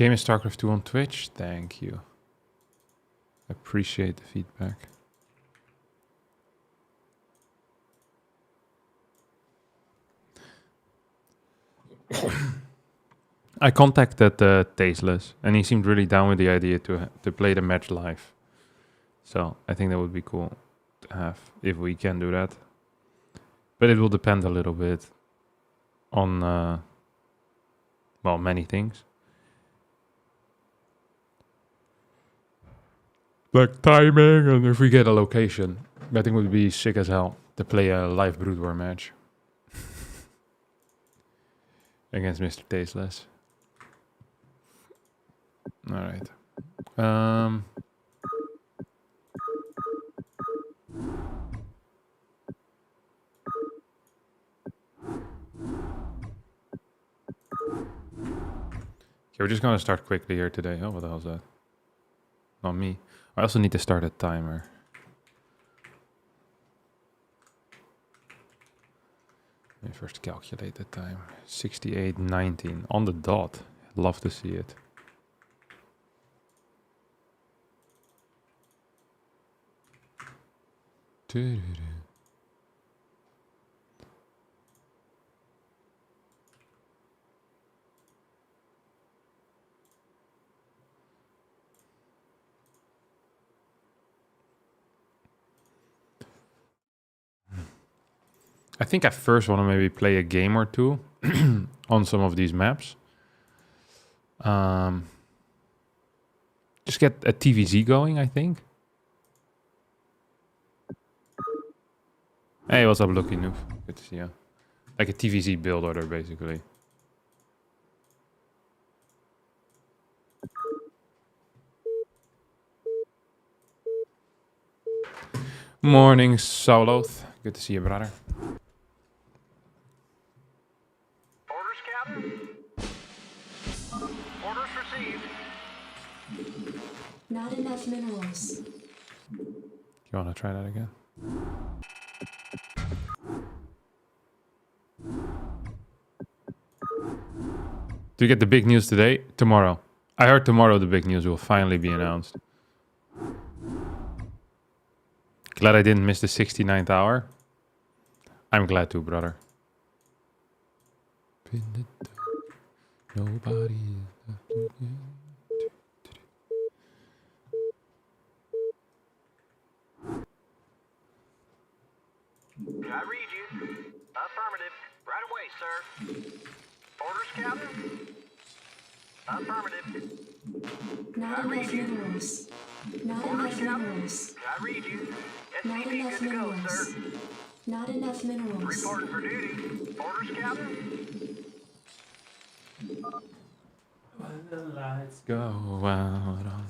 Game is StarCraft 2 on Twitch. Thank you. Appreciate the feedback. I contacted Tasteless, and he seemed really down with the idea to play the match live. So I think that would be cool to have if we can do that. But it will depend a little bit on, well, many things. Like timing, and if we get a location. I think it would be sick as hell to play a live Brood War match. Against Mr. Tasteless. Alright. Okay, we're just gonna start quickly here today. Oh, what the hell is that? Not me. I also need to start a timer. Let me first calculate the time. 68:19 on the dot. Love to see it. I think I first want to maybe play a game or two on some of these maps. Just get a TVZ going, I think. Hey, what's up, Lucky Noob? Good to see you. Like a TVZ build order, basically. Morning, Sauloth. Good to see you, brother. Orders, Captain. Orders received. Not enough minerals. You want to try that again? Do you get the big news today? Tomorrow. I heard tomorrow the big news will finally be announced. Glad I didn't miss the 69th hour. I'm glad too, brother. Nobody. I read you. Affirmative. Right away, sir. Orders, Captain. Affirmative. Not enough minerals. Not enough minerals. I read you. Not SCP enough good to go, minerals. sir. Not enough minerals. Reporting for duty. Orders, Captain. When the lights go out on.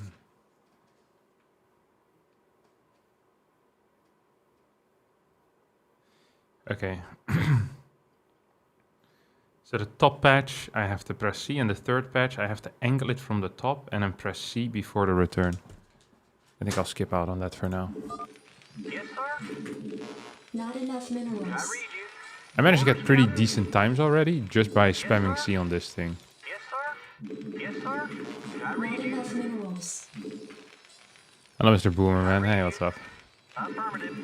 Okay. So the top patch, I have to press C, and the third patch, I have to angle it from the top and then press C before the return. I think I'll skip out on that for now. Yes, sir. Not enough I minerals. read you. I managed to get pretty decent times already just by spamming C on this thing. Yes, sir. Yes, sir. I Not read you. enough minerals. Hello, Mr. Boomer, man. Hey, what's up? Affirmative.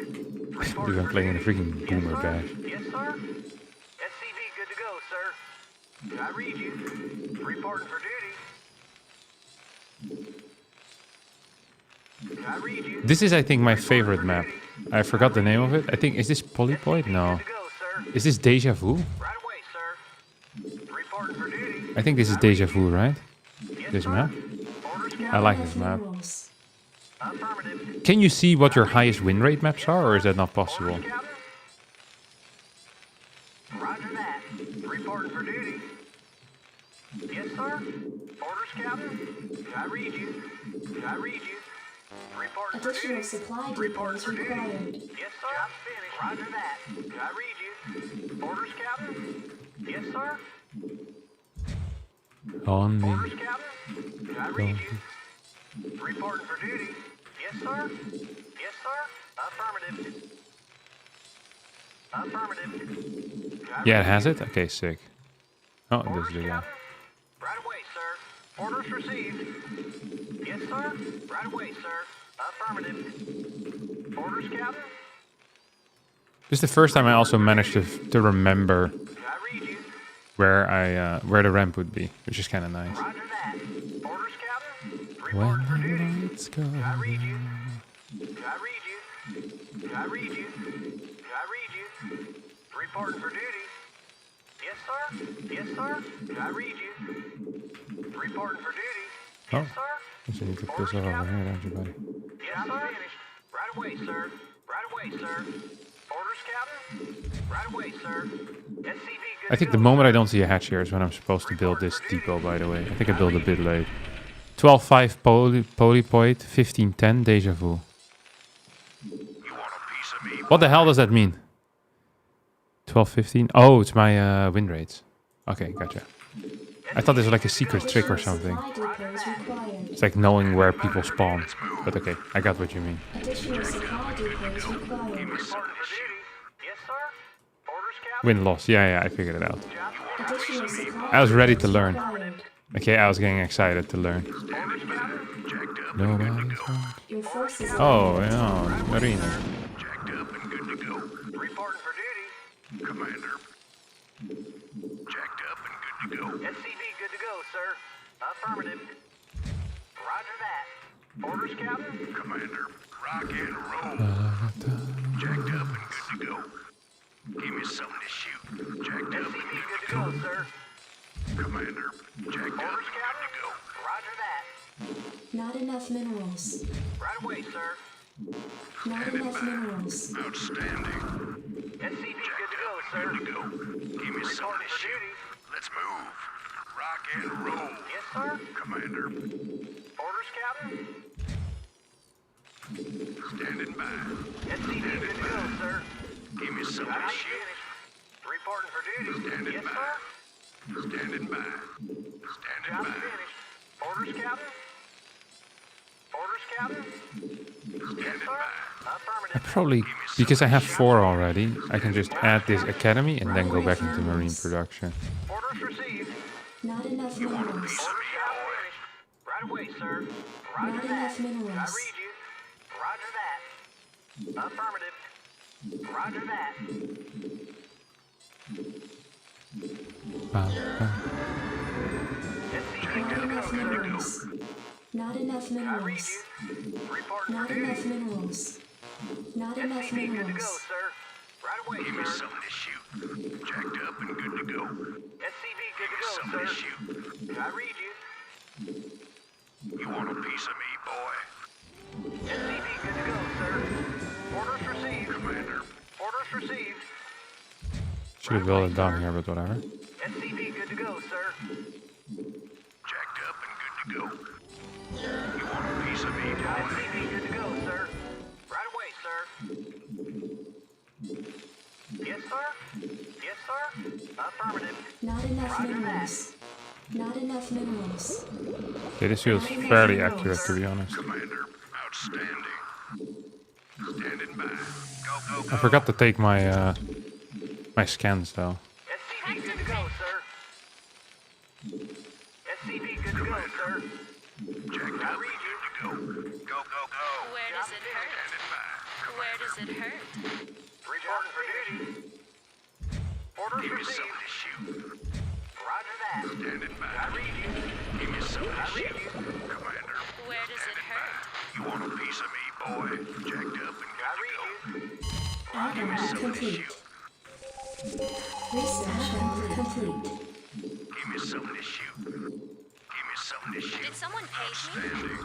Dude, I'm playing in a freaking Boomer badge. Yes, sir. SCV good to go, sir. I read you. Reporting for duty. I read you. This is, I think, my favorite map. I forgot the name of it. I think, is this Polypoid? No. Good to go, sir. Is this Deja Vu? Right away, sir. Reporting for duty. I think this is Deja Vu, right? Yes, This sir. map? Orders, I Captain. like Enough this map. minerals. Affirmative. Can you see what your highest win rate maps are, or is that not possible? Orders, Captain. Roger that. Reporting for duty. Yes, sir. Orders, Captain. I read you. I read you. Reporting for Additional duty. supply Reporting depots for duty. required. Yes, sir. Job finished. Roger that. I read you. Orders, Captain. Yes, sir. On me. Orders, Captain. I read you. Reporting for duty. Yes, sir. Yes, sir. Affirmative. Affirmative. I Yeah, it read has you. it? Okay, sick. Oh, this Orders, is the guy. Captain. Right away, sir. Orders received. Yes, sir. Right away, sir. Affirmative. Orders, Captain. This is the first time I also managed to remember I read you. where the ramp would be, which is kind of nice. Roger that. Orders, Captain. When Reporting for the duty. lights go I read you. down. I read you. I read you. I read you. Reporting for duty. Yes, sir. Yes, sir. I read you. Reporting for duty. Oh, Yes, sir. so you need to piss off over here, don't you, buddy? Yes, sir. Finished. Right away, sir. Right away, sir. Orders, Captain. Right away, sir. SCV good I think to the go, moment sir. I don't see a hatch here is when I'm supposed to build this depot, by the way. I think I built a bit late. 12.5 polypoid, 15.10 deja vu. You want a piece of me? What the hell does that mean? 12.15? Oh, it's my win rates. Okay, gotcha. I thought this was like a secret trick or Additional something. supply depots required. It's like knowing where people spawn. But okay, I got what you mean. Additional supply depots required. Reporting for duty. Yes, sir. Orders, Captain. Win-loss. Yeah, I figured it out. Additional supply I was ready to depots learn. required. Okay, I was getting excited to learn. Orders, Captain. Jacked up. Nobody's home. Your forces are Oh, under attack. yeah, Marina. Jacked up and good to go. Reporting for duty. Commander. Jacked up and good to go. SCV good to go, sir. Affirmative. Roger that. Orders, Captain. Commander. Rock and roll. Jacked up and good to go. Give me something to shoot. Jacked up and good to go, sir. Commander. Jacked up and good to go. Roger that. Not enough minerals. Right away, sir. Not enough minerals. Outstanding. SCV good to go, sir. Good to go. Give me something to shoot. Let's move. Rock and roll. Yes, sir. Commander. Orders, Captain. Standing by. SCV good to go, sir. Give me something to shoot. Reporting for duty. Standing yes, by. Sir. Standing by. Standing Job by. Finished. Orders, Captain. Orders, Captain. Yes, sir. Affirmative. Probably, because I have 4 already, I can just add this academy and then go back into marine production. Orders received. Not enough minerals. Orders, Captain. Right away, sir. Roger Not that. enough minerals. I read you. Roger that. Affirmative. Roger that. SCV good to Not go, enough sir. minerals. Not enough I read minerals. you. Reporting Not for duty. enough minerals. Not enough SCV good to go, minerals. sir. Right away, Give me something to shoot. Jacked up and good to go. SCV good to go, sir. To shoot. I read you. You want a piece of me, boy? SCV good to go, sir. Orders received. Commander. Orders received. Should have built it down here, but whatever. SCV good to go, sir. Jacked up and good to go. You want a piece of me, boy? SCV good to go, sir. Right away, sir. Yes, sir. Yes, sir. Affirmative. Not enough Roger that. minerals. Not enough minerals. Okay, this feels fairly accurate, to be honest. Commander, outstanding. Standing by. Go, go, I forgot to take my my scans though. SCV good to go, sir. SCV good to go, sir. Jacked up, read you. Go, go, go. Where does it hurt? Standing by. Where does it hurt? Reporting for duty. Orders received. To shoot. Roger that. Standing by. I read you. Give me something to shoot. Commander. Where does it hurt? You want a piece of me, boy? Jacked up and I read you. Upgrade complete. Research complete. Give me something to shoot. Give me something to shoot. Did someone page me? Standing.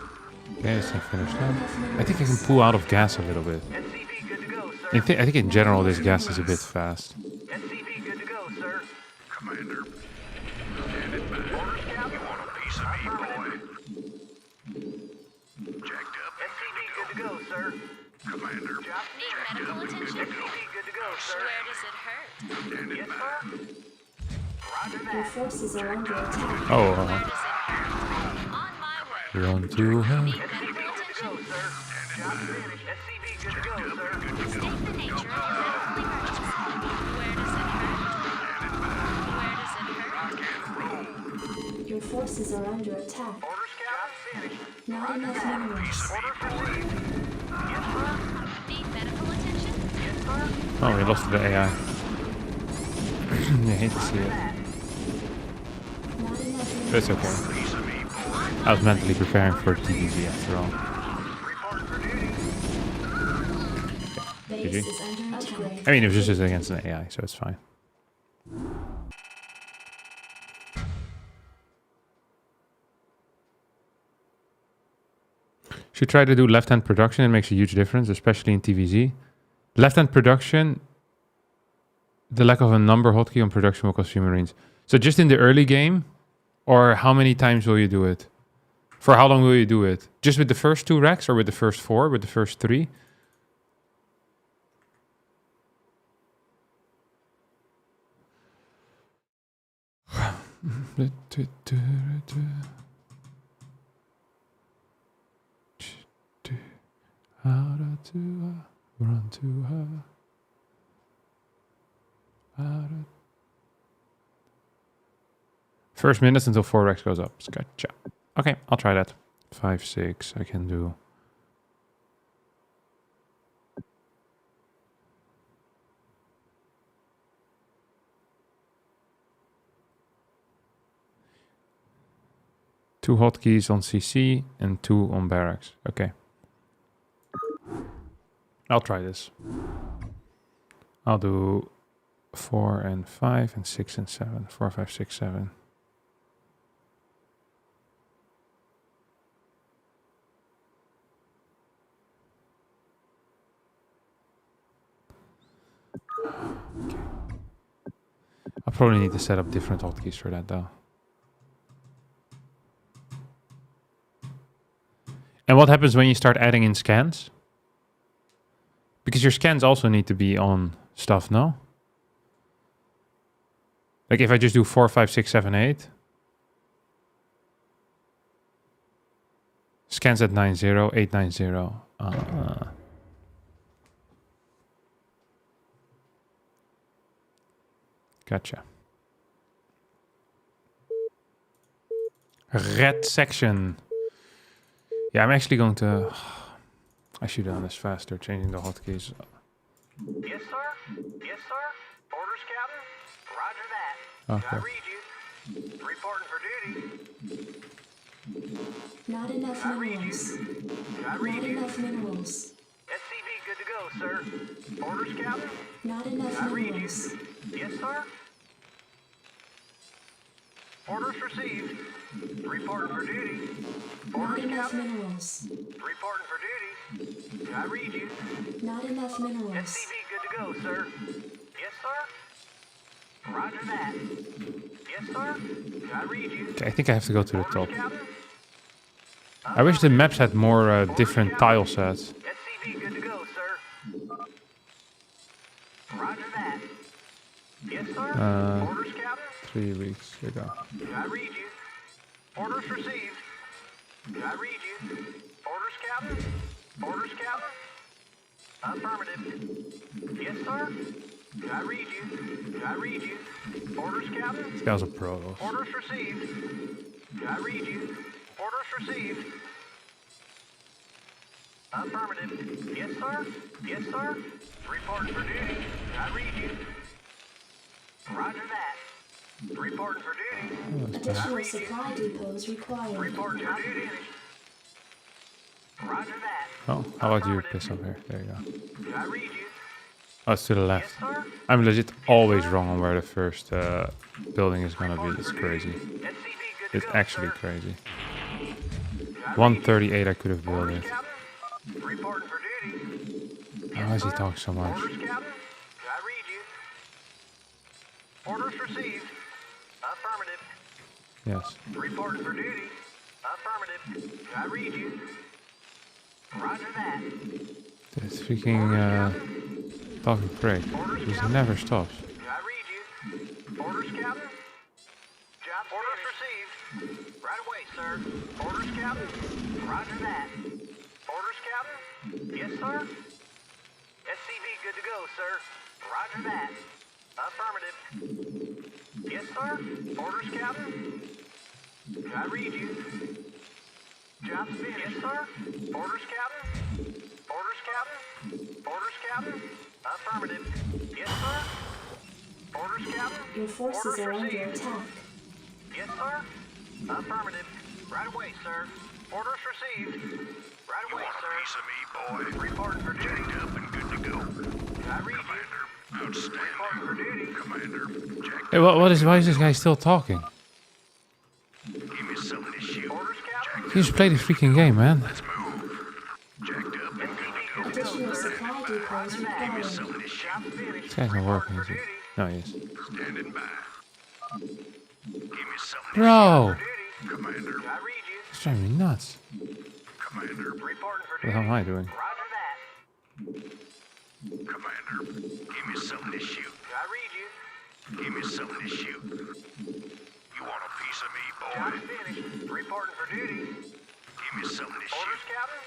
Okay, this thing finished up. I think I can pull out of gas a little bit. SCV good to go, sir. I think in general this gas is a bit fast. SCV good to go, sir. Commander. Standing by. Orders, Captain. You want a piece of me, boy? Jacked up. SCV good to go, sir. Commander. Need medical attention? SCV good to go, sir. Where does it hurt? Standing yes, sir. Roger Your that. forces are under attack. Oh, Where does it hurt? On my way. you're on to hell. Need SCV medical good to go, attention? sir. Job finished. SCV good to go, sir. State the nature of your medical emergency. Where does it hurt? Where does it hurt? Your Your forces are under attack. Orders, Captain. Finished. Not enough minerals. Orders received. Yes, sir. Need medical attention? Yes, sir. Oh, we lost to the AI. I hate to see it. Not enough But it's minerals. okay. I was mentally preparing for TVZ after all. Report for duty. Base GG. is under attack. I mean, it was just against an AI, so it's fine. Should try to do left-hand production. It makes a huge difference, especially in TVZ. Left-hand production, the lack of a number hotkey on production will cost few marines. So just in the early game, or how many times will you do it? For how long will you do it? Just with the first 2 racks, or with the first 4, with the first 3? Run to her. First minutes until 4 racks goes up. Gotcha. Okay, I'll try that. 5, 6, I can do. Two hotkeys on CC and 2 on barracks. Okay. I'll try this. I'll do 4 and 5 and 6 and 7. 4, 5, 6, 7. Okay. I'll probably need to set up different hotkeys for that though. And what happens when you start adding in scans? Because your scans also need to be on stuff, no? Like if I just do 4, 5, 6, 7, 8. Scans at 90, 890. Gotcha. Red section. Yeah, I'm actually going to... I should have done this faster, changing the hotkeys. Yes, sir. Yes, sir. Orders, Captain. Roger that. Okay. I read you. Reporting for duty. Not enough minerals. I read Not you. enough minerals. SCV good to go, sir. Orders, Captain. Not enough I read you. minerals. Yes, sir. Orders received. Reporting for duty. Not Orders, enough Captain. minerals. Reporting for duty. I read you. Not enough minerals. SCV good to go, sir. Yes, sir. Roger that. Yes, sir. I read you. Okay, I think I have to go to the top. Orders, Captain. I wish the maps had more different tile sets. SCV good to go, sir. Roger that. Yes, sir. Orders, Captain. 3 weeks ago. I read you. Orders received. I read you. Orders, Captain. Orders, Captain. Affirmative. Yes, sir. I read you. I read you. Orders, Captain. This guy's a pro. Though. Orders received. I read you. Orders received. Affirmative. Yes, sir. Yes, sir. Reporting for duty. I read you. Roger that. Reporting for duty. Additional supply depots required. Reporting for duty. Roger that. Oh, how about you piss up here? There you go. I read you. Oh, it's to the left. Yes, sir. I'm legit always wrong on where the first building is gonna be. It's crazy. SCV good to It's go, actually sir. crazy. I read 138 I could have built Orders, it. Captain. Reporting for duty. Why is he talking so much? Orders, Captain. I read you. Orders received. Affirmative. Yes. Reporting for duty. Affirmative. I read you. Roger that. This freaking talking prick. Just never stops. I read you. Orders, Captain. Job orders received. Right away, sir. Orders, Captain. Roger that. Orders, Captain. Yes, sir. SCV good to go, sir. Roger that. Affirmative. Yes, sir. Orders, Captain. Can I read you? Job's finished. Yes, sir. Orders, Captain? Orders, Captain? Orders, Captain? Affirmative. Yes, sir. Orders, Captain? Your forces are under attack. Yes, sir. Affirmative. Right away, sir. Orders received. Right away, sir. Piece of me, boy. Reporting for duty. Jacked up and good to go. Can I read Commander, outstanding. Reporting for duty. Commander, jacked Hey, why is this guy still talking? Give me something to shoot. Orders, Captain? You just play the freaking game, man. Let's move. Jacked up and good to go. Additional supply depots required. Something to shoot. This guy's not working, is he? No, he is. Standing by. Give me something Bro! to shoot. Commander, can I read you? It's driving me nuts. Commander, reporting for What the hell am I doing? Roger that. Commander, give me something to shoot. Can I read you? Give me something to shoot. You want a piece of me, boy? Job's finished. Reporting for duty. Give me something to shoot. Orders, Captain?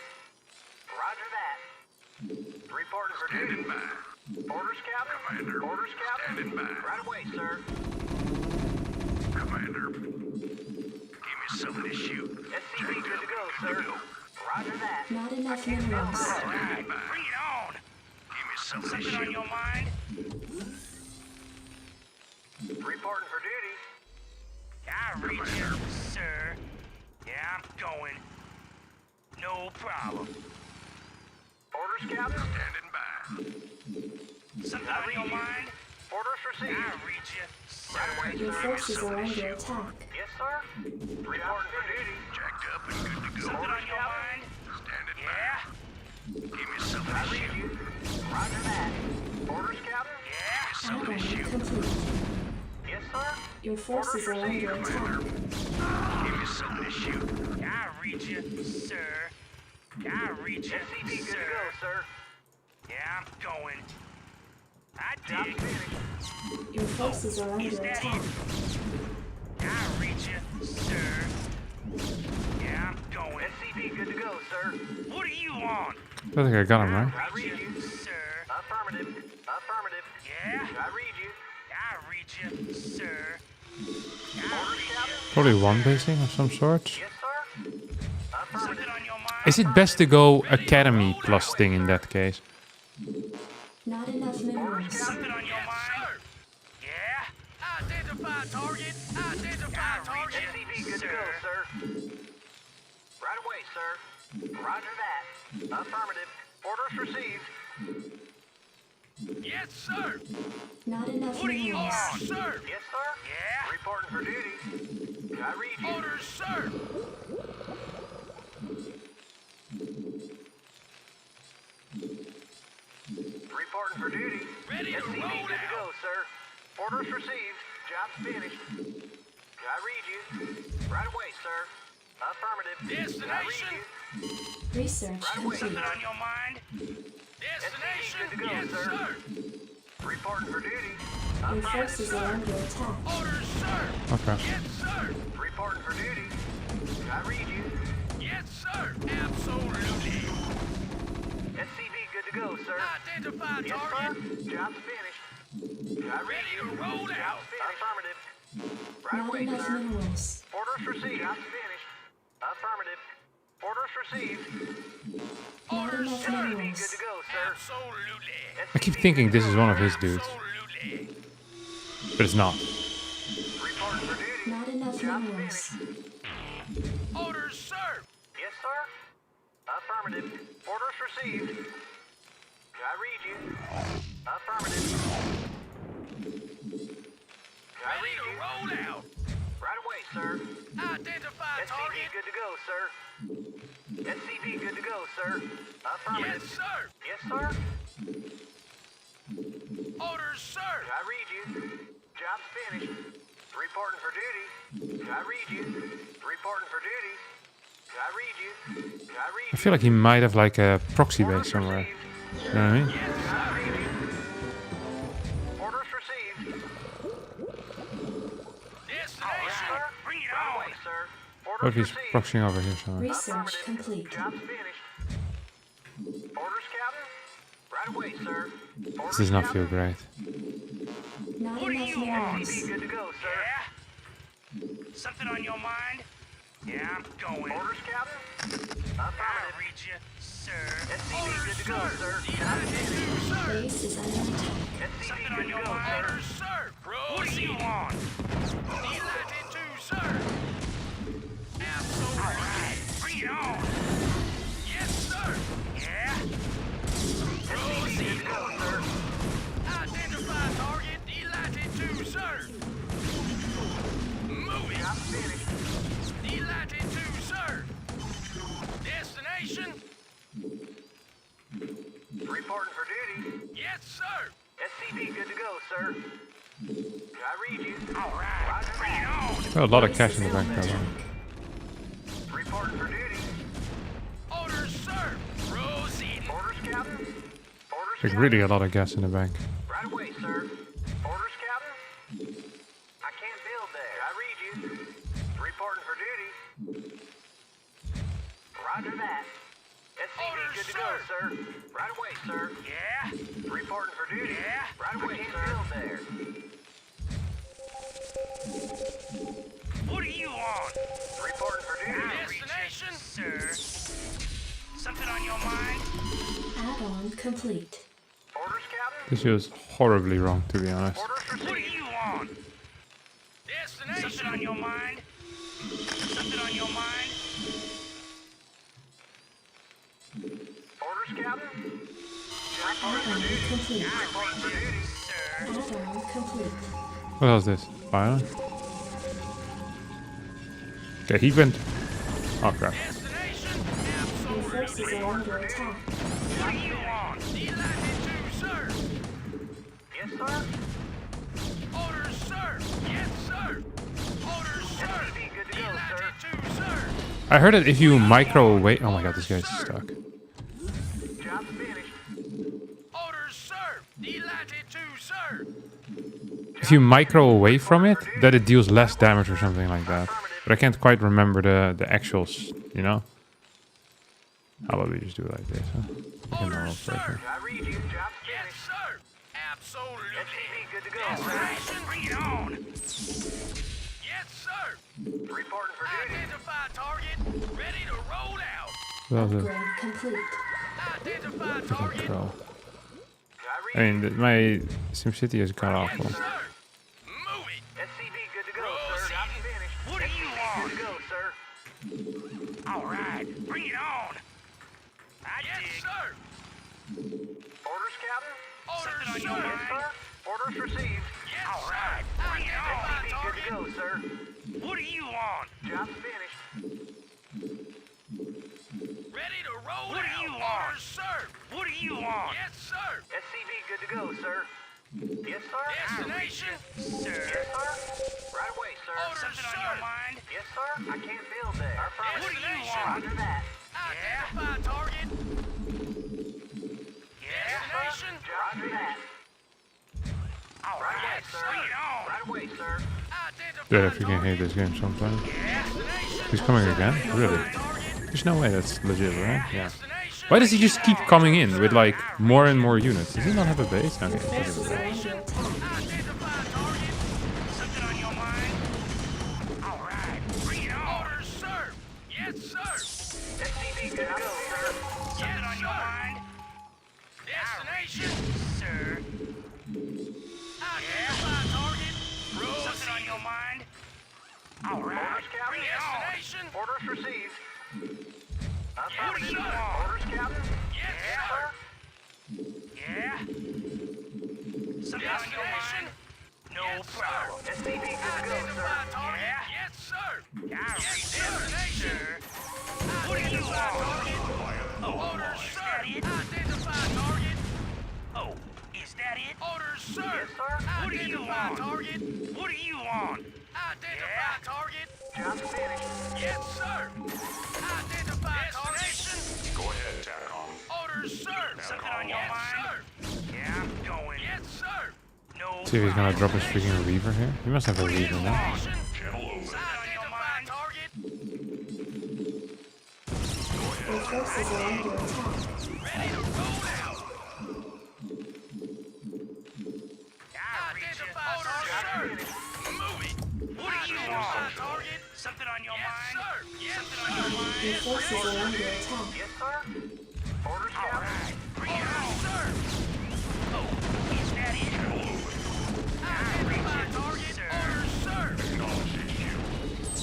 Roger that. Reporting for duty. Standing by. Orders, Captain? Commander. Orders, Captain? Standing by. Right away, sir. Commander. Give me something to shoot. SCP good to go, sir. Roger that. Not enough minerals. Standing by. Bring it on. Give me something to shoot. On your mind? Reporting for duty. I read you, sir. Yeah, I'm going. No problem. Orders, Captain? Standing by. Something on your mind? Orders received. I read you, sir. Right away, Your sir. forces are under attack. Yes, sir. Reporting for duty. Jacked up and good to go. Something on your mind? Standing by. Give me something to shoot. Roger that. Orders, Captain? Yeah. Something to Add-on shoot. complete. Yes, sir. Your forces are under attack. Give me something to shoot. I read you, sir. I read you, SCP good to go, sir. Yeah, I'm going. I dig. Your forces are under attack. I read you, sir. Yeah, I'm going. SCP good to go, sir. What do you want? I think I got him, right? I read you, sir. Affirmative. Affirmative. Yeah. I read you. I read you, sir. Probably one basing of some sort. Yes, sir. Affirmative. On your mind. Is it best to go Academy plus thing in that case? Not enough minerals. Something on your mind? Yeah. Identify target. Identify target. SCP good to go, sir. Right away, sir. Roger that. Affirmative. Orders received. Yes, sir. Not enough minerals. Sir. Yes, sir. Yeah. Reporting for duty. Can I read you? Orders, sir. Reporting for duty. Ready to roll out. Good to go, sir. Orders received. Job's finished. Can I read you? Right away, sir. Affirmative. Destination. Research complete. Something on your mind? Destination. Good to go, yes, sir. Reporting for duty. Your forces are under attack. Orders, sir. Okay. Yes, sir. Reporting for duty. Can I read you? Yes, sir. Absolutely. SCV good to go, sir. Identify target. Yes, sir. Job's finished. Can I read you? Ready to roll out. Affirmative. Right Not away, enough sir. minerals. Orders received. Job's finished. Affirmative. Orders received. Not enough SCV good minerals. to go, sir. Absolutely. I keep thinking this is one of his dudes, Absolutely. but it's not. Reporting for duty. Not enough Job's minerals. finished. Orders, sir. Yes, sir. Affirmative. Orders received. Can I read you? Affirmative. Can I read you? Roll out. Right away, sir. Identify target. Good to go, sir. SCV good to go, sir. Affirmative. Yes, sir. Yes, sir. Orders, sir. Can I read you? Job's finished. Reporting for duty. Can I read you? Reporting for duty. Can I read you? Can I read I feel like he might have like a proxy base somewhere. You know what I mean? Yes, can I read you? Orders received. Destination. Right. Bring it on. Away, sir. What if Orders he's received. proxying over here somewhere? Research complete. Job's finished. Orders, Captain. Right away, sir. This does not feel great. Not enough minerals. SCP good to go, sir. Something on your mind? Yeah, I'm going. Orders, Captain? Affirmative. Read you, sir. SCV good to go, sir. Base is under attack. SCV good to go, sir. Sir. What do you want? Delighted to, sir. Absolutely. All right, bring it on. Yes, sir. Yeah. SCV good to go, sir. Identify target. Delighted to, sir. Moving. I'm finished. Delighted to, sir. Destination. Reporting for duty. Yes, sir. SCV good to go, sir. I read you. All right. Roger that. Oh, a lot of cash in the bank now. Reporting for duty. Orders, sir. Proceeding. Orders, Captain. Orders, Like really a lot of gas in the bank. right away, sir. Orders, Captain. I can't build there. I read you. Reporting for duty. Roger that. SCV good to go, sir. Right away, sir. Yeah. Reporting for duty. Yeah. Right away, sir. Build there. What do you want? Reporting for duty. Destination, sir. Something on your mind? Add-on complete. Orders, Captain. This feels horribly wrong, to be honest. Orders received. What do you want? Destination. Something on your mind? Something on your mind? Orders, Captain. Add-on complete. Reporting for duty, sir. Add-on complete. What else is this? Fire? Okay, he went. Oh crap. Destination. Your forces are under attack. What do you want? Delighted to, sir. Yes, sir. Orders, sir. Yes, sir. Orders, sir. Good to go, sir. To, sir. I heard that if you microwave. Oh my god, this guy's stuck. Job's finished. Orders, sir. Delighted to, sir. If you micro away from it, that it deals less damage or something like that. But I can't quite remember the actuals, you know? How about we just do it like this, huh? We can Orders, roll sir. pressure. I read you. Job's finished. Yes, sir. Absolutely. SCV good to go, sir. Bring it on. Yes, sir. Reporting for duty. Identify target. Ready to roll out. What else is it? Upgrade complete. Identify Freaking target. troll. I I mean, my SimCity is kind of awful. Yes, sir. Move it. SCV good to go, sir. Job's finished. What do you want? Good to go, sir. All right. Bring it on. Yes, sir. Orders, Captain? Orders, sir. Yes, sir. Orders received. Yes, all right. Bring it on. SCV good to go, sir. What do you want? Job's finished. Ready to roll out. What do you want? Orders, sir. What do you want? Yes, sir. SCV good to go, sir. Yes, sir. Destination, sir. Yes, sir. Right away, sir. Orders, something on your mind? Yes, sir. I can't build there. What do you want? Roger that. Identify target. Yes, destination. Roger that. All right, sir. Bring it on. Right away, sir. Dude, if you can hate this game sometimes. He's coming again? Really? There's no way that's legit, right? Yeah. Why does he just keep coming in with like more and more units? Does he not have a base? Okay, he has a Forces are base. under attack. Identify target. Something on your mind? All right. Bring it on. Orders, sir. Yes, sir. SCV good to go, sir. Something on your mind? Destination, sir. Identify target. Something on your mind? All right. Bring it on. Destination. Orders received. What do you want? Orders, Captain? Yes, sir. Yeah. Something on your mind? No problem. SCV good to go, sir. Yeah. Yes, sir. Yes, sir. What do you want? Orders, sir. Identify target. Oh, is that it? Orders, sir. Yes, sir. What do you want? Target. What do you want? Identify target. Job's finished. Yes, sir. Identify destination. Go ahead, TACOM. Orders, sir. Something on your mind? Sir. Yeah, I'm going. Yes, sir. No. See if he's gonna drop his freaking Reaver here. He must have a Reaver now. Channel open. Identify target. Your forces are under attack. Ready to roll out. Identify target. Move it. What do you want? Target. Something on your mind? Yes, sir. Something on your mind? Your forces are under attack. Yes, sir. Orders, Captain. Bring it on, sir. Oh, is that it? Identify target. Orders, sir. Acknowledging you.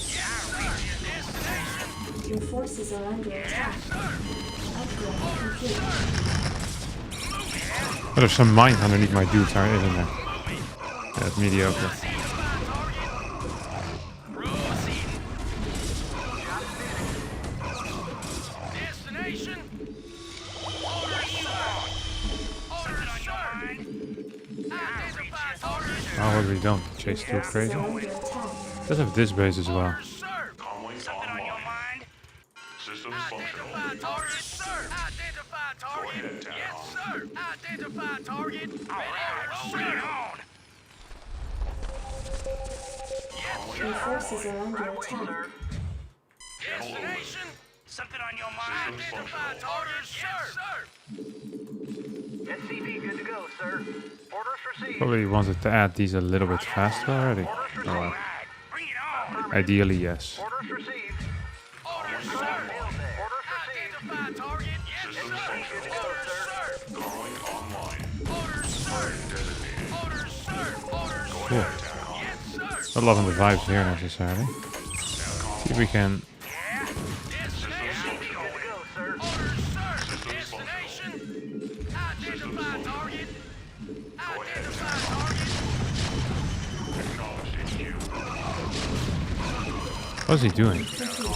Yes, sir. Destination. Your forces are under attack. Sir. Upgrade complete. Oh, there's some mines underneath my dudes, isn't there? That's mediocre. Destination. Orders, sir. Orders, sir. Identify target. Oh, what we don't chase too crazy. Are under attack. Let's have this base as well. Orders, sir. Something on your mind? Systems functional. Identify target, sir. Identify target. ahead, Town. Yes, sir. Identify target. Ready to roll it on. Yes, Your sir. forces are under attack. Destination. Something on your mind? Identify target, sir. SCP good to go, sir. Orders received. Probably wanted to add these a little bit faster already. Orders Oh, received. well. Bring it on. Ideally, yes. Orders received. Orders, sir. Orders received. Identify target. Yes, sir. Good to go, sir. Calling online. Orders, sir. Designated. Orders, sir. Orders, Cool. yes, sir. Not loving the vibes here necessarily. See if we can. Yeah. Destination. Good to go, sir. Orders, sir. Destination. Identify target. Identify target. Acknowledging you. What's he doing? Systems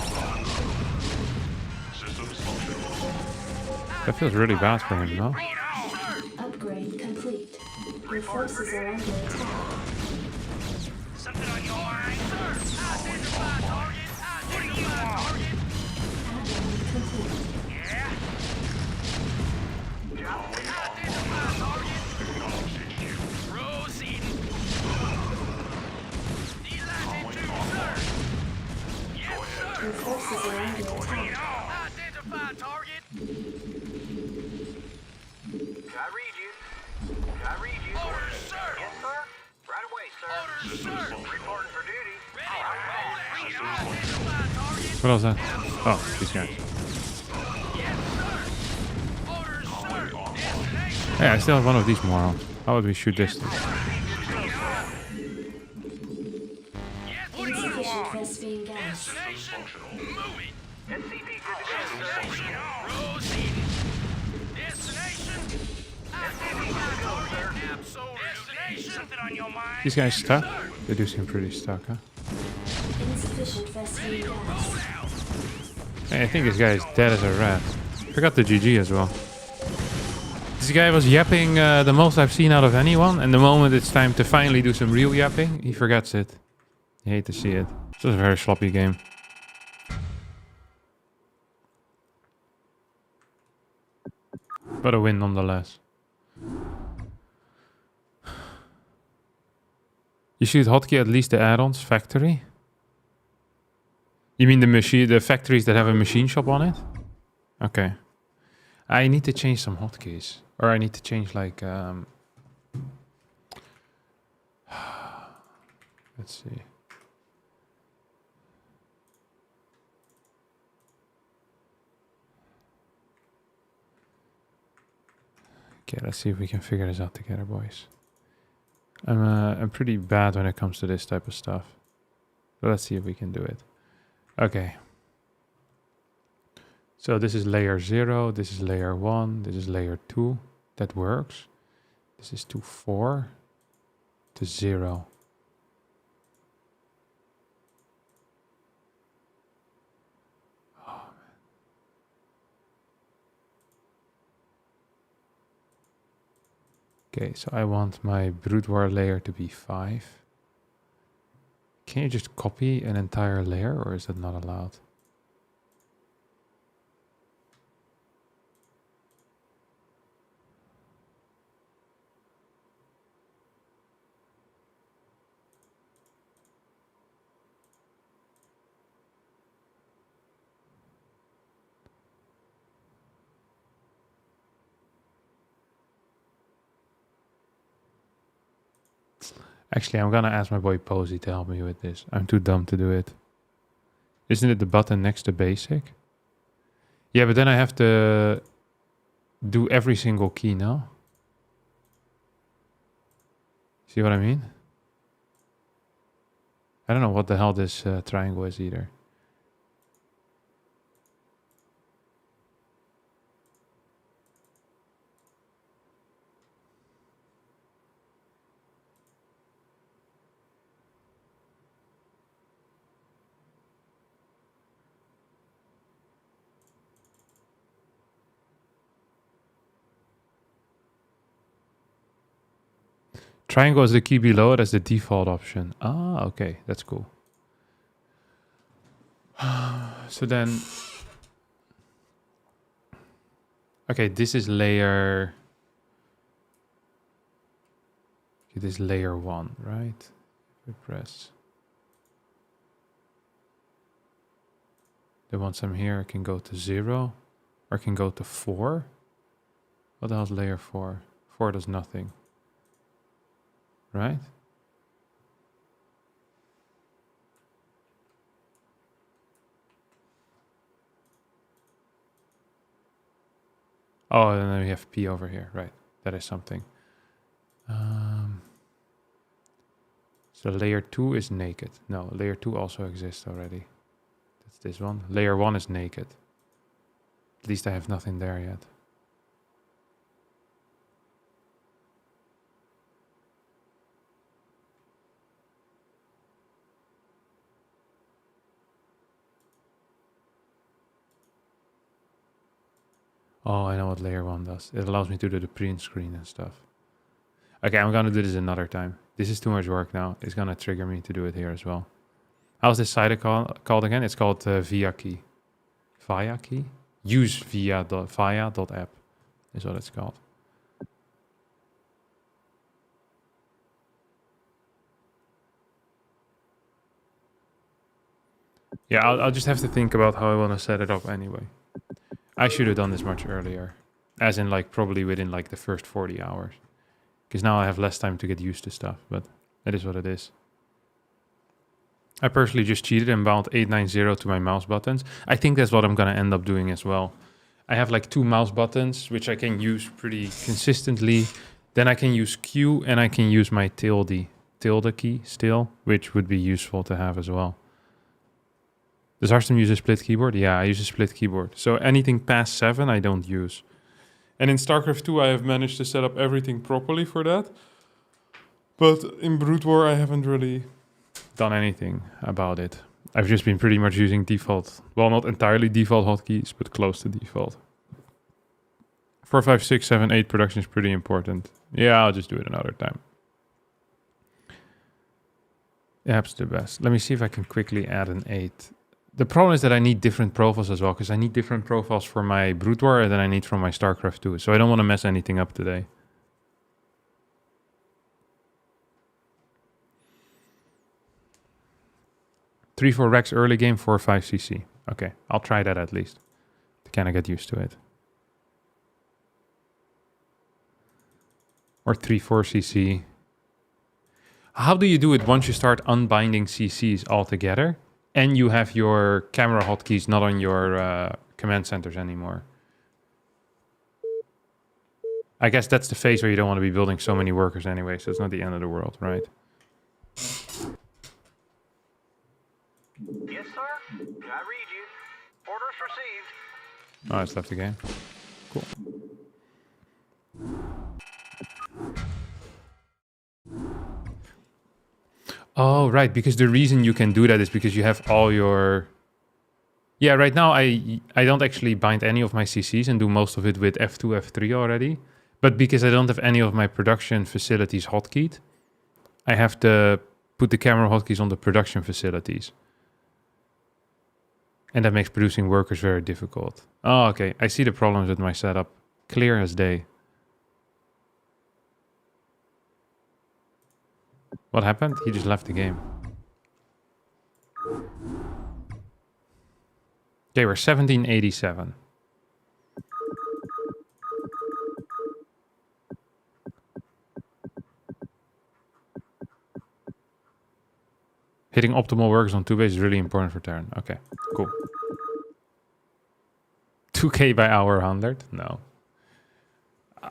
functional. That feels really bad for him, no? Bring it on, sir. Upgrade complete. Your forces are under attack. Something on your mind, sir? Identify target. Identify target. Add-on complete. Yeah. Identify target. Acknowledging you. Proceeding. Delatitude, sir. Yes, sir. Your forces are under Bring it attack. on. Identify target. I read you. I read you. Orders, sir. Yes, sir. Right away, sir. Orders, sir. Reporting for duty. Ready to roll it. Bring it on. Identify target. What else that? Oh, these guys. Yes, sir. Orders, sir. Destination. Hey, I still have one of these morons. How would we shoot this thing? Yes, what do you Insufficient want? phosphine gas. Destination. Moving. SCP good to go, sir. Proceeding. Destination. Identify target. Absolutely. Destination. Something on your mind? These guys stuck? They do seem pretty stuck, huh? Insufficient phosphine gas. Hey, I think this guy is dead as a rat. Forgot the GG as well. This guy was yapping the most I've seen out of anyone, and the moment it's time to finally do some real yapping, he forgets it. You hate to see it. It's just a very sloppy game. But a win nonetheless. You should hotkey at least the add-ons factory. You mean the factories that have a machine shop on it? Okay. I need to change some hotkeys. Or I need to change like let's see. Okay, let's see if we can figure this out together, boys. I'm pretty bad when it comes to this type of stuff. But let's see if we can do it. Okay. So this is layer 0, this is layer 1, this is layer 2. That works. This is to 4 to 0. Okay, so I want my Brood War layer to be 5. Can you just copy an entire layer, or is that not allowed? Actually, I'm gonna ask my boy Posey to help me with this. I'm too dumb to do it. Isn't it the button next to basic? Yeah, but then I have to do every single key now. See what I mean? I don't know what the hell this triangle is either. Triangle is the key below it as the default option. Ah, okay, that's cool. So then, okay, this is layer. Okay, this is layer 1, right? We press. Then once I'm here, I can go to 0, or I can go to 4. What the hell is layer 4? 4 does nothing, right? Oh, and then we have P over here, right? That is something. So layer 2 is naked. No, layer 2 also exists already. That's this one. Layer 1 is naked. At least I have nothing there yet. Oh, I know what layer 1 does. It allows me to do the print screen and stuff. Okay, I'm gonna do this another time. This is too much work now. It's gonna trigger me to do it here as well. How's this site called again? It's called Via Key. Via Key? Use via.app is what it's called. Yeah, I'll just have to think about how I want to set it up anyway. I should have done this much earlier. As in, like, probably within, like, the first 40 hours. Because now I have less time to get used to stuff, but it is what it is. I personally just cheated and bound 890 to my mouse buttons. I think that's what I'm going to end up doing as well. I have, like, 2 mouse buttons, which I can use pretty consistently. Then I can use Q, and I can use my tilde key still, which would be useful to have as well. Does Harstem use a split keyboard? Yeah, I use a split keyboard. So anything past 7, I don't use. And in StarCraft 2, I have managed to set up everything properly for that. But in Brood War, I haven't really done anything about it. I've just been pretty much using default. Well, not entirely default hotkeys, but close to default. 4, 5, 6, 7, 8 production is pretty important. Yeah, I'll just do it another time. App's the best. Let me see if I can quickly add an 8. The problem is that I need different profiles as well, because I need different profiles for my Brood War and then I need from my StarCraft 2. So I don't want to mess anything up today. Three, 4 Rex early game, 4, 5 CC. Okay, I'll try that at least to kind of get used to it. Or 3, 4 CC. How do you do it once you start unbinding CCs altogether? And you have your camera hotkeys not on your command centers anymore. I guess that's the phase where you don't want to be building so many workers anyway, so it's not the end of the world, right? Yes, sir. I read you. Orders received. Oh, it's left the game. Cool. Oh, right, because the reason you can do that is because you have all your... Yeah, right now I don't actually bind any of my CCs and do most of it with F2, F3 already. But because I don't have any of my production facilities hotkeyed, I have to put the camera hotkeys on the production facilities. And that makes producing workers very difficult. Oh, okay, I see the problems with my setup. Clear as day. What happened? He just left the game. Okay, we're 1787. Hitting optimal works on 2 base is really important for Terran. Okay, cool. 2k by hour 100? No.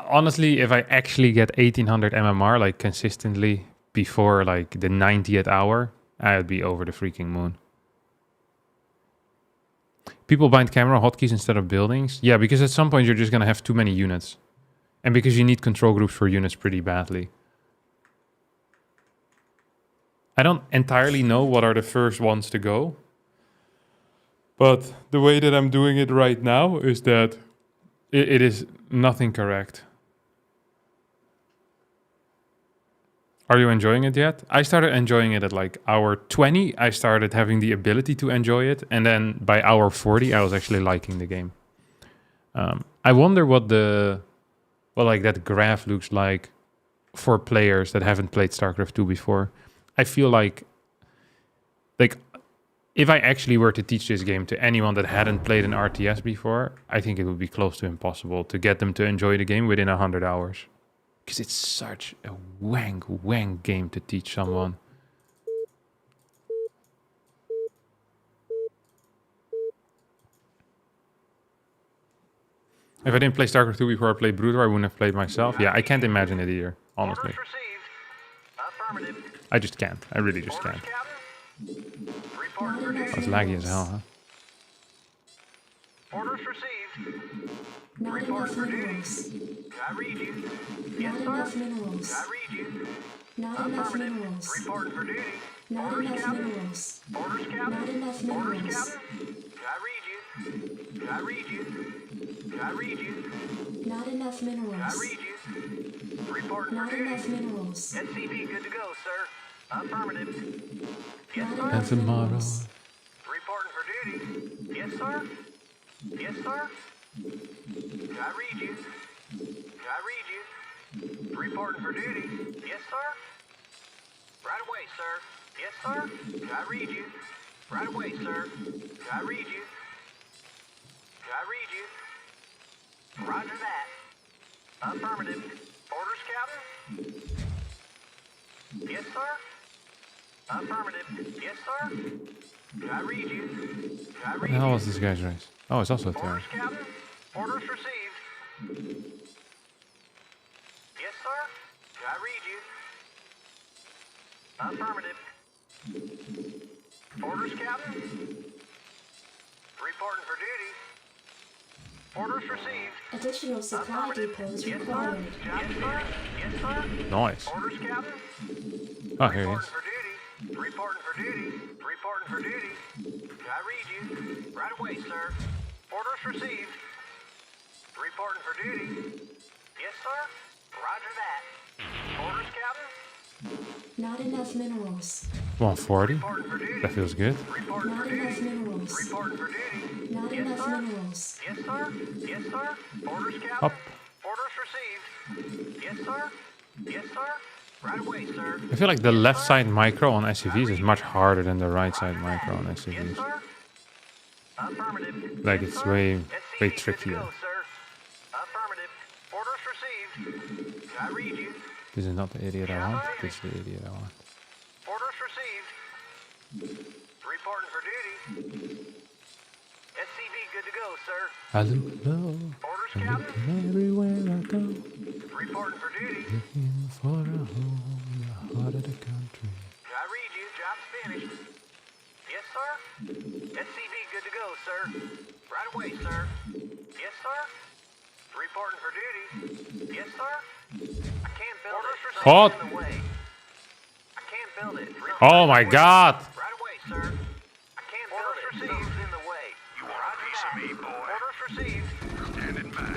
Honestly, if I actually get 1800 MMR like consistently before like the 90th hour, I'd be over the freaking moon. People bind camera hotkeys instead of buildings. Yeah, because at some point you're just gonna have too many units. And because you need control groups for units pretty badly. I don't entirely know what are the first ones to go. But the way that I'm doing it right now is that it is nothing correct. Are you enjoying it yet? I started enjoying it at like hour 20. I started having the ability to enjoy it. And then by hour 40, I was actually liking the game. I wonder what like that graph looks like for players that haven't played StarCraft 2 before. I feel like if I actually were to teach this game to anyone that hadn't played an RTS before, I think it would be close to impossible to get them to enjoy the game within 100 hours. Because it's such a wank game to teach someone. If I didn't play StarCraft 2 before I played Broodwar, I wouldn't have played myself. Yeah, I can't imagine it either, honestly. Orders received. Affirmative. I just can't. I really just can't. Report for duty. That's laggy as hell, huh? Orders received. Not enough minerals. I read you. Not Yes, enough sir. minerals. I read you. Not enough Affirmative. minerals. Reporting for duty. Not Orders, enough Captain. minerals. Orders, Captain. Not enough Orders, minerals. Captain. I read you. I read you. I read you. Not enough I minerals. read you. Reporting for Not duty. enough minerals. SCP good to go, sir. Affirmative. Yes, Not sir. And enough tomorrow. minerals. Reporting for duty. Yes, sir. Yes, sir. I read you. I read you. Reporting for duty. Yes, sir. Right away, sir. Yes, sir. I read you. Right away, sir. I read you. I read you. Roger that. Affirmative. Orders, Captain? Yes, sir. Affirmative. Yes, sir. I read you. I What read the hell you. was this guy's race? Oh, it's also a Terran. Orders, Captain. Orders received. Yes, sir. I read you. Affirmative. Orders, Captain. Reporting for duty. Orders received. Additional supply depots Yes, sir. required. Yes, sir. Yes, sir. Nice. Orders, Captain. Oh, here he Reporting is. for duty. Reporting for duty. Reporting for duty. I read you. Right away, sir. Orders received. Reporting for duty. Yes, sir. Roger that. Orders, Captain. Not enough minerals. 140. Reporting for duty. That feels good. Reporting for Not enough duty. minerals. Reporting for duty. Not Yes, enough sir. minerals. Yes, sir. Yes, sir. Orders, Captain. Up. Orders received. Yes, sir. Yes, sir. Right away, sir. I feel like the left side micro on SCVs is much harder than the right side micro on Yes, SCVs. sir. Affirmative. Like Yes, it's sir. way SCV good to trickier. go, sir. Affirmative. Orders received. I read you. This is not the idiot I want. This is the idiot I want. Orders received. Reporting for duty. SCV good to go, sir. I look low, Orders, I'm Captain. looking everywhere I go, Reporting for duty. looking for a home in the heart of the country. I read you. Job's finished. Yes, sir. SCV good to go, sir. Right away, sir. Yes, sir. Reporting for duty. Yes, sir. I can't build it. Hot. Something's in the way. I can't build it. Oh my god! Right away, sir. I can't build it. Something's in the way. You want a piece of me, boy? Orders received. Standing by.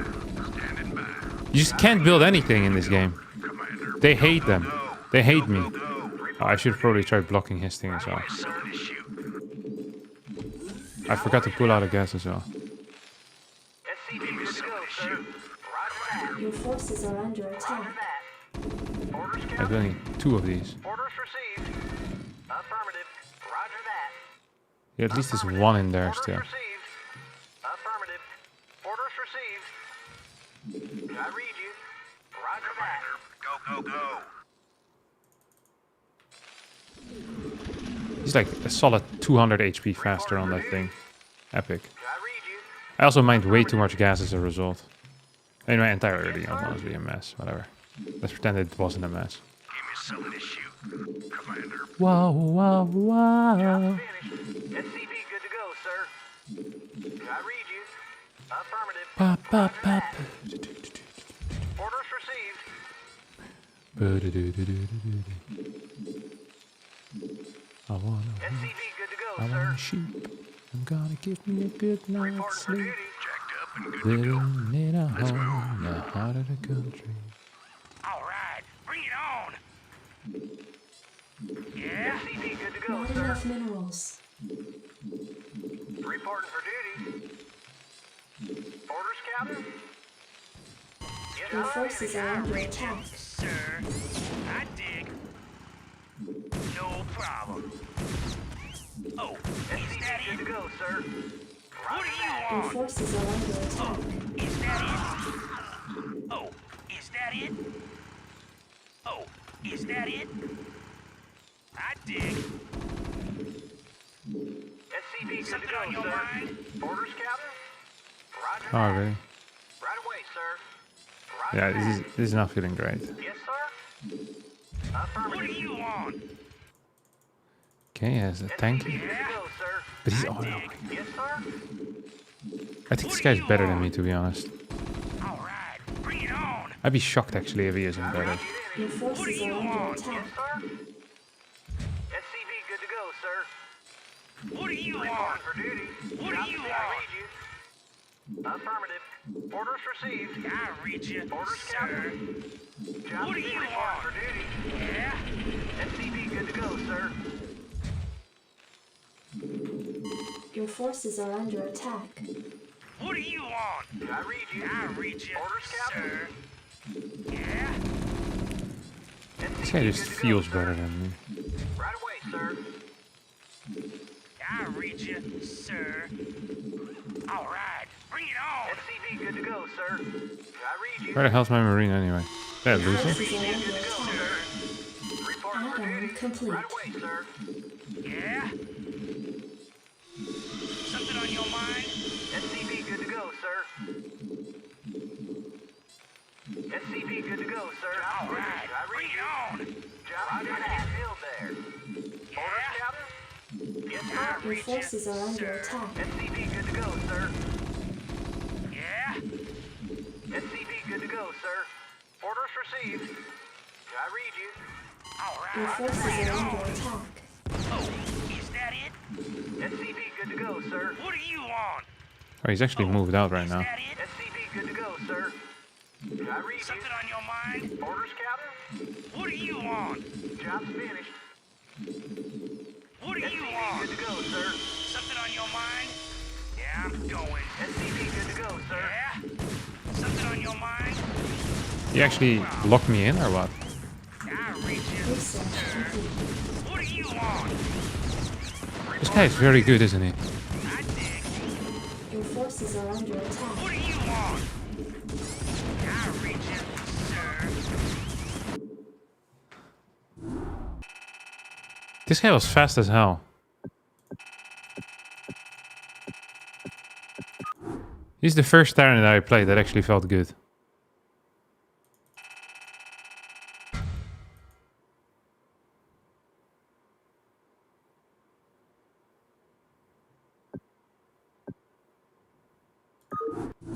Standing by. You just can't build anything in this game. Commander. They hate them. They hate me. Go. Oh, I should probably try blocking his thing as well. Something to shoot. I forgot to pull out a gas as well. SCV good to go, sir. Roger Your forces are under that. attack. Roger that. Orders, I Captain. really need 2 of these. Orders received. Affirmative. Roger that. Yeah, at least there's 1 in there Orders still. received. Affirmative. Orders received. I read you. Roger that. Go. He's like a solid 200 HP faster on that thing. Epic. I read you. I also mined way too much gas as a result. And my entire early was honestly a mess. Whatever. Let's pretend it wasn't a mess. Give me something to shoot, Commander. Wow, wow, wow. Finished. SCV good to go, sir. I read you. Affirmative. Pop, pop, pop. Orders received. I wanna, SCV good to go, I sir. wanna sheep. I'm gonna give me a good night's Reporting for sleep. duty. Jacked up and good to go. Living in a home in the heart of the country. All right, bring it on. Yeah? SCV good to go, Not sir. enough minerals. Reporting for duty. Orders, Captain? Yes, Your sir. forces are under attack. Sir, I dig. No problem. Oh, is that SCV good it? to go, sir. What do you Your want? forces are under attack. Is that it? Oh, is that it? Oh, is that it? I dig. SCV good to Something go, on your sir. mind? Orders, Captain? Roger Oh, that. really? Right away, sir. Roger Yeah, that. this is not feeling great. Yes, sir. What Affirmative. do you want? Okay, he has a tank. SCV good to go, sir. But he's I oh, dig. Yes, sir. I think this guy's better than me, to be honest. All right, bring it on. I'd be shocked actually if he isn't better. Your What do forces you are under want? attack. Yes, sir. SCV good to go, sir. What do you want? Reporting for duty. What do Copy, you I want? read you. Affirmative. Orders received. I read you, Orders, sir. Captain. Job What do to be you reporting want? for duty. Yeah? SCV good to go, sir. Your forces are under attack. What do you want? I read you. I read you, Orders, Captain. sir. Yeah? This guy just feels better than me. Right away, sir. I read you, sir. All right, bring it on. SCV good to go, sir. I read you. Where the hell's my marine anyway? That loser? Forces are under attack. Reporting for Add-on duty. complete. Right away, sir. Yeah? Something on your mind? SCV good to go, sir. SCV good to go, sir. All right, I bring read it you. on. Job to be filled there. Yeah? Orders, Captain? Yes, sir. I Your read you, forces are under sir. attack. SCV good to go, sir. Yeah? SCV good to go, sir. Orders received. I read you. All Your right, forces bring it are under on. attack. Oh, is that it? SCV good to go, sir. What do you want? Oh, he's actually moved out right Is now. that it? SCV good to go, sir. I read Something you. on your mind? Orders, Captain? What do you want? Job's finished. What do you SCV want? good to go, sir. Something on your mind? Yeah, I'm going. SCV good to go, sir. Yeah? Something on your mind? He actually locked me in or what? I read you. Research complete. What do you want? This guy is very good, isn't he? I dig. Your forces are under attack. What do you want? I read you, sir. This guy was fast as hell. He's the first Terran that I played that actually felt good.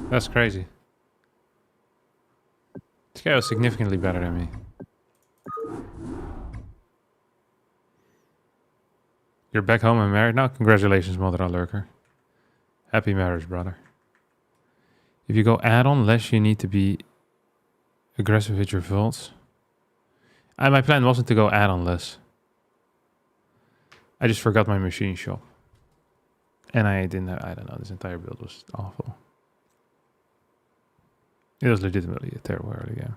That's crazy. This guy was significantly better than me. You're back home and married now? Congratulations, Mother Lurker. Happy marriage, brother. If you go add-on less, you need to be aggressive with your vaults. My plan wasn't to go add-on less. I just forgot my machine shop. And I didn't have, I don't know, this entire build was awful. It was legitimately a terrible early game.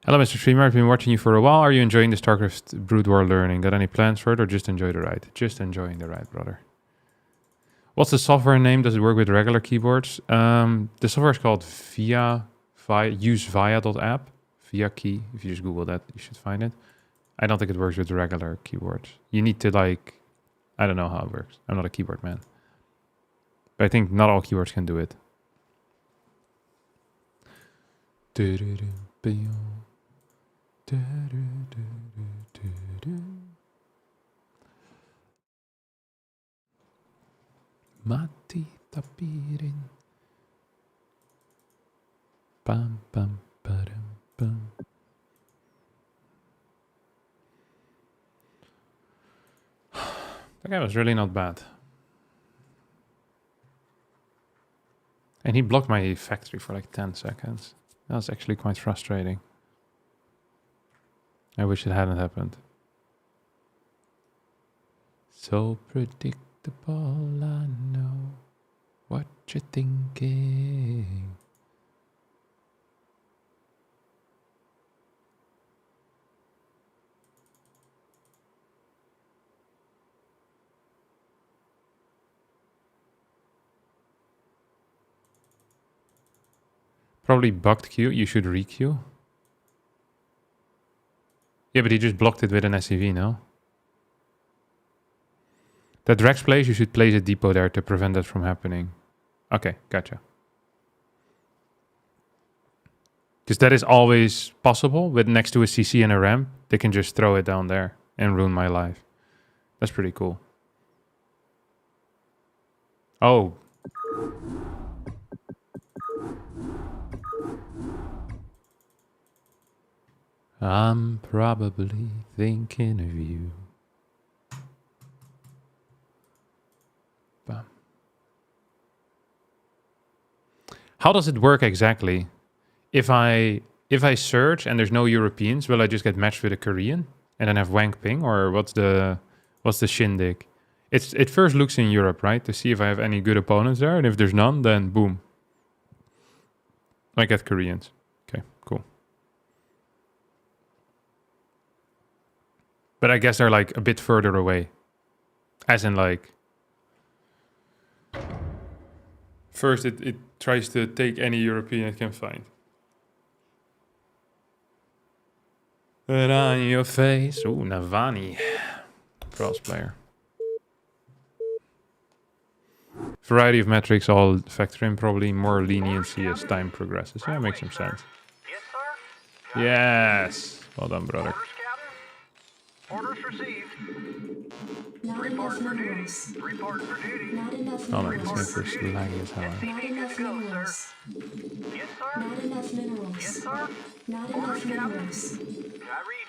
Hello, Mr. Streamer. I've been watching you for a while. Are you enjoying the StarCraft Brood War learning? Got any plans for it or just enjoy the ride? Just enjoying the ride, brother. What's the software name? Does it work with regular keyboards? The software is called usevia.app. Via key. If you just Google that, you should find it. I don't think it works with regular keyboards. You need to like, I don't know how it works. I'm not a keyboard man. But I think not all keyboards can do it. Mati tapirin. Bam bam badam bam. That guy was really not bad. And he blocked my factory for like 10 seconds. That was actually quite frustrating. I wish it hadn't happened. So predictable, I know what you're thinking. Probably bugged queue. You should re-queue. Yeah, but he just blocked it with an SCV, no? That Rex place, you should place a depot there to prevent that from happening. Okay, gotcha. Because that is always possible, with next to a CC and a ramp, they can just throw it down there and ruin my life. That's pretty cool. Oh. I'm probably thinking of you. Bam. How does it work exactly? If I search and there's no Europeans, will I just get matched with a Korean and then have wank ping, or what's the shindig? It first looks in Europe, right, to see if I have any good opponents there, and if there's none, then boom, I get Koreans. Okay, cool. But I guess they're like a bit further away, as in like first it tries to take any European it can find. And on your face. Ooh, Navani. Cross player. Variety of metrics all factor in probably more leniency as time progresses. Yeah, makes some sense. Yes, sir. Yes. Well done, brother. Orders, Captain. Orders received. Not enough minerals. Reporting for duty. Not enough Oh no, minerals. this is laggy as hell. Not enough minerals. Yes, sir. Not enough minerals. Yes, sir. Not enough minerals. Can I read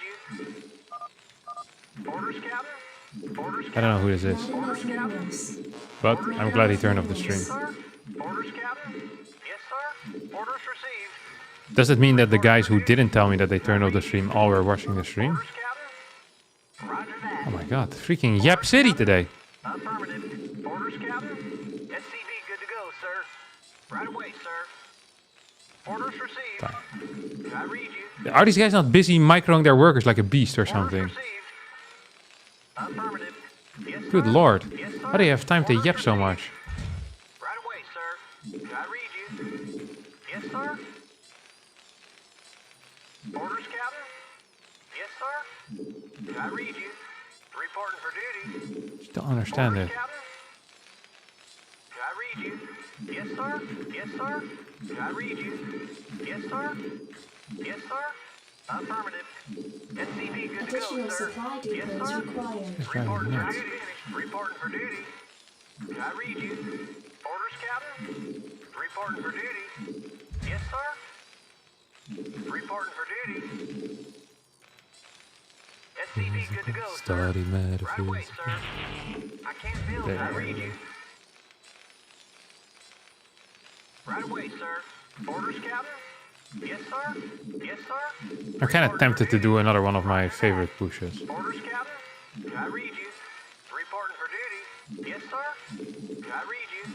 you? Orders, Captain. Orders, I don't know who this is, Not enough minerals. but I'm glad he turned off the stream. sir. Orders, Captain. Yes, sir. Orders received. Does it mean that the guys who didn't tell me that they turned off the stream all were watching the stream? Orders, Captain. Roger that. Oh my god, freaking Yap City today. Affirmative. Orders, Captain. SCV good to go, sir. Right away, sir. Orders received. Can I read you? Are these guys not busy microing their workers like a beast or Orders something? received. Affirmative. Yes, sir. Good lord. Yes, sir. How do you have time to Orders yap so received. much? Right away, sir. Can I read you? Yes, sir. Orders, Captain. Yes, sir. Can I read you? Reporting for duty. Just don't understand Orders, it. Captain. Can I read you? Yes, sir. Yes, sir. Can I read you? Yes, sir. Yes, sir. Affirmative. SCV good to go, Additional sir. supply Yes, depots sir. required. It's driving me Reporting for nuts. duty. Reporting for duty. Can I read you? Orders, Captain. Reporting for duty. Yes, sir. Reporting for duty. SCV good to go, sir. Study Right away, metaphysics. sir. I can't feel. Can I read you? Right away, sir. Orders, Captain. Yes, sir. Yes, sir. I'm kind of tempted to do another one of my favorite pushes. Orders, Captain. Can I read you? Reporting for duty. Yes, sir. Can I read you?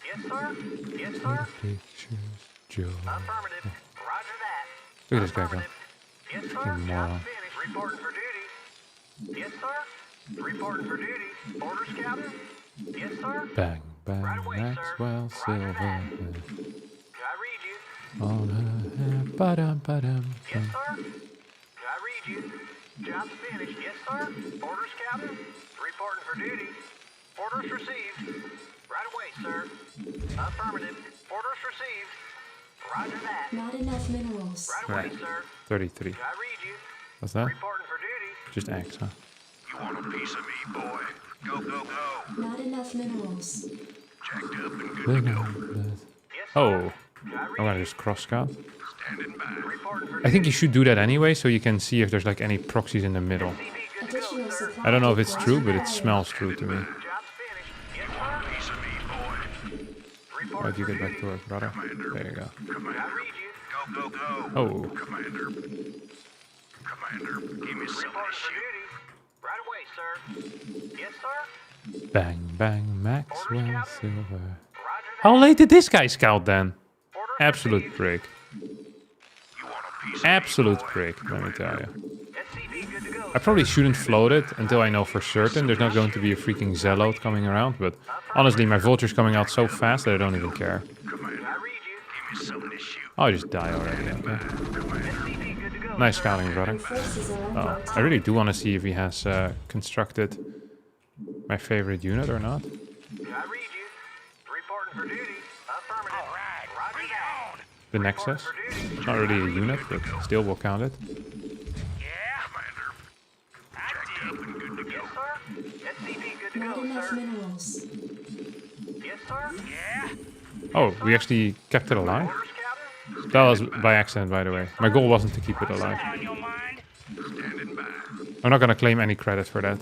Yes, sir. Yes, sir. Pictures, Joe. Affirmative. Roger that. Look at this guy go. Affirmative. Yes, sir. Freaking moron. Job finished. Reporting for duty. Yes, sir. Reporting for duty. Orders, Captain. Yes, sir. Bang, bang, Right away, sir. Maxwell Roger Silver. that. Can I read you? On her head, ba-dum, ba-dum, Yes, bum. sir. Can I read you? Job's finished. Yes, sir. Orders, Captain. Reporting for duty. Orders received. Right away, sir. Affirmative. Orders received. Roger that. Not enough minerals. Right away, Right. sir. 33. I read you. What's that? Reporting for duty. Just X, huh? You want a piece of me, boy? Go, go, go. Not enough minerals. Checked up and good to go. Yes, sir. Oh, I I'm read gonna you. just cross scout. Standing by. Reporting for I think you should do that anyway, so you can see if there's like any proxies in the middle. CB, good to go, Additional sir. supply I don't know if it's depots true, but it required. smells true to me. Job's finished. Yes, sir. Piece of me, boy. Reporting Why'd you for get back duty. to work, brother? There you go. I Commander. read you. Go, go, go. Oh, Commander. Commander, give me some of Reporting this for shit. duty. Right away, sir. Yes, sir. bang, bang, Maxwell Captain. Silver. Roger that. How late did this guy scout then? Orders Absolute received. prick. You want a piece of Absolute me, boy? prick, let me tell you. SCP, good to go. I probably shouldn't float it until I know for certain there's not going to be a freaking zealot coming around, but honestly, my vulture's coming out so fast that I don't even care. Commander, I read you. give me some of this shit. I'll just die already, okay? SCP, good to go. Nice sir. scouting, brother. Your forces are under Oh, attack. I really do want to see if he has constructed my favorite unit or not. I read you. Reporting for duty. Affirmative. All right, Roger bring it that. on. The Nexus. For duty. It's not really a unit, but still we'll count it. Yeah, Commander. I dig. And good to go. Yes, sir. SCP, good to Not go, enough sir. minerals. Yes, sir. Yeah. Oh, we actually kept it alive? Orders, Captain. That was by accident, by the way. My goal wasn't to keep it alive. On your mind? Standing by. I'm not gonna claim any credit for that.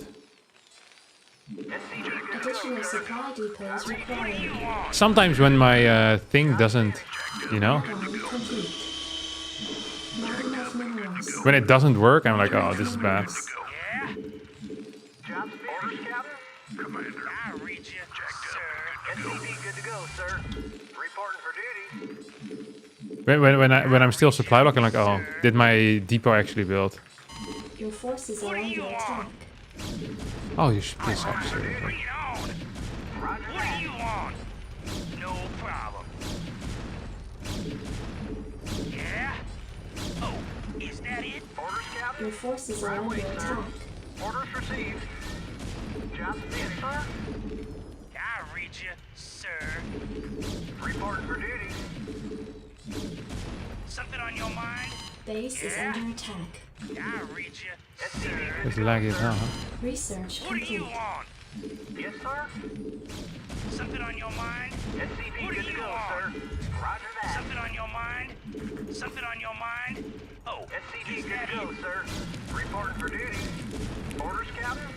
SCP, good to go, Additional sir. supply depots required. Sometimes when my thing doesn't, you know, Add-on complete. Not enough minerals. when it doesn't work, I'm like, oh, this is bad. Yeah. Job's finished. Orders, Captain. Commander. I read you, sir. SCP, good to go, sir. Reporting for duty. When I'm still supply lock, I'm like, oh, did my depot actually build? Your forces are under attack. Oh, you should please stop, seriously. Bring it on. Roger What that. do you want? No problem. Yeah? Oh, is that it? Orders, Captain. Your forces are under attack. Orders received. Job's finished, sir. I read you, sir. Reporting for duty. Something on your mind? Base is under attack. I read you, SCP, sir. It's laggy as hell, huh? Research What do you complete. want? yes, sir. Something on your mind? SCP, What do good to you go, want? sir. Roger that. Something on your mind? Something on your mind? Oh, SCP, is good that to go, it? sir. Reporting for duty. Orders, Captain.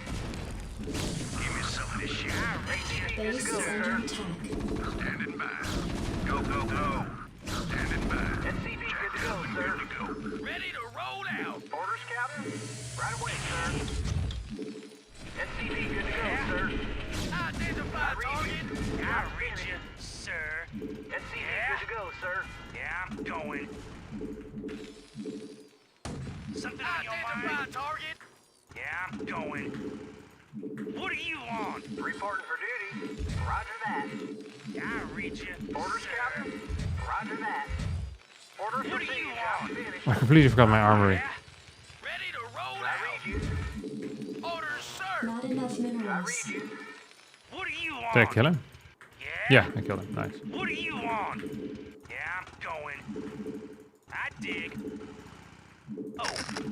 Give me some of this shit. I read you. SCP, good Base to go, is under sir. attack. Standing by. Go, go, go. Standing by. SCP, good to go, sir. Ready to roll out. Orders, Captain. Right away, sir. SCP, good to go, sir. Identify target. I read you, sir. SCP, good to go, sir. Yeah, I'm going. Something on your mind? Target. Yeah, I'm going. What do you want? Reporting for duty. Roger that. I read you. Orders, sir. Captain. Roger that. Orders What do you received. want? Job finished. I completely forgot my armory. Yeah? Ready to roll I read you. Orders, sir. Not enough I minerals. read you. What do you want? Did I kill him? Yeah? Yeah, I killed him. Nice. What do you want? Yeah, I'm going. I dig. Oh,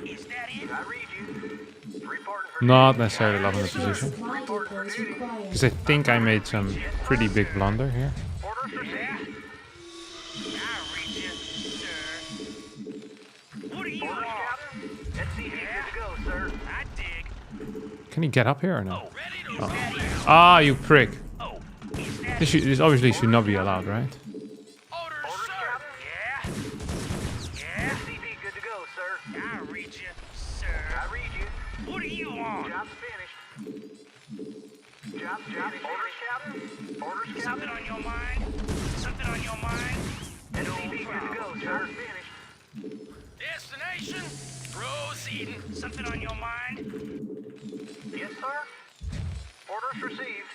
is that it? I read you. Reporting for Not necessarily loving the Additional position. supply depots required. Because I think I made some pretty big blunder here. orders received. Yeah? I read you, sir. What do you Orders, want? Captain. SCP, good to go, sir. I dig. Can he get up here or no? Oh, ready to is that it? Ah, you prick. Oh, is that This obviously should not be allowed, right? Orders, Orders, sir. Captain. Yeah? Yeah? SCP, good to go, sir. I read you, sir. I read you. What do you want? Job's finished. Job finished. Orders, Captain. Orders, Something Captain. on your mind? Something on your mind? SCP, good to go, sir. Finished. Destination? Proceeding. Something on your mind? Yes, sir. Orders received.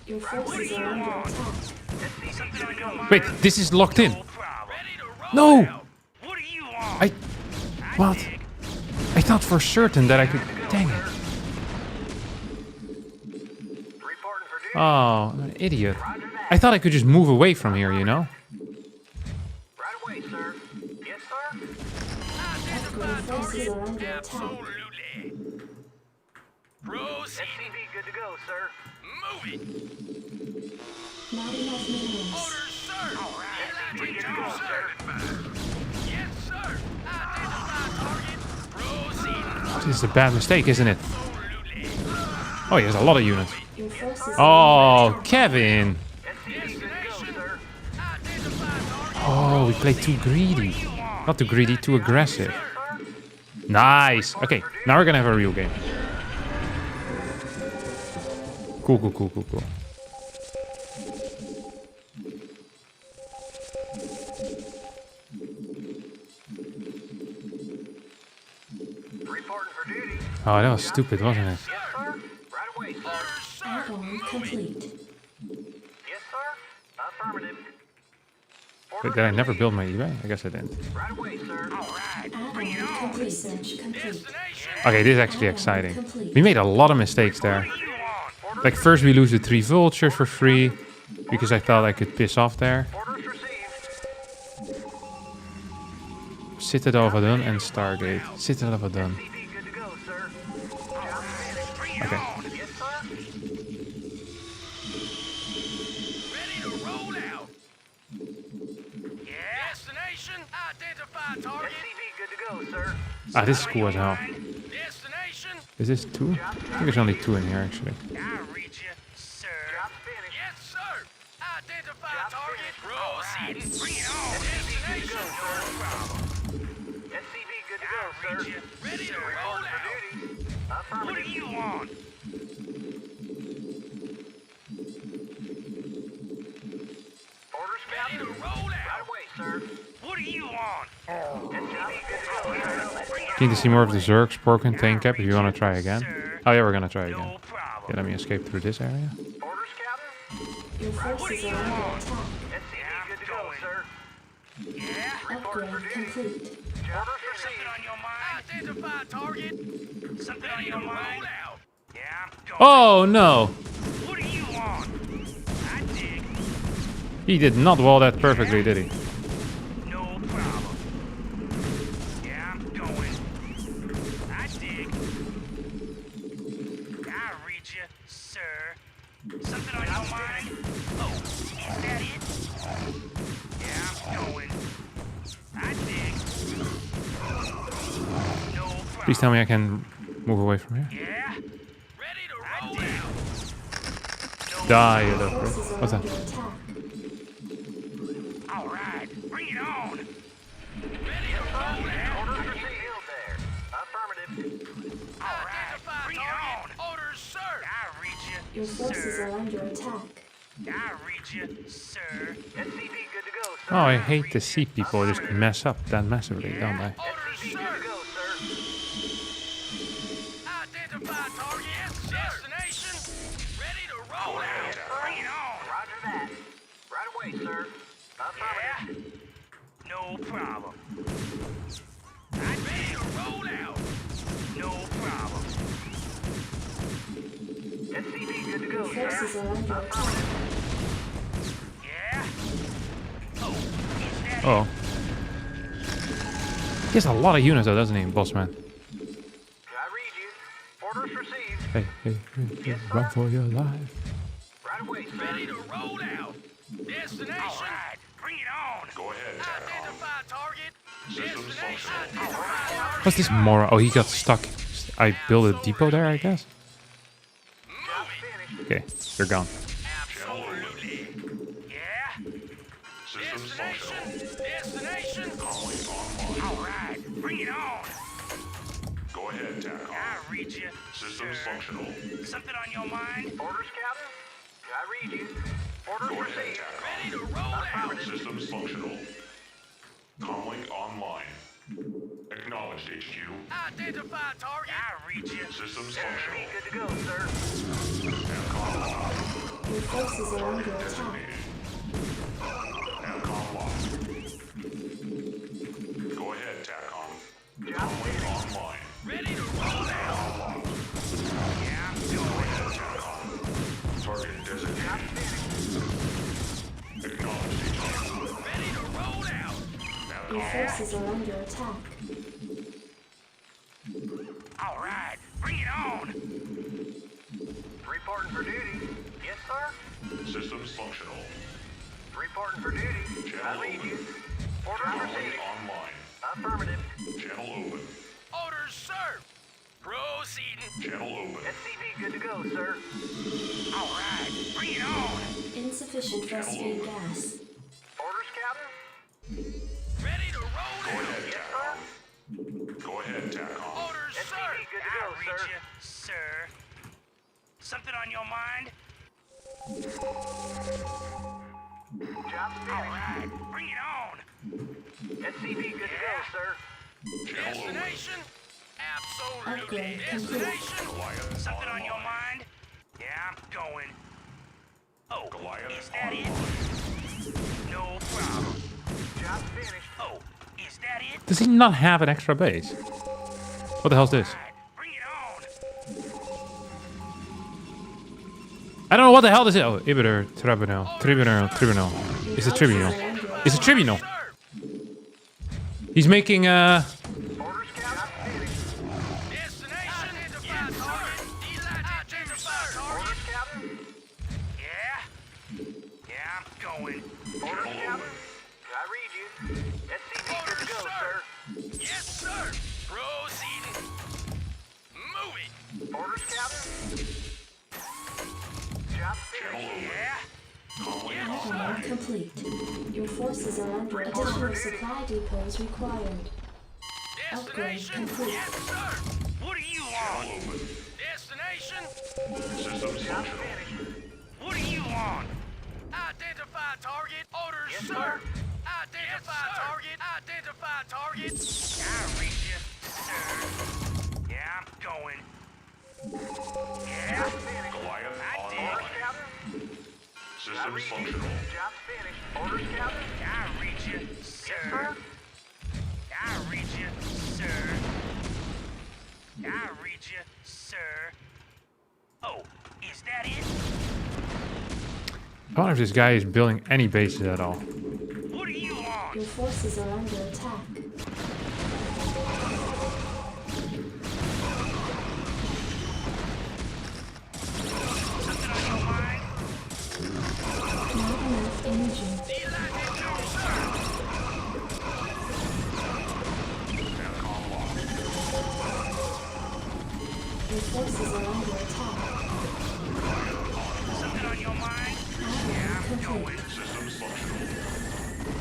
Your forces are under attack. SCP, Something good on to your go. mind? Wait, this is locked in. No problem. Ready to roll No! out. What do you want? I... What? dig. I thought for certain that I could... Dang it. Reporting for duty. Oh, I'm an idiot. I thought I could just move away from here, you know? Right away, sir. Yes, sir. Upgrade forces are under attack. Absolutely. Proceed. SCV good to go, sir. Move it. Mounting has minerals. Orders, sir. All right. SCV good to go, sir. Yes, sir. Identify target. Proceed. This is a bad mistake, isn't it? Absolutely. Oh, he has a lot of units. Your forces Oh, Kevin. SCV good to go, sir. Identify target. Oh, we played too greedy. Not too greedy, too aggressive. Nice. Okay, now we're gonna have a real game. Cool, cool, cool, cool, cool. Reporting for duty. Oh, that was stupid, wasn't it? Yes, sir. Right away, sir. add-on complete. Yes, sir. Affirmative. Wait, did I never build my eBay? I guess I didn't. Right away, sir. Add-on research complete. Okay, this is actually exciting. We made a lot of mistakes there. Like, first we lose the 3 vultures for free, because I thought I could piss off there. Orders received. Citadel of Adun and Stargate. Citadel of Adun. SCV good to go, sir. Okay. Yes, sir. Ready to roll out. Yeah. Destination. Identify target. SCV good to go, sir. Ah, this is cool as hell. Destination. Is this 2? I think there's only 2 in here, actually. I read you, sir. Job finished. Yes, sir. Identify Job target. finished. Proceed. Bring it on. SCV good to go, Destination. sir. SCV good to go, sir. Ready to roll Reporting for out. duty. What Affirmative. do you want? Orders, Ready to Captain. roll Right out. away, sir. What do you want? SCV good to go, sir. Keen to see more of the Zerg Spore contain cap if you want to try again. Oh yeah, we're gonna try again. No Okay, problem. let me escape through this area. Orders, Captain. Your forces are under attack. SCV good to go, sir. Yeah? Reporting for Upgrade duty. complete. Orders Something received. on your mind? Identify target. Something on your mind? Yeah, I'm going. Oh no! What do you want? I dig. He did not wall that perfectly, did he? No problem. Yeah, I'm going. I dig. I read you, sir. Something on your mind? Oh, is that it? Yeah, I'm going. I dig. No problem. Please tell me I can move away from here. Yeah? Ready to roll out. Die, you little prick. Forces are What's that? under attack. All right, bring it on. Ready to roll out. Orders received there. Affirmative. All right, bring it on. Orders, sir. I read you, Your forces sir. are under attack. I read you, sir. SCV good to go, sir. Oh, I hate to see people just mess up that massively, don't I? Orders, SCV sir. good to go, sir. Identify target. Destination. Ready to roll out. Bring it on. Roger that. Right away, sir. Affirmative. Yeah? No problem. I'm ready to roll out. No problem. SCV good to go, Your forces sir. are under attack. Yeah? Oh, is that Oh. He has a lot of units though, doesn't he, boss man? I read you. Orders received. Hey, hey, hey, run for your life. Right away, sir. ready to roll out? Destination. All right, bring it on. Go ahead. Identify target. Destination. Identify target. What's this Mora? Oh, he got stuck. I built a depot there, I guess. Job finished. Okay, they're gone. Absolutely. Yeah? Destination. Destination. All right, bring it on. Go ahead, TACOM. I read you. Systems sir. functional. Something on your mind? Orders, Captain. I read you. Orders Go ahead, received. Ready TACOM. to roll out. Systems functional. Comlink online. Acknowledged, HQ. Identify target. I read you. Systems SCV functional. good to go, sir. TACOM locked. Your forces are under attack. Designated. TACOM locked. Go ahead, TACOM. Job Comlink finished. online. Ready forces are under attack. All right, bring it on. Reporting for duty. Yes, sir. Systems functional. Reporting for duty. I lead you. Orders Comlink received. online. Affirmative. Channel open. Orders, sir. Proceeding. Channel open. SCP good to go, sir. All right, bring it on. Insufficient phosphate gas. Orders, Captain. Ready to roll Go out. ahead, Yes, TACOM. sir. Go ahead, TACOM. Orders, SCP sir. good to go, I read sir. you, sir. Something on your mind? Job All finished. right, bring it on. SCP good to go, sir. Channel open. Destination? Absolutely. Upgrade complete. Destination? Goliath Something on your online. mind? Yeah, I'm going. Oh, Goliath is that it? online. No problem. Job finished. Oh, is that it? Does he not have an extra base? What the hell's this? All right, bring it on. I don't know what the hell this is. Oh, Ibiter, Tribunal. It's a tribunal. It's a tribunal. Sir, He's making Orders, Captain. Finished. destination. Identify target. Identify target. Orders, Captain. Yeah? Yeah, I'm going. Orders, Captain. I read you. SCP good to go, sir. Yes, sir. Proceeding. Move it. Orders, Captain. Job finished. Yeah? Upgrade complete. Your forces are under additional supply depots required. Upgrade Destination? complete. Yes, sir. What do you want? Open. Destination? Systems Job functional. finished. What do you want? Identify target. Orders, Yes, sir. sir. Identify target. Identify target. I read you, sir. Yeah, I'm going. Yeah? Job finished. Goliath I did. Orders, online. Captain. I Systems read you. functional. Job finished. Orders, Captain. I read you, Yes, sir. sir. I read you, sir. I read you, sir. Oh, is that it? I wonder if this guy is building any bases at all. What do you want? Your forces are under attack. Something on your mind? Not enough energy. Your forces are under attack. Something on your mind? Upgrade complete. Systems functional.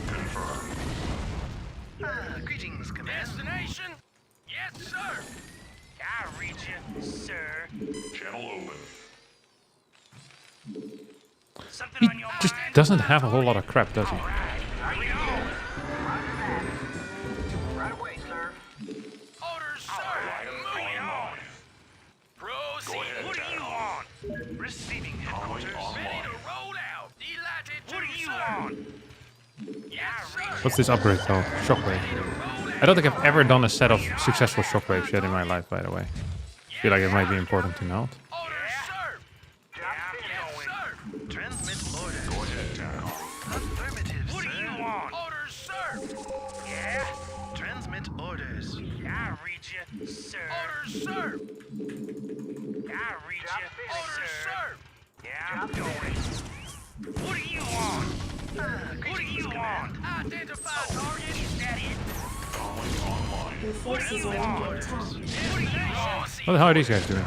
Confirmed. Greetings, Command. Destination? Yes, sir. I read you, sir. Channel open. Something He on your just mind? doesn't have a whole lot of crap, does he? Right, bring it on. Roger that. Right away, sir. Orders, sir. Move it on. Proceed. Go ahead, What do you Jack. want? Receiving Comlink Ready online. to roll out. Delighted to, what do you want? Yes, sir. What's this upgrade called? Shockwave. I don't think I've ever done a set of successful shockwaves yet in my life, by the way. I feel like it might be important to note. Orders, sir. Job Yes, finished. sir. Transmit orders. Go ahead, TACOM. Affirmative, What do sir. you want? Orders, sir. Yeah? Transmit orders. I read you, sir. Orders, sir. I read Job you, finished, orders, sir. sir. Yeah, I'm Job going. What do you want? What do you want? Identify target. Is that it? Comlink online. Your forces are under attack. What do you want? What the hell are these guys doing?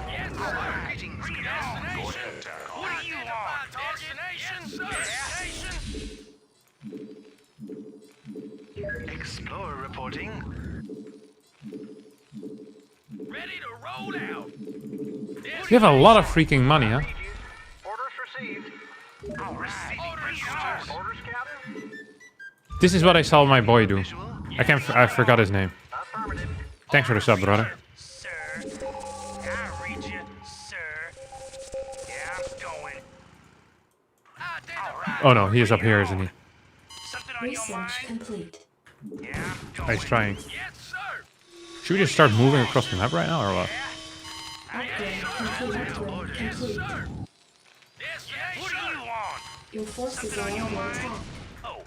Yes, sir. Greetings, Bring it Command. on. Go ahead, TACOM. What do you want? Destination, sir. Destination. Explorer reporting. Ready to roll out. You have a lot of freaking money, huh? Read you. Orders received. All right. Orders, sir. Orders, Captain. This is what I saw my boy do. Visual. I forgot his name. Affirmative. Thanks for the sub, brother. Sir. I read you, sir. Yeah, I'm going. Identify. Oh no, he is up here, isn't he? Something on your Research mind? complete. Yeah, I'm Oh, going. he's trying. Yes, sir. Should we just start moving across the map right now, or what? Upgrade complete. Upgrade complete. Sir. Destination. What do you want? Your forces Something are on your under mind? attack. Oh,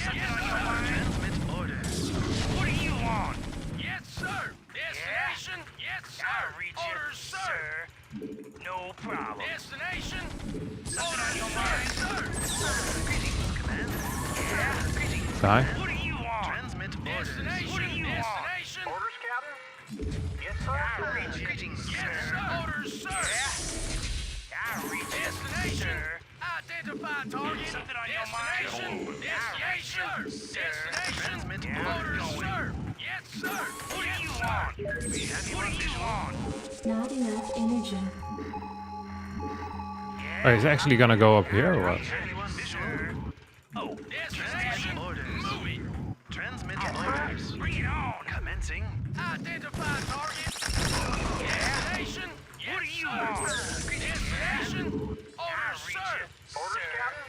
Something on your mind? Transmit orders. What do you want? Yes, sir. Destination? Yes, sir. I'll reach orders, sir. No problem. Destination? Something on your mind? Sir. Greetings, command. Yeah. Greetings. Die. What do you want? Transmit orders. Destination? What do you want? Orders, Captain? Yes, sir. I'll reach it. Greetings, yes, sir. Orders, sir. Yeah. I'll reach destination. Sir. Identify target. Something on your mind? Destination. Destination. Transmit orders, sir. Yes, sir. What do you want? We have you on visual. Not enough energy. Oh, he's actually gonna go up here or what? Have you on visual? Oh, destination. Orders. Moving. Transmit orders. Bring it on. Commencing. Identify target. Destination. What do you want? Destination. Orders, sir. Orders, Captain?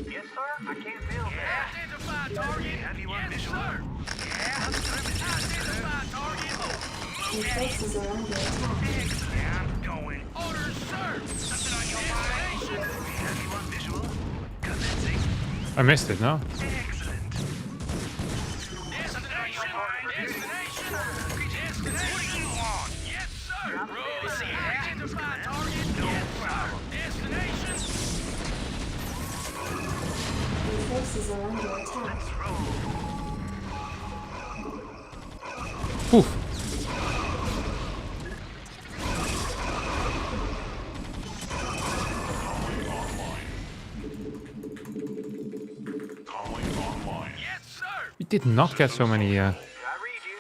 Yes, sir. I can't feel that. Identify target. Have you on visual? Yeah. Identify target. Your forces are under attack. Yeah, I'm going. Orders, sir. Something on your mind? Have you on visual? Commencing. I missed it, no? Excellent. Something on your mind? Destination. Destination. What do you want? Yes, sir. Proceed. Identify target. No problem. Destination. Your forces are under attack. Poof. Calling online. Yes, sir. We did not get so many I read you.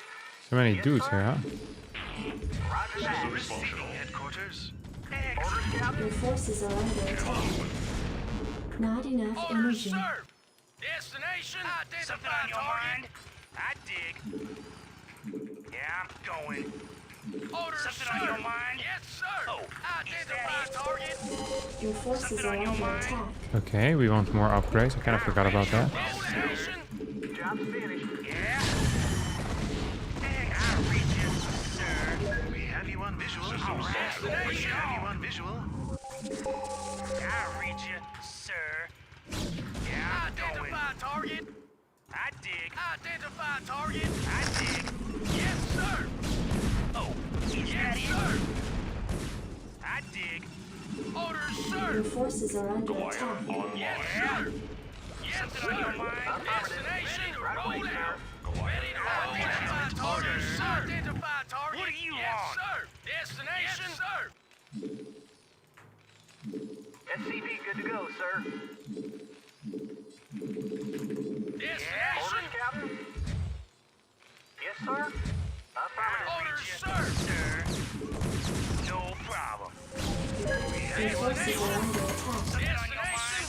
so many dudes here, huh? Roger that. Receiving headquarters. Orders, Captain? Your forces are under attack. Not enough Orders, energy. sir. Destination. Something on your mind? I dig. Yeah, I'm going. Orders, something on your mind? Yes, sir. Oh, identify target. Your forces are under attack. Okay, we want more upgrades. I kind of forgot about that. Destination. Job's finished. Yeah. I'll reach you, sir. We have you on visual. Destination. We have you on visual. I'll reach you, sir. Yeah, identify target. I dig. Identify target. I dig. Yes, sir. Oh, yes, sir. I dig. Orders, sir. Your forces are under attack. Yes, sir. Yes, sir. On your mind. Destination. Roll out. Ready to roll out. Orders, sir. Identify target. What do you want? Yes, sir. Destination. Yes, sir. SCP good to go, sir. Destination. Orders, Captain? Yes, sir. Affirmative. Orders, sir. No problem. Your forces are under attack. Destination.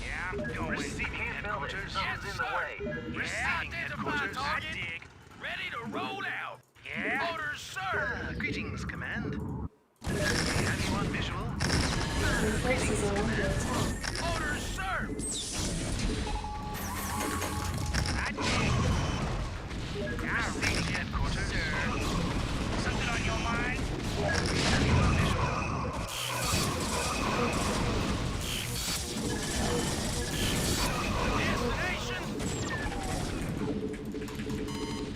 Yeah, I'm going. Receiving headquarters. Something's in the way. Receiving headquarters. I dig. Ready to roll out. Yeah. Orders, sir. Greetings, command. We have you on visual. Your forces are under attack. Orders, sir. I dig. I'm reading headquarters. Sir. Something on your mind? We have you on visual. Destination.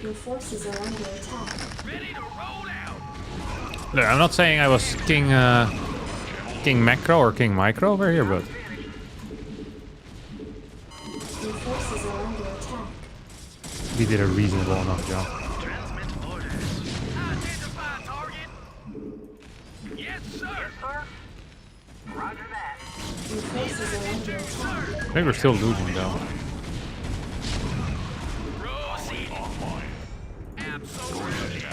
Your forces are under attack. Ready to roll out. Look, I'm not saying I was King Macro or King Micro over here, but Your forces are under attack. we did a reasonable enough job. Transmit orders. Identify target. Yes, sir. Yes, sir. Roger that. Your forces are under attack. I think we're still losing though. Proceed. Online. Absolutely.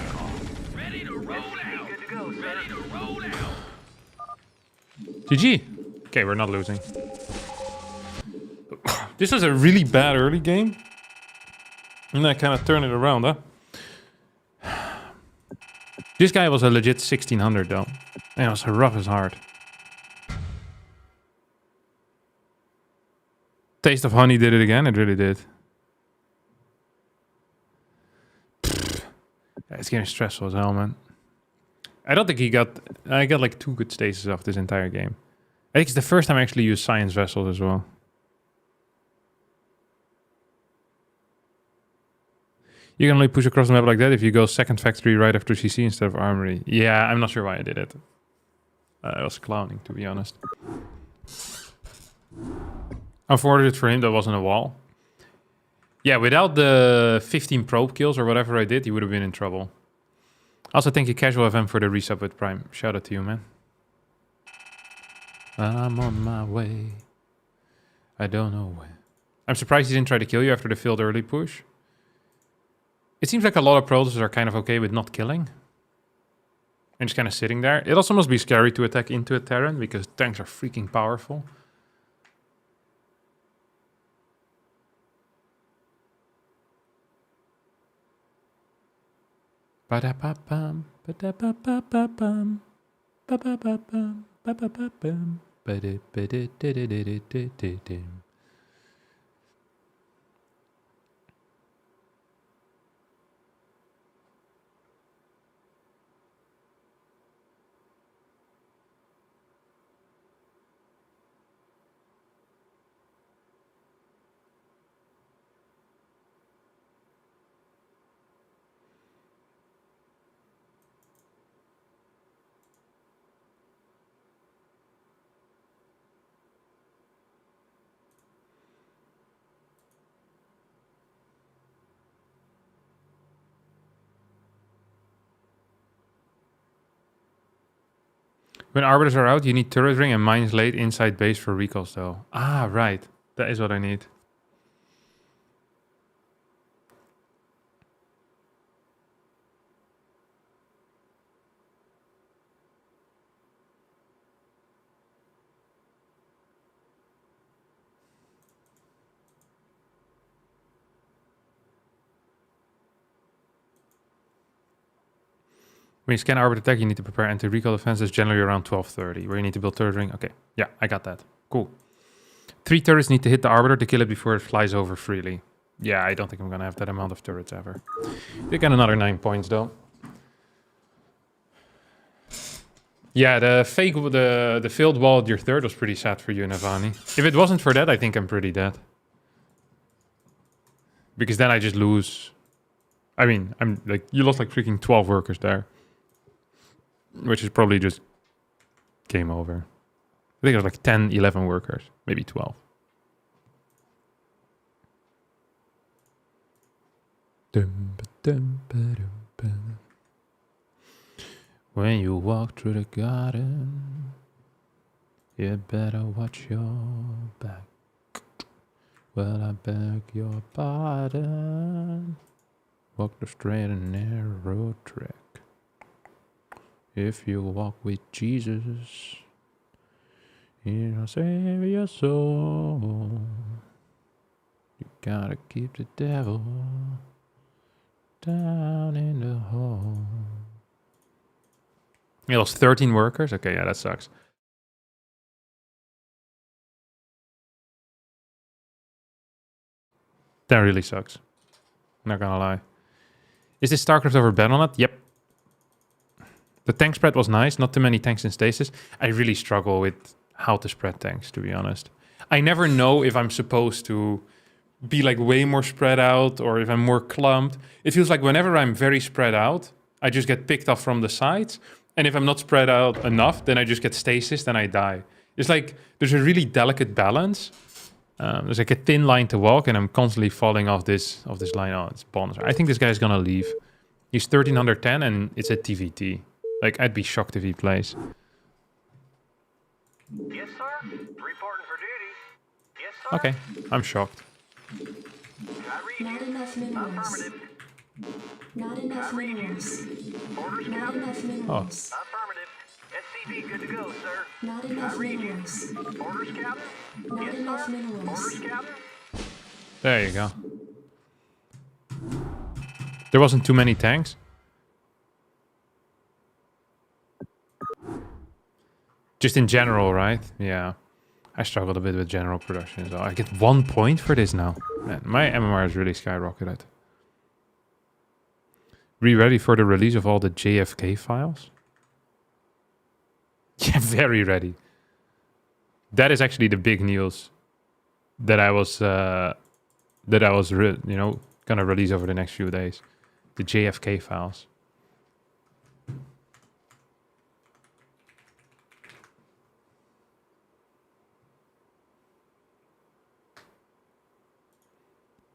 Ready to roll out. Good to go, sir. Ready to roll out. GG. Okay, we're not losing. This was a really bad early game. And I kind of turned it around, huh? This guy was a legit 1600 though. And it was rough as hard. Taste of Honey did it again, it really did. Yeah, it's getting stressful as hell, man. I don't think I got like 2 good stasis off this entire game. I think it's the first time I actually used science vessels as well. You can only push across the map like that if you go second factory right after CC instead of armory. Yeah, I'm not sure why I did it. I was clowning, to be honest. Unfortunate for him, that wasn't a wall. Yeah, without the 15 probe kills or whatever I did, he would have been in trouble. Also, thank you, Casual FM, for the resub with Prime. Shout out to you, man. I'm on my way. I don't know when. I'm surprised he didn't try to kill you after the failed early push. It seems like a lot of pros are kind of okay with not killing. And just kind of sitting there. It also must be scary to attack into a Terran because tanks are freaking powerful. Ba-da-ba-bum, ba-da-ba-ba-ba-bum, ba-ba-ba-bum, ba-ba-ba-bum, ba-da-ba-da-da-da-da-da-da-da-dum. When arbiters are out, you need turret ring and mines laid inside base for recalls, though. Ah, right. That is what I need. When you scan arbiter attack, you need to prepare anti-recall defenses generally around 12:30, where you need to build turret ring. Okay, yeah, I got that. Cool. 3 turrets need to hit the arbiter to kill it before it flies over freely. Yeah, I don't think I'm gonna have that amount of turrets ever. We got another 9 points though. Yeah, the failed wall at your third was pretty sad for you, Navani. If it wasn't for that, I think I'm pretty dead. Because then I just lose. I mean, I'm like, you lost like freaking 12 workers there. Which is probably just game over. I think it was like 10, 11 workers. Maybe 12. When you walk through the garden, you better watch your back. Well, I beg your pardon. Walk the straight and narrow track. If you walk with Jesus, he'll save your soul. You gotta keep the devil down in the hole. You lost 13 workers? Okay, yeah, that sucks. That really sucks. Not gonna lie. Is this StarCraft over Battle.net? Yep. The tank spread was nice. Not too many tanks in stasis. I really struggle with how to spread tanks, to be honest. I never know if I'm supposed to be like way more spread out or if I'm more clumped. It feels like whenever I'm very spread out, I just get picked off from the sides. And if I'm not spread out enough, then I just get stasis, then I die. It's like there's a really delicate balance. There's like a thin line to walk, and I'm constantly falling off this line. Oh, it's bonus. I think this guy's gonna leave. He's 1310, and it's a TVT. Like, I'd be shocked if he plays. Yes, sir. Reporting for duty. Yes, sir. Okay, I'm shocked. I read Not you. enough minerals. Affirmative. Not enough minerals. Orders, Not Captain. enough minerals. Affirmative. SCP good to go, sir. Not enough I read you. minerals. Orders, Captain. Not Yes, enough sir. minerals. Orders, Captain. There you go. There wasn't too many tanks. Just in general, right? Yeah. I struggled a bit with general production, so I get 1 point for this now. Man, my MMR is really skyrocketed. Be ready for the release of all the JFK files? Yeah, very ready. That is actually the big news that I was, gonna release over the next few days. The JFK files.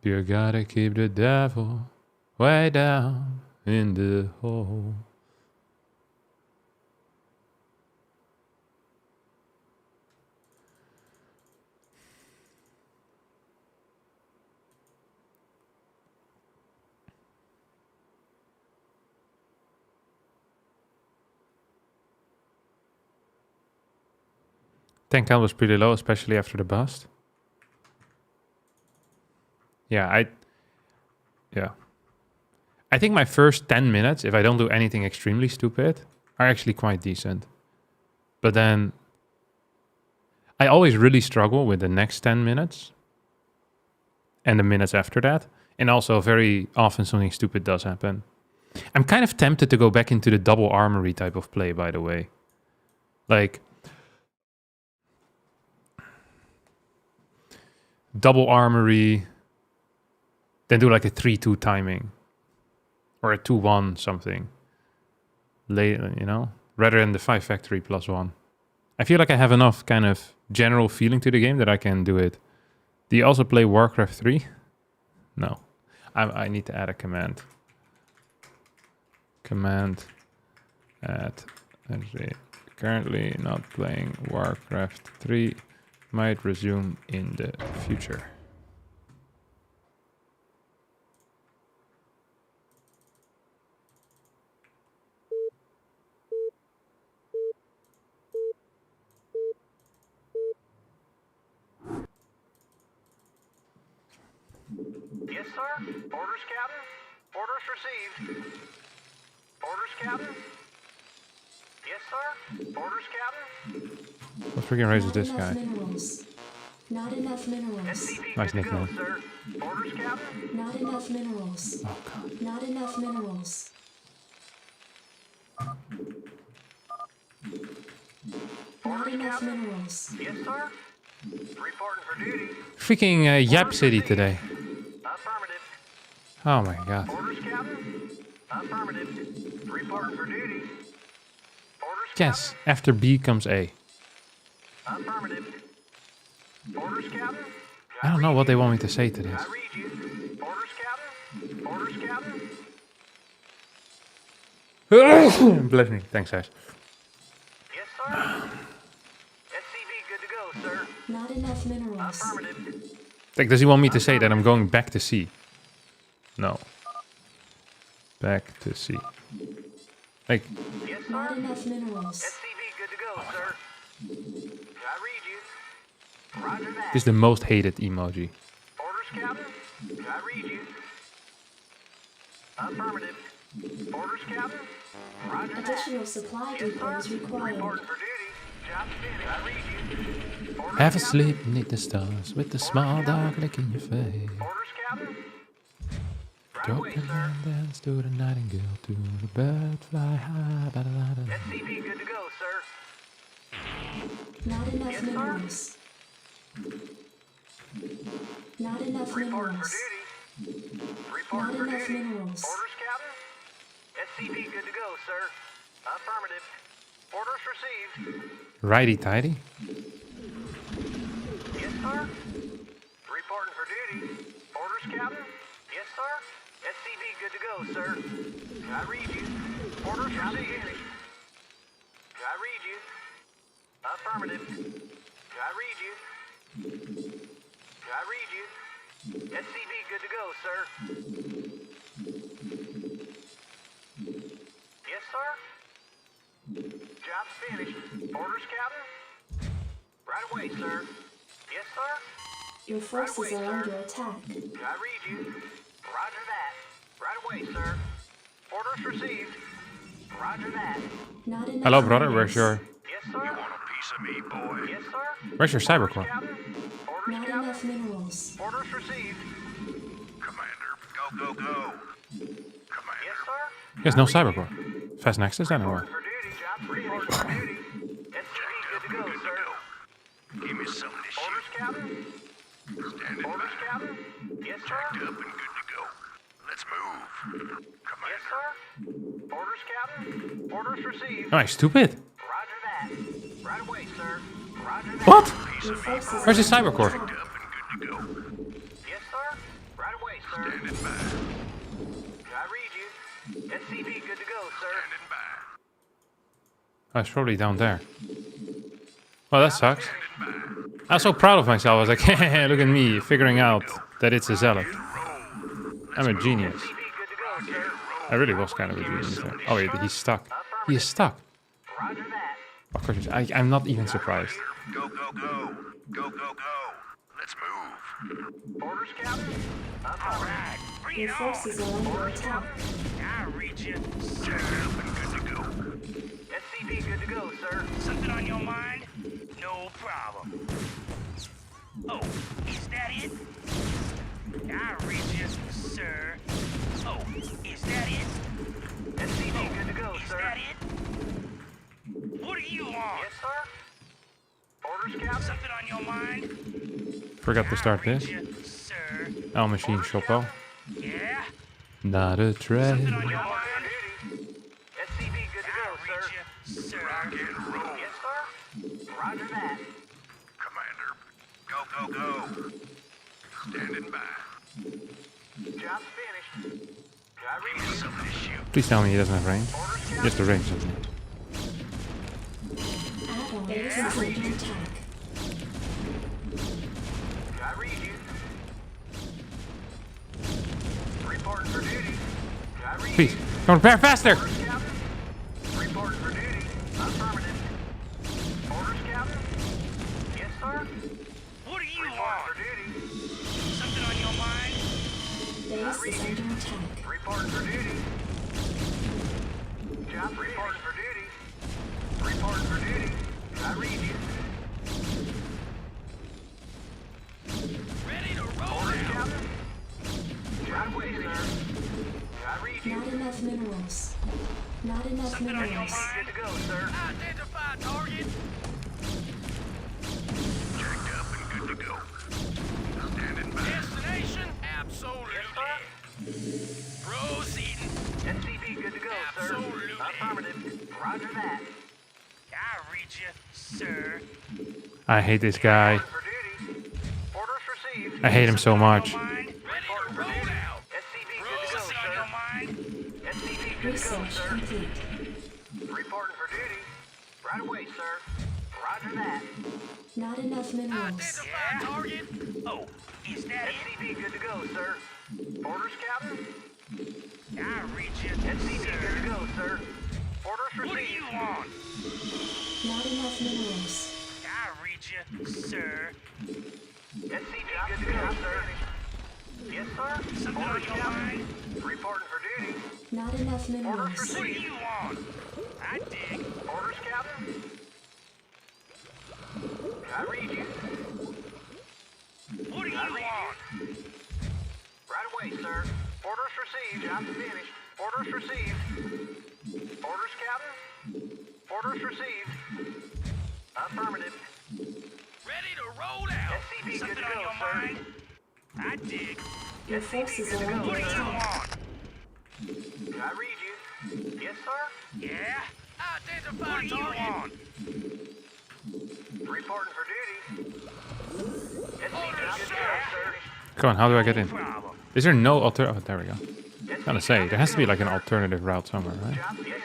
You gotta keep the devil way down in the hole. Tank count was pretty low, especially after the bust. Yeah, I think my first 10 minutes, if I don't do anything extremely stupid, are actually quite decent. But then I always really struggle with the next 10 minutes and the minutes after that. And also very often something stupid does happen. I'm kind of tempted to go back into the double armory type of play, by the way. Like, double armory, then do like a 3-2 timing. Or a 2-1 something. Later, you know? Rather than the 5 factory plus 1. I feel like I have enough kind of general feeling to the game that I can do it. Do you also play Warcraft 3? No. I need to add a command. Command add. Currently not playing Warcraft 3. Might resume in the future. Yes, sir. Orders, Captain. Orders received. Orders, Captain. Yes, sir. Orders, Captain. What freaking race is Not this enough guy? minerals. Not enough minerals. SCP Nice good to go, nickname. sir. Orders, Captain. Not enough minerals. Oh god. Not enough minerals. Not enough minerals. Yes, sir. Reporting for duty. Freaking Yap City today. Affirmative. Oh my god. Orders, Captain. Affirmative. Reporting for duty. Orders, Yes, after B comes A. Captain. Affirmative. Orders, Captain. I don't know what they want me to say to this. I read you. Orders, Captain. Orders, Captain. Bless me. Thanks, guys. Yes, sir. SCV good to go, sir. Not enough minerals. Affirmative. Like, does he want me to say that I'm going back to C? No. Back to C. Like, Yes, Not sir. enough minerals. SCV good to go, sir. I read you. Roger that. this is the most hated emoji. Orders, Captain. I read you. Affirmative. Orders, Captain. Roger that. Additional supply Yes, sir. depots required. Reporting for duty. Job finished. I read you. Orders, Have a Captain. sleep beneath the stars with the small dog licking your face. Orders, Captain. Right Drop away, your sir. line, dance to the nightingale, to the bird fly high. Ba-da-da-da. SCV good to go, sir. Not enough Yes, sir. minerals. Not enough Reporting for minerals. duty. Not Reporting for enough duty. minerals. Orders, Captain. SCV good to go, sir. Affirmative. Orders received. Righty tighty. Yes, sir. Reporting for duty. Orders, Captain. Yes, sir. SCV good to go, sir. I read you. Orders received. I read you. Affirmative. I read you. I read you. SCV good to go, sir. Yes, sir. Job's finished. Orders, Captain. Right away, sir. Yes, sir. Your forces are under attack. I read you. Roger that. Right away, sir. Orders received. Roger that. Not enough Hello, brother. minerals. Where's your Yes, sir. Want a piece of me, boy? Yes, sir. Where's your cybercore? Captain. Orders, Not Captain. enough minerals. Orders received. Commander, go, go, go. Commander. Yes, sir. He has no cybercore. Fast Nexus then or what? For duty. Job reporting for duty. SCV good to go, sir. Give me some of this Orders, Captain. shit. Standing Orders, by. Captain. Yes, Jacked sir. up and good to go. move. Yes, Commander. sir. Orders, Captain. Orders received. Oh, he's stupid. Roger that. Right away, sir. Roger that. What? Your forces Where's are his under cybercore? attack. Up and good to go. Yes, sir. Right away, sir. Standing by. I read you. SCV good to go, sir. Standing by. Oh, it's probably down there. Well, that sucks. I was so proud of myself. I was like, look at me, figuring out that it's a zealot. I'm a genius. SCV good to go, sir. I really was kind of a genius there. Oh wait, he's stuck. He is stuck. Roger that. Of course, I'm not even surprised. Go, go, go. Go, go, go. Let's move. Orders, Captain. All right, bring Your it on. forces are under attack. I read you, sir. Up and good to go. SCV good to go, sir. Something on your mind? No problem. Oh, is that it? I read you, sir. Oh, is that it? SCV good to go, Is sir. that it? What do you want? Yes, sir. Orders, Captain. Something on your mind? Forgot to start I read this. you, sir. Our machine shop well. Yeah? Not a Something trend. on your On mind? duty. SCV good to I go, read sir. you, sir. Rock and roll. Yes, sir. Roger that. Commander. Go, go, go. Standing by. Job's finished. I read you. Something to shoot. Please tell me he doesn't have range. Orders, Captain. Just the range, doesn't he? Add-on base is under attack. I read you. Reporting for duty. I read Please, you. come on, prepare faster! Orders, Captain. Reporting for duty. Affirmative. Orders, Captain. Yes, sir. What do you Reporting want? for duty. Something on your mind? Base is under attack. Reporting for duty. Job reporting for duty. Reporting for duty. I read you. Ready to roll Orders, out. Captain. Right away, sir. I read you. Not enough minerals. Not enough Something on your minerals. mind? Good to go, sir. Identify target. Checked up and good to go. Standing by. Destination? Absolutely. Yes, sir. Proceeding. SCV good to go, sir. Absolutely. Affirmative. Roger that. I read you, sir. I hate this guy. For duty. Orders received. I hate him so much. Ready to roll out. SCV good to go, Something on sir. your mind? SCV good to go, Research sir. complete. Reporting for duty. Right away, sir. Roger that. Not enough minerals. Identify target. Oh, is that it? SCV good to go, sir. Orders, Captain. I read you, SCV good sir. to go, sir. Orders What do received. you want? Not enough minerals. I read you, sir. SCV good to go, sir. Yes, sir. Something on Orders, your Captain. mind? Reporting for duty. Not enough minerals. What do you want? I dig. Orders, Captain. I read you. What do you want? Right away, sir. Orders received. Job finished. Orders received. Orders, Captain. Orders received. Affirmative. Ready to roll out. SCV good Something to on go, your sir. mind? I dig. Your forces are What under What do you attack. want? I read you. Yes, sir. Yeah? Identify what do you want? Reporting for duty. SCV Orders, good to sir. go, sir. Come on, how do I get in? Problem. Is there no alter? Oh, there we go. SCV Gonna say, good there has to be go, like an sir. alternative route somewhere, right? Job finished.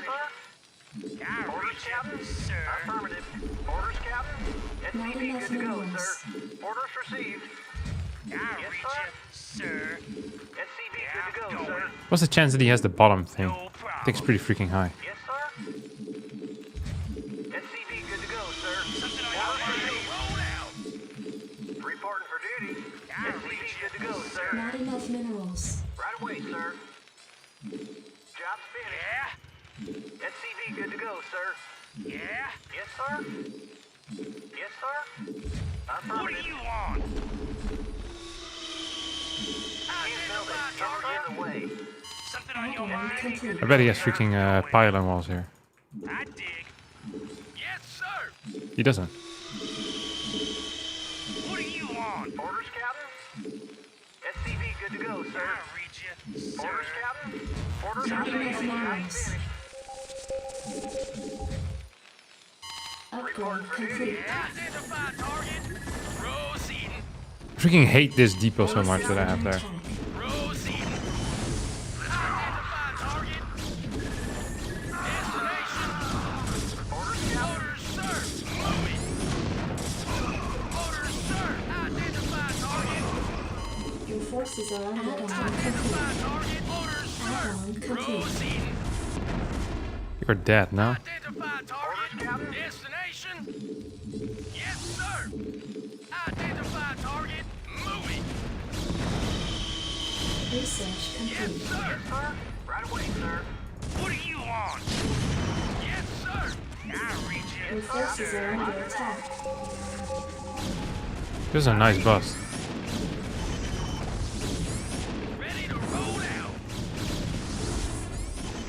Yes, sir. I Orders, read Captain. you, sir. Affirmative. Orders, Captain. Not SCV enough good to go, minerals. sir. Orders received. I Yes, read sir. you, sir. SCV good to go, sir. What's the chance that he has the bottom thing? No I think problem. it's pretty freaking high. Yes, sir. SCV good to go, sir. Something on your mind? Roll out. Reporting for duty. I read SCV you, good to go, sir. Not enough minerals. Right away, sir. Job's finished. Yeah? SCV good to go, sir. Yeah? Yes, sir. Yes, sir. What do Affirmative. you want? Identify target. In the way. Something on your Add-on mind? complete. I bet he has freaking pylon walls here. I dig. Yes, sir. He doesn't. What do you want? Orders, Captain. SCV good to go, sir. I read you, sir. Orders, Captain. Orders Not enough received. minerals. Upgrade complete. Identify target. Proceeding. I freaking hate this depot so much that I have there. Proceeding. Identify target. Destination. Orders, sir. Moving. Orders, sir. Identify target. Your forces are under attack. Identify target. Orders, sir. Add-on complete. Proceeding. You're dead now. Identify target. Destination. Yes, sir. Identify target. Moving. Research Yes, complete. sir. Sir, right away, sir. What do you want? Yes, sir. I read Your you. forces are under attack. This is a nice bus. Ready to roll out.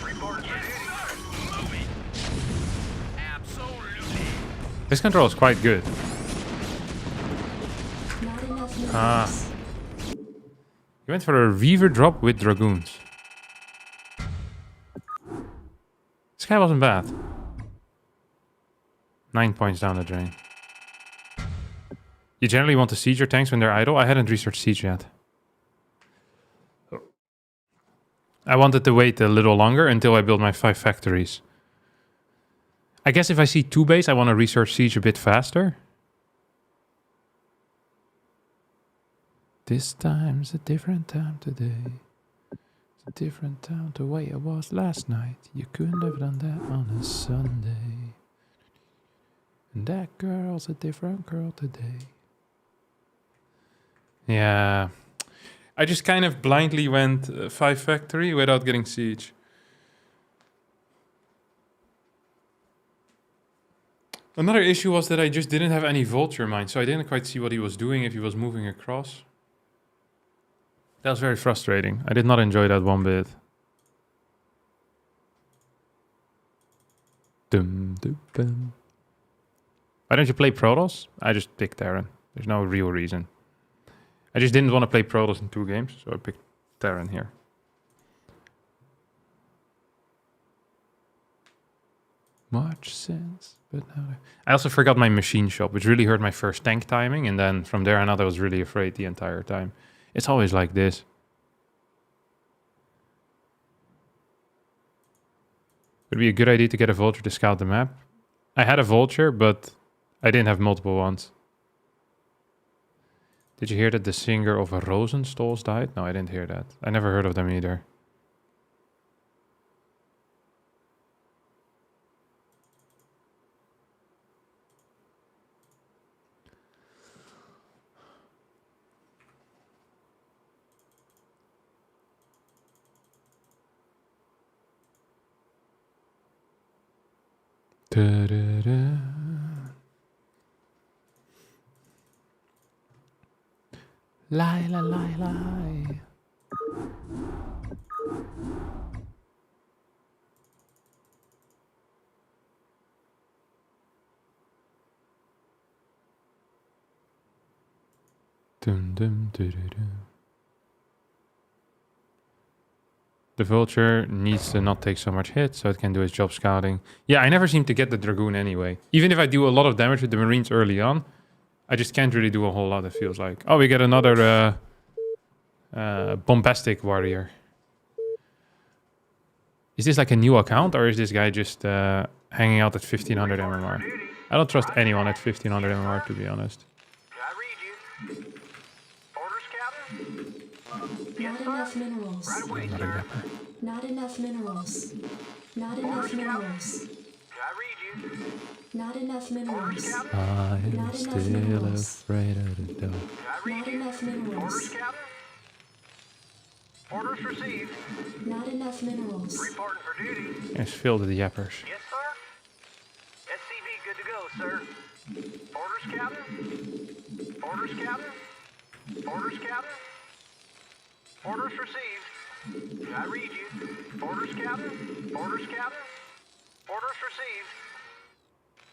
Reporting for Yes, duty. sir. Moving. Absolutely. This control is quite good. Not enough minerals. Ah. You went for a Reaver drop with Dragoons. This guy wasn't bad. 9 points down the drain. You generally want to siege your tanks when they're idle? I hadn't researched siege yet. I wanted to wait a little longer until I build my 5 factories. I guess if I see 2 base, I want to research siege a bit faster. This time's a different time today. It's a different time the way it was last night. You couldn't have done that on a Sunday. And that girl's a different girl today. Yeah. I just kind of blindly went 5 factory without getting siege. Another issue was that I just didn't have any vulture mine, so I didn't quite see what he was doing if he was moving across. That was very frustrating. I did not enjoy that one bit. Dum, dum, dum. Why don't you play Protoss? I just picked Terran. There's no real reason. I just didn't want to play Protoss in 2 games, so I picked Terran here. Much sense, but now I also forgot my machine shop, which really hurt my first tank timing, and then from there on out I was really afraid the entire time. It's always like this. Would it be a good idea to get a vulture to scout the map? I had a vulture, but I didn't have multiple ones. Did you hear that the singer of Rosenstolz died? No, I didn't hear that. I never heard of them either. Da-da-da. Lie, lie, lie, lie. Dum, dum, dum. The vulture needs to not take so much hit so it can do its job scouting. Yeah, I never seem to get the Dragoon anyway. Even if I do a lot of damage with the Marines early on, I just can't really do a whole lot, it feels like. Oh, we get another bombastic warrior. Is this like a new account, or is this guy just hanging out at 1500 MMR? I don't trust anyone at 1500 MMR, to be honest. I read you. Orders, Captain. Not enough minerals. Right away, Not a sir. yapper. Not enough minerals. Not enough minerals. I read you. Not enough minerals. I'm Not enough still minerals. afraid of the dark. I read Not you. enough Orders, minerals. Captain. Orders received. Not enough minerals. Reporting for duty. It's filled with the yappers. Yes, sir. SCV good to go, sir. Orders, Captain. Orders, Captain. Orders, Captain. Orders received. I read you. Orders, Captain. Orders, Captain. Orders received.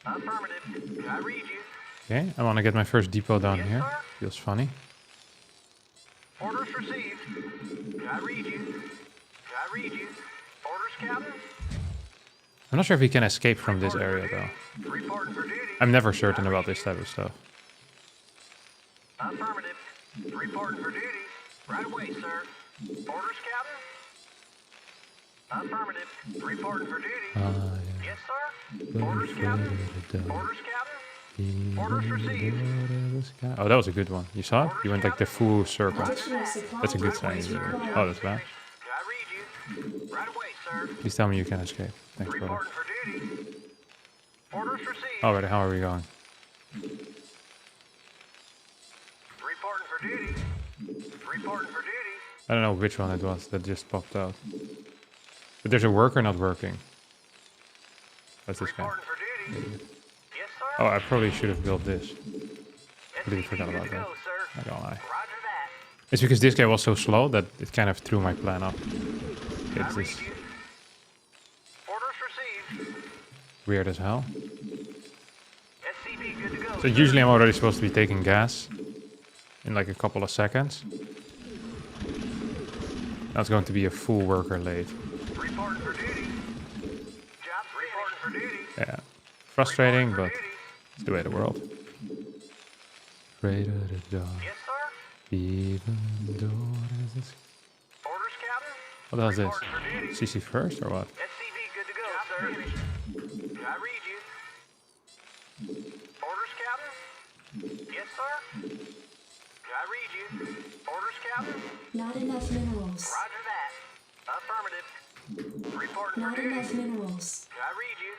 Affirmative. I read you. Okay, I want to get my first depot down Yes, here. sir. Feels funny. Orders received. Can I read you? Can I read you? Orders, Captain? I'm not sure if we can escape from this area though. Reporting for duty. I'm never certain about this type of stuff. Affirmative. Reporting for duty. Right away, sir. Orders, Captain? Affirmative. Reporting for duty. Yes, sir. Orders, Captain? Orders, Captain? Orders received. Oh, that was a good one. You saw it? You went like the full circle. Additional supply That's a good sign. depots required. Oh, that's bad. Can I read you? Right away, sir. Please tell me you can escape. Thanks, brother. Reporting for duty. Orders received. Oh, where the hell are we going? Reporting for duty. Reporting for duty. I don't know which one it was that just popped out. But there's a worker not working. That's this guy. Reporting for duty. Yes, sir. Oh, I probably should have built this. Completely SCV forgot good about to that. go, sir. I don't lie. Roger that. It's because this guy was so slow that it kind of threw my plan up. I It's read just you. Orders received. weird as hell. SCV good to go. So usually I'm already supposed to be taking gas in like a couple of seconds. Now it's going to be a full worker late. Reporting for duty. Job reporting for duty. Yeah. Frustrating, Reporting but for duty. it's the way of the world. Afraid of the dark, Yes, sir. even though there's this. Orders, Captain. What the hell is Reporting for duty. this? CC first or what? SCV good to go, sir. Can I read you? Orders, Captain. Yes, sir. Can I read you? Orders, Captain. Not enough minerals. Roger that. Affirmative. Reporting for Not duty. enough minerals. Can I read you?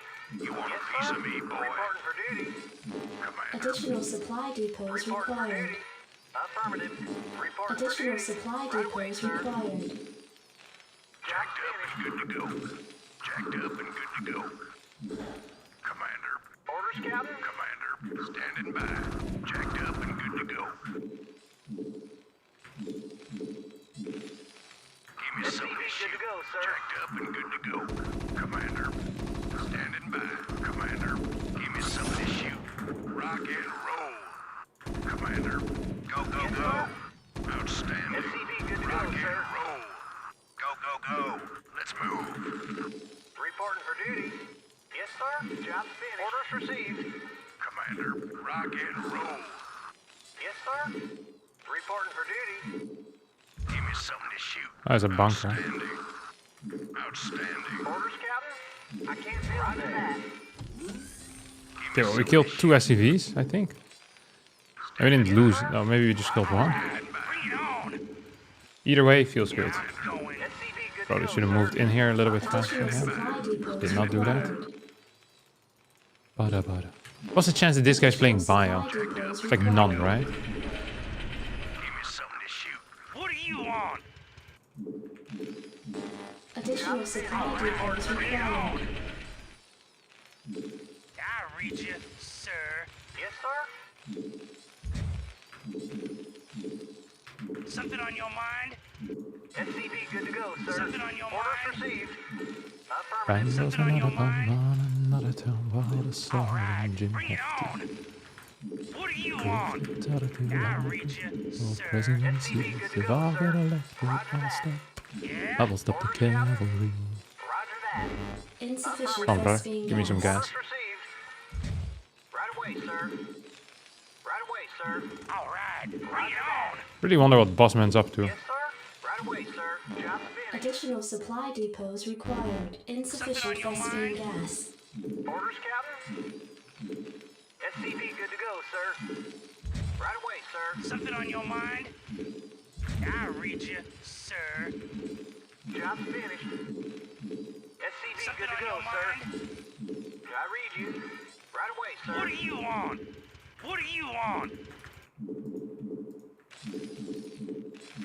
You want Yes, a piece sir. of me, boy? Reporting for duty. Commander. Additional supply depots Reporting for required. duty. Affirmative. Reporting for Additional duty. supply Right away, depots sir. required. Jacked up and good to go. Jacked up and good to go. Commander. Orders, Captain. Commander. Standing by. Jacked up and good to go. Give me some of this SCV shit. good to go, sir. Jacked up and good to go. Commander. Standing by. Commander. Give me some of this shoot. Rock and roll. Commander. Go, go, Yes, go. sir. Outstanding. SCV good to Rock go, and sir. roll. Go, go, go. Let's move. Reporting for duty. Yes, sir. Job finished. Orders received. Commander. Rock and roll. Yes, sir. Reporting for duty. Give me something to shoot. Oh, there's a bunker. Outstanding. Outstanding. Orders, Captain. I can't feel that. Okay, well, we killed 2 SCVs, I think. And we didn't lose. No, maybe we just killed one. Bring it on. Either way, feels good. Going. SCV good Probably to should go, have moved in here a little bit faster. Additional Yeah. supply depots Did not do that. required. Bada bada. What's the chance that this guy's playing bio? Supply depots It's like required. none, right? Give me something to shoot. What do you want? Additional supply depots required. I read you, sir. Yes, sir. Something on your mind? SCV good to go, sir. Something on your Orders mind? received. Affirmative. Bangles Something on your another mind? bomb on another town while the All sun right, and Jim bring it have on. to What do you want? tell it to I you. read you, Oh, sir. presidency, SCV good to if go, I sir. get elected, Roger I'll that. stop. Yeah? I will stop the cavalry. Roger that. Insufficient Come on, bro. phosphine Give me some gas. Orders received. Right away, sir. Right away, sir. All right, bring it on. Really wonder what Bossman's up to. Yes, sir. Right away, sir. Job finished. Additional supply depots required. Insufficient Something on your phosphine mind? gas. Orders, Captain. SCV good to go, sir. Right away, sir. Something on your mind? I read you, sir. Job finished. SCV Something good to on go, your sir. mind? Can I read you? Right away, sir. What do you want? What do you want?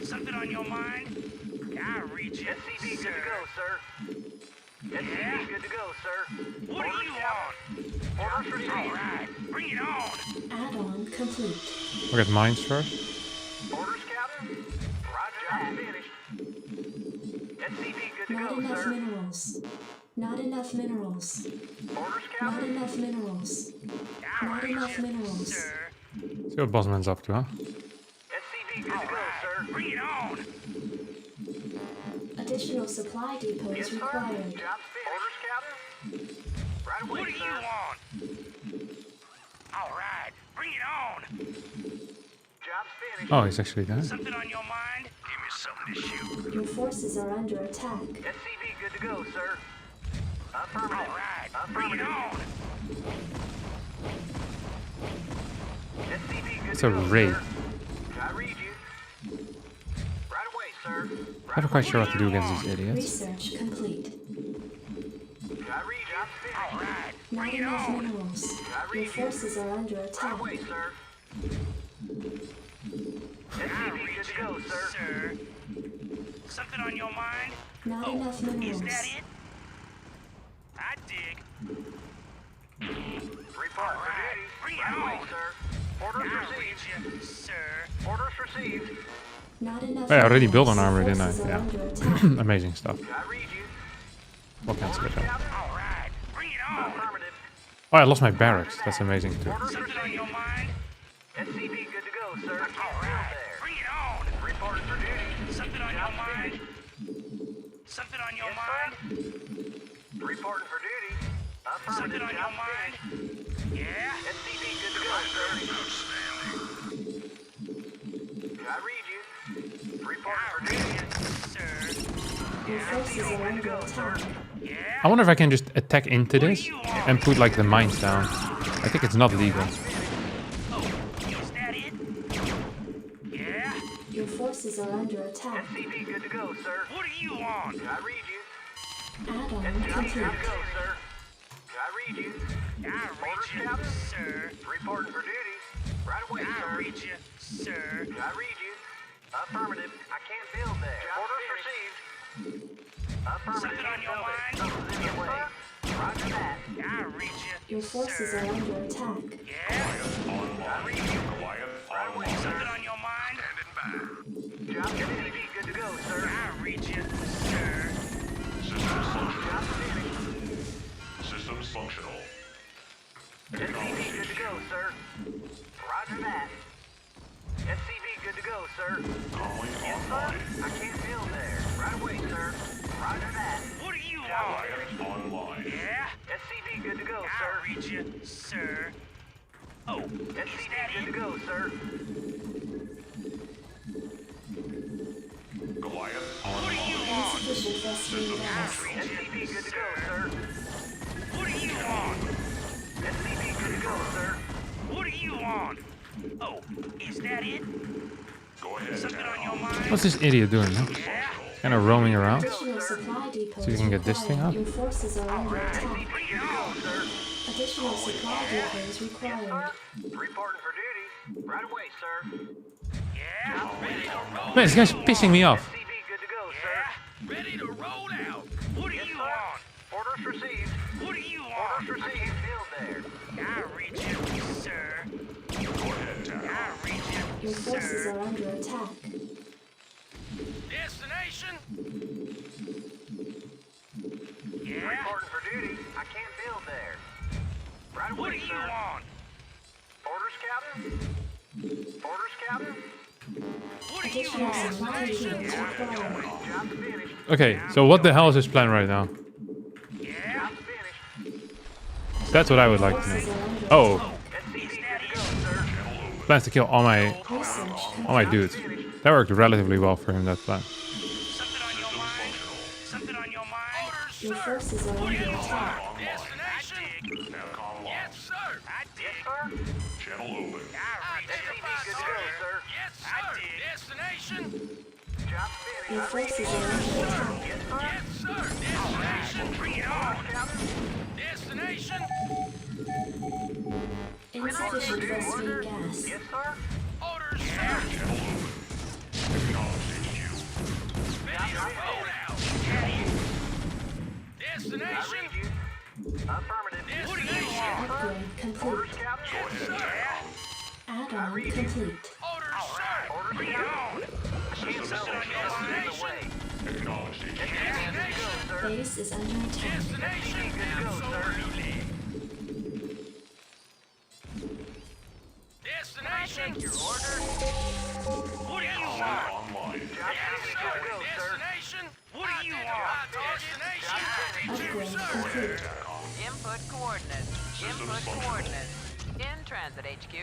Something on your mind? I read you, SCV good sir. to go, sir. SCV good to go, sir. What do you want? Orders All received. right, bring it on. Add-on complete. Look at mines first. Orders, Captain. Roger that. Finished. SCV good to Not go, enough sir. minerals. Not enough minerals. Orders, Not Captain. enough minerals. I Not read enough you, minerals. sir. See what Bossman's up to, huh? SCV good to go, sir. sir. Bring it on. Additional supply depots Yes, sir. required. Job's finished. Orders, Captain? Right away, What do sir. you want? All right, bring it on. Job's finished. Oh, he's actually there. Something on your mind? Give me something to shoot. Your forces are under attack. SCV good to go, sir. All Affirmative. right, bring it Affirmative. on. SCV good It's to a go, raid. sir. I read you. Right away, sir. I'm not quite sure what to do against these idiots. Research complete. I read you. Job's finished. All right, Not bring it enough on. minerals. Your forces are under Right attack. away, sir. I SCV read good to go, you, sir. sir. Something on your mind? Not enough Is minerals. that it? I dig. Report for right, duty. bring it Right away, on. sir. Orders I received. read you, sir. Orders received. Not enough. Oh, yeah, I already built minerals. an armor, Your didn't I? forces are Yeah. under attack. Amazing stuff. I read you. What can I Orders, switch up? Captain? All right, bring it on. Affirmative. Oh, I lost my barracks. That's amazing too. Orders Something on received. your mind? SCV good to go, sir. I All can't right, build there. bring it on. Reporting for duty. Something on your Job's mind? finished. Something on your Yes, mind? sir. Reporting for duty. Something Affirmative. on your Job's mind? finished. Yeah? SCV good to go, sir. I read you. Reporting for I read duty. you, sir. Your forces are under attack. Yeah? I wonder if I can just attack into this and put like the mines down. I think it's not legal. Oh, is that it? Yeah? Your forces are under attack. SCV good to go, sir. What do you want? I read you. Add-on SCV good complete. to go, sir. I read you. I read you, sir. Reporting for duty. Right away, I sir. read you, sir. I read you. Affirmative. I can't build there. Orders received. Affirmative. Something on your Build it. mind? Something's in the way. Roger that. I read you, Your forces sir. are under attack. Yeah? I read you. Right away, sir. Something on your mind? Job SCV good to go, sir. I read you, sir. Job finished. Systems functional. SCV good to go, sir. Roger that. SCV good to go, sir. Yes, sir. I can't build there. Right away, sir. Roger that. What do you Job want? finished. Online. Yeah? SCV good to go, I sir. read you, sir. Oh, is SCV that good to it? go, sir. Goliath What do you want? Insufficient rescuing gas. SCV good to go, sir. What do you want? SCV good to go, sir. What do you want? Oh, is that it? Go ahead. Something on your mind? What's this idiot doing? Huh? Yeah? Kind of roaming around. Additional supply depots So you can get this thing required. up? Your forces are under attack. Bring it on. Additional supply depots Yes, required. sir. Reporting for duty. Right away, sir. Yeah? Ready to roll? Man, this guy's pissing me off. SCV good to go, sir. Yeah? Ready to roll out. What do Yes, you sir. want? Orders received. What do you Orders want? received. Build there. I read you, sir. Go ahead, Town. I read you, Your forces sir. are under attack. Destination? Yeah? Reporting for duty. I can't build there. Right What away, do you sir. want? Orders, Captain. Orders, Captain. What do you Additional want? supply depots required. Job's finished. Okay, so what the hell is his plan right now? Yeah? Job's finished. That's what I would like to Forces know. are under Oh, attack. SCV Is good that to it? go, sir. plans to kill all my Research dudes. That worked relatively well for him, that plan. Something on your mind? Something on your mind? Orders, Your forces are under attack. Destination? Capcom Yes, lost. sir. I Yes, dig. sir. Channel open. I read SCV you, good to go, sir. Yes, sir. I dig. Destination? Job's finished. Your I read forces you. are under attack. Yes, sir. Yes, sir. Destination? Bring it on. Captain. Destination? Insufficient rescuing gas. Yes, sir. Orders, sir. Ready to roll out. I Destination? read you. Affirmative. What do you want? Upgrade Orders, complete. Captain. Yeah? Add-on complete. Orders, sir. Orders, Bring it Captain. on. Can't build on it. your Something's in the destination? way. Acknowledged. SCV good to go, sir. Base is under attack. Destination? Good to go, sir. Absolutely. Destination? Your order. What do you want? Destination? What do you want? Destination? Upgrade complete. Input coordinates. Input coordinates. In transit, HQ.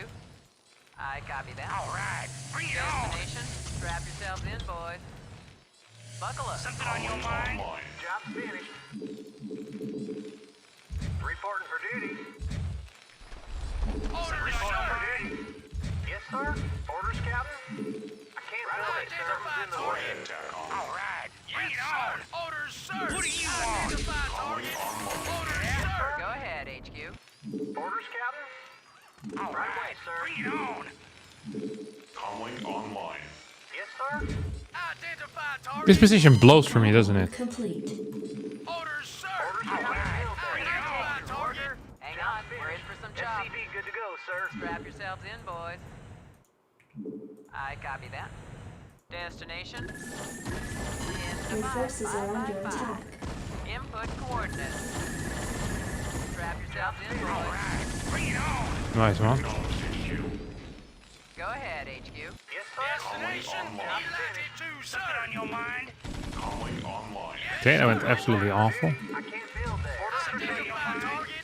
I copy that. All right, bring it on. Destination. Strap yourselves in, boys. Buckle up. Something on your mind? Job's finished. Reporting for duty. Orders, Reporting for sir. duty. Yes, sir. Orders, Captain. I can't build it, sir. Something's in the way. All right, bring it on. Orders, sir. What do you want? Identify target. Orders, sir. Go ahead, HQ. Orders, Captain. All Right right, away, sir. bring it on. Calling online. Yes, sir. Identify target. This position blows for me, doesn't it? Complete. Orders, sir. Orders, All Captain. right, Build bring that. it on. Target. Hang on, we're in for some chops. SCP good to go, sir. Strap yourselves in, boys. I copy that. Destination. Your forces are under attack. Input coordinates. Strap yourselves in, All boys. right, bring it on. Nice one. Go ahead, HQ. Yes, sir. Destination. Latitude, sir. Something on your mind? Calling online. Okay, that went absolutely awful. I can't build that. Something on your mind? Target.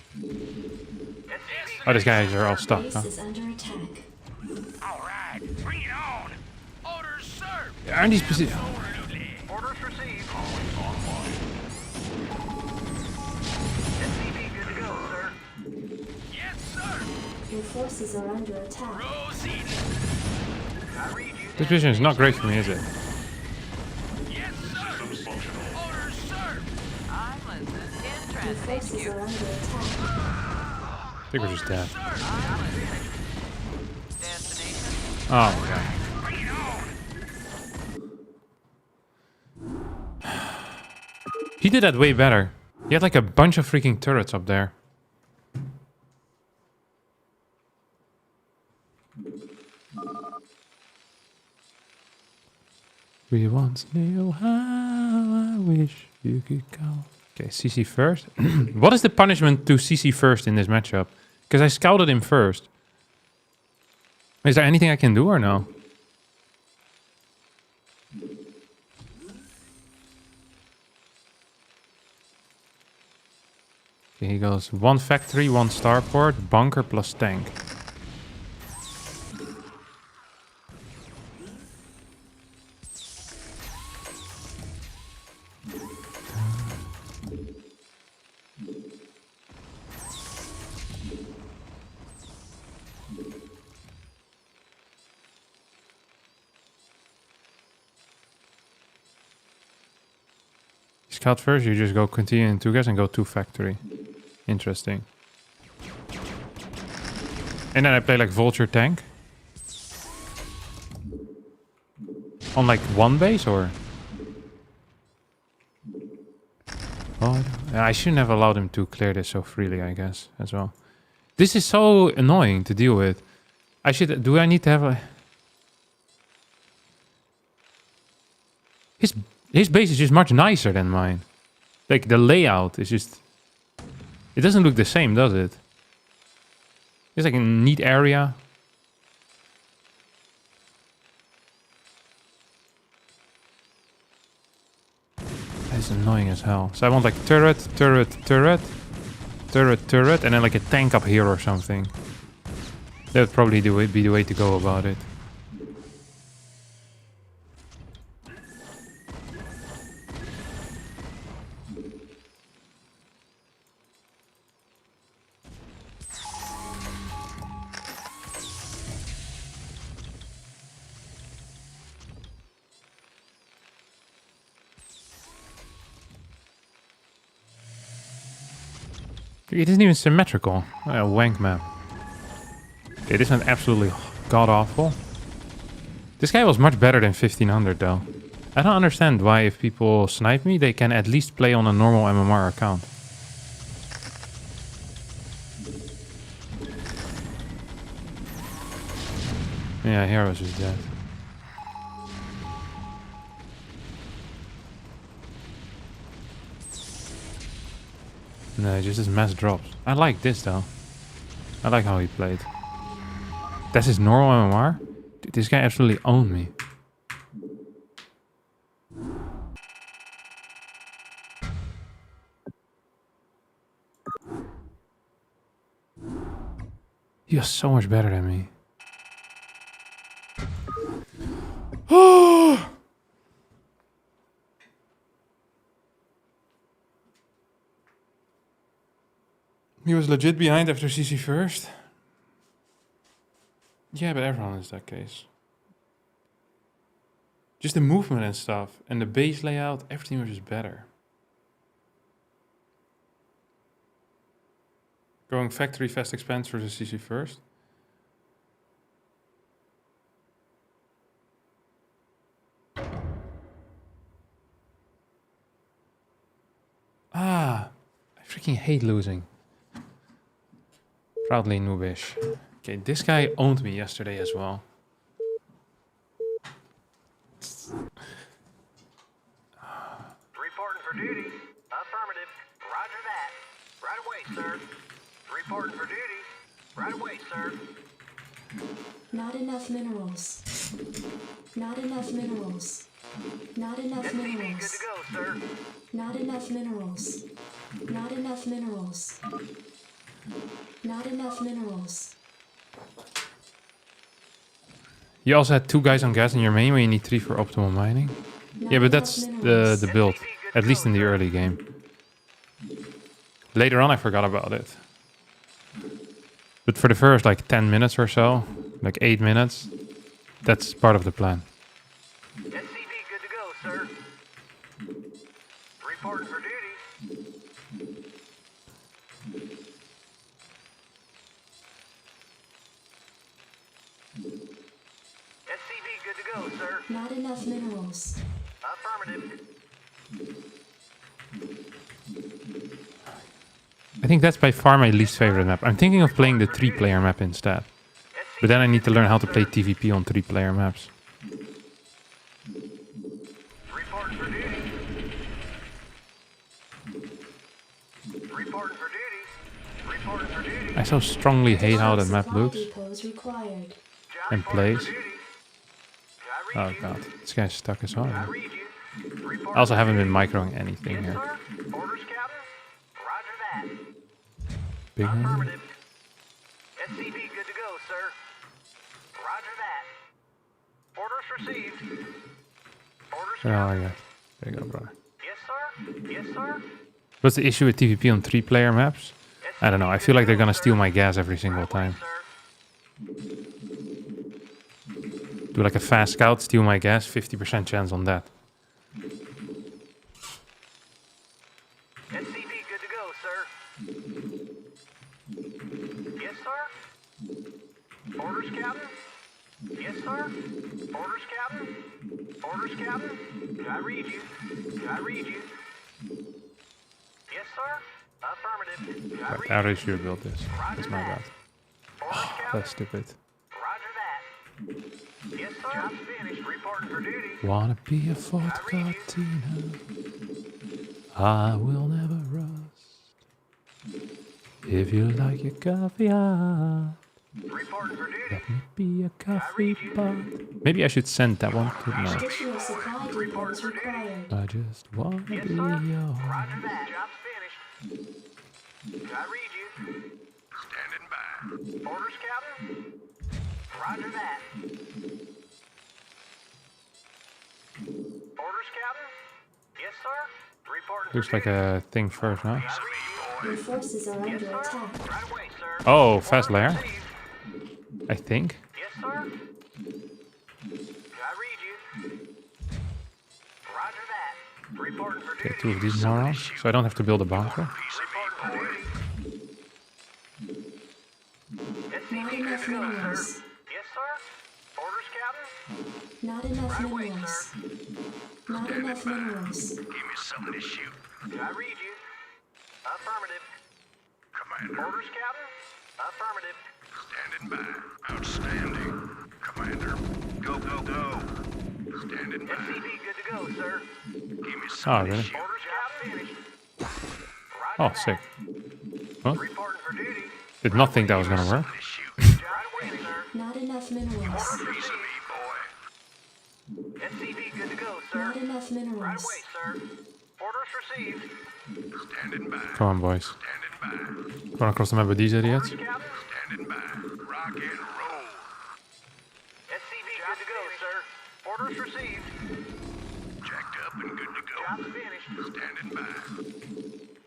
SCP Oh, these guys are all stuck, Base huh? is under attack. All right, bring it on. Orders, sir. Aren't these positions... Absolutely. orders received. Calling online. SCP good to go, sir. Yes, sir. Your forces are under attack. Proceed. I read you. This position is not great for me, is it? Yes, sir. Systems functional. Orders, sir. I'm listening. In Your transit, forces HQ. are under attack. I think we're just dead. Sir. I'm listening. Destination. Oh my god. Bring it on. He did that way better. He had like a bunch of freaking turrets up there. We once knew how I wish you could go. Okay, CC first. What is the punishment to CC first in this matchup? Because I scouted him first. Is there anything I can do or no? Okay, he goes 1 factory, 1 starport, bunker plus tank. Scout first, you just go continue in 2 guys and go 2 factory. Interesting. And then I play like vulture tank. On like 1 base or? Oh, I shouldn't have allowed him to clear this so freely, I guess, as well. This is so annoying to deal with. Do I need to have a... His base is just much nicer than mine. Like, the layout is just... It doesn't look the same, does it? It's like a neat area. That's annoying as hell. So I want like turret, turret, turret, turret, turret, and then like a tank up here or something. That would probably be the way to go about it. It isn't even symmetrical. Wank map. Okay, this went absolutely god-awful. This guy was much better than 1500 though. I don't understand why if people snipe me, they can at least play on a normal MMR account. Yeah, Heroes is dead. No, just his mass drops. I like this though. I like how he played. That's his normal MMR? Dude, this guy absolutely owned me. He was so much better than me. He was legit behind after CC first. Yeah, but everyone is that case. Just the movement and stuff, and the base layout, everything was just better. Going factory fast expanse versus CC first. Ah, I freaking hate losing. Proudly noobish. Okay, this guy owned me yesterday as well. Reporting for duty. Affirmative. Roger that. Right away, sir. Reporting for duty. Right away, sir. Not enough minerals. Not enough minerals. Not enough SCV good minerals. to go, sir. Not enough minerals. Not enough minerals. Not enough minerals. You also had 2 guys on gas in your main when you need 3 for optimal mining. Not Yeah, but enough that's minerals. the build. At least in the early game. Later on I forgot about it. But for the first like 10 minutes or so, like 8 minutes, that's part of the plan. SCV good to go, sir. Reporting for duty. SCV good to go, sir. Not enough minerals. Affirmative. I think that's by far my least favorite map. I'm thinking of playing the 3-player map instead. But then I need to learn how to play TVP on 3-player maps. Reporting for duty. Reporting for duty. Reporting for duty. I so strongly hate how that map Supply looks depots required. and plays. I Oh read you. god, this guy's stuck as hell. I read you. I also haven't been microing anything Yes, here. sir. Orders, Captain. Roger that. Big one. Affirmative. SCV good to go, sir. Roger that. Orders received. Orders, Oh, Captain. yeah. There you go, brother. Yes, sir. Yes, sir. What's the issue with TVP on 3-player maps? I don't know. I feel like they're gonna steal my gas every single time. Sir. Do like a fast scout, steal my gas, 50% chance on that. SCV good to go, sir. Yes, sir. Orders, Captain. Yes, sir. Orders, Captain. Orders, Captain. I read you. I read you. Yes, sir. Affirmative. I Right, read I you. really should have built this. That's my bad. Orders, Captain. That's stupid. Roger that. Yes, sir. Job's finished. Reporting for duty. Wanna be a Fort Cortina. I will never rust. If you like your coffee hot, Reporting for duty. let me be a coffee pot. Maybe I should send that one to no. Additional supply depots required. I just wanna Yes, be sir. yours. Roger that. Job's finished. I read you. Standing by. Orders, Captain. Roger that. Orders, Captain. Yes, sir. Reporting Looks for like duty. a thing first, no? I read you. Your forces are Yes, under sir. attack. Right away, sir. Oh, fast Orders layer, received. I think. Yes, sir. I read you. Roger that. Reporting for Okay, duty. 2 of these morons, so I don't have to build a bunker. Reporting for duty. SCV Not good enough to go, minerals. sir. Yes, sir. Orders, Captain. Not enough Right away, minerals. sir. Not enough minerals. Give me something to shoot. I read you. Affirmative. Commander, Orders, Captain. Affirmative. standing by. Outstanding. Commander, go, go, go. Standing by. SCV good to go, sir. Give me Oh, something really? to shoot. Orders, Captain. Finished. Roger Oh, that. sick. What? Reporting for duty. Did not think that was gonna work. To shoot. Right away, sir. Not enough minerals. Piece of me, boy. SCV good to go, sir. Not enough Right minerals. away, sir. Orders received. Standing by. Come on, boys. Standing by. Going across the map with these idiots. Orders, Captain. Standing by. Rock and roll. SCV good to go, sir. Orders received. Jacked up and good to go. Job's finished. Standing by.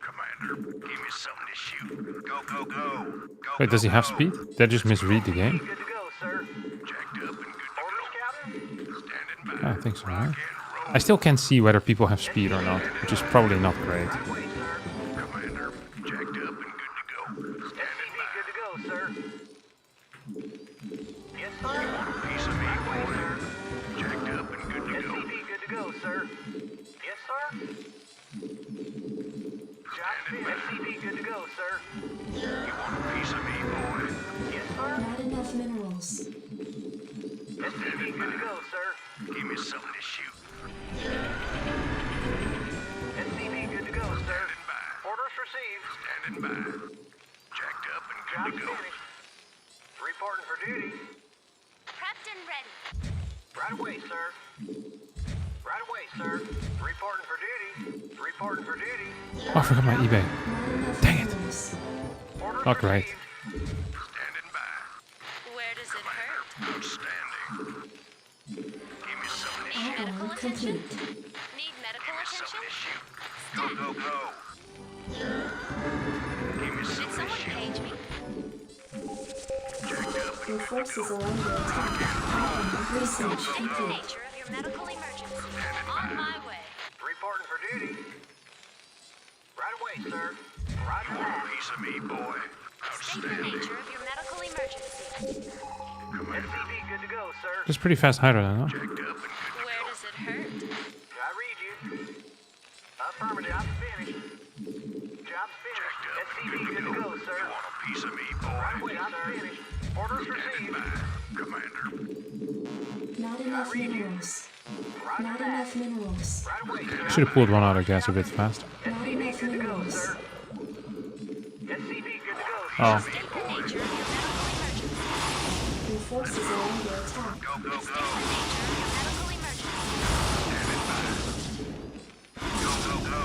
Commander, give me something to shoot. Go, go, go. Go, Wait, does he have go. speed? Did I just misread the game? Good to go, sir. Jacked up and good to Orders, Captain. go. Standing by. I think so, right? Rock and roll. I still can't see whether people have speed or not, which is probably not great. Right away, sir. Commander, jacked up and good to go. Standing SCV by. good to go, sir. Yes, sir. Piece of me, boy. Jacked up and good to go. SCV good to go, sir. Yes, sir. Job finished. SCV good to go, sir. You want a piece of me, boy? Yes, sir. Not enough minerals. SCV good to go, sir. Give me something to shoot. SCV good to go, sir. Standing by. Orders received. Standing by. Jacked up and Job good to go. finished. Reporting for duty. Prepped and ready. Right away, sir. Right away, sir. Reporting for duty. Reporting for duty. Oh, I forgot my eBay. Not enough Dang it. minerals. Orders Not great. received. Standing by. Where does it hurt? Outstanding. Give me something to shoot. Medical Add-on attention? complete. Need medical Give me attention? something to shoot. Go, go, go. Give me Did something to someone shoot. page me? Jacked up and Your good to forces go. are under attack. Add-on research State the complete. nature of your medical emergency. On my way. Reporting for duty. Right away, sir. You Roger want a that. piece of me, boy? State the Outstanding. nature of your medical emergency. Commander, SCV good to go, sir. That's pretty fast hider then, huh? jacked up and good to Where does it hurt? I read you. Affirmative. Job's finished. Job's finished. Jacked up and SCV good good to to go. go, sir. You want a piece of me, Right boy? away, job's finished. Orders Standing received. by. Commander, Not enough minerals. Roger Not that. enough minerals. Right away, sir. I should have pulled one out of gas a bit faster. Not enough Good to go, minerals. sir. SCV good to go, sir. Oh, State the nature of your medical emergency. Your forces are under attack. go, go, State go. the nature of your medical emergency. Go, go, go.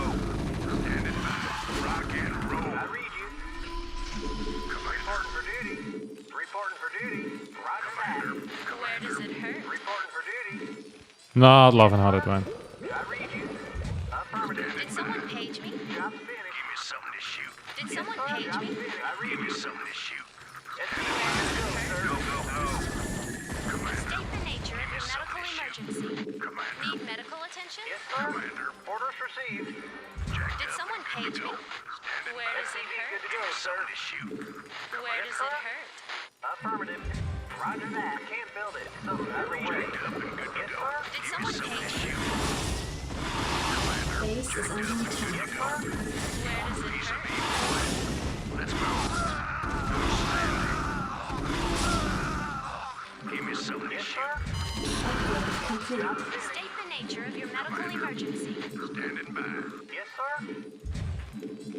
Standing by. Rock and roll. I read you. Reporting for duty. Reporting for duty. Roger that. Where does it hurt? Reporting for duty. not loving how that went. I read you. Affirmative. Did someone page me? Job's Give finished. me something to shoot. Did someone page Job's me? finished. I read Give me you. something to shoot. SCV good to go, sir. Go, go, go. Commander, State the nature of your medical emergency. Commander, Need medical attention? Yes, sir. Commander. Orders received. Jacked Did up someone and good page to me? go. Standing Where by. does it SCV good hurt? to go, sir. Something to shoot. Where does it hurt? Affirmative. Roger that. I can't build it. Something out of the way. Jacked up and good to Yes, go. sir. Did someone page me? Base is under attack. Yes, sir. Where does it hurt? Let's move. Give me something to Yes, shoot. sir. Upgrade complete. State the nature of your medical emergency. Standing by. Yes, sir.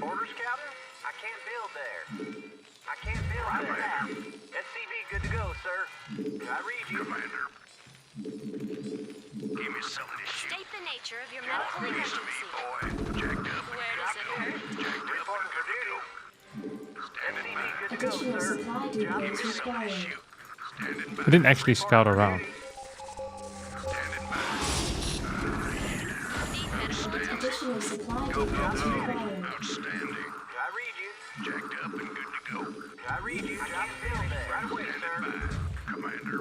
Orders, Captain? I can't build there. I can't build there. SCV good to go, sir. I read you. Commander. Give me something to shoot. State the nature of your medical Piece of me, emergency. boy. Jacked up and Where does it hurt? jacked up Reporting and for good to duty. go. Standing SCV by. good to go, Additional sir. supply Give depots me something to required. shoot. Standing by. I didn't actually scout around. Standing by. Need medical attention? Additional supply depots required. Outstanding. I read you. Jacked up and good to go. I read you. I can't build there. Right away, sir. Standing by. Commander.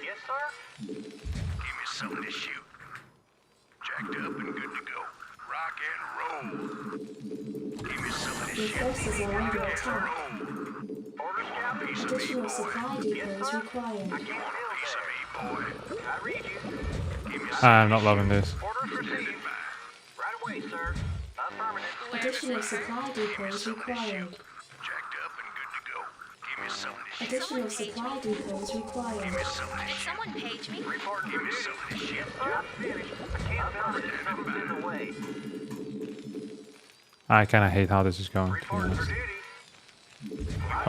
Yes, sir. Give me something to shoot. Jacked up and good to go. Rock and roll. Give me something to Your shoot. forces are under attack. Orders, Captain? Piece of me, Additional boy. supply depots required. I can't build Piece of there. me, boy. I read you. Give me I'm not loving this. Orders received. Standing by. Right away, sir. Affirmative. Where does Additional it hurt? supply depots required. Jacked up and good to go. Give me something to shoot. Additional supply depots required. Give me something to Did shoot. someone page me? Reporting Give for me duty. something to shoot. Job's finished. I can't build it. Something's in the way. I kind of hate how this is going, to be Reporting for honest. duty.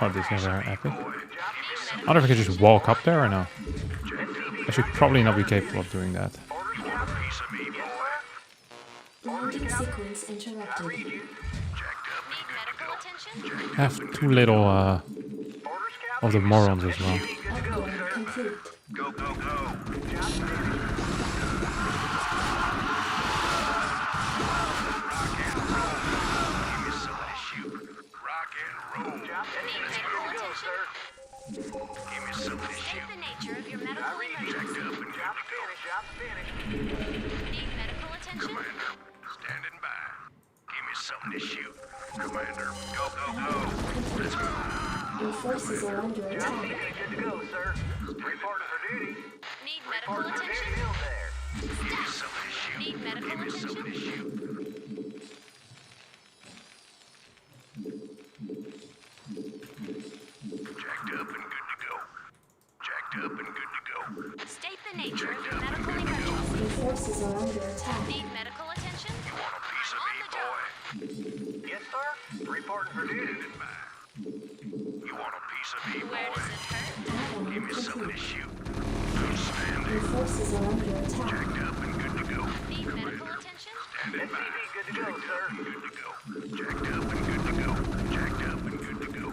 Oh, this is very epic. Job's finished. I wonder if I could just walk up there or no. I should probably not be capable of doing that. Orders, Captain? Piece of me, Yes, boy. sir. Landing sequence I interrupted. read you. Jacked up Need medical attention? I have too little Orders, of the morons as well. Upgrade complete. Go, go, go. Rock and roll. Need medical attention? Give me something to State shoot. the nature of your medical emergency. Jacked up and Job finished, job finished. Need medical attention? Commander, standing by. Give me something to shoot. Commander, go, go, go. Let's go. Your forces are under Job attack. finished, good to go, sir. Reporting for duty. Need medical Reporting for attention? duty, hill there. Give me something to shoot. Need medical Give me something to attention? shoot. Jacked up and good to go. Jacked up and good to go. State the nature of your medical emergency. Your forces are under attack. Need medical attention? You want a piece of I'm me, on the job. boy? Yes, sir. Reporting for duty. Standing by. You want a piece of me, Where boy? does it hurt? Add-on Give me something to complete. shoot. Your Outstanding. forces are under attack. Jacked up and good to go. Need medical attention? Standing by. SCV, good to go, sir. Good to go. Jacked up and good to go. Jacked up and good to go.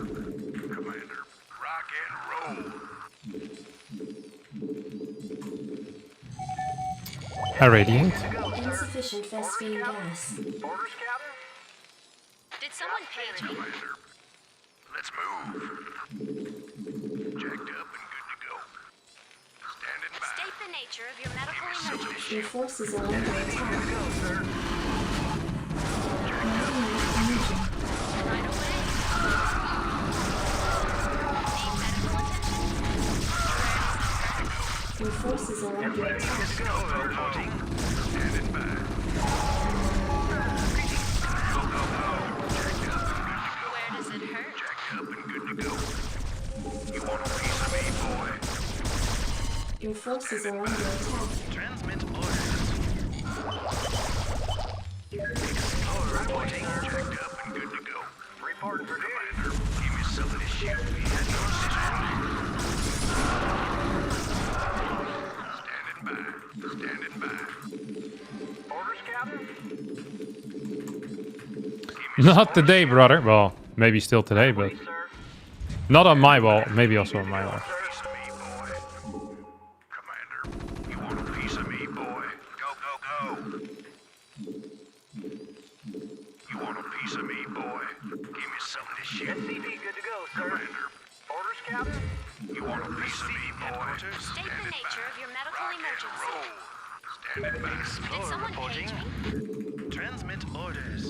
Commander, rock and roll. Irradiate. Good to go, sir. Insufficient Vespene gas. Orders, Captain? Did someone page me? Commander, let's move. Jacked up and good to go. Standing by. State the nature of your medical emergency. Your forces are under Good attack. to go, sir. Emerging. Right away. Need medical attention? Your forces are under attack. Good to go, sir. Standing by. Where does it hurt? Jacked up and good to go. You want a piece of me, boy? Your forces are under attack. Transmit orders. Jacked up and good to go. Reporting for duty. Commander, give me something to shoot. Standing by. Standing by. Orders, Captain? Not today, brother. Well, maybe still today, but Yes, sir. not on my wall. Maybe also on my wall. Piece of me, boy. Commander, you want a piece of me, boy? Go, go, go. You want a piece of me, boy? Give me something to shoot. SCV, good to go, sir. Commander, Orders, Captain? you want a piece of me, boy? State the nature of your medical emergency. Roll. Standing by. Did someone page me? Transmit orders.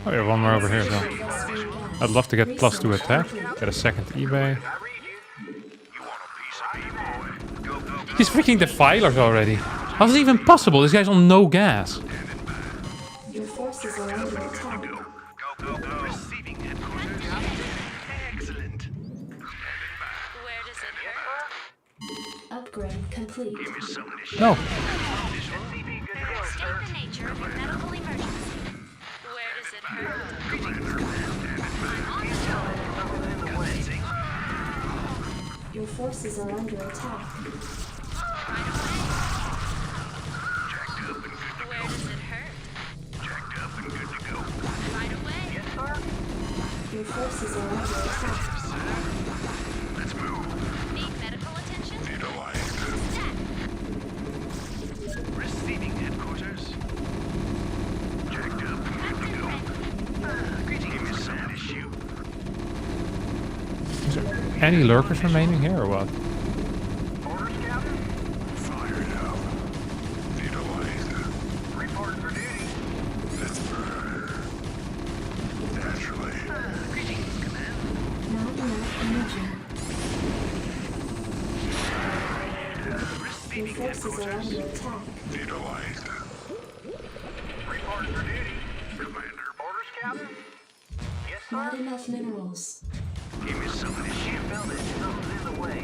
Oh, yeah, one more over here as well. Vespene gas. I'd love to get +2 Research attack. complete. Get a second eBay. I read you. You want a piece of me, boy? Go, go, go. He's freaking defilers already. How's it even possible? This guy's on no gas. Your forces are under attack. Go, go, go. Receiving headquarters. Excellent. Where does it hurt? Upgrade complete. Give me something to shoot. No. SCV, good to go, State sir. the nature of your medical emergency. Where does it hurt? On the job. Something in the way. Your forces are under attack. Right away. Jacked up and good to Where does it hurt? Jacked up and good to go. Right away. Yes, sir. Your forces are under attack. Let's move. Need medical attention? Neutralized. Stat. Receiving headquarters. Jacked up and good to go. Give me something to shoot. Is there any lurkers remaining here or what? Orders, Captain? Fired up. Neutralized. Reporting for duty. Let's burn. Naturally. Greetings, Command. Magma emerging. Your Receiving forces are headquarters. under attack. Neutralized. Reporting for duty. Commander, Orders, Captain? Yes, Not sir. enough minerals. give me something to You shoot. felt it. Something's in the way.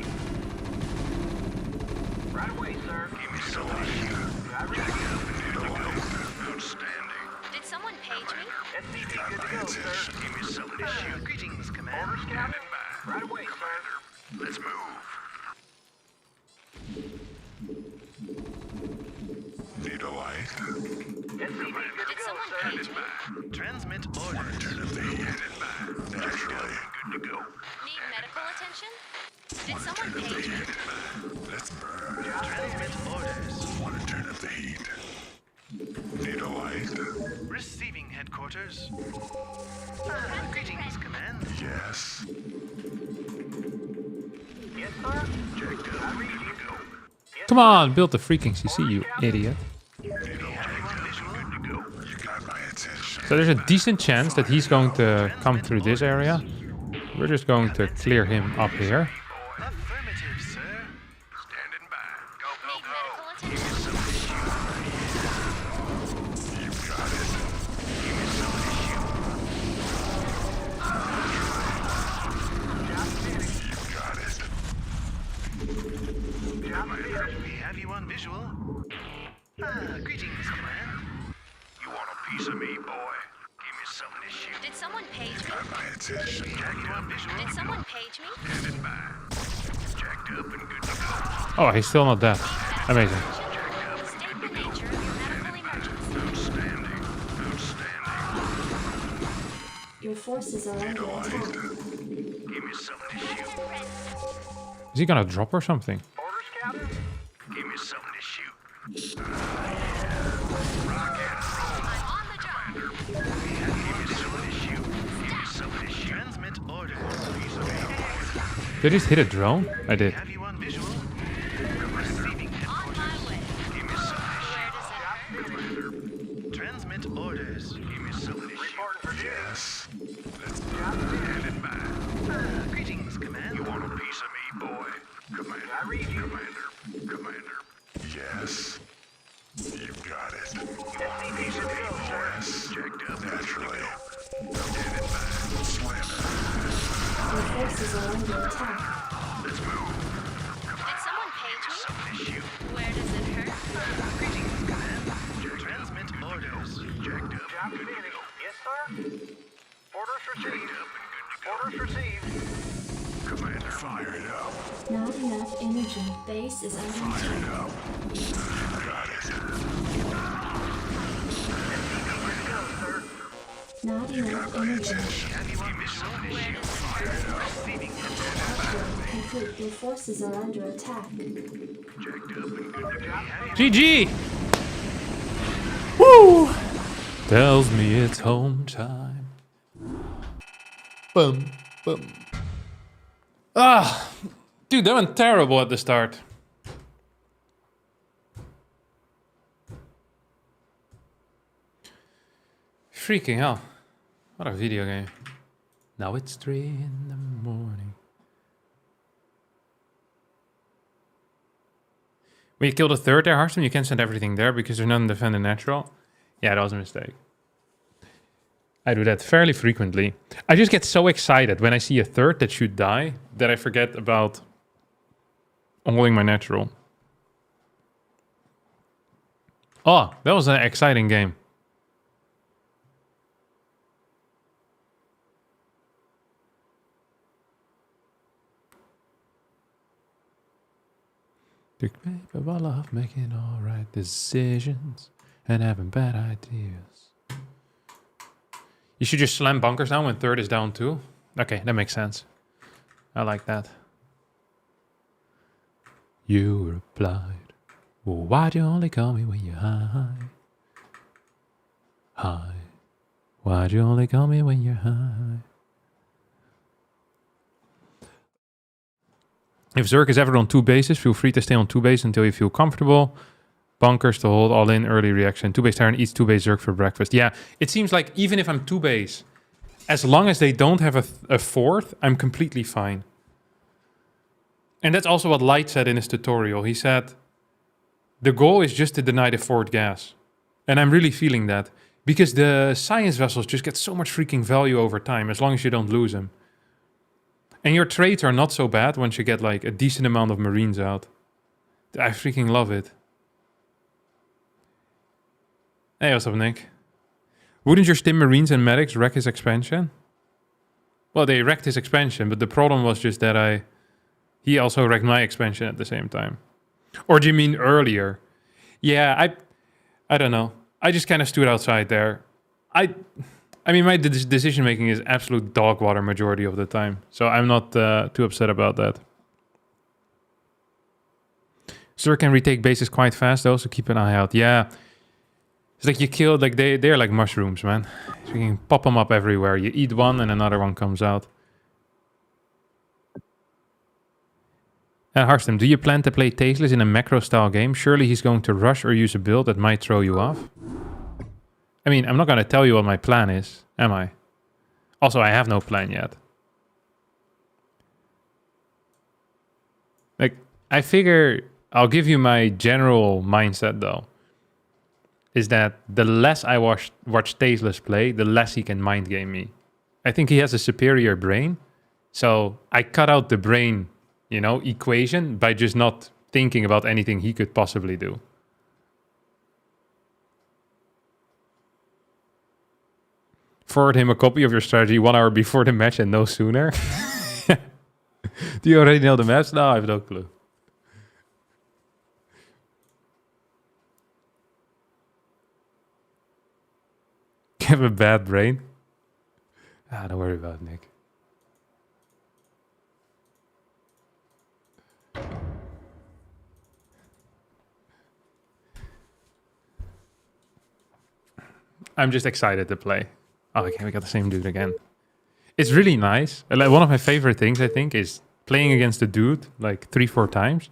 Right away, sir. Give me something to shoot. I read Jacked you. up and good to go. Outstanding. Did someone page me? SCV, good to go, sir. Give me something to shoot. Greetings, Command. Orders, Captain? Standing by. Right away, sir. Let's move. Neutralized. SCV, good to Did go, someone sir. page me? Transmit orders. Alternatively headed by. Naturally. Good to go. Need medical attention? someone page me? Let's burn. Transmit orders. Want to turn up the heat? Need a light? Receiving headquarters. Greetings, command. Yes. Yes, sir? Checked up. Good to go. Come on, build the freaking CC, you idiot. Need a light? Good to go. You got my attention. So there's a decent chance that he's going to come through this area. We're just going to clear him up here. Affirmative, sir. Standing by. Go, go, Need go. medical attention? You got it. Give me some of this You got it. Commander, We have you on visual. Greetings, command. you want a piece of me, boy? Give me some of this shit. Did someone page me? Got my attention. Have you on visual. Did someone page me? Standing by. Jacked up and good to go. Oh, he's still not dead. Amazing. State the nature of your medical emergency. Outstanding. Outstanding. Your forces are under attack. Give me some of this shit. Is he gonna drop or something? Orders, Captain? Give me some of this shit. I'm on the job. Give me some of this shit. Give me some of this shit. Transmit orders. Did I just hit a drone? I did. Have you on visual. Receiving On headquarters. my way. Give me some of this Where does it hurt? Transmit orders. Give me some of this shit. Reporting for duty. Yes. Let's standing by. Greetings, command. You want a piece of me, boy? Commander. I read you. Commander. Yes. You got it. SCP good to go, sir. Yes. Checked up. Naturally. Standing by. Slamming. Your forces are under attack. Let's move. Did someone page me? Some of this shit. Where does it hurt? Greetings, command. Transmit orders. Checked up. Job Good to finished. go. Yes, sir? Orders received. Checked up and good to go. Orders received. Commander. Fire it up. Not enough energy. Base is under Fire attack. it up. Got it. Good to go, sir. Not enough energy. Have you on visual. Where does it hurt? Receiving headquarters. Upgrade complete. Your forces are under attack. Checked up and good to go. GG! Woo! Tells me it's home time. Boom, boom. Ah! Dude, that went terrible at the start. Freaking hell. What a video game. Now it's 3 in the morning. When you kill the third there, Harstem, you can send everything there because there's none defend the natural. Yeah, that was a mistake. I do that fairly frequently. I just get so excited when I see a third that should die that I forget about holding my natural. Oh, that was an exciting game. Capable of making all right decisions and having bad ideas. You should just slam bunkers down when third is down too. Okay, that makes sense. I like that. You replied, well, why'd you only call me when you're high? High. Why'd you only call me when you're high? If Zerg is ever on 2 bases, feel free to stay on 2 bases until you feel comfortable. Bunkers to hold all in, early reaction. 2 base Terran eats 2 base Zerg for breakfast. Yeah, it seems like even if I'm 2 base, as long as they don't have a fourth, I'm completely fine. And that's also what Light said in his tutorial. He said, the goal is just to deny the fourth gas. And I'm really feeling that. Because the science vessels just get so much freaking value over time, as long as you don't lose them. And your trades are not so bad once you get like a decent amount of Marines out. I freaking love it. Hey, what's up, Nick? Wouldn't your Stim Marines and Medics wreck his expansion? Well, they wrecked his expansion, but the problem was just that he also wrecked my expansion at the same time. Or do you mean earlier? Yeah, I don't know. I just kind of stood outside there. I mean, my decision making is absolute dog water majority of the time, so I'm not too upset about that. Sir can retake bases quite fast though, so keep an eye out. Yeah. It's like you kill, like they're like mushrooms, man. So you can pop them up everywhere. You eat one and another one comes out. Harstem, do you plan to play Tasteless in a macro-style game? Surely he's going to rush or use a build that might throw you off. I mean, I'm not going to tell you what my plan is, am I? Also, I have no plan yet. Like, I figure I'll give you my general mindset, though. Is that the less I watch Tasteless play, the less he can mind game me. I think he has a superior brain. So I cut out the brain, you know, equation by just not thinking about anything he could possibly do. Forward him a copy of your strategy 1 hour before the match and no sooner. Do you already know the maps? No, I have no clue. You have a bad brain? Ah, don't worry about it, Nick. I'm just excited to play. Oh, okay, we got the same dude again. It's really nice. Like, one of my favorite things, I think, is playing against a dude like 3-4 times.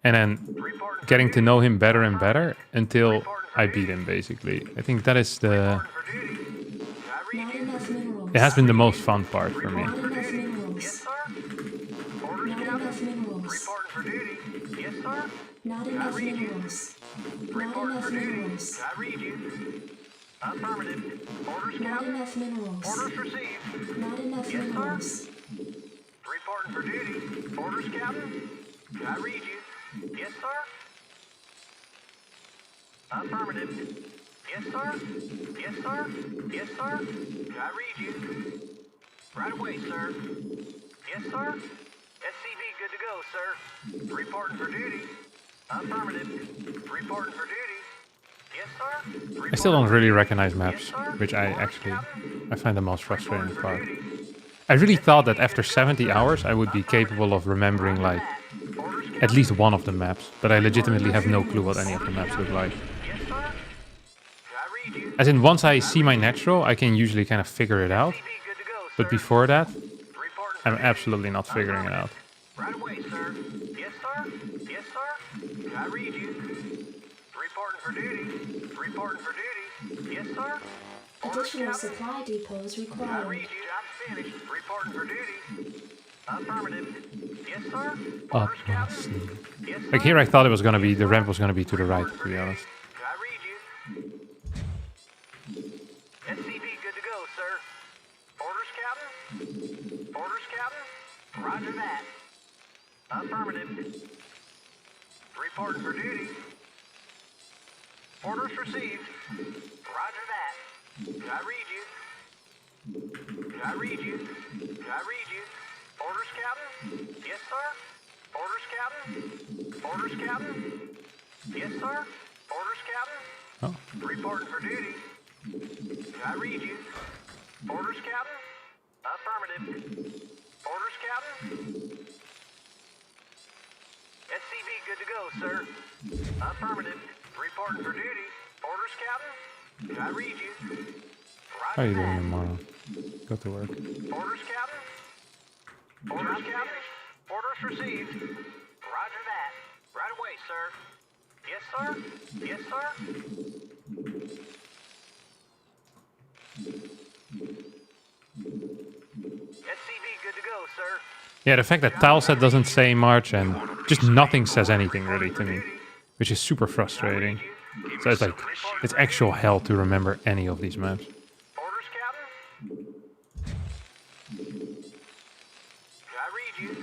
And then getting to know him better and better until I beat him, basically. I think that is the... Not enough minerals. It has been the most fun part for me. Not enough minerals. Yes, sir. Orders, Not Captain. enough minerals. Reporting for duty. Yes, sir. Not enough minerals. Not Reporting enough for duty. minerals. I read you. Affirmative. Orders, Not Captain. enough minerals. Orders received. Not enough Yes, sir. minerals. Reporting for duty. Orders, Captain. I read you. Yes, sir. Affirmative. Yes, sir. Yes, sir. Yes, sir. I read you. Right away, sir. Yes, sir. SCV good to go, sir. Reporting for duty. Affirmative. Reporting for duty. Yes, sir. I still don't really recognize maps, which I find the most frustrating part. I really thought that after 70 hours I would be capable of remembering like at least one of the maps, but I legitimately have no clue what any of the maps look like. Yes, sir. I read you. As in, once I see my natural, I can usually kind of figure it out, SCV good to go, sir. but before that, Reporting I'm for absolutely not figuring it out. right away, sir. Yes, sir. Yes, sir. I read you. Reporting for duty. Reporting for duty. Yes, sir. Orders, Additional Captain. supply depots I required. read you. I'm finished. Reporting for duty. Affirmative. Yes, sir. Up, Orders, Captain. Yes, sir. Like here I thought it was gonna be, the ramp was gonna be to the right, to be honest. I read you. SCV good to go, sir. Orders, Captain. Orders, Captain. Roger that. Affirmative. Reporting for duty. Orders received. Roger that. I read you. I read you. I read you. Orders, Captain. Yes, sir. Orders, Captain. Orders, Captain. Yes, sir. Orders, Captain. Oh. Reporting for duty. I read you. Orders, Captain. Affirmative. Orders, Captain. SCV good to go, sir. Affirmative. Reporting for duty. Orders, Captain. I read you. How are you Roger doing that. tomorrow? Go to work. Orders, Captain. Orders, Captain. Orders received. Roger that. Right away, sir. Yes, sir. Yes, sir. SCV good to go, sir. Yeah, the fact that tileset doesn't say much and just nothing says anything really to me, which is super frustrating. So it's like, it's actual hell to remember any of these maps. Orders, Captain. I read you.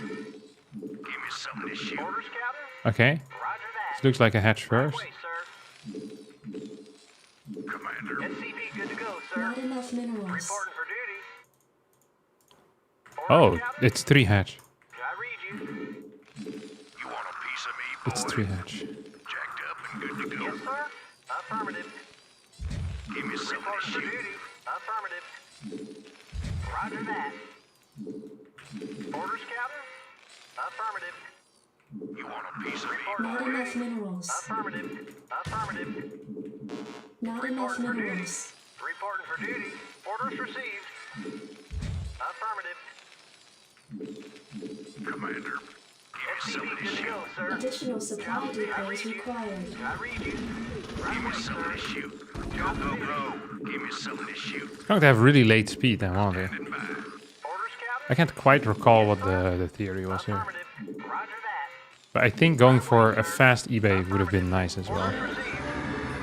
Give me something to shoot. Orders, Captain. Okay, Roger that. this looks like a hatch Right first. away, sir. Commander. SCV good to go, sir. Not enough minerals. Reporting for duty. Oh, Orders, Captain. it's 3 hatch. I read you. You want a piece of me, boy? It's 3 hatch. Jacked up and good to go. Yes, sir. Affirmative. Give me something to Reporting for shoot. duty. Affirmative. Roger that. Orders, Captain. Affirmative. You want a piece of me, Not boy? enough minerals. Affirmative. Affirmative. Not enough minerals. Reporting for duty. Orders received. Affirmative. Commander, give me some SCV of good this to shoot. go, sir. Additional supply depots required. I read you. Right Give me away, some of sir. this shoot. Go, go, go. Give me some of this shoot. Going to have really late speed then, won't they? Standing by. Orders, I Captain. can't quite recall what the theory was here. Affirmative. Roger that. But I think going for a fast eBay would have been nice as well. Orders received.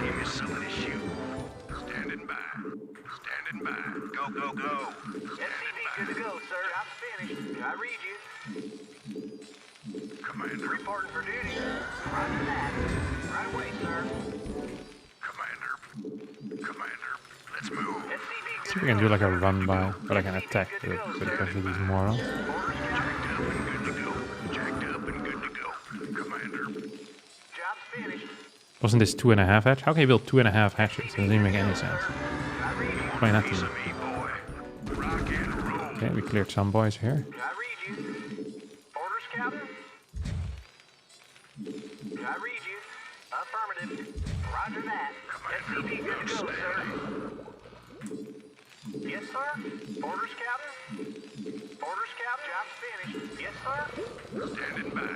Give me some of this shoot. Standing by. Standing by. Go, go, go. SCV good to go, sir. I'm finished. I read you. Commander, Reporting for duty. Roger that. Right away, sir. Commander, let's move. SCV See good if we can do like a run by, but I can attack with especially these morons. Jacked up and good to go. Commander, Job's finished. Wasn't this 2.5 hatch? How can you build 2.5 hatches? It doesn't even make any sense. Explain that to me. me, boy. Rock and roll. Okay, we cleared some boys here. I read you. Orders, Captain. I read you. Affirmative. Roger that. SCV good to go, sir. Yes, sir. Orders, Captain. Orders, Captain. Job's finished. Yes, sir. Standing by.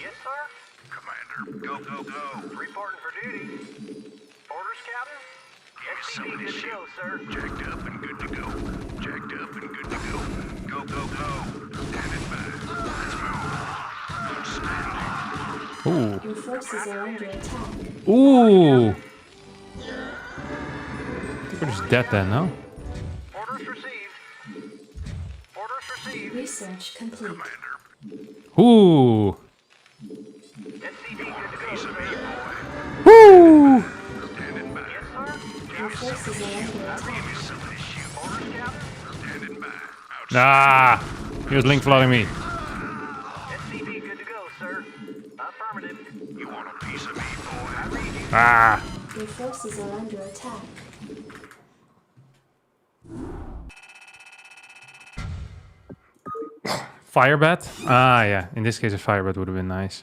Yes, sir. Commander, go, go, go. Reporting for duty. Orders, Captain. SCV good to go, sir. Jacked up and good to go. Jacked up and good to go. Go, go, go. Standing by. Let's move. Outstanding. Ooh. Your forces are under attack. Ooh! I think we're just dead then, no? Orders received. Orders received. Research complete. Ooh! SCV good to go, sir. Woo! Standing by. Yes, sir. Your forces are under attack. Some of this shoot. Orders, Captain. Standing by. Ah! He was link flooding me. SCV good to go, sir. Affirmative. You want a piece of me, boy? Ah! Your forces are under attack. Firebat? Ah, yeah. In this case, a firebat would have been nice.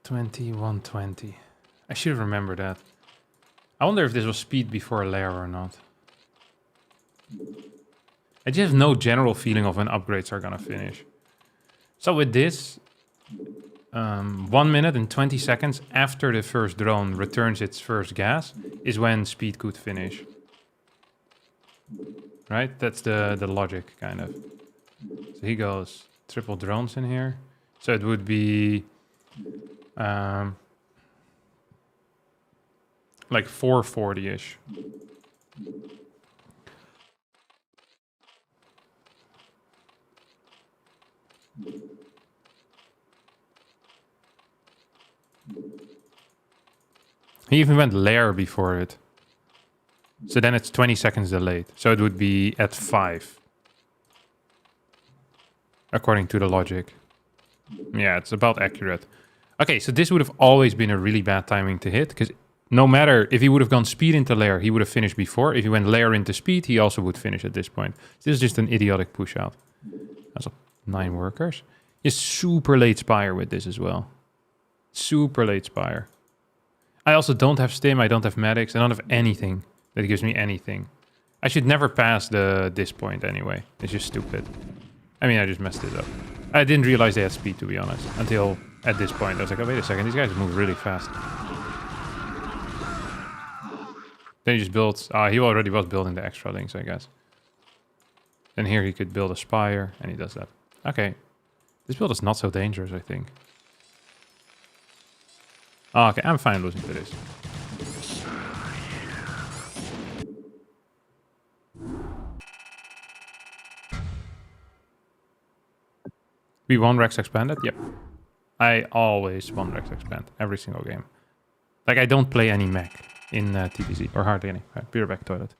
$21.20. I should remember that. I wonder if this was speed before a layer or not. I just have no general feeling of when upgrades are gonna finish. So with this, 1 minute and 20 seconds after the first drone returns its first gas is when speed could finish. Right? That's the logic, kind of. So he goes triple drones in here. So it would be like 440-ish. He even went layer before it. So then it's 20 seconds delayed. So it would be at 5. According to the logic. Yeah, it's about accurate. Okay, so this would have always been a really bad timing to hit. Because no matter if he would have gone speed into layer, he would have finished before. If he went layer into speed, he also would finish at this point. This is just an idiotic push out. That's 9 workers. Just super late spire with this as well. Super late spire. I also don't have stim, I don't have medics, I don't have anything that gives me anything. I should never pass this point anyway. It's just stupid. I mean, I just messed it up. I didn't realize they had speed, to be honest, until at this point. I was like, oh, wait a second, these guys move really fast. Then he just built... he already was building the extra links, I guess. Then here he could build a spire, and he does that. Okay. This build is not so dangerous, I think. Oh, okay, I'm fine losing to this. We won Rex Expanded? Yep. I always won Rex Expand, every single game. Like, I don't play any mech in TPC, or hardly any. Right, be right back, toilet.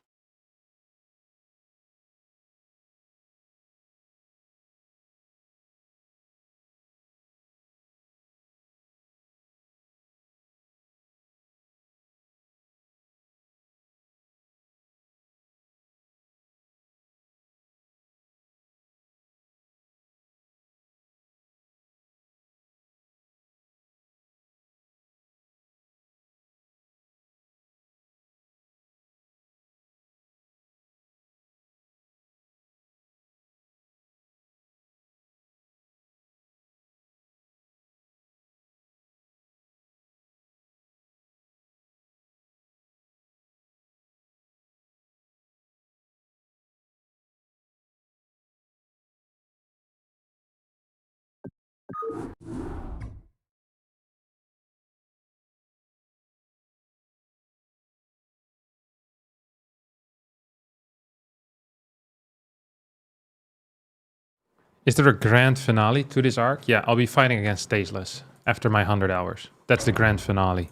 Is there a grand finale to this arc? Yeah, I'll be fighting against Tasteless after my 100 hours. That's the grand finale.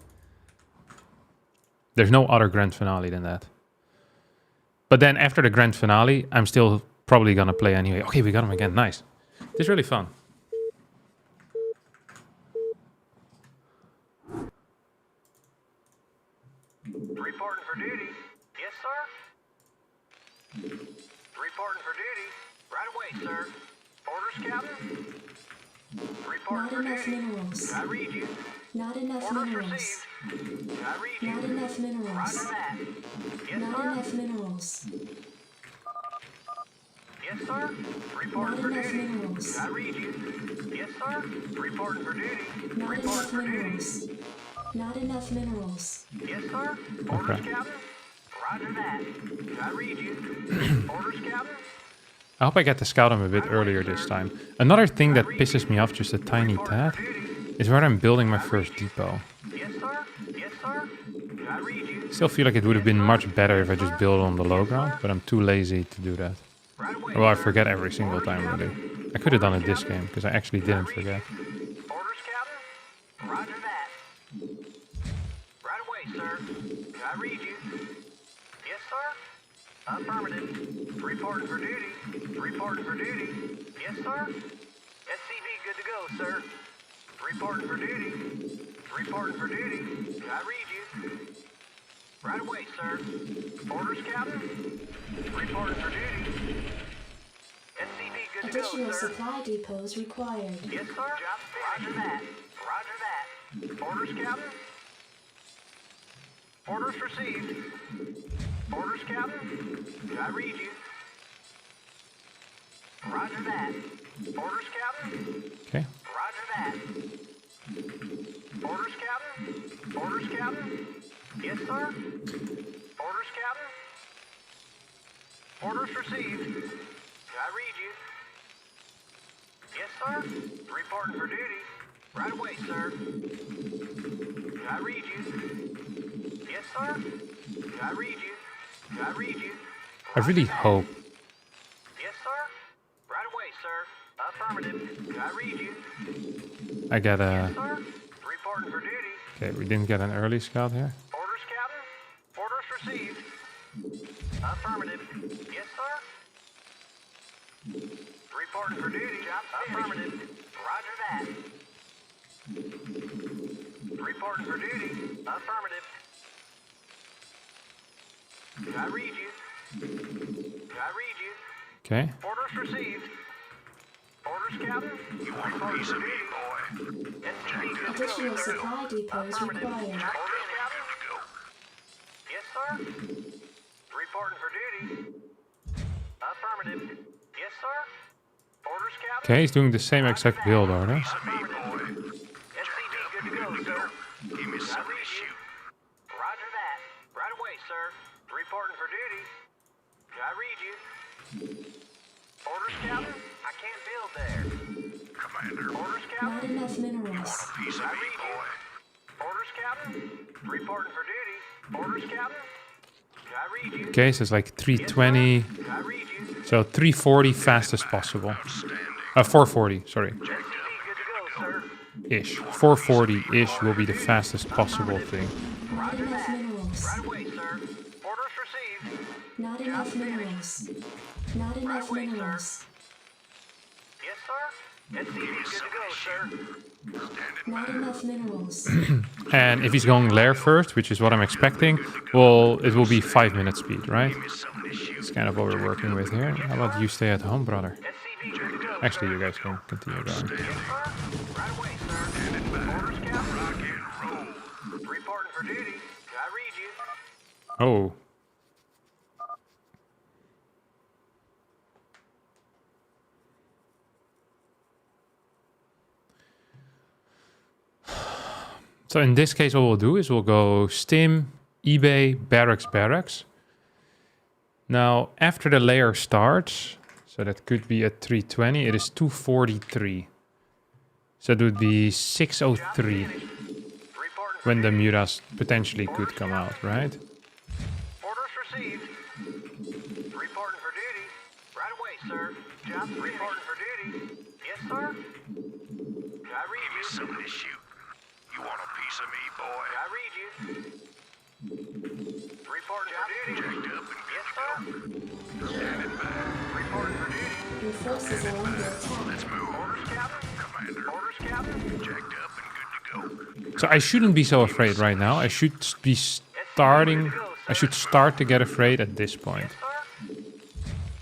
There's no other grand finale than that. But then after the grand finale, I'm still probably gonna play anyway. Okay, we got him again. Nice. This is really fun. Reporting for duty. Yes, sir. Reporting for duty. Right away, sir. Orders, Captain. Reporting Not for enough duty. minerals. I read you. Not enough Orders minerals. received. I read you. Not enough minerals. Roger that. Yes, Not sir. enough minerals. Yes, sir. Reporting Not for enough duty. minerals. I read you. Yes, sir. Reporting for duty. Not Reporting enough for duty. minerals. Not enough minerals. Yes, sir. Orders, Okay. Captain. Roger that. I read you. Orders, Captain. I hope I get to scout him a bit earlier this time. Another thing that pisses me off just a tiny tad is where I'm building my first depot. Yes, sir. Yes, sir. I read you. Still feel like it would have been much better if I just built on the low ground, but I'm too lazy to do that. Right away. Well, I forget every single time, really. I could have done it this game, because I actually didn't forget. Orders, Captain. Roger that. Right away, sir. I read you. Yes, sir. Affirmative. Reporting for duty. Reporting for duty. Yes, sir. SCV good to go, sir. Reporting for duty. Reporting for duty. I read you. Right away, sir. Orders, Captain. Reporting for duty. SCV good to Additional go, sir. supply depots required. Yes, sir. Roger that. Roger that. Orders, Captain. Orders received. Orders, Captain. I read you. Roger that. Orders, Captain. Okay. Roger that. Orders, Captain. Orders, Captain. Yes, sir. Orders, Captain. Orders received. I read you. Yes, sir. Reporting for duty. Right away, sir. I read you. Yes, sir. I read you. I read you. I really hope. Yes, sir. Right away, sir. Affirmative. I read you. I get a... Sir. Reporting for duty. Okay, we didn't get an early scout here. Orders, Captain. Orders received. Affirmative. Yes, sir. Reporting for duty. Affirmative. Roger that. Reporting for duty. Affirmative. I read you. I read you. Okay. Orders received. Orders, Captain. You want a piece of me, boy? SCV good to go, Additional sir. supply depots Affirmative. required. Orders, Captain. Go. Yes, sir. Reporting for duty. Affirmative. Yes, sir. Orders, Captain. Okay, he's doing the same exact build order. Piece of me, boy. SCV good to go, sir. Give me something to shoot. Roger that. Right away, sir. Reporting for duty. I read you. Orders, Captain. I can't build there. Commander, Orders, Not Captain. enough minerals. piece of I me, read you. boy. Orders, Captain. Reporting for duty. Orders, Captain. I read you. Okay, so it's like 320. I read you. So 340 fast as possible. 440, sorry. SCV good to go, sir. Ish. 440-ish will be the fastest possible thing. Not enough minerals. Right away, sir. Orders received. Not enough minerals. Not enough minerals. Yes, sir. SCV good to go, sir. Not enough minerals. And if he's going lair first, which is what I'm expecting, well, it will be 5 minute speed, right? It's kind of what we're working with here. How about you stay at home, brother? SCV good to go. Actually, you guys can continue going. Yes, sir. Right away, sir. Orders, Captain. Reporting for duty. I read you. Oh. So in this case, what we'll do is we'll go stim, eBay, barracks. Now, after the layer starts, so that could be at 320, it is 243. So it would be 603 Reporting when the mutas potentially could come out, right? Orders received. Reporting for duty. Right away, sir. Job reporting for duty. Yes, sir. Can I read Give me you? some of this shoot. You want a piece of me, boy? Can I read you? Reporting for duty. Jacked up and Yes, good sir. to go. Standing by. Reporting for duty. Your forces are under attack. Let's move. Orders, Captain. Commander. Orders, Captain. Jacked up and good to go. So I shouldn't be so afraid right now. I should be starting. I should start to get afraid at this point. Sir.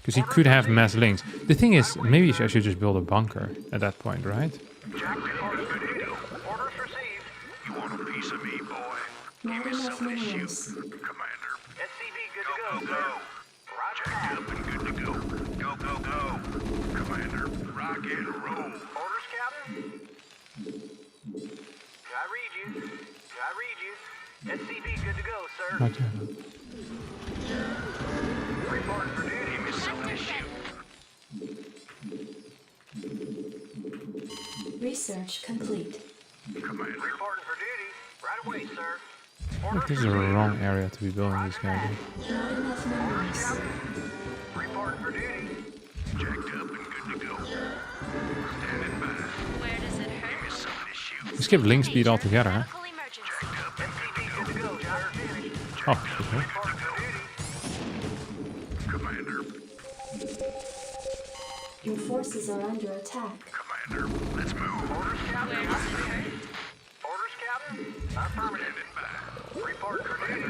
Because he could have mass links. The thing is, maybe I should just build a bunker at that point, right? Jack reporting for duty. Orders received. You want a piece of me, boy? Not Give me enough some of this shoot. minerals. Commander. SCV good to Go, go, go, sir. go. Roger Jacked that. up and good to go. Go, go, go. Commander. Rock and roll. Orders, Captain. Can I read you? Can I read you? SCV good to go, sir. Not yet. Reporting for duty. Give me some of this shoot. Research complete. Commander. Reporting for duty. Right away, sir. I think this is the wrong area to be building these guys in. Not enough minerals. Reporting for duty. Jacked up and good to go. Standing by. Where does it Give me hurt? some of this shoot. We skip link speed altogether, huh? Medical emergency. Jacked up and SCV good to go, sir. Finished. Oh, okay. Reporting for duty. Commander. Your forces are under attack. Commander. Let's move. Orders, Captain. Where does it hurt? Orders, Captain. Affirmative. Standing by. Reporting for duty.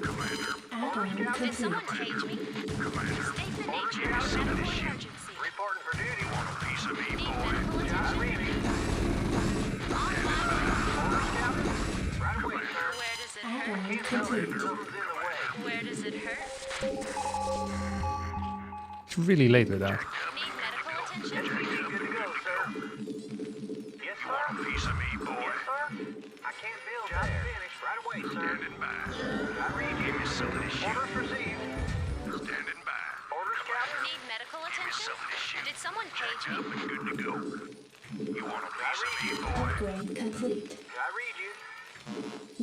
Commander. Add-on Did complete. someone cage me? Commander. State the nature of medical emergency. Reporting for duty. Want a piece of me, Need boy? medical attention? Orders, Captain. Right away, sir. Where does it hurt? Add-on complete. Something's in the way. Where does it hurt? It's really late with that. Need medical attention? SCV good to go, sir. Yes, sir. Want a piece of me, boy? Yes, sir. I can't build Job finished. Right away, sir. Standing by. I read Give you. me some of this shoot. Orders received. Standing by. Orders, Captain. Need medical Give me attention? some of this shoot. Did someone cage me? Up and good to go. You want a piece of me, boy? Upgrade complete. I read you.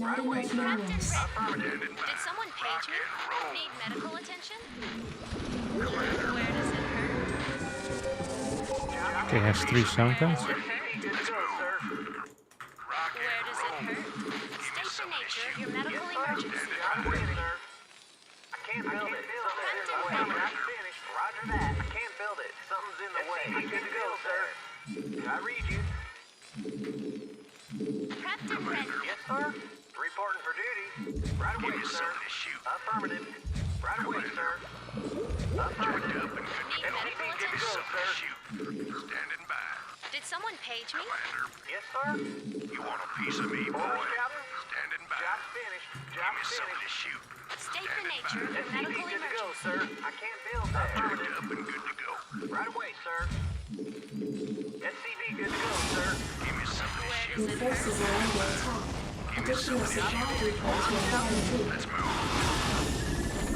Not enough Captain minerals. Red. Standing by. Did someone page me? roll. Need medical attention? Where does it hurt? Okay, has 3 sound guns. Where does it hurt? Good to go, sir. Rock Where and does it hurt? State the nature of your medical emergency. I'm with you, sir. I can't build it. Something's in the way. I'm finished. Roger that. I can't build it. Something's in the way. Good to go, sir. I read you. Captain Red. Yes, sir. Reporting for duty. Right Give away, me sir. some of this shoot. Affirmative. Right away, sir. Affirmative. Up and good to Need go. medical Give me attention? some, sir. Shoot. Standing by. Did someone page me? Commander. Yes, sir. You want a piece of me, boy? Orders, Captain. Standing by. Job's finished. Give Job's me some of finished. this shoot. State the nature of your SCV medical good to go, emergency. sir. I can't build that. Jacked up and good to go. Right away, sir. SCV good to go, sir. Give me some of this Where shoot. Your does it hurt? forces are under attack. Additional supply depots will come through. Let's move.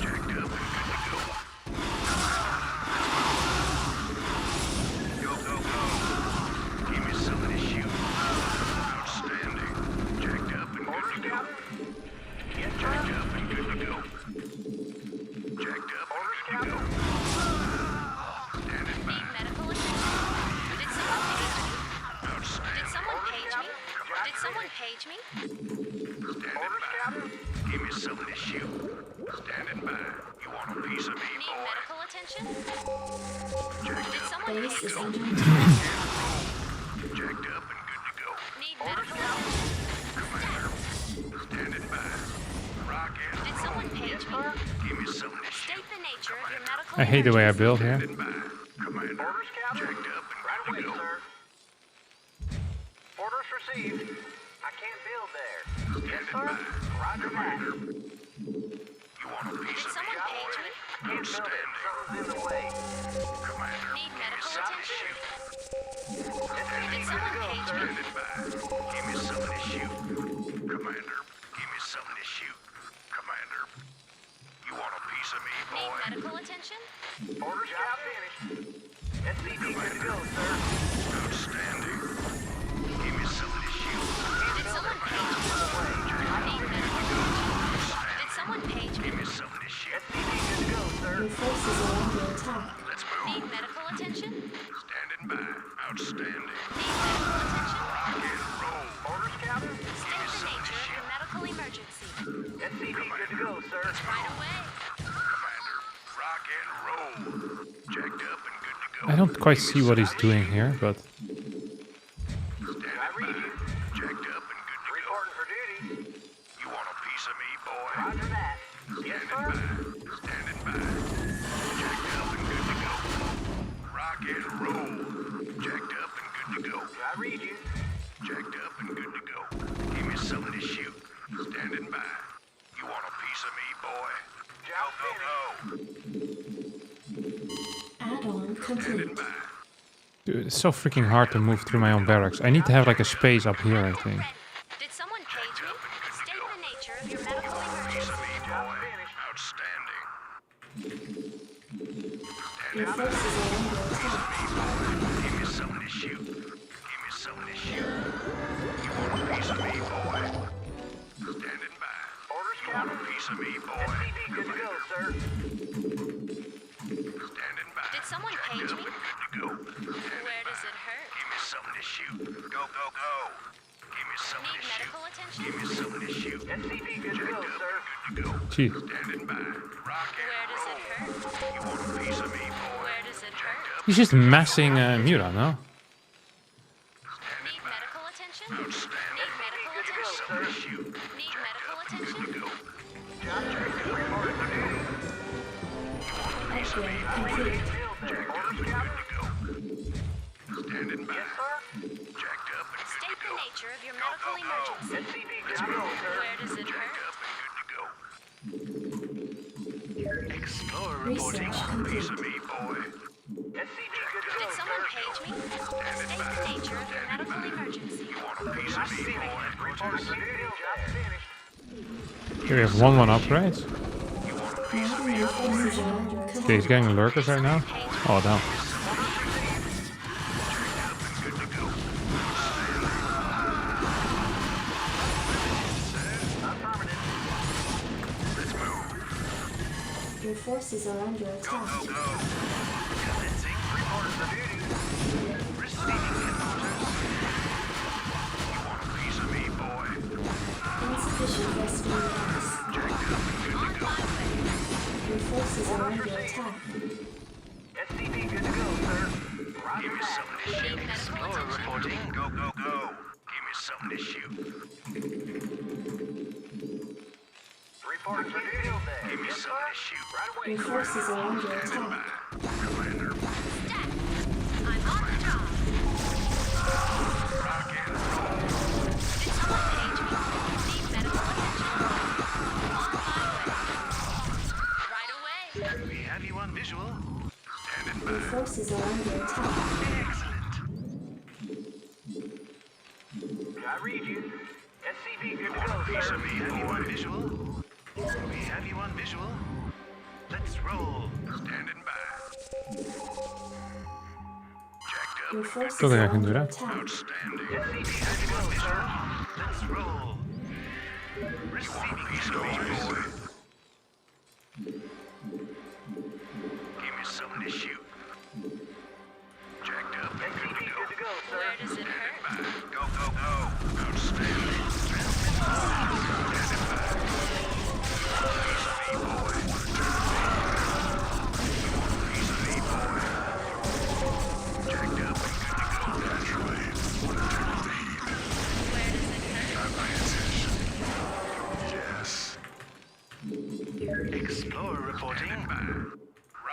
Jacked up and good to go. Go, go, go. Give me some of this shoot. Outstanding. Jacked up and good to go. Yes, Jacked sir. up and good to go. Jacked up Orders, and good to Captain. go. Standing by. Need medical attention? Did someone page me? Did Outstanding. someone page me? Did someone page me? Standing Orders, by. Captain. Give me some of this shoot. Standing by. You want a piece of me, Need boy? medical attention? Jacked Did up. someone Base page is me? under attack. Jacked up and good to go. Need medical attention? Commander. Standing by. Rock and Did roll. someone page me? Give me some of this shoot. State the nature of your medical I hate the way I emergency. build here. Standing by. Commander. Orders, Captain. Jacked up and Right good away, to go. sir. Orders received. I can't build there. Yes, sir. Roger that. You want a piece Did of me, someone boy? page me? Can't build it. Outstanding. Something's in the way. Commander. Need Give me medical some of this attention? shoot. SCV Did good to someone go, page sir. me? Standing by. Give me some of this shoot. Commander. Give me some of this shoot. Commander. You want a piece of me, Need boy? medical attention? Orders, Captain. SCV good to go, sir. Outstanding. Give me some of this shoot. Did someone page me? Need medical attention? Did someone page me? Give me some of this shoot. SCV good to go, sir. Your forces are under attack. Let's move. Need medical attention? Standing by. Outstanding. Need medical attention? Rock and roll. Orders, Captain? State the nature of your medical emergency. SCV good to go, sir. Right away. Commander, rock and roll. Jacked up and good to go. I don't quite see what he's doing here, but I read you. Jacked up and good to go. Reporting for duty. You want a piece of me, boy? Roger that. Yes, sir. Standing by. Jacked up and good to go. Rock and roll. Jacked up and good to go. I read you. Jacked up and good to go. Give me something to shoot. Standing by. You want a piece of me, boy? Job Go, finished. Add-on complete. Standing by. dude, it's so freaking hard to move through my own barracks. I need to have like a space up here, I think. Did someone page me? State the nature of your medical emergency. Job finished. Outstanding. Your forces are under attack. Give me something to shoot. Give me something to shoot. You want a piece of me, boy? Standing by. Orders, You want a Captain? piece of me, boy? SCV good to go, sir. Standing by. Did someone page me? Good to go. Where does it hurt? Give me something to shoot. Go, go, go. Give me something Need to shoot. medical attention? Give me something to shoot. SCV good to go, sir. Good to go. Gee, Standing by. Rock Where and does it roll. hurt? You want a piece of me, boy? Where does it hurt? he's just massing Mura, no? Need medical attention? Outstanding. Need medical Good to go, attention? sir. Shoot. Need medical attention? Good to go. Job checked and reporting for duty. Upgrade complete. Field there. Orders, Captain? Good to go. Standing by. Yes, sir. Jacked up and good State to the go. nature of your medical emergency. SCV good to go, sir. Where does it hurt? Up and good to go. Explorer Research Piece complete. of me, boy. SCV good to Did go, someone sir. page me? State the nature of your medical emergency. You want a piece of me, boy? Reporting for duty. Job finished. Here we have 1-1 upgrades. Now your forces are under Okay, attack. he's getting lurkers right now. Oh, damn. Your forces are under attack. commencing. Reporting for duty. Receiving headquarters. You want a piece of me, boy? Insufficient rescue units. Your forces are under attack. SCV good to go, sir. Roger Give me that. something to shoot. Need medical Explorer attention? reporting. Go, go, go. Give me something to shoot. Reporting for duty. Give me Yes, something to sir. shoot. Right away, Your sir. forces are under attack. Commander, I'm on the job. rock and roll. Did someone page me? Need medical attention? On my way. Right away. We have you on visual. Standing Your by. forces are under attack. Excellent. I read you. SCV good to go, Piece sir. of We me, have you on boy. visual. We have you on visual. Let's roll. Standing by. Jacked up. Your forces Don't think I are can do under that. attack. Outstanding. SCV good to go, sir. Let's roll. Receiving Piece of me, headquarters. boy. Give me something to shoot. Jacked up and good SCV to go. good to go, sir. Where does it hurt? Go, go, go. Outstanding. Where does it hurt? Explorer reporting.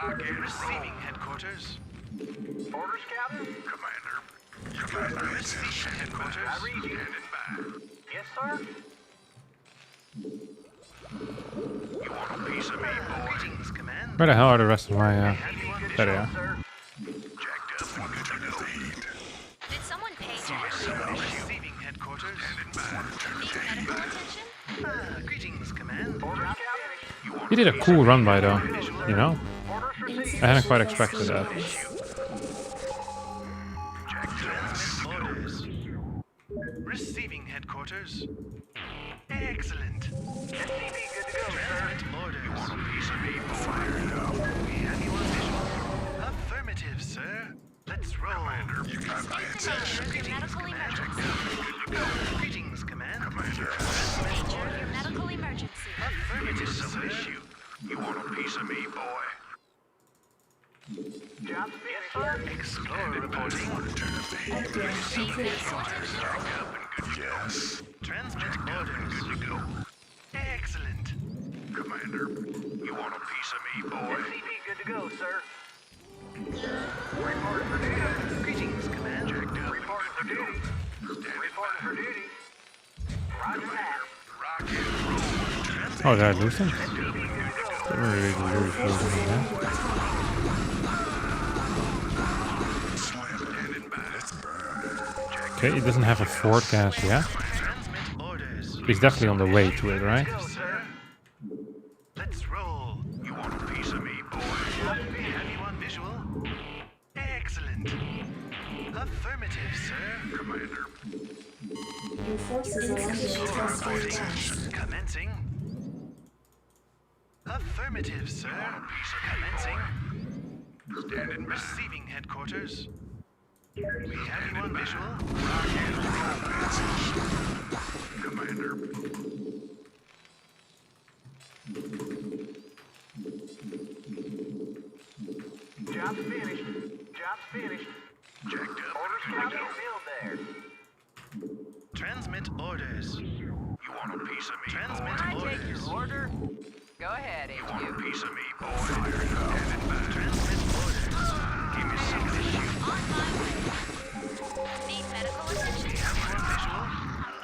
Rock and Receiving headquarters. Orders, Captain? Commander. Receiving headquarters. I read you. Standing by. Yes, sir. You want a piece of me, boy? Greetings, command. Where the hell are the rest of my... Have you on There they visual. are. Sir. Jacked up and good to go. Did someone page me? Receiving headquarters. Need medical attention? Greetings, command. Orders, Captain? He did a cool run by though, you know? Orders received. I hadn't quite expected that. Transmit orders. Receiving headquarters. Excellent. SCV good to go, sir. Transmit orders. Piece of me, boy. We have you on visual. boy. Job's finished, sir. Explorer reporting. Turn up the heat. Upgrade complete. Yes. Transmit orders. Good to go. Excellent. Commander, you want a piece of me, boy? SCP good to go, sir. Reporting for duty. Greetings, Commander. Reporting for duty. Reporting for duty. Roger that. Rock and roll. Oh, did I lose them? SCP good to go, sir. Really lose them, yeah. Standing by. Let's burn. Okay, he doesn't have a forecast yet. Transmit orders. He's definitely on the way to it, right? Go, sir. Let's roll. You want a piece of me, boy? Have you on visual? Excellent. Affirmative, sir. Commander. Your forces are under attack. Commencing. Affirmative, sir. Commencing. Standing by. Receiving headquarters. We have you on visual. Rock and roll. Commander. Job's finished. Job's finished. Checked up. Orders Good to copy go. filled there. Transmit orders. You want a piece of me, I boy? take your order. Go ahead, You want a HQ. piece of me, boy? Standing by. Transmit orders. Give me something to shoot. On my way. Need medical attention? Have you on visual?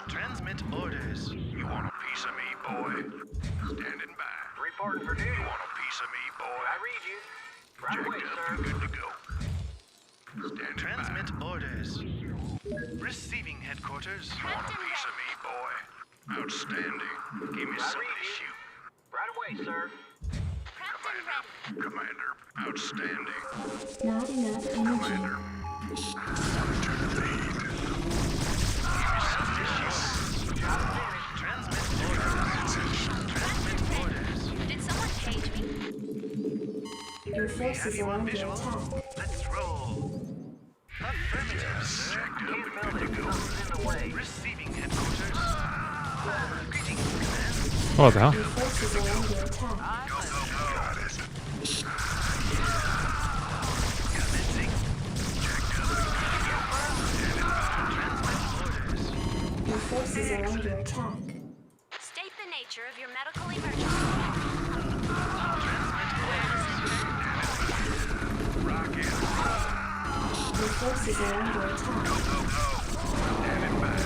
Transmit orders. You want a piece of me, boy? Standing by. Reporting for duty. You want a piece of me, boy? I read you. Right away, Checked sir. up. Good to go. Standing Transmit orders. Receiving headquarters. You want a piece of me, boy? Outstanding. Give me something to shoot. Right away, sir. Prepped and ready. Commander. Outstanding. Not enough energy. Commander. Transmit orders. Transmit orders. Did someone page me? Your forces are under visual? attack. Let's roll. Affirmative, sir. Checked up and good to go. Something's in the way. Receiving headquarters. Greetings, Command. What the hell? Your forces are under attack. Got it. Commencing. Checked up and good to go. Transmit orders. Your forces are under attack. State the nature of your medical emergency. Rock and Your forces are under attack. standing by.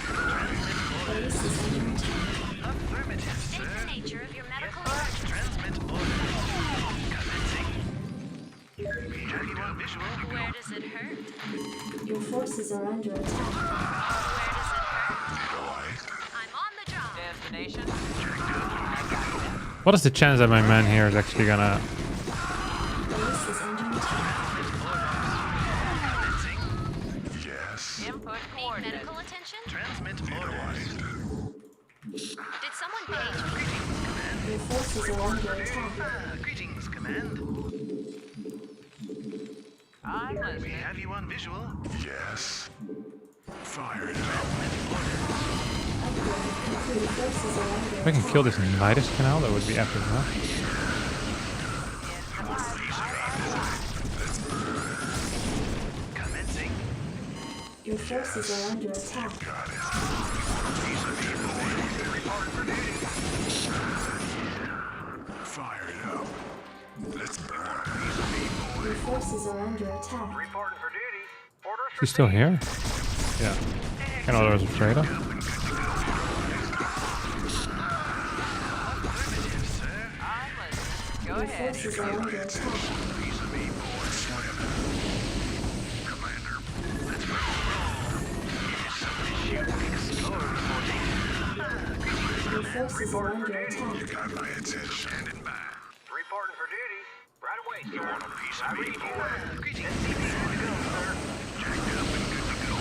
Base is under attack. Affirmative, State sir. the nature of your medical emergency. Transmit orders. Commencing. We have you on visual. Where does it hurt? Your forces are under attack. Where does it hurt? I'm on the job. Destination. What is the chance that my man here is actually gonna... Base is under attack. Yes. Input Need coordinates. medical attention? Transmit orders. Did someone page me? Your forces are under attack. Greetings, Command. I'm We listening. have you on visual. Yes. Fire it up. Upgrade complete. Your forces are under If I can attack. kill this Midas canal, that would be epic, huh? Commencing. Your forces are under attack. Got it. Fire it up. Let's burn. Your forces are under attack. Reporting for duty. Orders for She's still here? Yeah. And others are afraid of. Affirmative, sir. I'm listening. Go Your ahead. forces are under attack. Piece of me, boy. Slam. Commander. Let's roll. Somebody shoot. Explorer reporting. Your forces are under attack. Got my attention. Standing by. Reporting for duty. Right away, You sir. want a piece I of me, read you. boy? Greetings. SCP good to go, sir. Jacked up and good to go.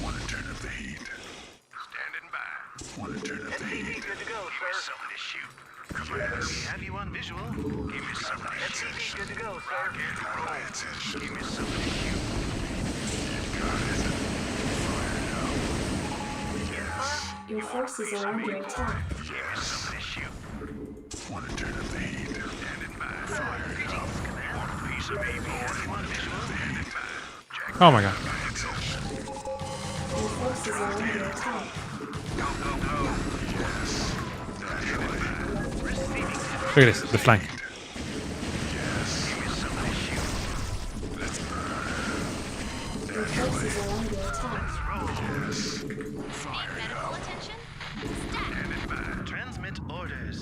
Want to turn up the heat. Standing by. Want to turn up the SCP heat. good to go, Give me sir. something to shoot. Commander, we have you on visual. Give me something to shoot. SCP good to go, sir. Rock and roll. My attention. Give me something to shoot. Got it. Fire it up. Your forces are under attack. Give me some of this shoot. Want to turn up the heat? Standing by. Fire it up. Want a piece of me, boy? Want visual? Standing by. Jack, Oh my god. Your forces are under attack. go, go, go. Yes. That's right. Receiving Look at this, the flank. Yes. Give me some of this shoot. Let's burn. Your forces are under attack. Yes. Need medical attention? Stat. Standing by. transmit orders.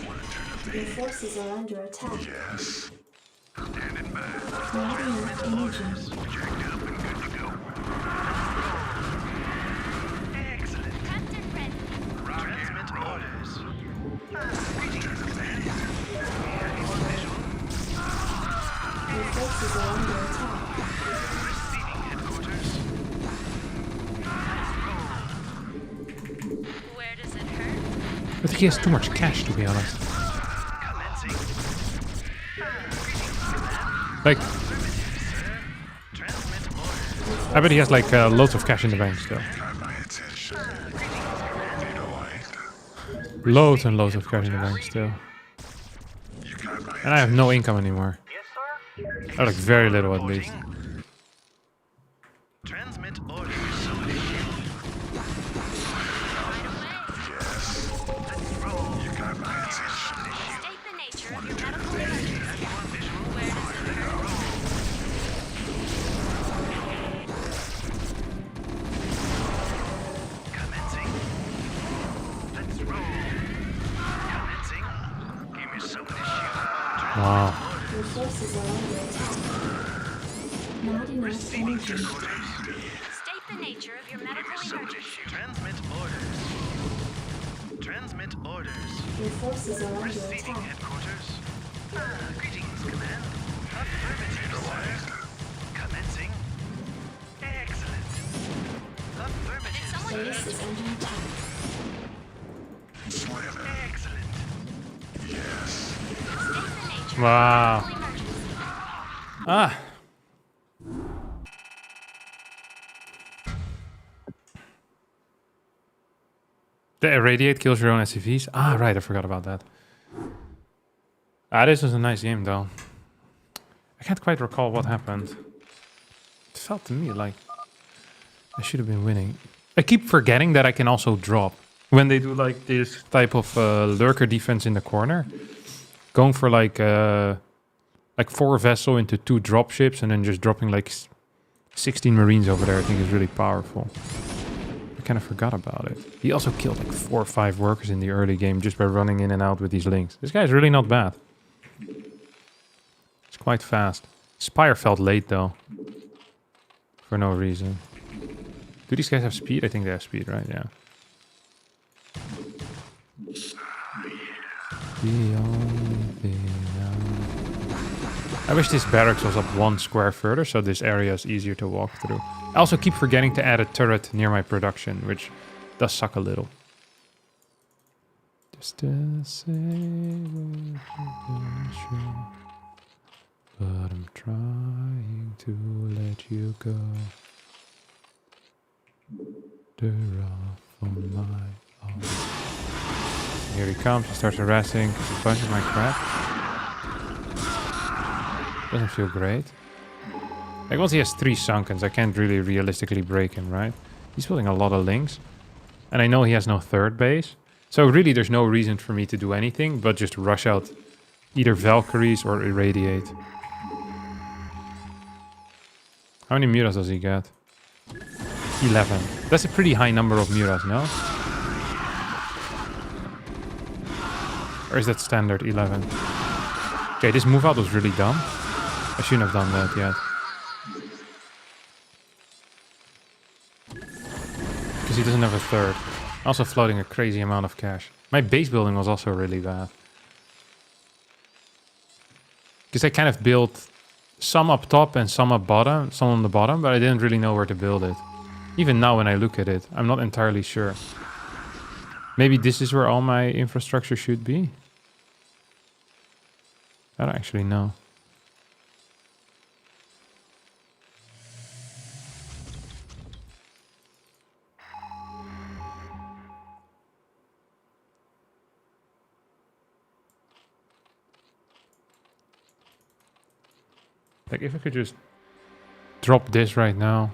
Want to turn up the Your heat? forces are under attack. Yes. Standing by. Not enough energy. Jacked up and good to go. Excellent. Captain ready. Transmit orders. Your forces are under attack. Receiving headquarters. Where does it hurt? I think he has too much cash, to be honest. Commencing. Like, Transmit orders. I bet he has like loads of cash in the bank still. Got my attention. You know what? Loads and loads of cash in the bank still. You got my And I have no income anymore. Yes, sir. I have like very little at least. Transmit orders. Right away. You got my attention. State the nature of your medical emergency. Where does it hurt? Commencing. Let's roll. Commencing. Give me some of this shit. Wow. Your forces are under attack. Not enough energy. State the nature of your medical emergency. Transmit orders. Transmit orders. Your forces are under Receiving attack. headquarters. Greetings, command. Affirmative, sir. Commencing. Excellent. Affirmative, Someone Base is under attack. Slam it. excellent. Yes. state the nature Wow. of your medical emergency. Ah. The irradiate kills your own SCVs. Ah, right, I forgot about that. Ah, this was a nice game, though. I can't quite recall what happened. It felt to me like I should have been winning. I keep forgetting that I can also drop. When they do like this type of lurker defense in the corner, going for like 4 vessel into 2 drop ships and then just dropping like 16 marines over there, I think is really powerful. I kind of forgot about it. He also killed like 4 or 5 workers in the early game just by running in and out with these links. This guy's really not bad. It's quite fast. Spire felt late though. For no reason. Do these guys have speed? I think they have speed, right? Yeah. The only thing I wish this barracks was up 1 square further, so this area is easier to walk through. I also keep forgetting to add a turret near my production, which does suck a little. Just to say but I'm trying to let you go. They're off on my own. Here he comes, he starts harassing a bunch of my crap. Doesn't feel great. Like once he has 3 sunkens, I can't really realistically break him, right? He's building a lot of links. And I know he has no 3rd base. So really there's no reason for me to do anything but just rush out either Valkyries or Irradiate. How many Muras does he get? 11. That's a pretty high number of Muras, no? Or is that standard 11? Okay, this move out was really dumb. I shouldn't have done that yet. Because he doesn't have a 3rd. Also floating a crazy amount of cash. My base building was also really bad. Because I kind of built some up top and some up bottom, some on the bottom, but I didn't really know where to build it. Even now when I look at it, I'm not entirely sure. Maybe this is where all my infrastructure should be? I don't actually know. Like, if I could just drop this right now.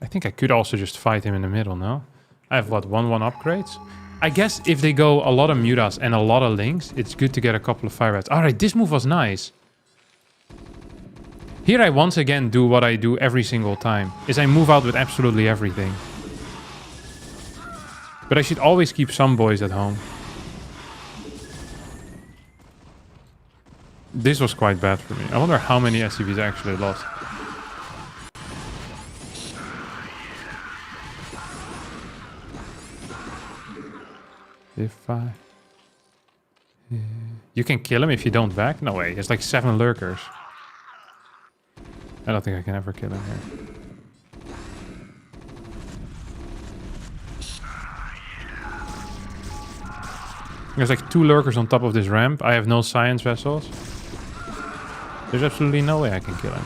I think I could also just fight him in the middle, no? I have, what, 1-1 upgrades? I guess if they go a lot of Mutas and a lot of Links, it's good to get a couple of Fire Rats. Alright, this move was nice. Here I once again do what I do every single time, is I move out with absolutely everything. But I should always keep some boys at home. This was quite bad for me. I wonder how many SCVs I actually lost. If I... You can kill him if you don't back? No way, there's like 7 lurkers. I don't think I can ever kill him here. There's like 2 lurkers on top of this ramp. I have no science vessels. There's absolutely no way I can kill him.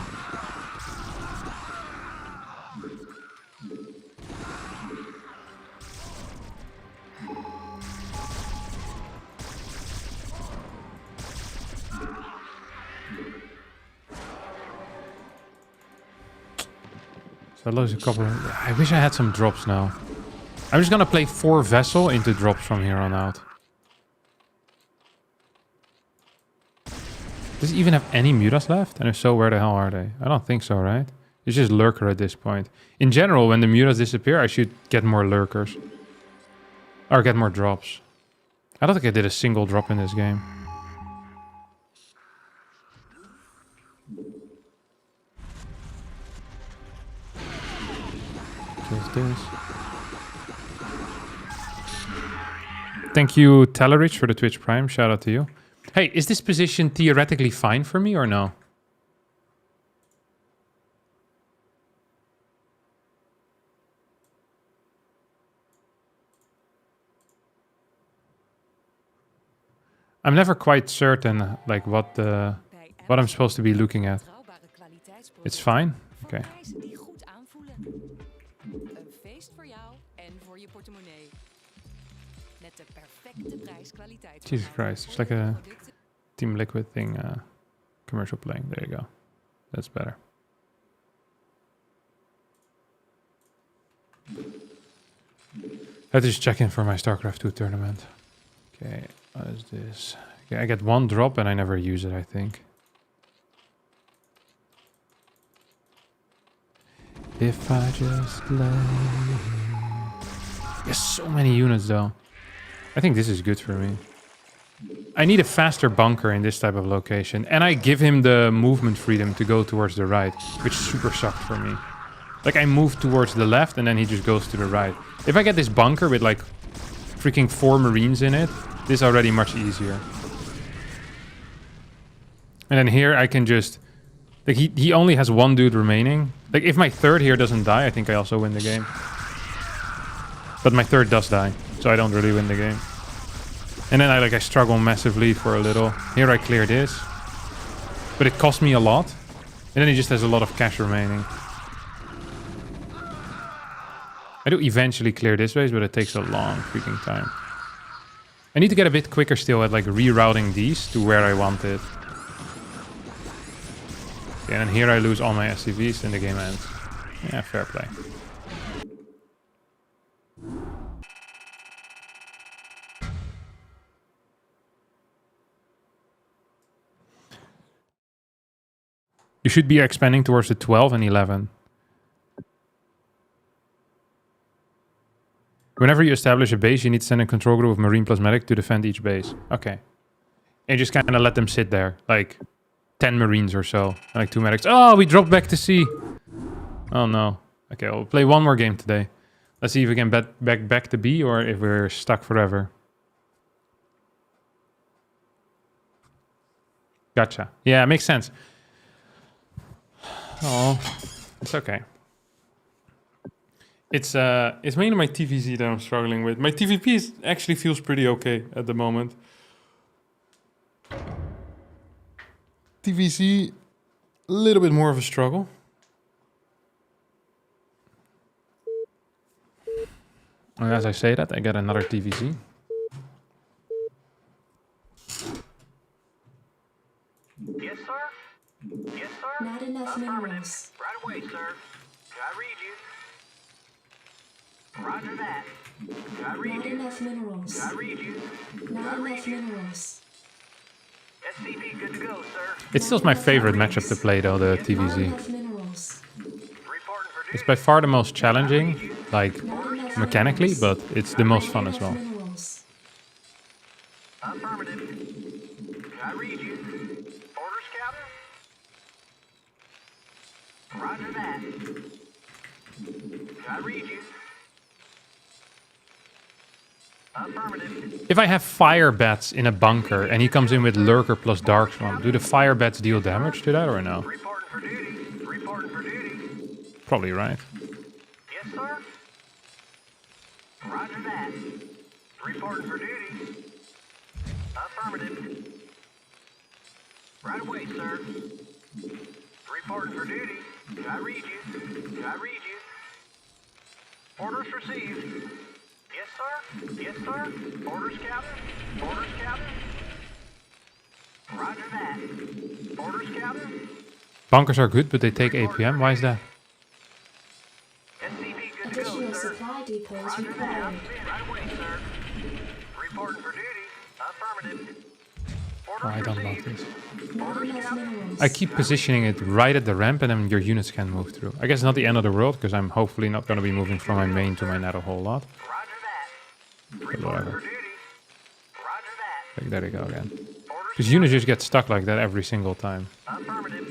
So I lose a couple of... I wish I had some drops now. I'm just gonna play 4 vessel into drops from here on out. Does it even have any mutas left? And if so, where the hell are they? I don't think so, right? It's just lurker at this point. In general, when the mutas disappear, I should get more lurkers. Or get more drops. I don't think I did a single drop in this game. Just this. Thank you, Tellerich, for the Twitch Prime. Shout out to you. Hey, is this position theoretically fine for me or no? I'm never quite certain, like, what I'm supposed to be looking at. It's fine? Okay. Jesus Christ, it's like a Team Liquid thing, commercial playing. There you go. That's better. Let's just check in for my StarCraft 2 tournament. Okay, what is this? Okay, I get 1 drop and I never use it, I think. If I just lay... There's so many units though. I think this is good for me. I need a faster bunker in this type of location. And I give him the movement freedom to go towards the right, which super sucked for me. Like, I move towards the left and then he just goes to the right. If I get this bunker with like freaking 4 Marines in it, this is already much easier. And then here I can just... Like, he only has 1 dude remaining. Like, if my 3rd here doesn't die, I think I also win the game. But my 3rd does die, so I don't really win the game. And then I struggle massively for a little. Here I clear this. But it cost me a lot. And then he just has a lot of cash remaining. I do eventually clear this base, but it takes a long freaking time. I need to get a bit quicker still at like rerouting these to where I want it. Okay, and here I lose all my SCVs and the game ends. Yeah, fair play. You should be expanding towards the 12 and 11. Whenever you establish a base, you need to send a control group of Marine plus Medic to defend each base. Okay. And just kind of let them sit there. Like 10 Marines or so. Like 2 Medics. Oh, we dropped back to sea. Oh no. Okay, we'll play 1 more game today. Let's see if we can back to B or if we're stuck forever. Gotcha. Yeah, makes sense. Oh, it's okay. It's mainly my TVZ that I'm struggling with. My TVP actually feels pretty okay at the moment. TVZ, a little bit more of a struggle. And as I say that, I get another TVZ. Yes, sir? minerals. Right away, sir. I read you. Roger that. I read Not you. enough minerals. I read you. Not enough minerals. SCP good to go, sir. It's still my favorite matchup to play though, the Not TVZ. enough minerals. Reporting for duty. It's by far the most challenging, like Not enough mechanically, minerals. but it's the most fun Not as well. enough minerals. Affirmative. I read you. Orders, Captain? Roger that. I read you. Affirmative. If I have fire bats in a bunker and he comes in with lurker plus dark swarm, do the fire bats deal damage to that or no? Reporting for duty. Reporting for duty. Probably right. Yes, sir. Roger that. Reporting for duty. Affirmative. Right away, sir. Reporting for duty. I read you. I read you. Orders received. Yes, sir. Yes, sir. Orders, Captain. Orders, Captain. Roger that. Orders, Captain. Bunkers are good, but they take APM. Why is that? SCP good to go, Additional sir. supply depots Roger that. required. Right away, sir. Reporting for duty. Affirmative. Orders Oh, I don't love received. this. Not enough minerals. I keep positioning it right at the ramp and then your units can move through. I guess it's not the end of the world because I'm hopefully not going to be moving from my main to my net a whole lot. Roger that. But Reporting whatever. for duty. Roger that. Like, there we go again. Orders. Because units just get stuck like that every single time. Affirmative.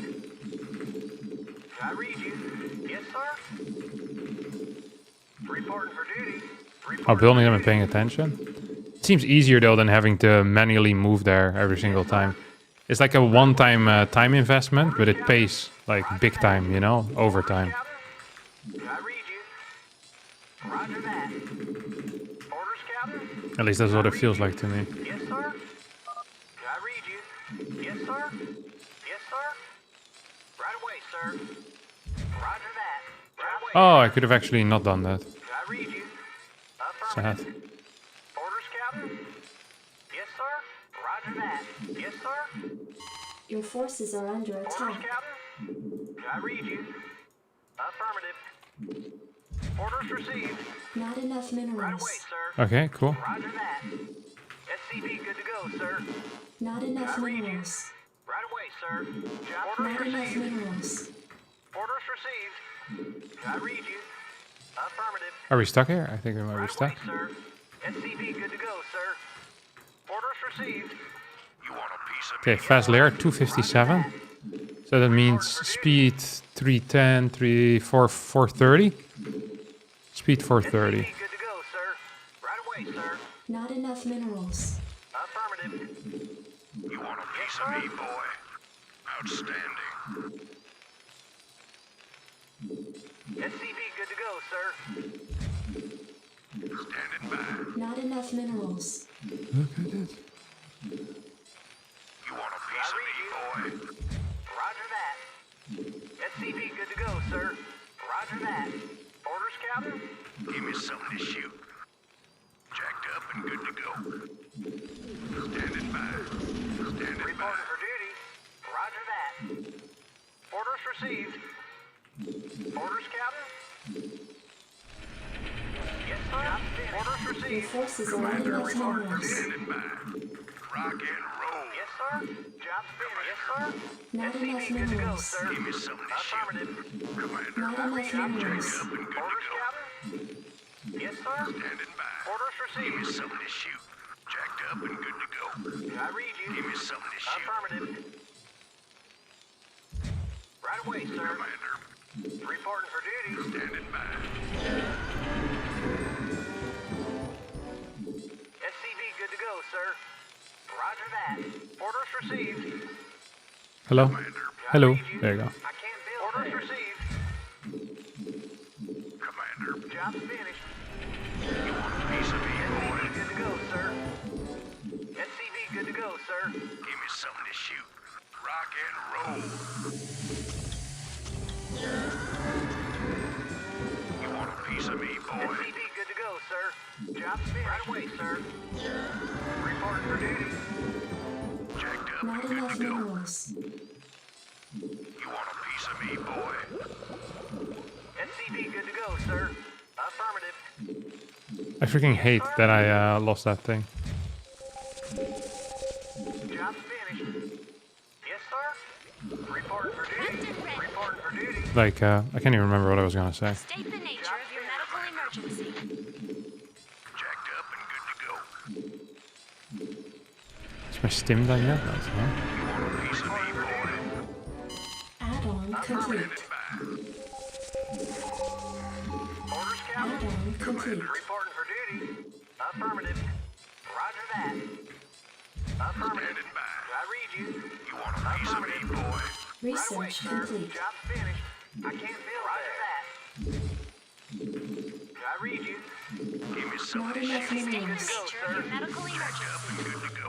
I read you. Yes, sir. Reporting for duty. Oh, building them and paying attention. It seems easier though than having to manually move there every single time. It's like a one-time time investment, but it pays like big time, you know, over time. Captain. I read you. Roger that. Orders, Captain. At least that's what it feels like to me. Yes, sir. I read you. Yes, sir. Yes, sir. Right away, sir. Roger that. Right away. Oh, I could have actually not done that. I read you. Sad. Affirmative. Orders, Captain. Yes, sir. Roger that. Yes, sir. Your forces are under Orders, attack. Captain. I read you. Affirmative. Orders received. Not enough Right minerals. away, sir. Okay, cool. Roger that. SCP good to go, sir. Not enough I read you. minerals. Right away, sir. Not Orders enough received. minerals. Orders received. I read you. Affirmative. Are we stuck here? I think we might be Right stuck. away, sir. SCP good to go, sir. Orders received. You want a piece of Okay, fast layer 257. So that means speed 310, 430. Speed 430. SCP good to go, sir. Right away, sir. Not enough minerals. Affirmative. You want a piece of me, boy? Outstanding. SCP good to go, sir. Standing by. Not enough minerals. Look at this. You want a piece of me, boy? Roger that. SCP good to go, sir. Roger that. Orders, Captain. Give me something to shoot. Jacked up and good to go. Standing by. Standing by. Reporting for duty. Roger that. Orders received. Orders, Captain. Yes, sir. Orders Your received. forces are under minerals. Standing by. Rock and roll. Yes, sir. Job's finished. Yes, sir. Not enough SCP good to go, minerals. sir. Give me something to shoot. Affirmative. Commander. Not enough minerals. Up and good Orders, to go. Captain. Yes, sir. Standing by. Orders Give me received. something to shoot. Jacked up and good to go. I read you. Give me something to shoot. Affirmative. Right away, sir. Commander. Reporting for duty. Standing by. SCV good to go, sir. Roger that. Orders received. Hello? Commander. Hello. There you go. I can't build. Orders received. Commander. Job's finished. You want a piece of me, boy? SCV good to go, sir. SCV good to go, sir. Give me something to shoot. Rock and roll. You want a piece of me, boy? SCV good to go, sir. Job's finished. Right away, sir. Reporting for duty. Jacked up Not and good enough to go. minerals. You want a piece of me, boy? SCP good to go, sir. Affirmative. I freaking hate that I lost that thing. Job's finished. Yes, sir. Reporting for duty. Captain Red. Reporting for duty. Like, I can't even remember what I was gonna say. State the nature of your medical emergency. Jacked up and good to go. Is my stim done yet? That's no. You want a piece of me, boy? Add-on complete. Orders, Captain. Add-on complete. Reporting for duty. Affirmative. Roger that. Affirmative. Standing by. I read you. You want a piece of me, boy? Research complete. Job's finished. I can't build Roger that. I read you. Give me some Not of this enough shit. State the minerals. nature of your medical emergency. Good to go.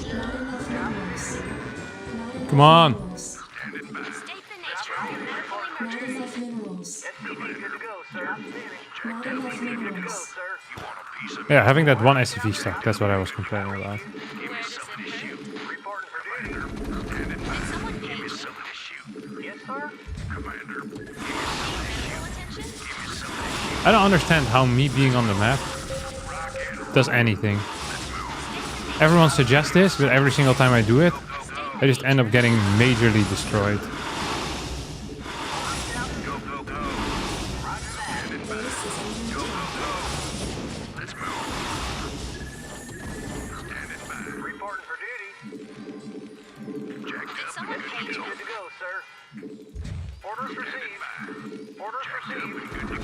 Not enough minerals. Not enough Come on. minerals. Standing by. State the nature of your medical Not emergency. enough minerals. SCP good to go, sir. I'm finished. Not enough Good to go, minerals. sir. You want a piece of me? Yeah, having that one SCV stack, that's what I was complaining about. Where does it hurt? Reporting for duty. Standing by. Did someone Give me page me? some of this shoot. Yes, sir. Commander. Medical attention? I don't understand how me being on the map does anything. Everyone suggests this, but every single time I do it, I just end up getting majorly destroyed. Base is under attack. Let's move. Standing by. Reporting for duty. Jacked Did up someone and page me? Good to go, sir. Orders received. Orders received. good to go.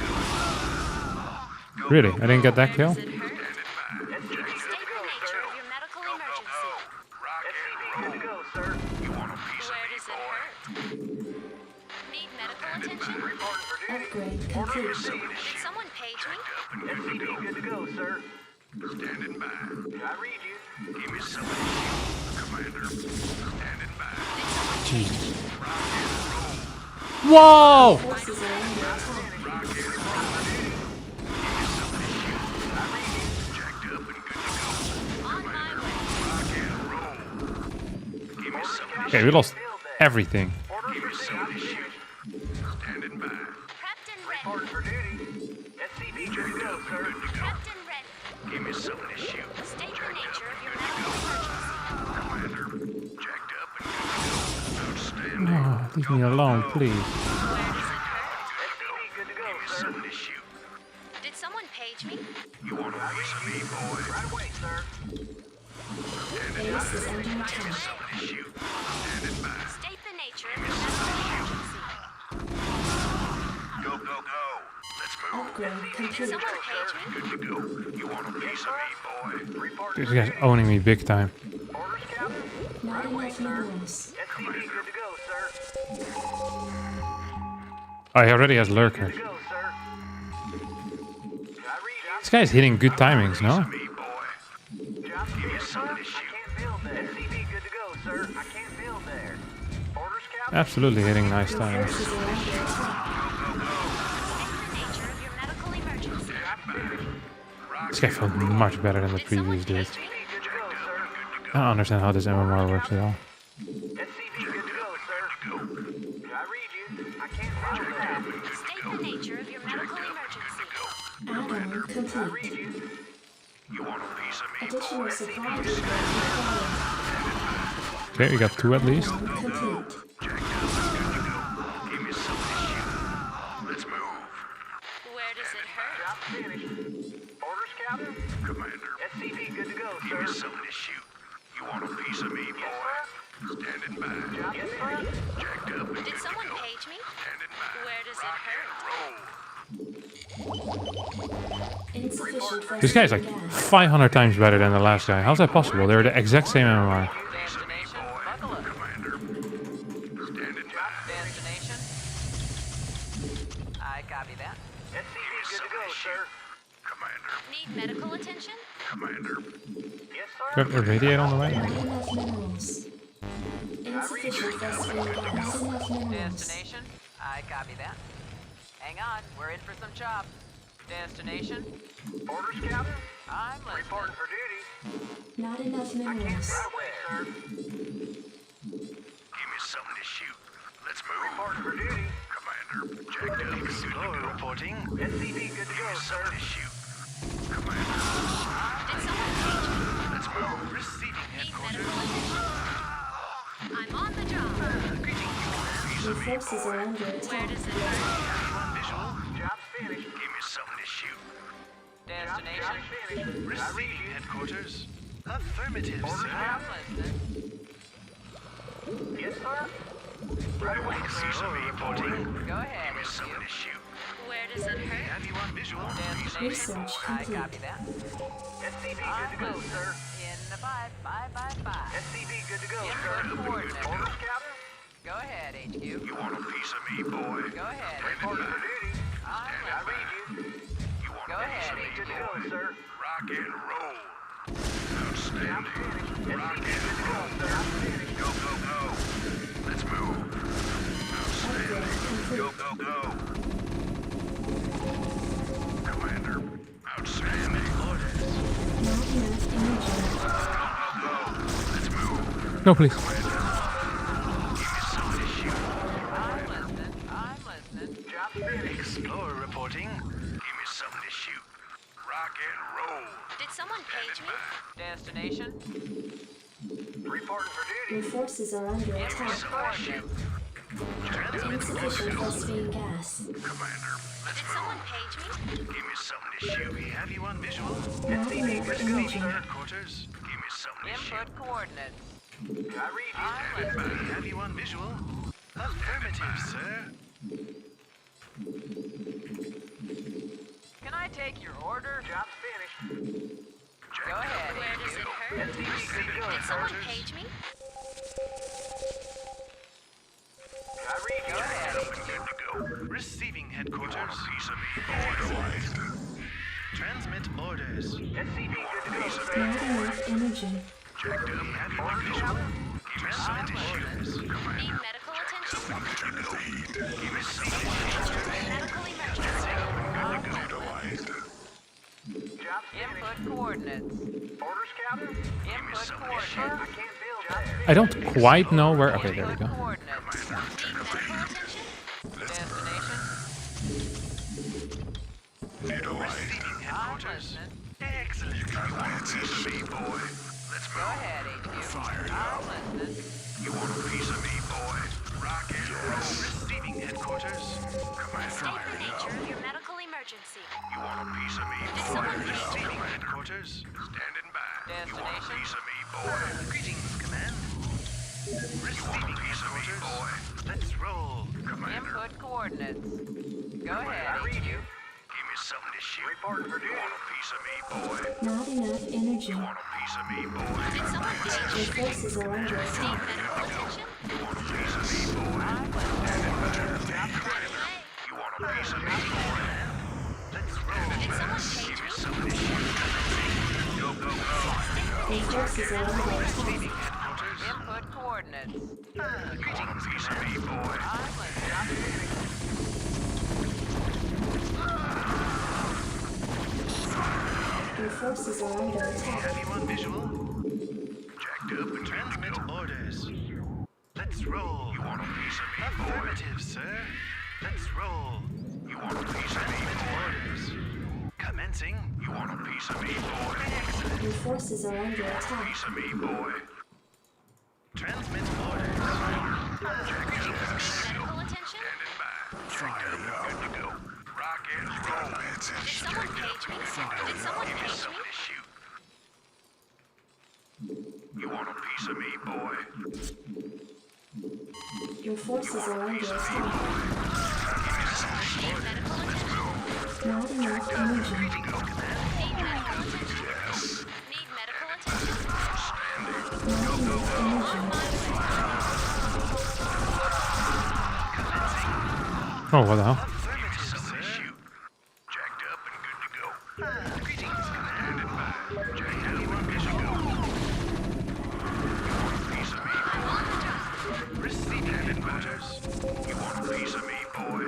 Really? I didn't get that Where kill? does it hurt? SCP good State to the go, nature sir. of your medical emergency. Rock SCP and good to roll. go, sir. You want a piece of Where me, does it boy? hurt? Need medical attention? Reporting for duty. Upgrade Orders complete. received. Did someone page me? SCP good to go, sir. Standing by. I read you. Give me some of this shoot. Commander. Standing by. Did someone page me? Whoa! Forces are under attack. Jacked up and good to go. On my way. Rock and roll. Give me some of this Okay, we lost everything. Orders received. standing by. Captain Red. Reporting for duty. SCP good to go, sir. Captain Red. Give me some of this shoot. State the nature of your medical emergency. Commander. Jacked up and good to go. Outstanding. Oh, leave me alone, please. Where does it hurt? SCP good to go, Give me sir. some of this shoot. Did someone page me? You want a piece of me, boy? Right away, sir. Base is under attack. Some of this shoot. Standing by. State the nature of your medical emergency. Go, go, go. Let's move. Upgrade Did complete. someone page me? Good to go. You want a piece of me, boy? Reporting This for guy's duty. owning me big time. Orders, Captain. Not enough minerals. SCP good to go, sir. Oh, he already has Lurker. Good to go, sir. I read This guy's hitting good timings, no? Me, boy. Job finished, sir. I can't build there. SCP good to go, sir. I can't build there. Orders, Captain. Absolutely hitting nice Your timings. forces are under attack. State the nature of your medical emergency. This guy felt much better than the Did someone previous dude. page me? Good to go, sir. I don't understand how this MMR works at all. SCP good to go, sir. I read you. I can't build there. State the nature of your medical emergency. Add-on I complete. read you. You want a piece of me, Additional boy? supply depots required. Okay, we got two at least. Add-on complete. Give me some of this shoot. Let's move. Where does it hurt? Job finished. Orders, Captain. Commander. SCP good to go, Give me sir. some of this shoot. You want a piece of me, boy? Standing by. Job yes, sir. Jacked up and Did good to someone go. page me? Standing by. Where does it hurt? Roll. Insufficient This guy's like gas. 500 times better than the last guy. How's that possible? They're the exact same MMR. Destination, buckle up. Commander. Standing by. Destination. I copy that. SCP good to go, sir. Commander. Need medical attention? Commander. Yes, Do you sir. have a radiate on the way? Not enough minerals. Insufficient vessel gas. Not enough minerals. Destination. I copy that. Hang on, we're in for some chop. Destination. Orders, Captain. I'm listening. Reporting for duty. Not enough minerals. Right away, sir. Give me some of this shoot. Let's move. Reporting for duty. Commander. Commander, checked up. Explorer reporting. SCV good to go, sir. Somebody shoot. Commander, Did someone page me? let's move. Receiving Need headquarters. medical attention? I'm on the job. Your forces are under Where attack. does it hurt? Anyone visual? Job's finished. Give me something to shoot. Destination. Job's finished. Receiving headquarters. Affirmative, Order sir. down. I'm listening. Yes, sir. Right away, Caesar reporting. Go ahead, Give me HQ. something to shoot. Where does it hurt? Have you on visual? Destination. Research I complete. copy that. SCV good I'm to go, listening. sir. In the 5. SCV good to go, Input sir. coordinates. Orders, Captain. Go ahead, HQ. You want a piece of me, boy? Go ahead. Reporting for duty. I'm I listening. read you. You want Go a piece ahead, of me, Good to boy? go, sir. Rock and roll. Job's Outstanding. finished. Rock SCV and good to go, roll. sir. I'm finished. Go, go, go. Let's move. Outstanding. Upgrade Go, complete. go, go. Commander, outstanding. Orders. Not enough energy. Go, go, go. Let's move. No, please. Give me something to shoot. I'm listening. I'm listening. Job's finished. Explorer reporting. Give me something to shoot. Rock and roll. Did someone page me? Destination. Reporting for Your duty. forces are under attack. Coordinates. Insufficient phosphine gas. Commander, let's Did someone move. page me? Give me something to shoot. We have you on visual. Not enough energy. Headquarters. Give me something to shoot. Input coordinates. I read you. I'm listening. We have you on visual. Affirmative, sir. Can I take your order? Job's finished. Go ahead. Where does it hurt? SCV good to go, Did sir. someone page me? I read Go you. ahead, Good HQ. to go. Receiving headquarters. Piece of me, boy. Transmit orders. SCV good to go, sir. Not enough energy. Checked up. Have you on visual. Give me something to shoot. Need Commander, medical attention? good to go. Give me something to shoot. Medical emergency. Job's finished. Input coordinates. Orders, Captain. Input I coordinates. can't build that. I don't quite know where. Okay, there we Input go. coordinates. Need medical attention? Destination. Receiving I'm headquarters. listening. Excellent. You want a piece of me, boy? Let's Go move. ahead, HQ. I'm listening. You want a piece of me, boy? Rock and roll. Receiving headquarters. Commander, State the nature of your medical emergency. you want a piece of me, Did boy? someone page me? Receiving headquarters. Standing by. You want a Destination. piece of me, boy? Greetings, command. You want a Receiving piece of me, headquarters. boy? Let's roll. Commander, Input coordinates. Go I ahead, read HQ. you. give me something to shoot. Reporting for You duty. want a piece of me, boy? Not enough energy. You want a piece of me, boy? Did someone page Your me? forces are under Need attack. medical attention? You want a piece of me, boy? I'm listening. Right away. You want a piece of me, boy? Let's roll. Did someone page me? Something to shoot. Go, go, go. Your forces are under attack. Receiving headquarters. Input coordinates. You want a piece of me, boy? I'm listening. Your forces are under attack. Have you on visual? Jacked up and ready to Transmit go. orders. Let's roll. You want a piece of me, boy? Affirmative, sir. Let's roll. You want a piece of me, Transmit boy? orders. Commencing. You want a piece of me, boy? Excellent. Your forces are under attack. Piece of me, boy? Transmit orders. Need medical attention? Standing by. Jacked up and good to go. Rock and roll. Did someone page me? Did someone Give me page something me? to shoot. You want a piece of me, boy? Your forces are under attack. Need medical attention? Not enough energy. Need medical attention? Need medical attention? Not enough energy. Oh, what the hell? Affirmative, Something to sir. shoot. Jacked up and good to go. Greetings, command. Standing by. Jacked up and good to go. You want a piece of me, I'm on the job. Receiving headquarters. You want a piece of me, boy?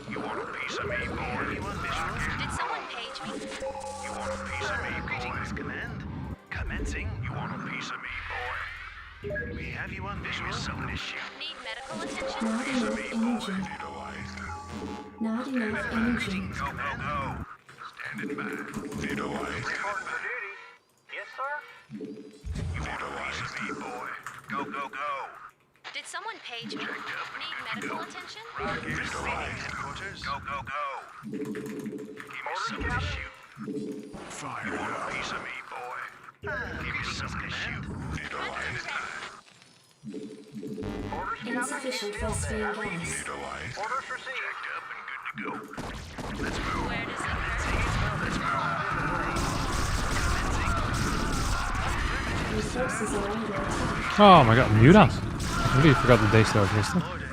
You want a piece of me, boy? Have you on visual? Did someone page me? You want a piece of me, boy? Greetings, command. Commencing. You want a piece of me, boy? We have you on visual. Some issue. Need medical attention? Not enough energy. Not enough energy. Go, go, go. Standing by. Veto light. Reporting for duty. Yes, sir. You want a piece of me, boy? Go, go, go. Did someone page me? Need medical attention? Receiving headquarters. Go, go, go. Give me some to shoot. Fire. You want a piece of me, boy? Give me something to shoot. Veto light. Orders, Captain. Insufficient phosphine gas. Veto light. Orders received. Checked up and good to go. Let's move. Where does it hurt? Let's move. Resources are under attack. Oh my god, mute us. I really forgot that they still existed. Tractor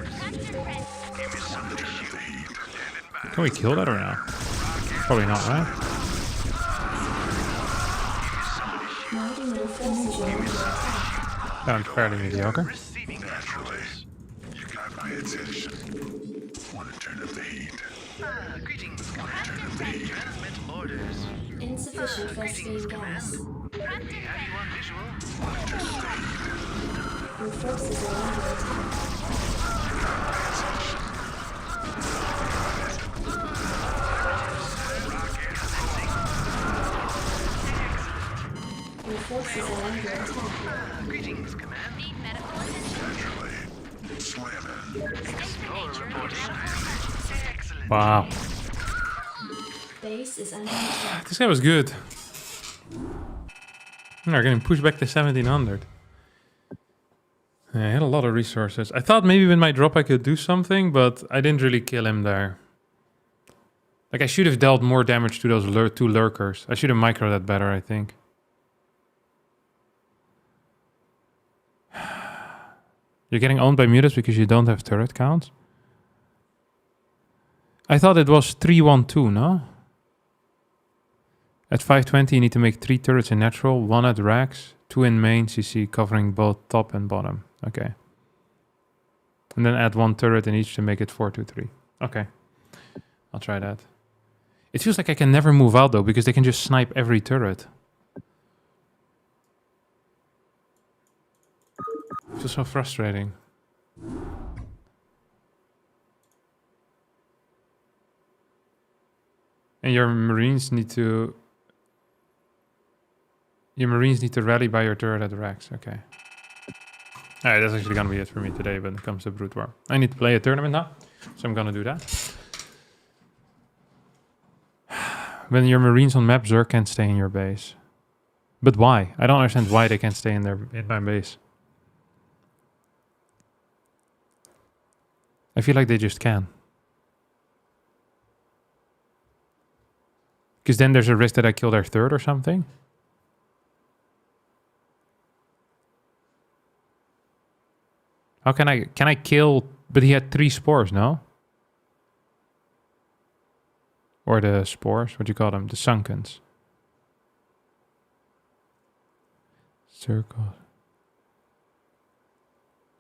ready. Give me something to shoot. Standing by. Can we kill that or no? Probably not, right? Not enough energy under attack. Sounds fairly mediocre. Receiving headquarters. You got my attention. Want to turn up the heat? Greetings, Commander. Transmit orders. Insufficient phosphine gas. We have you on visual. Your forces are under attack. Your forces are under attack. Greetings, Command. Need medical attention? Slamming. State the nature of your Excellent. Wow. Base is under attack. This guy was good. They're getting pushed back to 1700. I had a lot of resources. I thought maybe with my drop I could do something, but I didn't really kill him there. Like, I should have dealt more damage to those two lurkers. I should have microed that better, I think. You're getting owned by mutas because you don't have turret counts? I thought it was 3-1-2, no? At 520 you need to make 3 turrets in natural, 1 at racks, 2 in main CC covering both top and bottom. Okay. And then add 1 turret in each to make it 4-2-3. Okay. I'll try that. It feels like I can never move out though, because they can just snipe every turret. It feels so frustrating. And your marines need to rally by your turret at the racks. Okay. Alright, that's actually gonna be it for me today when it comes to Brute War. I need to play a tournament now, so I'm gonna do that. When your marines on map, Zerg can't stay in your base. But why? I don't understand why they can't stay in my base. I feel like they just can. Because then there's a risk that I kill their third or something. How can I kill, but he had 3 spores, no? Or the spores, what do you call them? The sunkens. Circle.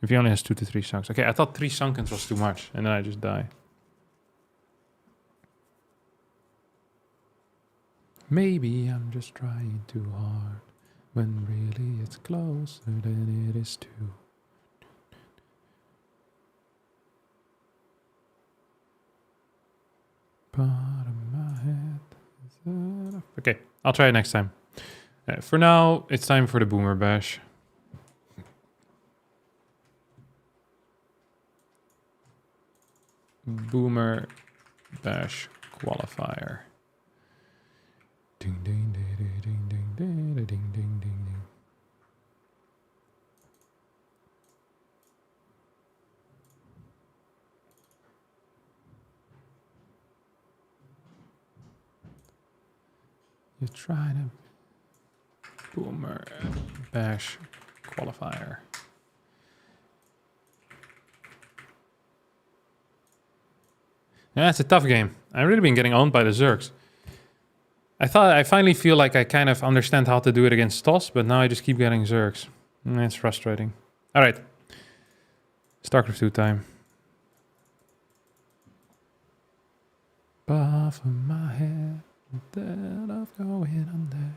If he only has 2 to 3 sunks. Okay, I thought 3 sunkens was too much, and then I just die. Maybe I'm just trying too hard, when really it's closer than it is to. Part of my head. Okay, I'll try it next time. For now, it's time for the Boomer Bash. Boomer Bash qualifier. Ding ding ding ding ding ding ding ding ding ding. You're trying to Boomer Bash qualifier. Yeah, it's a tough game. I've really been getting owned by the Zergs. I finally feel like I kind of understand how to do it against TOS, but now I just keep getting Zergs. It's frustrating. Alright. StarCraft 2 time. Off of my head,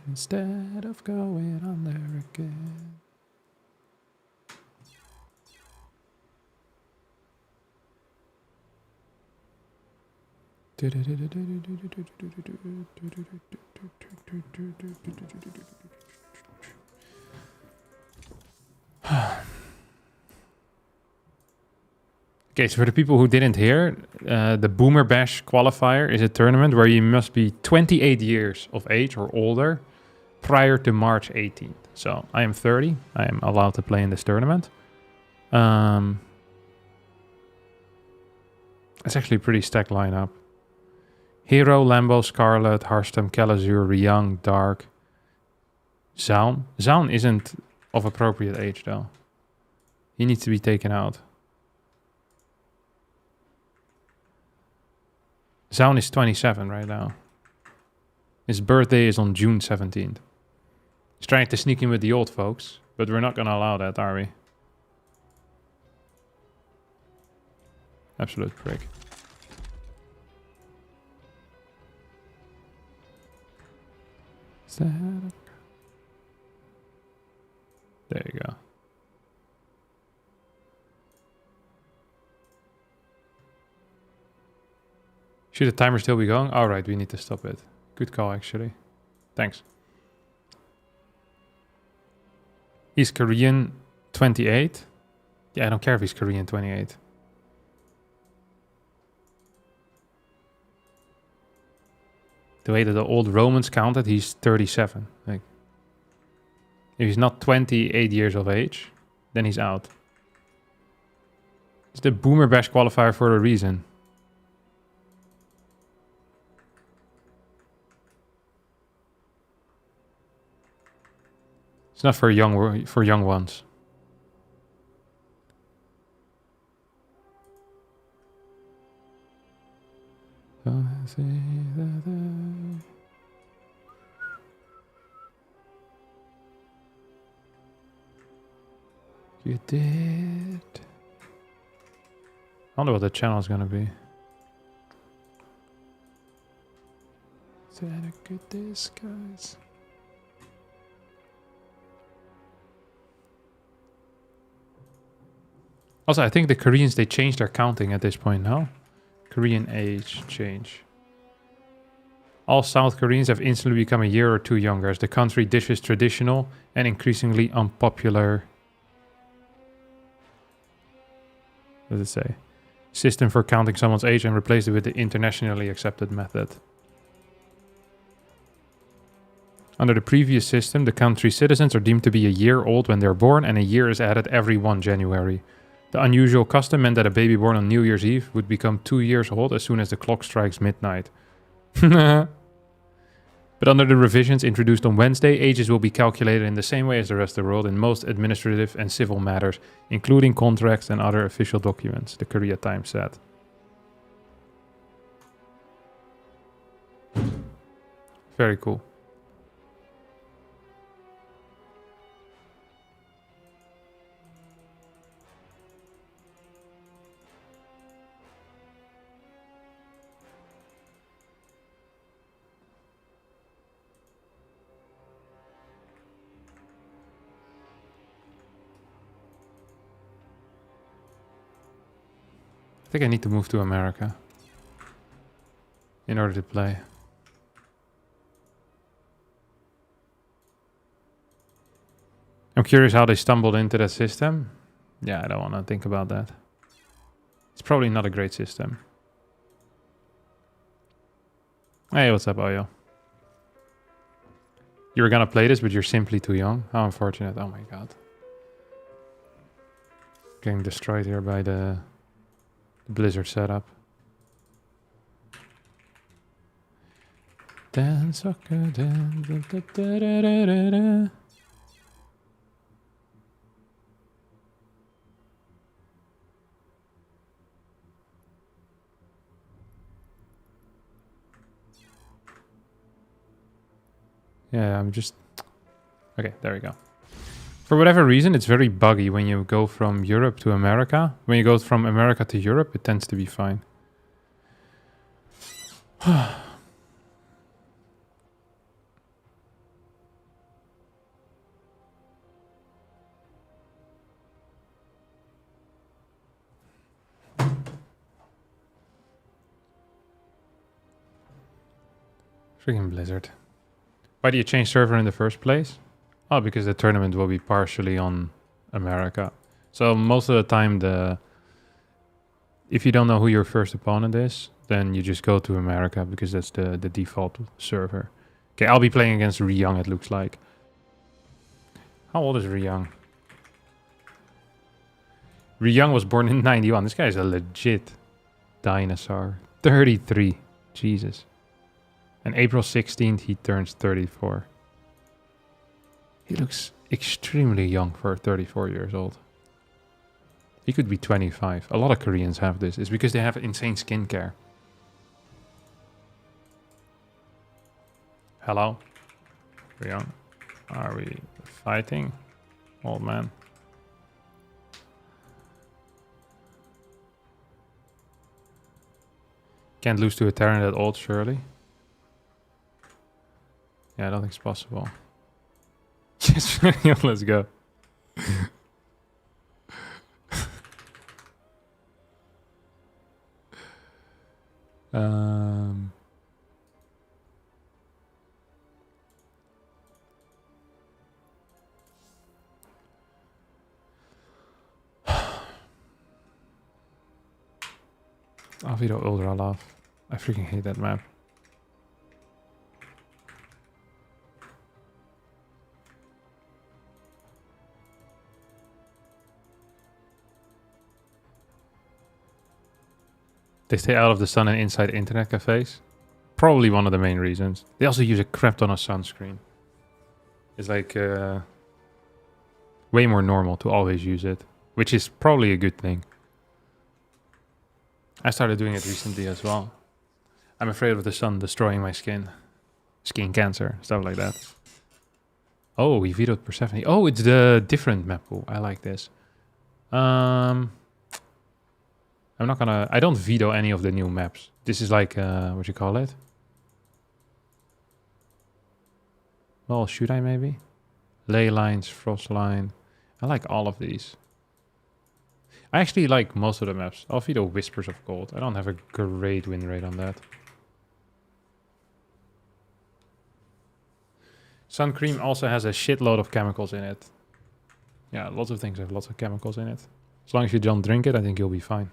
instead of going under again. Okay, so for the people who didn't hear, the Boomer Bash qualifier is a tournament where you must be 28 years of age or older prior to March 18th. So I am 30. I am allowed to play in this tournament. It's actually a pretty stacked lineup. Hero, Lambo, Scarlet, Harstem, Kalazur, Ryang, Dark, Zaun. Zaun isn't of appropriate age though. He needs to be taken out. Zaun is 27 right now. His birthday is on June 17th. He's trying to sneak in with the old folks, but we're not going to allow that, are we? Absolute prick. There you go. Should the timer still be going? All right, we need to stop it. Good call, actually. Thanks. He's Korean 28. Yeah, I don't care if he's Korean 28. The way that the old Romans counted, he's 37. Like, if he's not 28 years of age, then he's out. It's the Boomer Bash qualifier for a reason. It's not for young ones. You did. I wonder what the channel is gonna be. Is that a good disguise? Also, I think the Koreans, they changed their counting at this point now. Korean age change. All South Koreans have instantly become a year or two younger as the country dishes traditional and increasingly unpopular... What does it say? System for counting someone's age and replaced it with the internationally accepted method. Under the previous system, the country's citizens are deemed to be a year old when they're born, and a year is added every 1 January. The unusual custom meant that a baby born on New Year's Eve would become 2 years old as soon as the clock strikes midnight. But under the revisions introduced on Wednesday, ages will be calculated in the same way as the rest of the world in most administrative and civil matters, including contracts and other official documents, the Korea Times said. Very cool. I think I need to move to America in order to play. I'm curious how they stumbled into that system. Yeah, I don't want to think about that. It's probably not a great system. Hey, what's up, Oyo? You were gonna play this, but you're simply too young. How unfortunate. Oh my god. Getting destroyed here by the Blizzard setup. Dance, soccer, dance, da, da, da, da, da, da. Yeah, I'm just... Okay, there we go. For whatever reason, it's very buggy when you go from Europe to America. When you go from America to Europe, it tends to be fine. Freaking Blizzard. Why do you change server in the first place? Oh, because the tournament will be partially on America. So most of the time, if you don't know who your first opponent is, then you just go to America because that's the default server. Okay, I'll be playing against Ryung, it looks like. How old is Ryung? Ryung was born in 91. This guy is a legit dinosaur. 33. Jesus. And April 16th, he turns 34. He looks extremely young for 34 years old. He could be 25. A lot of Koreans have this. It's because they have insane skincare. Hello? Ryung. Are we fighting? Old man. Can't lose to a Terran that old, surely. Yeah, I don't think it's possible. Yes, let's go. Alvido Ultra Love. I freaking hate that map. They stay out of the sun and inside internet cafes. Probably one of the main reasons. They also use a crap ton of sunscreen. It's like way more normal to always use it, which is probably a good thing. I started doing it recently as well. I'm afraid of the sun destroying my skin. Skin cancer, stuff like that. Oh, he vetoed Persephone. Oh, it's the different map pool. I like this. I'm not gonna... I don't veto any of the new maps. This is like, what you call it? Well, should I maybe? Ley lines, frost line. I like all of these. I actually like most of the maps. I'll veto Whispers of Gold. I don't have a great win rate on that. Sun Cream also has a shitload of chemicals in it. Yeah, lots of things have lots of chemicals in it. As long as you don't drink it, I think you'll be fine.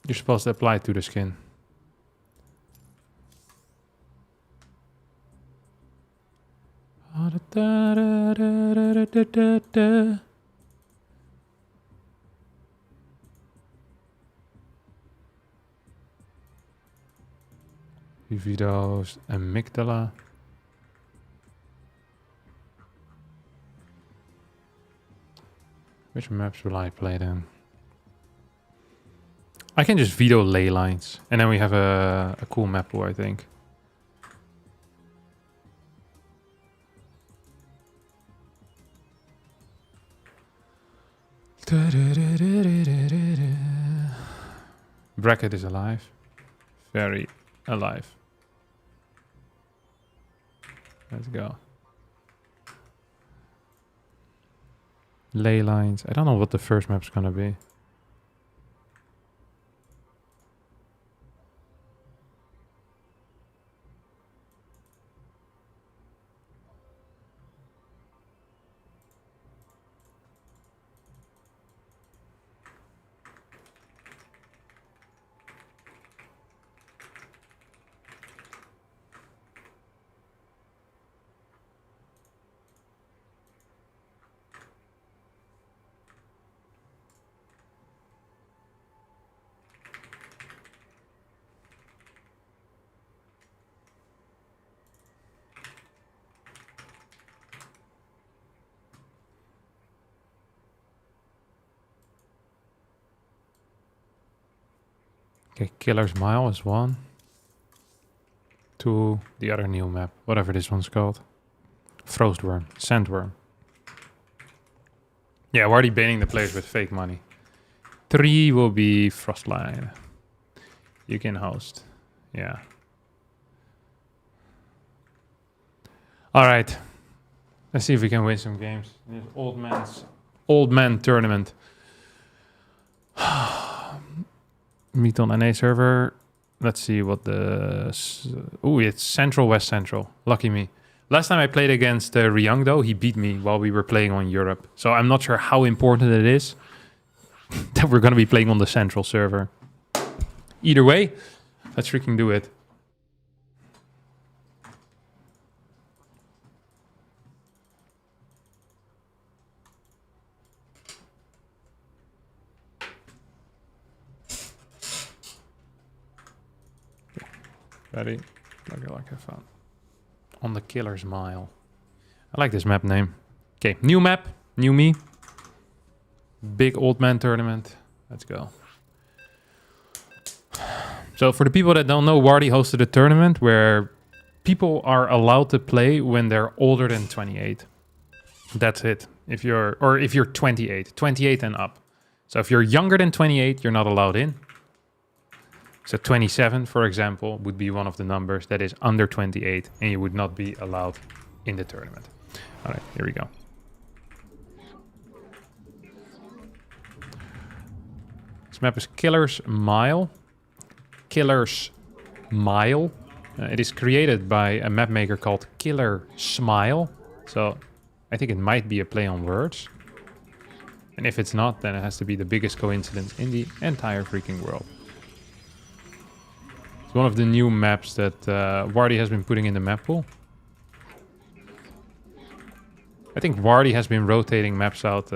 You're supposed to apply it to the skin. Vividos, amygdala. Which maps will I play then? I can just veto ley lines, and then we have a cool map pool, I think. Bracket is alive. Very alive. Let's go. Ley lines. I don't know what the first map's gonna be. Okay, Killer's Mile is one. Two, the other new map, whatever this one's called. Frostworm, Sandworm. Yeah, we're already baiting the players with fake money. 3 will be Frostline. You can host. Yeah. Alright. Let's see if we can win some games. This old man tournament. Meet on NA server. Let's see what the... Ooh, it's Central, West Central. Lucky me. Last time I played against Ryung, though, he beat me while we were playing on Europe. So I'm not sure how important it is that we're going to be playing on the Central server. Either way, let's freaking do it. Ready? Like have fun. On the Killer's Mile. I like this map name. Okay, new map, new me. Big old man tournament. Let's go. So for the people that don't know, Wardy hosted a tournament where people are allowed to play when they're older than 28. That's it. If you're 28 and up. So if you're younger than 28, you're not allowed in. So 27, for example, would be one of the numbers that is under 28, and you would not be allowed in the tournament. All right, here we go. This map is Killer's Mile. Killer's Mile. It is created by a map maker called Killer Smile. So I think it might be a play on words. And if it's not, then it has to be the biggest coincidence in the entire freaking world. It's one of the new maps that Wardy has been putting in the map pool. I think Wardy has been rotating maps out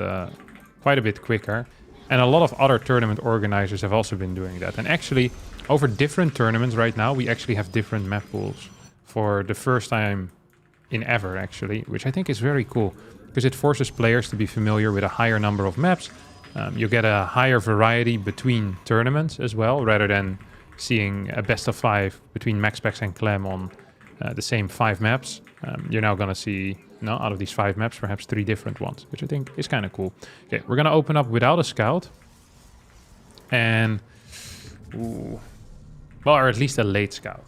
quite a bit quicker. And a lot of other tournament organizers have also been doing that. And actually, over different tournaments right now, we actually have different map pools. For the first time in ever, actually. Which I think is very cool. Because it forces players to be familiar with a higher number of maps. You get a higher variety between tournaments as well, rather than seeing a best of 5 between MaxPax and Clem on the same 5 maps. You're now going to see, out of these 5 maps, perhaps 3 different ones, which I think is kind of cool. Okay, we're going to open up without a scout. And, ooh, well, or at least a late scout.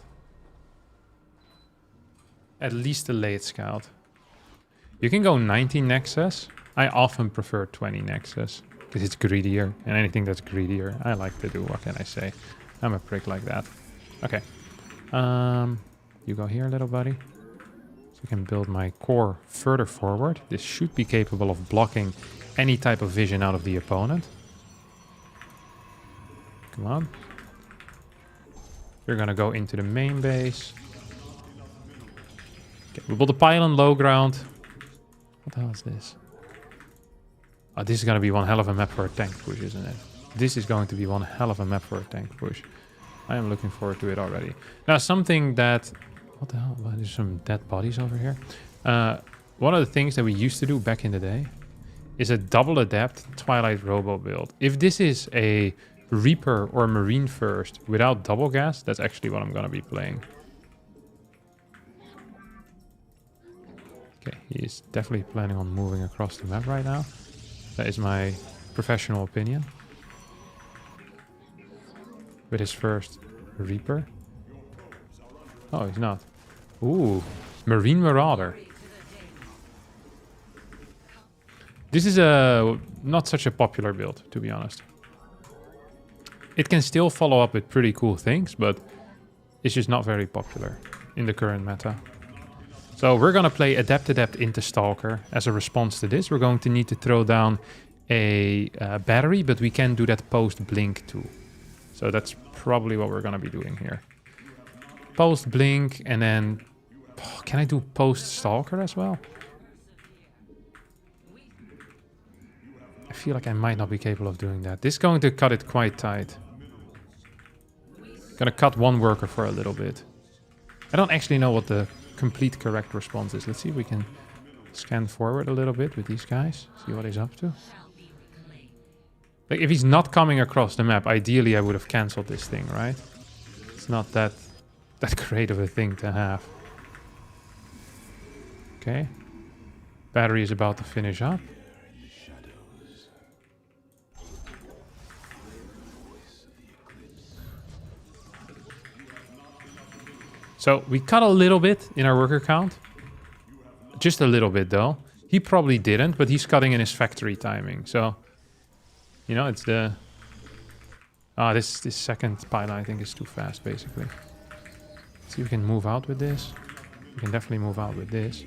At least a late scout. You can go 19 Nexus. I often prefer 20 Nexus, because it's greedier, and anything that's greedier, I like to do. What can I say? I'm a prick like that. Okay. You go here, little buddy. So I can build my core further forward. This should be capable of blocking any type of vision out of the opponent. Come on. You're gonna go into the main base. Okay, we build a pylon low ground. What the hell is this? Oh, this is gonna be one hell of a map for a tank push, isn't it? This is going to be one hell of a map for a tank push. I am looking forward to it already. Now, something that... What the hell? Well, there's some dead bodies over here. One of the things that we used to do back in the day is a double adept Twilight Robo build. If this is a Reaper or Marine first without double gas, that's actually what I'm going to be playing. Okay, he is definitely planning on moving across the map right now. That is my professional opinion. With his first Reaper. Oh, he's not. Ooh, Marine Marauder. This is not such a popular build, to be honest. It can still follow up with pretty cool things, but it's just not very popular in the current meta. So we're going to play Adept into Stalker as a response to this. We're going to need to throw down a battery, but we can do that post-blink too. So that's probably what we're going to be doing here. Post-blink, and then... Oh, can I do post-stalker as well? I feel like I might not be capable of doing that. This is going to cut it quite tight. Gonna cut one worker for a little bit. I don't actually know what the complete correct response is. Let's see if we can scan forward a little bit with these guys. See what he's up to. Like, if he's not coming across the map, ideally I would have cancelled this thing, right? It's not that great of a thing to have. Okay. Battery is about to finish up. So we cut a little bit in our worker count. Just a little bit though. He probably didn't, but he's cutting in his factory timing. So, you know, it's the Ah, this second pylon I think is too fast, basically. Let's see if we can move out with this. We can definitely move out with this.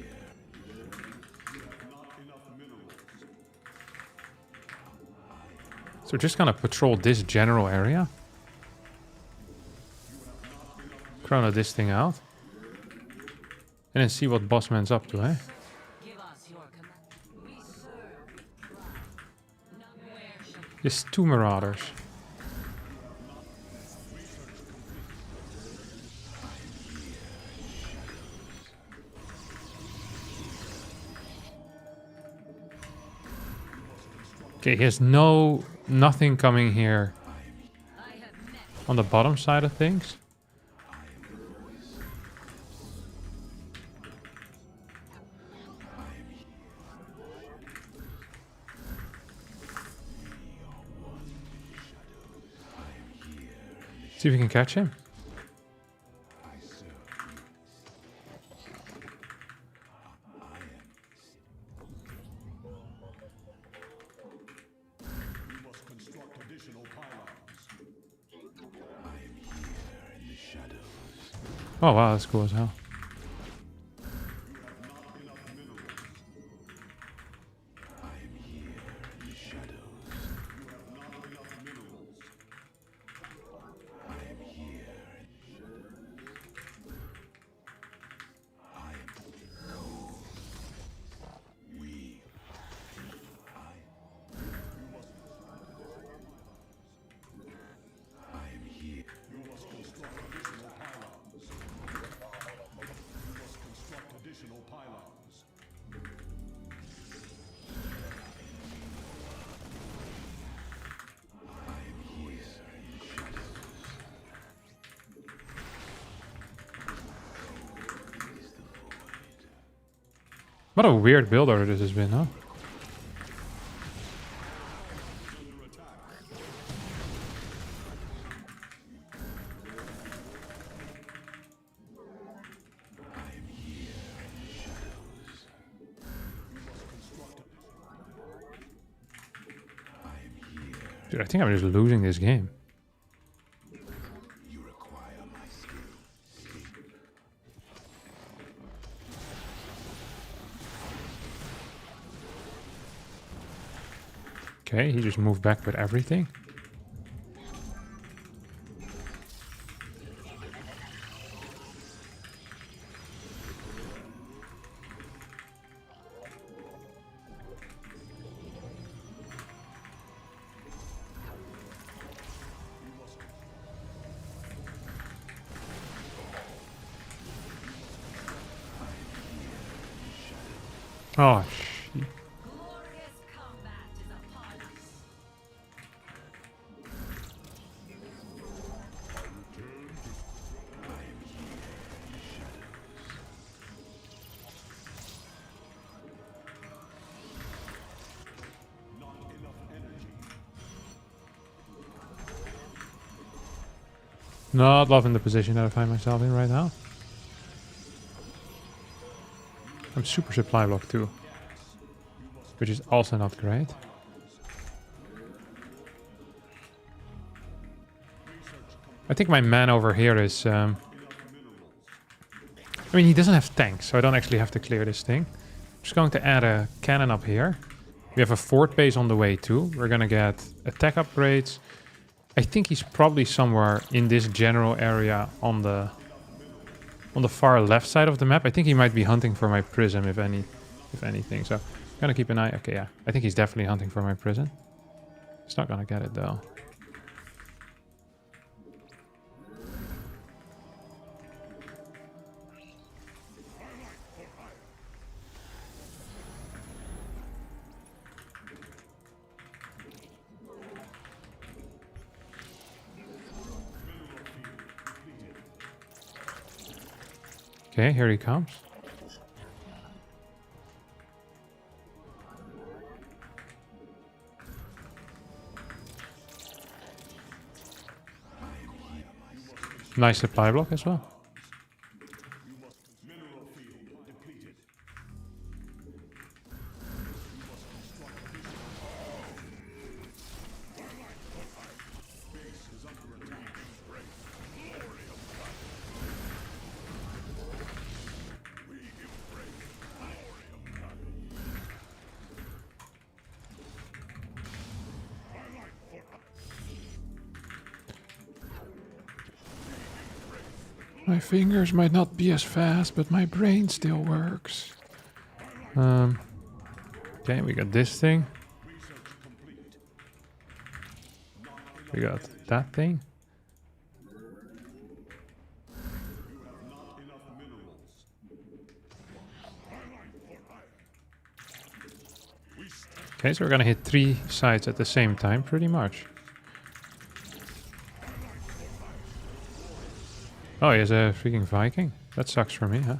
So we're just gonna patrol this general area. Chrono this thing out. And then see what Bossman's up to, eh? There's 2 Marauders. Okay, here's nothing coming here on the bottom side of things. See if we can catch him. Oh wow, that's cool as hell. What a weird build order this has been, huh? Dude, I think I'm just losing this game. Okay, he just moved back with everything. Oh, shit. Not loving the position that I find myself in right now. I'm super supply blocked too, which is also not great. I think my man over here is... I mean, he doesn't have tanks, so I don't actually have to clear this thing. I'm just going to add a cannon up here. We have a fort base on the way too. We're gonna get attack upgrades. I think he's probably somewhere in this general area on the far left side of the map. I think he might be hunting for my prism, if anything. So I'm gonna keep an eye. Okay, yeah, I think he's definitely hunting for my prison. He's not gonna get it though. Okay, here he comes. Nice supply block as well. My fingers might not be as fast, but my brain still works. Okay, we got this thing. We got that thing. Okay, so we're gonna hit 3 sides at the same time, pretty much. Oh, he has a freaking Viking. That sucks for me, huh?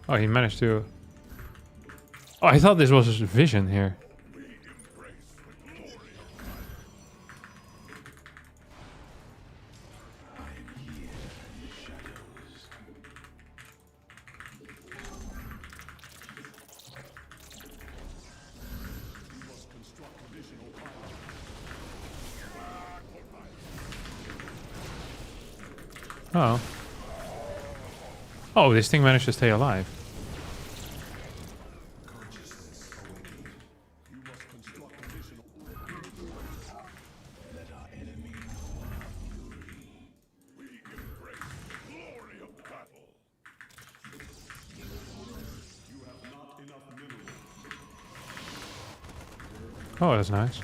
Oh, he managed to... Oh, I thought this was his vision here. Oh. Oh, this thing managed to stay alive. Oh, that's nice.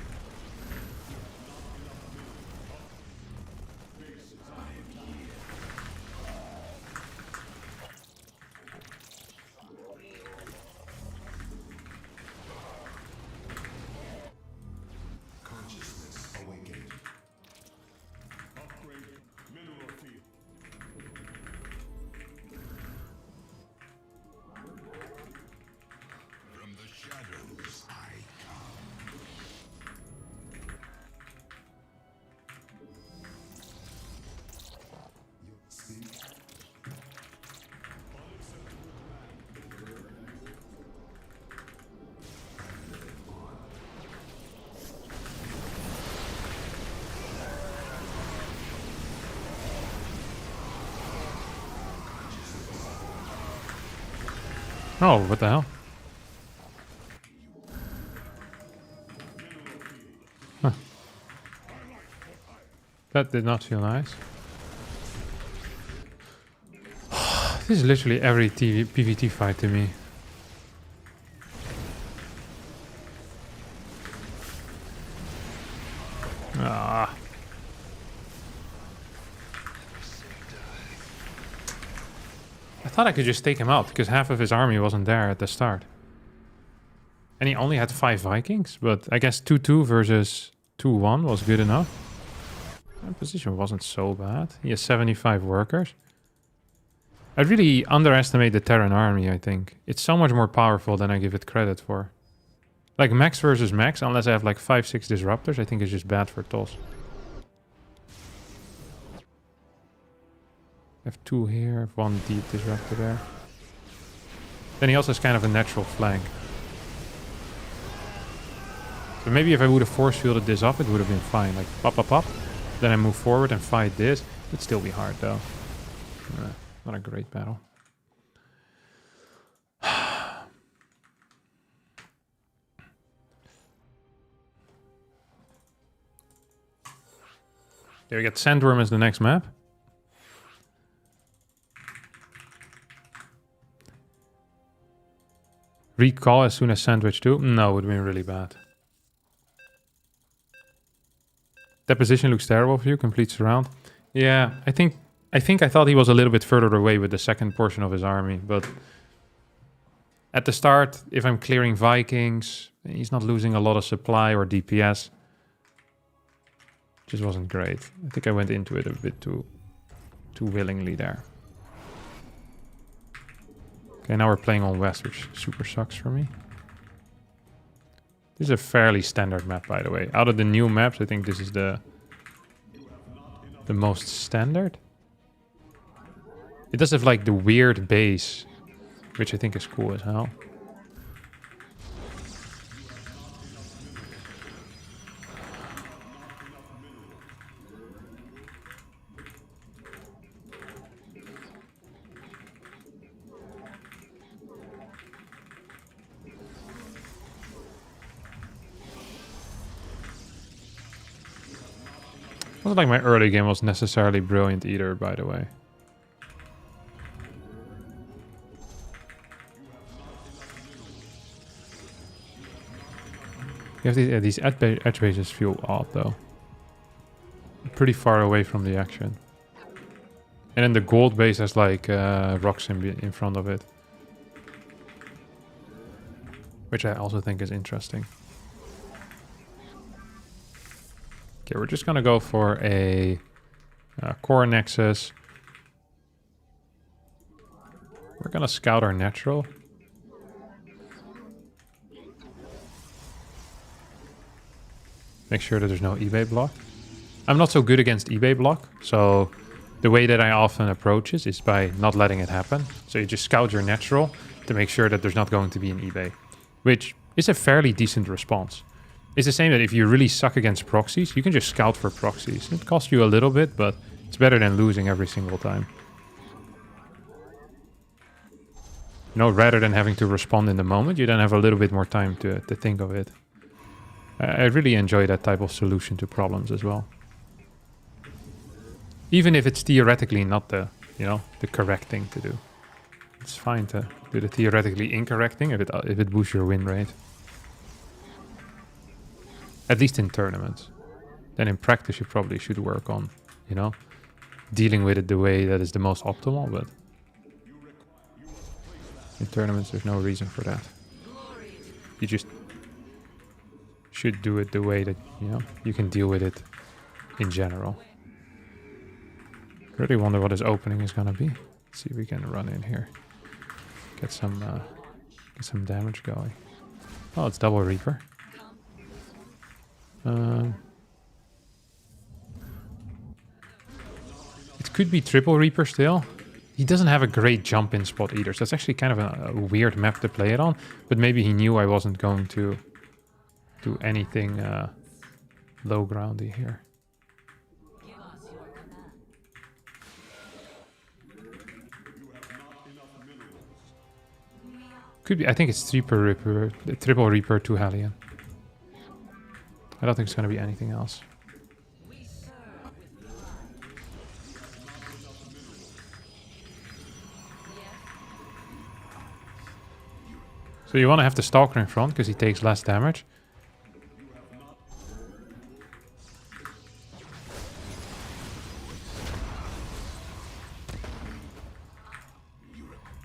Oh, what the hell? Huh. That did not feel nice. This is literally every PvT fight to me. Ah. I thought I could just take him out because half of his army wasn't there at the start. And he only had 5 Vikings, but I guess 2-2 versus 2-1 was good enough. That position wasn't so bad. He has 75 workers. I really underestimate the Terran army, I think. It's so much more powerful than I give it credit for. Like max versus max, unless I have like 5-6 disruptors, I think it's just bad for TOS. I have 2 here, I have 1 deep disruptor there. Then he also has kind of a natural flank. So maybe if I would have force fielded this up, it would have been fine. Like pop, pop, pop. Then I move forward and fight this. It'd still be hard though. Not a great battle. There we got Sandworm as the next map. Recall as soon as Sandwich 2? No, it would have been really bad. That position looks terrible for you, complete surround. Yeah, I think I thought he was a little bit further away with the second portion of his army, but at the start, if I'm clearing Vikings, he's not losing a lot of supply or DPS. Just wasn't great. I think I went into it a bit too willingly there. Okay, now we're playing on West, which super sucks for me. This is a fairly standard map, by the way. Out of the new maps, I think this is the most standard. It does have like the weird base, which I think is cool as hell. Wasn't like my early game was necessarily brilliant either, by the way. You have these edge bases feel odd though. Pretty far away from the action. And then the gold base has like rocks in front of it. Which I also think is interesting. Okay, we're just gonna go for a core nexus. We're gonna scout our natural. Make sure that there's no eBay block. I'm not so good against eBay block, so the way that I often approach this is by not letting it happen. So you just scout your natural to make sure that there's not going to be an eBay, which is a fairly decent response. It's the same that if you really suck against proxies, you can just scout for proxies. It costs you a little bit, but it's better than losing every single time. You know, rather than having to respond in the moment, you then have a little bit more time to think of it. I really enjoy that type of solution to problems as well. Even if it's theoretically not the, you know, the correct thing to do. It's fine to do the theoretically incorrect thing if it boosts your win rate. At least in tournaments. Then in practice you probably should work on, you know, dealing with it the way that is the most optimal, but in tournaments there's no reason for that. You just should do it the way that, you know, you can deal with it in general. Really wonder what his opening is gonna be. Let's see if we can run in here. Get some damage going. Oh, it's double Reaper. It could be triple Reaper still. He doesn't have a great jump in spot either, so it's actually kind of a weird map to play it on. But maybe he knew I wasn't going to do anything low groundy here. Could be. I think it's triple Reaper to Hellion. I don't think it's going to be anything else. So you want to have the Stalker in front because he takes less damage.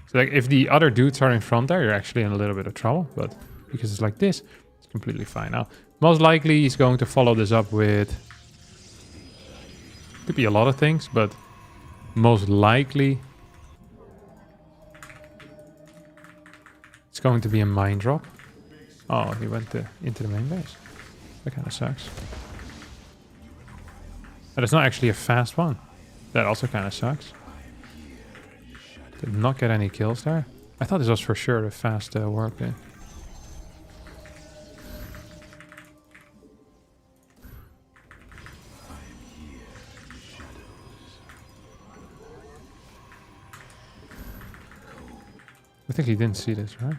So like if the other dudes are in front there, you're actually in a little bit of trouble. But because it's like this, it's completely fine. Now, most likely he's going to follow this up with... Could be a lot of things, but most likely... It's going to be a mine drop. Oh, he went into the main base. That kind of sucks. But it's not actually a fast one. That also kind of sucks. Did not get any kills there. I thought this was for sure a fast warp in. I think he didn't see this, right?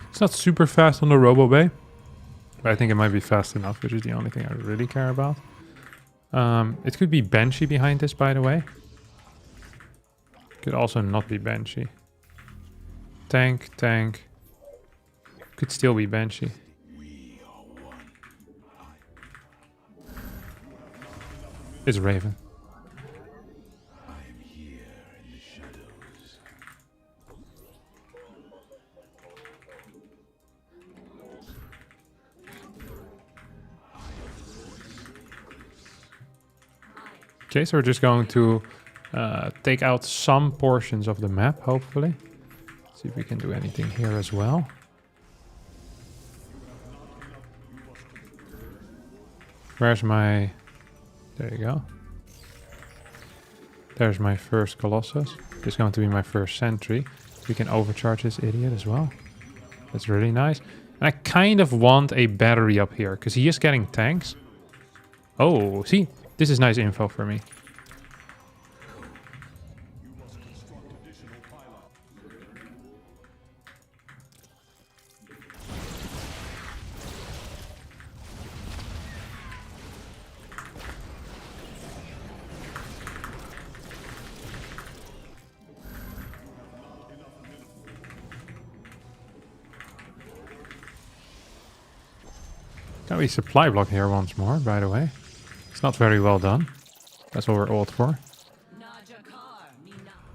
It's not super fast on the Robo Bay, but I think it might be fast enough, which is the only thing I really care about. It could be Banshee behind this, by the way. Could also not be Banshee. Tank. Could still be Banshee. It's Raven. Okay, so we're just going to take out some portions of the map, hopefully. See if we can do anything here as well. Where's my... There you go. There's my first Colossus. This is going to be my first sentry. We can overcharge this idiot as well. That's really nice. And I kind of want a battery up here, because he is getting tanks. Oh, see? This is nice info for me. Can we supply block here once more, by the way? It's not very well done. That's what we're ult for.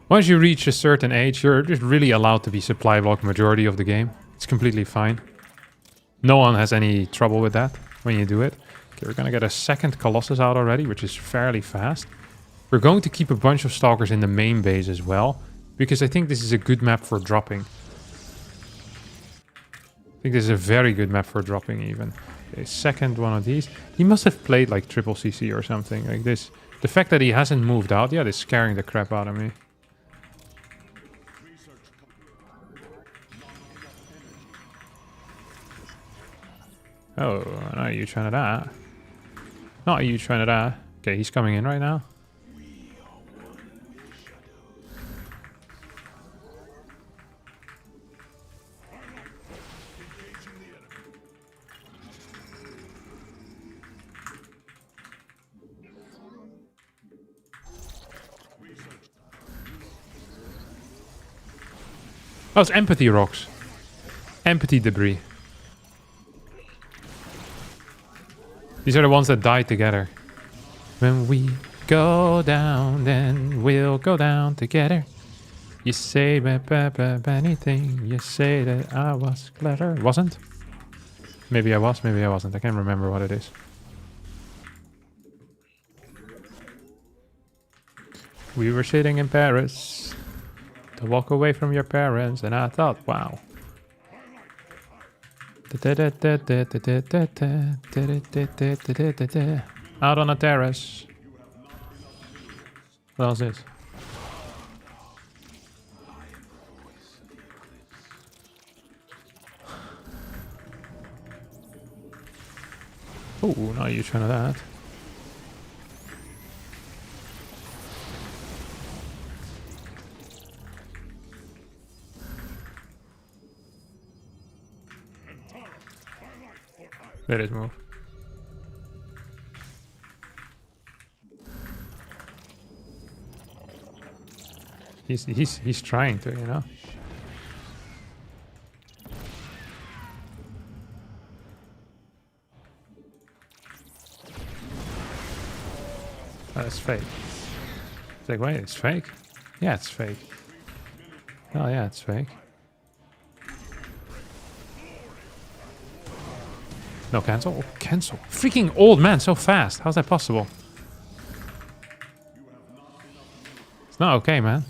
Once you reach a certain age, you're just really allowed to be supply block majority of the game. It's completely fine. No one has any trouble with that when you do it. Okay, we're gonna get a second Colossus out already, which is fairly fast. We're going to keep a bunch of Stalkers in the main base as well, because I think this is a good map for dropping. I think this is a very good map for dropping even. Okay, second one of these. He must have played like triple CC or something like this. The fact that he hasn't moved out yet is scaring the crap out of me. Oh, not you trying to that. Not you trying to that. Okay, he's coming in right now. Oh, it's empathy rocks. Empathy debris. These are the ones that die together. When we go down, then we'll go down together. You say anything. You say that I was clever. Wasn't? Maybe I was, maybe I wasn't. I can't remember what it is. We were sitting in Paris to walk away from your parents, and I thought, wow. Out on a terrace. What else is? Oh, now you're trying to that. There is move. He's trying to, you know. That's fake. It's like, wait, it's fake? Yeah, it's fake. Oh yeah, it's fake. No, cancel. Oh, cancel. Freaking old man, so fast. How's that possible? It's not okay, man.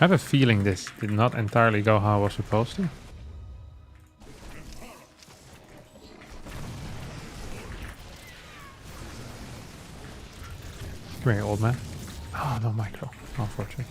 I have a feeling this did not entirely go how I was supposed to. Come here, old man. Oh, no micro. Unfortunately.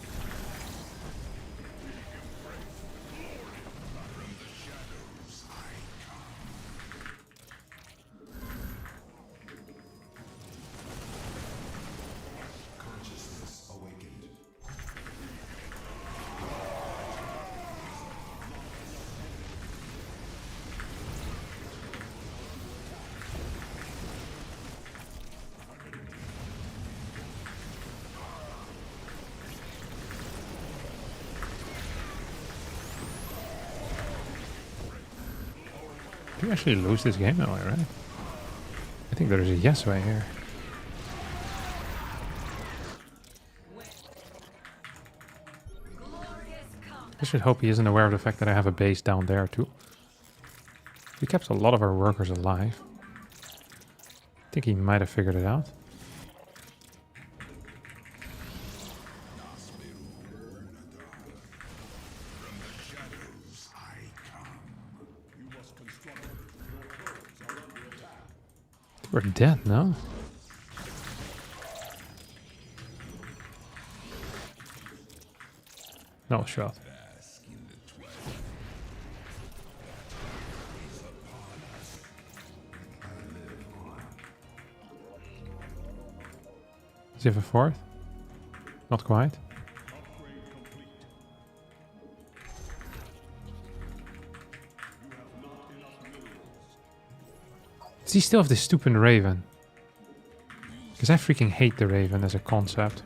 we actually lose this game that way, right? I think there is a yes way here. I should hope he isn't aware of the fact that I have a base down there too. We kept a lot of our workers alive. I think he might have figured it out. We're dead now. No shot. Does he have a fourth? Not quite. Does he still have this stupid Raven? Because I freaking hate the Raven as a concept.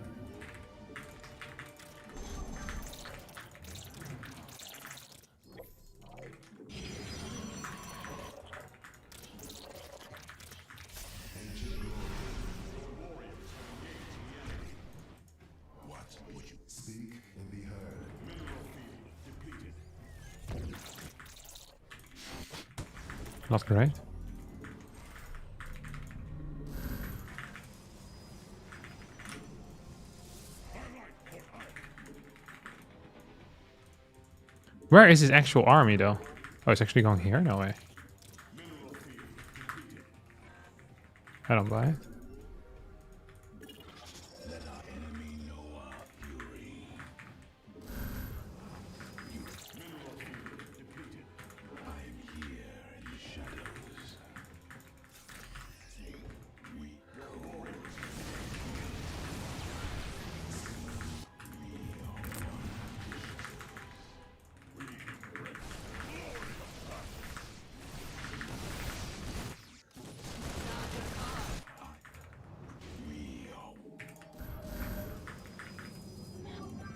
Not great. Where is his actual army, though? Oh, it's actually going here? No way. I don't buy it.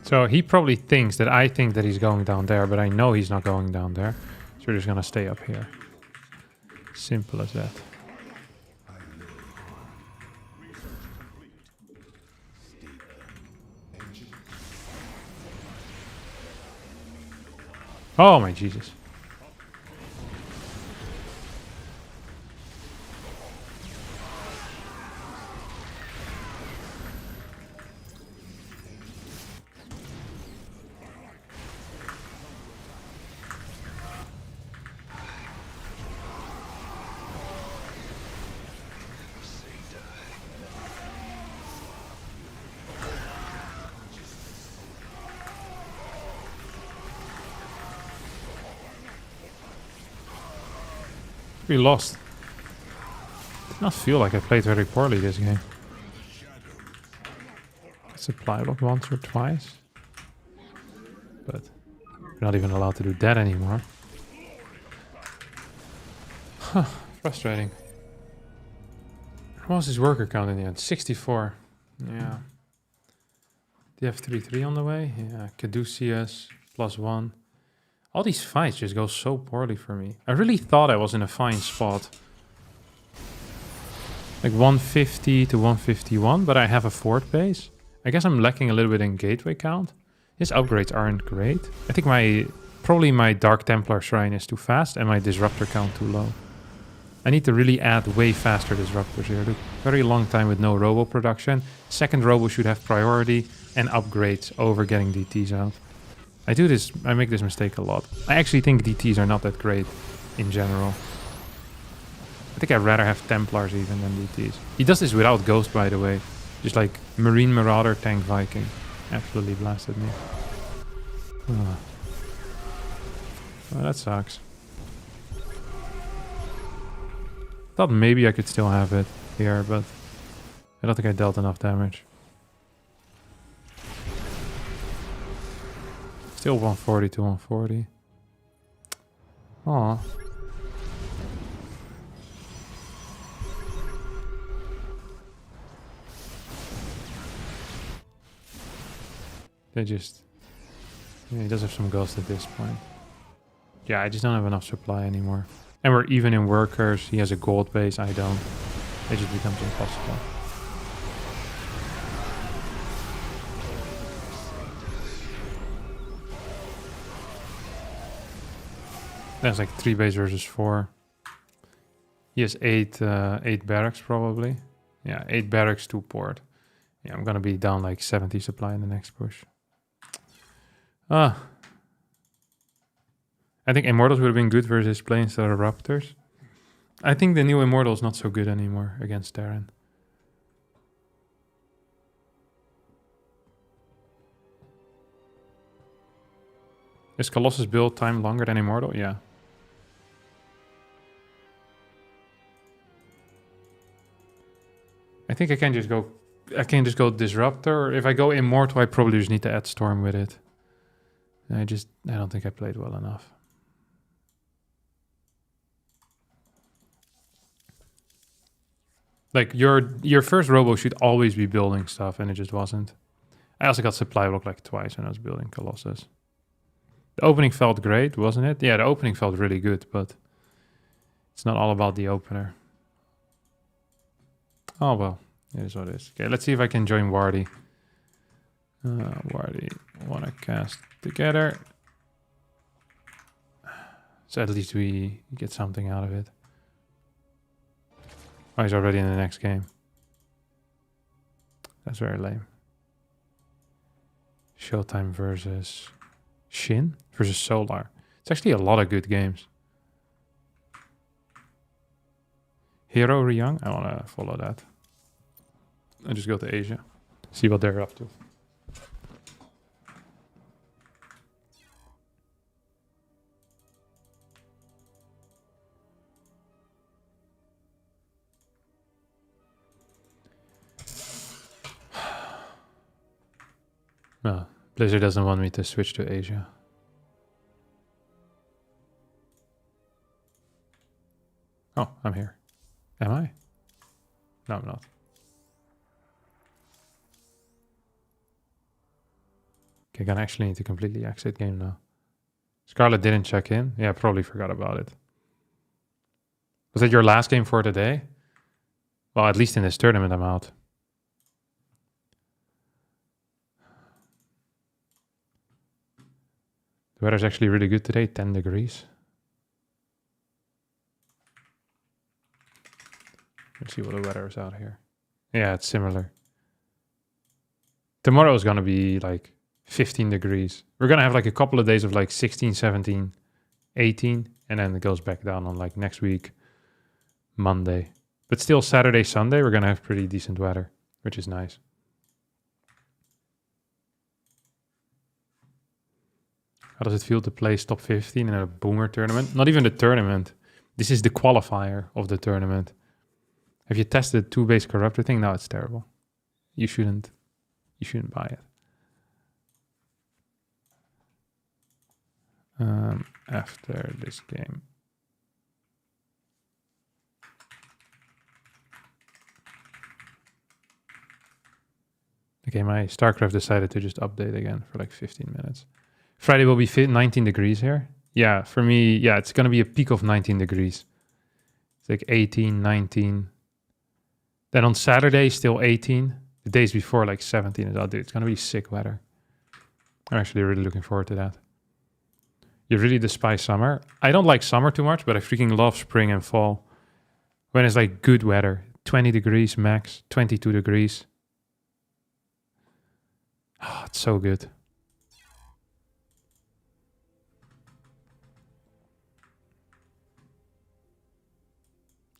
So he probably thinks that I think that he's going down there, but I know he's not going down there. So we're just gonna stay up here. Simple as that. Oh my Jesus. We lost. Did not feel like I played very poorly this game. Supply block once or twice. But we're not even allowed to do that anymore. Huh, frustrating. What was his worker count in the end? 64. Yeah. Do you have 3-3 on the way? Yeah, Caduceus, +1. All these fights just go so poorly for me. I really thought I was in a fine spot. Like 150 to 151, but I have a fort base. I guess I'm lacking a little bit in gateway count. His upgrades aren't great. I think probably my Dark Templar Shrine is too fast and my Disruptor count too low. I need to really add way faster Disruptors here. Look, very long time with no Robo production. Second Robo should have priority and upgrades over getting DTs out. I make this mistake a lot. I actually think DTs are not that great in general. I think I'd rather have Templars even than DTs. He does this without Ghost, by the way. Just like Marine Marauder, Tank Viking. Absolutely blasted me. Oh. Well, that sucks. Thought maybe I could still have it here, but I don't think I dealt enough damage. Still 140 to 140. Aw. They just... Yeah, he does have some ghosts at this point. Yeah, I just don't have enough supply anymore. And we're even in workers. He has a gold base, I don't. It just becomes impossible. There's like 3 base versus 4. He has 8 barracks probably. Yeah, 8 barracks, 2 port. Yeah, I'm gonna be down like 70 supply in the next push. I think Immortals would have been good versus Planestar Raptors. I think the new Immortal is not so good anymore against Terran. Is Colossus build time longer than Immortal? Yeah. I think I can just go Disruptor. If I go Immortal, I probably just need to add Storm with it. I don't think I played well enough. Like your first robo should always be building stuff, and it just wasn't. I also got supply block like twice when I was building Colossus. The opening felt great, wasn't it? Yeah, the opening felt really good, but it's not all about the opener. Oh well, it is what it is. Okay, let's see if I can join Wardy. Wardy, wanna cast together. So at least we get something out of it. Oh, he's already in the next game. That's very lame. Showtime versus Shin versus Solar. It's actually a lot of good games. Hero Ryang, I want to follow that. I just go to Asia, see what they're up to. No, Blizzard doesn't want me to switch to Asia. Oh, I'm here. Am I? No, I'm not. Okay, gonna actually need to completely exit game now. Scarlet didn't check in. Yeah, probably forgot about it. Was that your last game for today? Well, at least in this tournament I'm out. The weather's actually really good today, 10 degrees. Let's see what the weather is out here. Yeah, it's similar. Tomorrow is going to be like 15 degrees. We're going to have like a couple of days of like 16, 17, 18. And then it goes back down on like next week, Monday. But still Saturday, Sunday, we're going to have pretty decent weather, which is nice. How does it feel to play top 15 in a boomer tournament? Not even the tournament. This is the qualifier of the tournament. Have you tested the 2-base corruptor thing? No, it's terrible. You shouldn't buy it. After this game. Okay, my StarCraft decided to just update again for like 15 minutes. Friday will be 19 degrees here. Yeah, for me, yeah, it's going to be a peak of 19 degrees. It's like 18, 19. Then on Saturday, still 18. The days before, like 17. It's going to be sick weather. I'm actually really looking forward to that. You really despise summer? I don't like summer too much, but I freaking love spring and fall. When it's like good weather. 20 degrees max, 22 degrees. Oh, it's so good.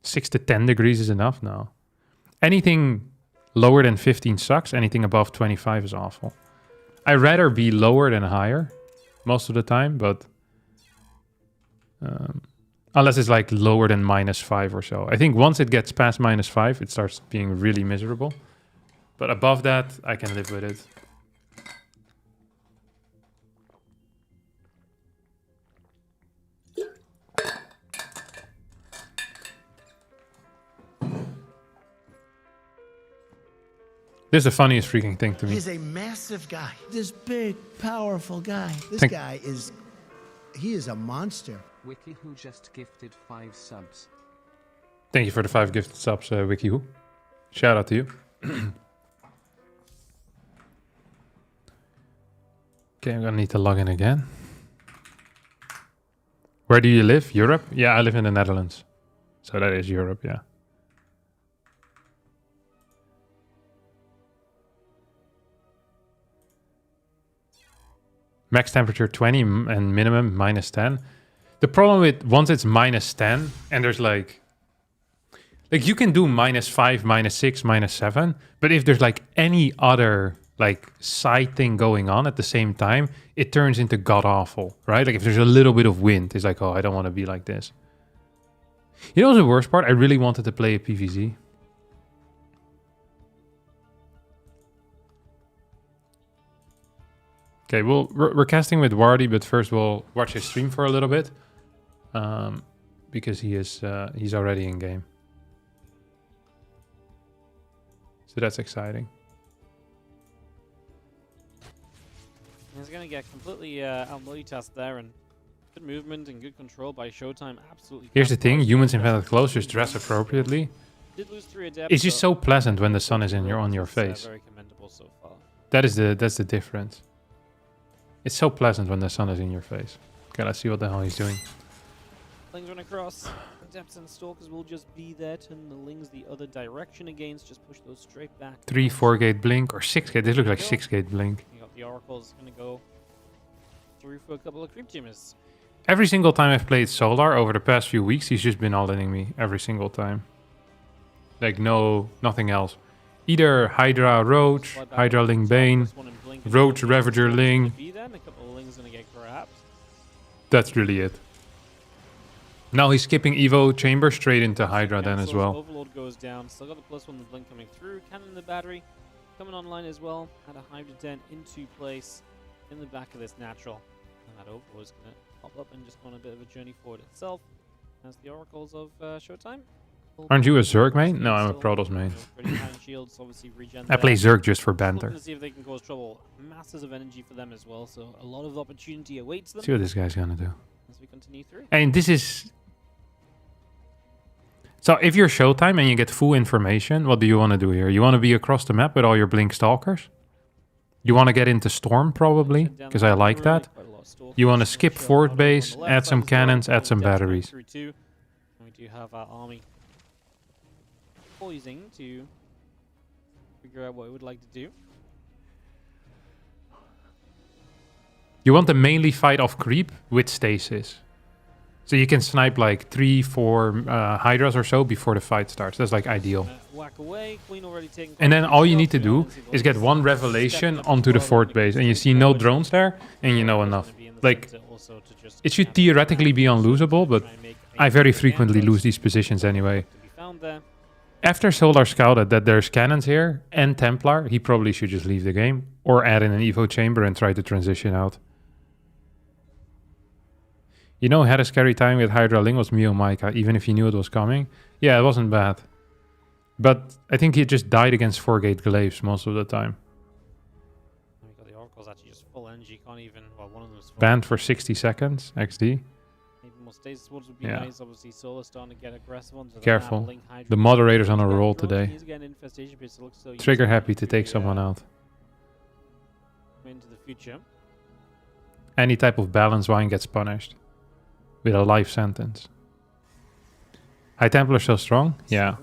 Six to 10 degrees is enough now. Anything lower than 15 sucks. Anything above 25 is awful. I'd rather be lower than higher most of the time, but unless it's like lower than -5 or so. I think once it gets past -5, it starts being really miserable. But above that, I can live with it. This is the funniest freaking thing to me. He's a massive guy. This big, powerful guy. He is a monster. Wiki who just gifted 5 subs. Thank you for the 5 gifted subs, WikiHoo. Shout out to you. Okay, I'm gonna need to log in again. Where do you live? Europe? Yeah, I live in the Netherlands. So that is Europe, yeah. Max temperature 20 and minimum minus 10. The problem with once it's minus 10 and there's like you can do minus 5, minus 6, minus 7, but if there's like any other like side thing going on at the same time, it turns into god awful, right? Like if there's a little bit of wind, it's like, oh, I don't want to be like this. You know what's the worst part? I really wanted to play a PvZ. Okay, well, we're casting with Wardy, but first we'll watch his stream for a little bit. Because he's already in game. So that's exciting. He's going to get completely out multitasked there, and good movement and good control by Showtime. Absolutely. Here's the thing, humans invented clothes, just dress appropriately. Did lose 3 adepts, It's just so pleasant when the sun is on your face. Very commendable so far. That's the difference. It's so pleasant when the sun is in your face. Okay, let's see what the hell he's doing. Lings run across. Adepts and Stalkers will just be there. Turn the Lings the other direction against. Just push those straight back. 3, 4 gate blink or 6 gate. This looks like 6 gate blink. You got the Oracles going to go through for a couple of creep teamers. Every single time I've played Solar over the past few weeks, he's just been all-inning me every single time. Like nothing else. Either Hydra Roach, Hydra Ling Bane, Roach Ravager Ling. That's really it. Now he's skipping Evo Chamber straight into Hydra then as well. Overlord goes down. Still got the +1 the blink coming through. Cannon in the battery coming online as well. Had a Hydra Den into place in the back of this natural. And that Overlord is going to pop up and just go on a bit of a journey forward itself. As the Oracles of Showtime. Aren't you a Zerg main? No, I'm a Protoss main. I play Zerg just for banter. To see if they can cause trouble. Masses of energy for them as well, so a lot of opportunity awaits them. See what this guy's gonna do. As we continue through. And this is... So if you're Showtime and you get full information, what do you want to do here? You want to be across the map with all your Blink Stalkers? You want to get into Storm probably, because I like that. You want to skip Fort Base, add some cannons, add some batteries. We do have our army poising to figure out what it would like to do. You want to mainly fight off creep with stasis. So you can snipe like 3, 4 Hydras or so before the fight starts. That's like ideal. Whack away. Queen already taken. And then all you need to do is get one revelation onto the fort base. And you see no drones there and you know enough. Like, it should theoretically be unlosable, but I very frequently lose these positions anyway. After Solar scouted that there's cannons here and Templar, he probably should just leave the game. Or add in an Evo chamber and try to transition out. You know, had a scary time with Hydra Ling was Mio Micah, even if he knew it was coming. Yeah, it wasn't bad. But I think he just died against 4-gate glaives most of the time. The Oracle's actually just full energy, can't even, well, one of them's banned for 60 seconds, XD. Maybe more stasis would be nice. Obviously, Solar starting to get aggressive onto Careful. The moderator's on a roll today. Trigger happy to take someone out. Into the future. Any type of balance wine gets punished. With a life sentence. High Templar so strong? Yeah.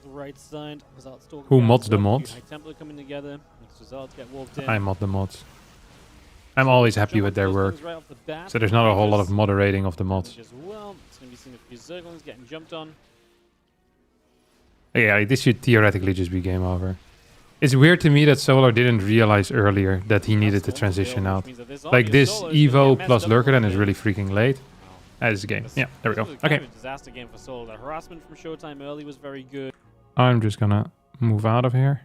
Right side, who mods the mods? I mod the mods. I'm always happy with their work. So there's not a whole lot of moderating of the mods. Yeah, this should theoretically just be game over. It's weird to me that Solar didn't realize earlier that he needed to transition out. Like this Evo plus Lurkerden is really freaking late. That is a game. Yeah, there we go. Okay. Disaster game for Solar. The harassment from Showtime early was very good. I'm just gonna move out of here.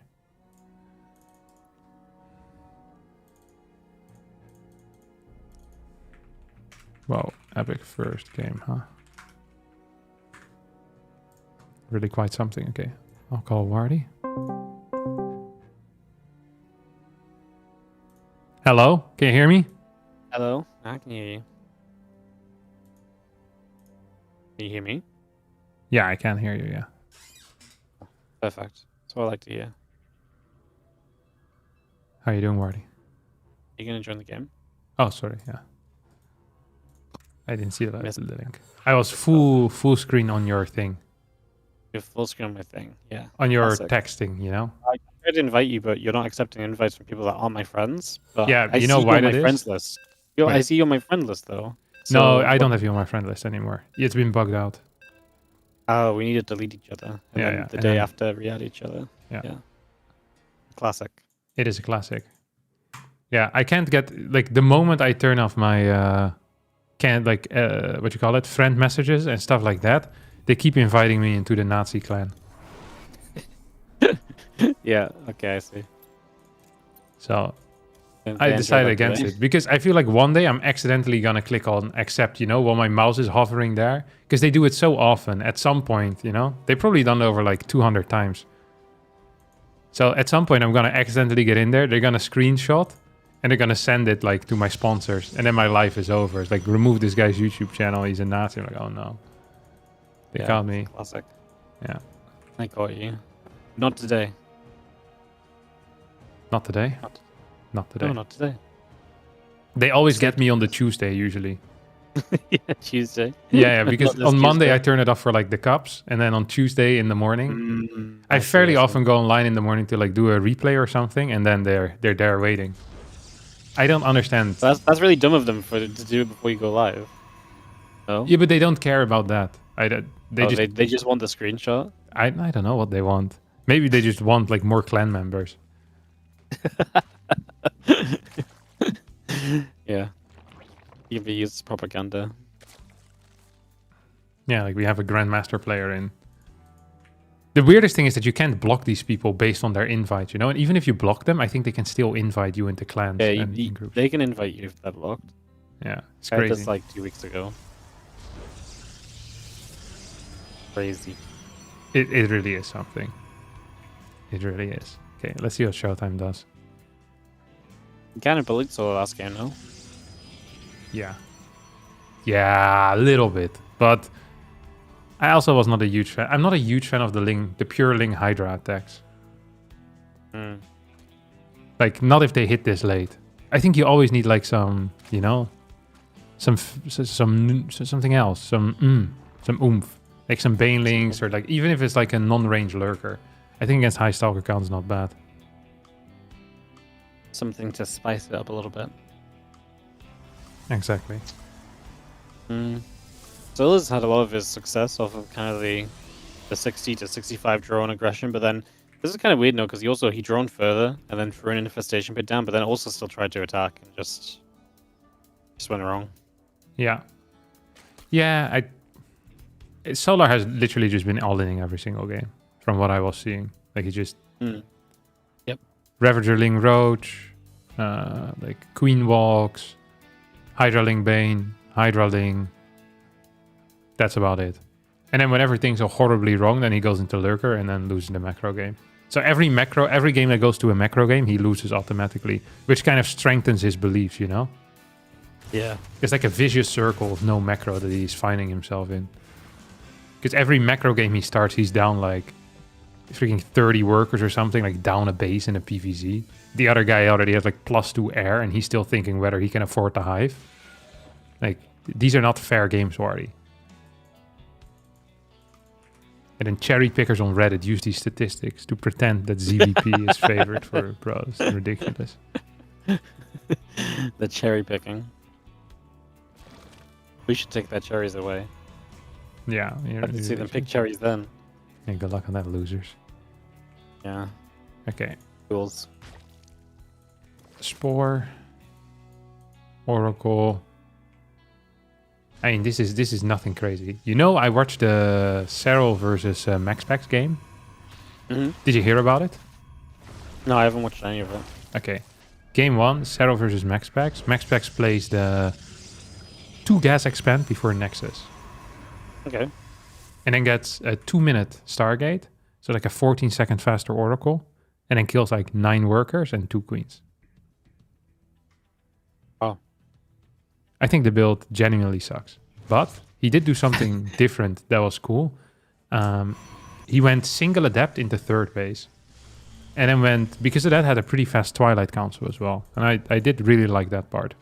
Wow, epic first game, huh? Really quite something. Okay, I'll call Wardy. Hello? Can you hear me? Hello? I can hear you. Can you hear me? Yeah, I can hear you, yeah. Perfect. That's what I like to hear. How you doing, Wardy? You gonna join the game? Oh, sorry, yeah. I didn't see the Missed link. I was full screen on your thing. You're full screen on my thing. Yeah. On your Classic. texting, you know? I tried to invite you, but you're not accepting invites from people that aren't my friends. But Yeah, I you know see why you on that my is? friends list. I Wait. see you on my friend list though. No, So I don't have you on my friend list anymore. It's been bugged out. Oh, we need to delete each other. And Yeah, then yeah, the and day then- after we add each other. Yeah. Classic. It is a classic. Yeah, I can't get like the moment I turn off my what you call it, friend messages and stuff like that. They keep inviting me into the Nazi clan. Yeah. Okay, I see. So And I they enjoy decided that against today. it because I feel like one day I'm accidentally gonna click on accept, you know, while my mouse is hovering there, because they do it so often. At some point, you know, they probably done it over like 200 times. So at some point, I'm gonna accidentally get in there. They're gonna screenshot, and they're gonna send it like to my sponsors, and then my life is over. It's like remove this guy's YouTube channel. He's a Nazi. I'm like, oh no, they caught me. Classic. Yeah, I caught you. Not today. not today. Not- Not today. No, not today. They always get me on the Tuesday usually. Yeah, Tuesday. Yeah, because Not this on Monday Tuesday. I turn it off for like the cups, and then on Tuesday in the morning, I see, fairly I see. often go online in the morning to like do a replay or something, and then they're there waiting. I don't understand. That's really dumb of them to do it before you go live. No. Yeah, but they don't care about that. They just want the screenshot. I don't know what they want. Maybe they just want like more clan members. Yeah. You can be used as propaganda. Yeah, like we have a grandmaster player in. The weirdest thing is that you can't block these people based on their invite, you know? And even if you block them, I think they can still invite you into clans Yeah, and in groups. they can invite you if they're blocked. Yeah, it's I had crazy. this like 2 weeks ago. Crazy. It really is something. It really is. Okay, let's see what Showtime does. You kind of bullied solo last game, no? Yeah. Yeah, a little bit. But I also was not a huge fan. I'm not a huge fan of the pure Ling Hydra attacks. Hmm. Like, not if they hit this late. I think you always need like some, you know, something else, some oomph. Like some Banelings, or like even if it's like a non-range lurker. I think against high stalker count is not bad. Something to spice it up a little bit. Exactly. Zola's had a lot of his success off of kind of the 60 to 65 drone aggression, but then this is kind of weird, no, because he droned further and then threw an infestation pit down, but then also still tried to attack and just went wrong. Yeah. Yeah, Solar has literally just been all-inning every single game, from what I was seeing. Like, he just... Yep. Ravagerling Roach, like Queen Walks, Hydraling Bane, Hydraling. That's about it. And then whenever things are horribly wrong, then he goes into Lurker and then loses the macro game. So every game that goes to a macro game, he loses automatically, which kind of strengthens his beliefs, you know? Yeah. It's like a vicious circle of no macro that he's finding himself in. Because every macro game he starts, he's down like freaking 30 workers or something, like down a base in a PvZ. The other guy already has like +2 air, and he's still thinking whether he can afford the hive. Like, these are not fair games, Wardy. And then cherry pickers on Reddit use these statistics to pretend that ZVP is favored for bros. It's ridiculous. The cherry picking. We should take that cherries away. Yeah. I'd see them pick cherries then. Yeah, good luck on that, losers. Yeah. Okay. Tools. Spore. Oracle. I mean, this is nothing crazy. You know, I watched the Serral versus MaxPax game. Did you hear about it? No, I haven't watched any of it. Okay. Game 1, Serral versus MaxPax. MaxPax plays the 2 gas expand before Nexus. Okay. And then gets a 2-minute Stargate. So like a 14-second faster Oracle. And then kills like 9 workers and 2 queens. Oh. I think the build genuinely sucks. But he did do something different that was cool. He went single adept into third base. And then went, because of that, had a pretty fast Twilight Council as well. And I did really like that part.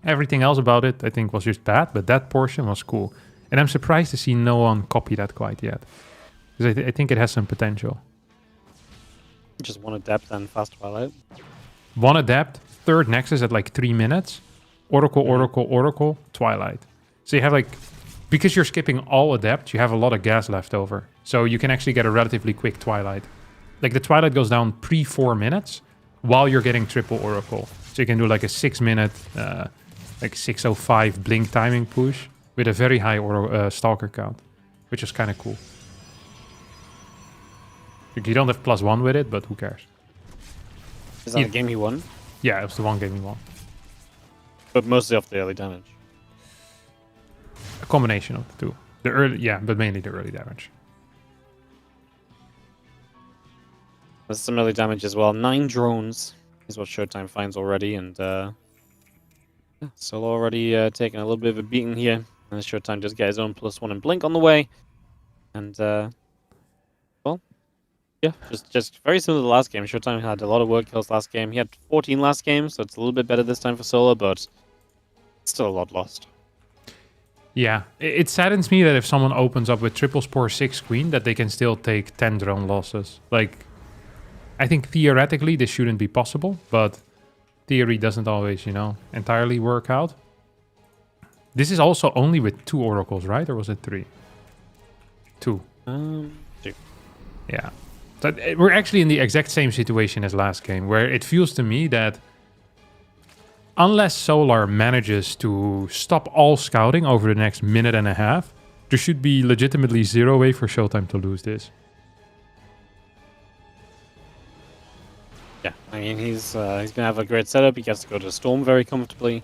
Everything else about it, I think, was just bad, but that portion was cool. And I'm surprised to see no one copy that quite yet. Because I think it has some potential. Just one adept and fast Twilight. One adept, third Nexus at like 3 minutes. Oracle, Oracle, Oracle, Twilight. So you have like, because you're skipping all adept, you have a lot of gas left over. So you can actually get a relatively quick Twilight. Like the Twilight goes down pre 4 minutes while you're getting triple Oracle. So you can do like a 6 minute, like 6:05 blink timing push with a very high Stalker count, which is kind of cool. Like you don't have +1 with it, but who cares? Is that the game he won? Yeah, it was the one game he won. But mostly off the early damage. A combination of the two. The early, yeah, but mainly the early damage. There's some early damage as well. 9 drones is what Showtime finds already, and Solo already taking a little bit of a beating here. And Showtime just get his own +1 and blink on the way. And well, yeah, just very similar to the last game. Showtime had a lot of work kills last game. He had 14 last game, so it's a little bit better this time for Solo, but still a lot lost. Yeah, it saddens me that if someone opens up with triple spore 6 queen, that they can still take 10 drone losses. Like, I think theoretically this shouldn't be possible, but theory doesn't always, entirely work out. This is also only with 2 oracles, right? Or was it 3? 2. 2. Yeah. So we're actually in the exact same situation as last game, where it feels to me that unless Solar manages to stop all scouting over the next minute and a half, there should be legitimately 0 way for Showtime to lose this. Yeah, I mean, he's going to have a great setup. He gets to go to Storm very comfortably.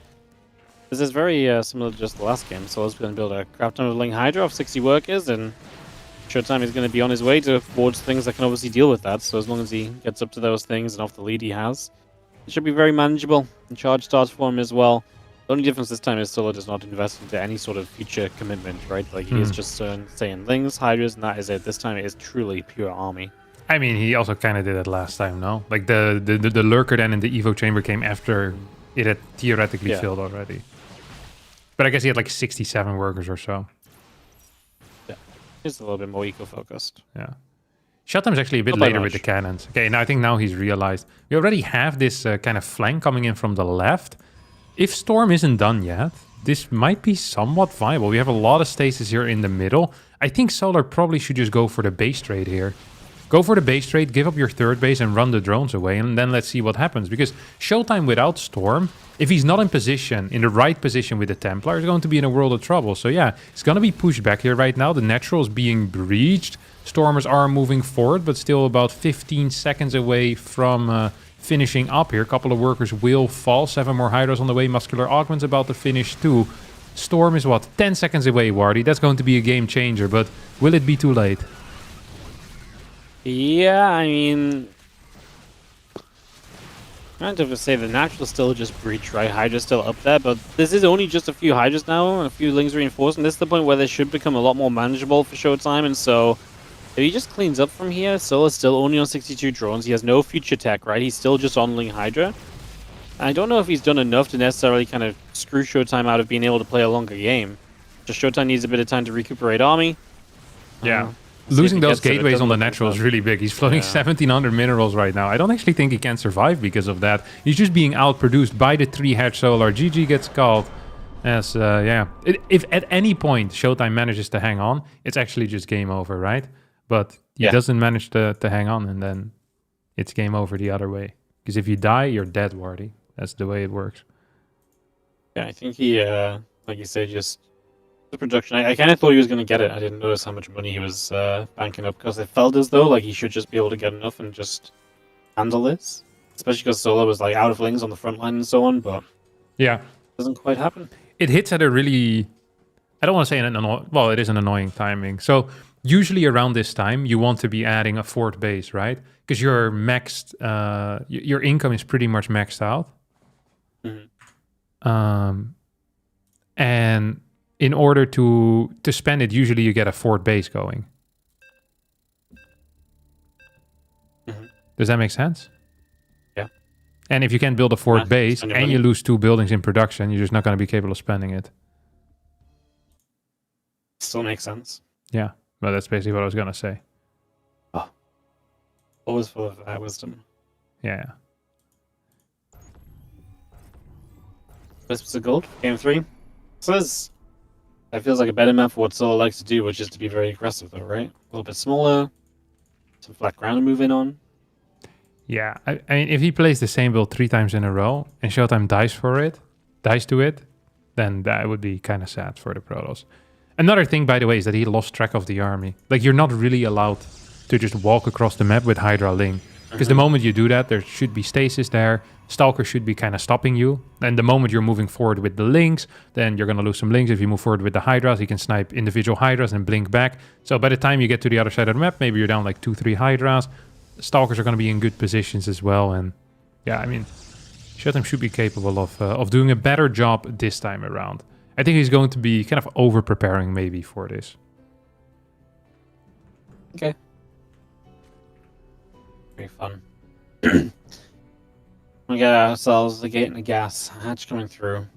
This is very similar to just the last game. So he's going to build a crap ton of Ling Hydra of 60 workers, and Showtime is going to be on his way towards things that can obviously deal with that. So as long as he gets up to those things and off the lead he has, it should be very manageable. And charge starts for him as well. The only difference this time is Solo does not invest into any sort of future commitment, right? Like he is just saying Lings, Hydras, and that is it. This time it is truly pure army. I mean, he also kind of did it last time, no? Like the lurker then in the Evo chamber came after it had theoretically filled already. But I guess he had like 67 workers or so. Yeah, he's a little bit more eco-focused. Yeah. Showtime's actually a bit later with the cannons. Okay, now I think now he's realized. We already have this kind of flank coming in from the left. If Storm isn't done yet, this might be somewhat viable. We have a lot of stasis here in the middle. I think Solar probably should just go for the base trade here. Go for the base trade, give up your third base and run the drones away, and then let's see what happens. Because Showtime without Storm, if he's not in position, in the right position with the Templar, is going to be in a world of trouble. So yeah, it's going to be pushed back here right now. The natural is being breached. Stormers are moving forward, but still about 15 seconds away from finishing up here. A couple of workers will fall. 7 more Hydras on the way. Muscular Augment's about to finish too. Storm is what? 10 seconds away, Wardy. That's going to be a game changer, but will it be too late? Yeah, I mean, kind of to say the natural still just breach, right? Hydra's still up there, but this is only just a few Hydras now and a few Lings reinforced, and this is the point where they should become a lot more manageable for Showtime, and so if he just cleans up from here, Solo's still only on 62 drones, he has no future tech, right? He's still just on Ling Hydra. I don't know if he's done enough to necessarily kind of screw Showtime out of being able to play a longer game. Just Showtime needs a bit of time to recuperate army. Yeah. Losing those gateways on the natural is really big. He's floating 1,700 minerals right now. I don't actually think he can survive because of that. He's just being outproduced by the 3-hatch Solar. GG gets called. As, if at any point Showtime manages to hang on, it's actually just game over, right? But he doesn't manage to hang on, and then it's game over the other way. Because if you die, you're dead, Wardy. That's the way it works. Yeah, I think he, like you said, just the production. I kind of thought he was going to get it. I didn't notice how much money he was banking up because it felt as though like he should just be able to get enough and just handle this. Especially because Solo was like out of Lings on the front line and so on, but yeah, it doesn't quite happen. It hits at a really, I don't want to say it is an annoying timing. So usually around this time, you want to be adding a fourth base, right? Because you're maxed, your income is pretty much maxed out. Mm-hmm. And in order to spend it, usually you get a fort base going. Does that make sense? Yeah. And if you can't build a fort base spend your and money. you lose 2 buildings in production, you're just not going to be capable of spending it. Still makes sense. Yeah, well, that's basically what I was going to say. Always full of wisdom. Yeah. Wisps of Gold, Game 3. So that feels like a better map for what Solo likes to do, which is to be very aggressive, though, right? A little bit smaller, some flat ground to move in on. Yeah, I mean, if he plays the same build 3 times in a row and Showtime dies to it, then that would be kind of sad for the Protoss. Another thing, by the way, is that he lost track of the army. Like, you're not really allowed to just walk across the map with Hydra Ling. Because the moment you do that, there should be stasis there. Stalker should be kind of stopping you. And the moment you're moving forward with the Lings, then you're going to lose some Lings. If you move forward with the Hydras, you can snipe individual Hydras and blink back. So by the time you get to the other side of the map, maybe you're down like 2-3 Hydras. Stalkers are going to be in good positions as well. And yeah, I mean, Showtime should be capable of doing a better job this time around. I think he's going to be kind of over-preparing maybe for this. Okay. Very fun. We got ourselves the gate and the gas hatch coming through.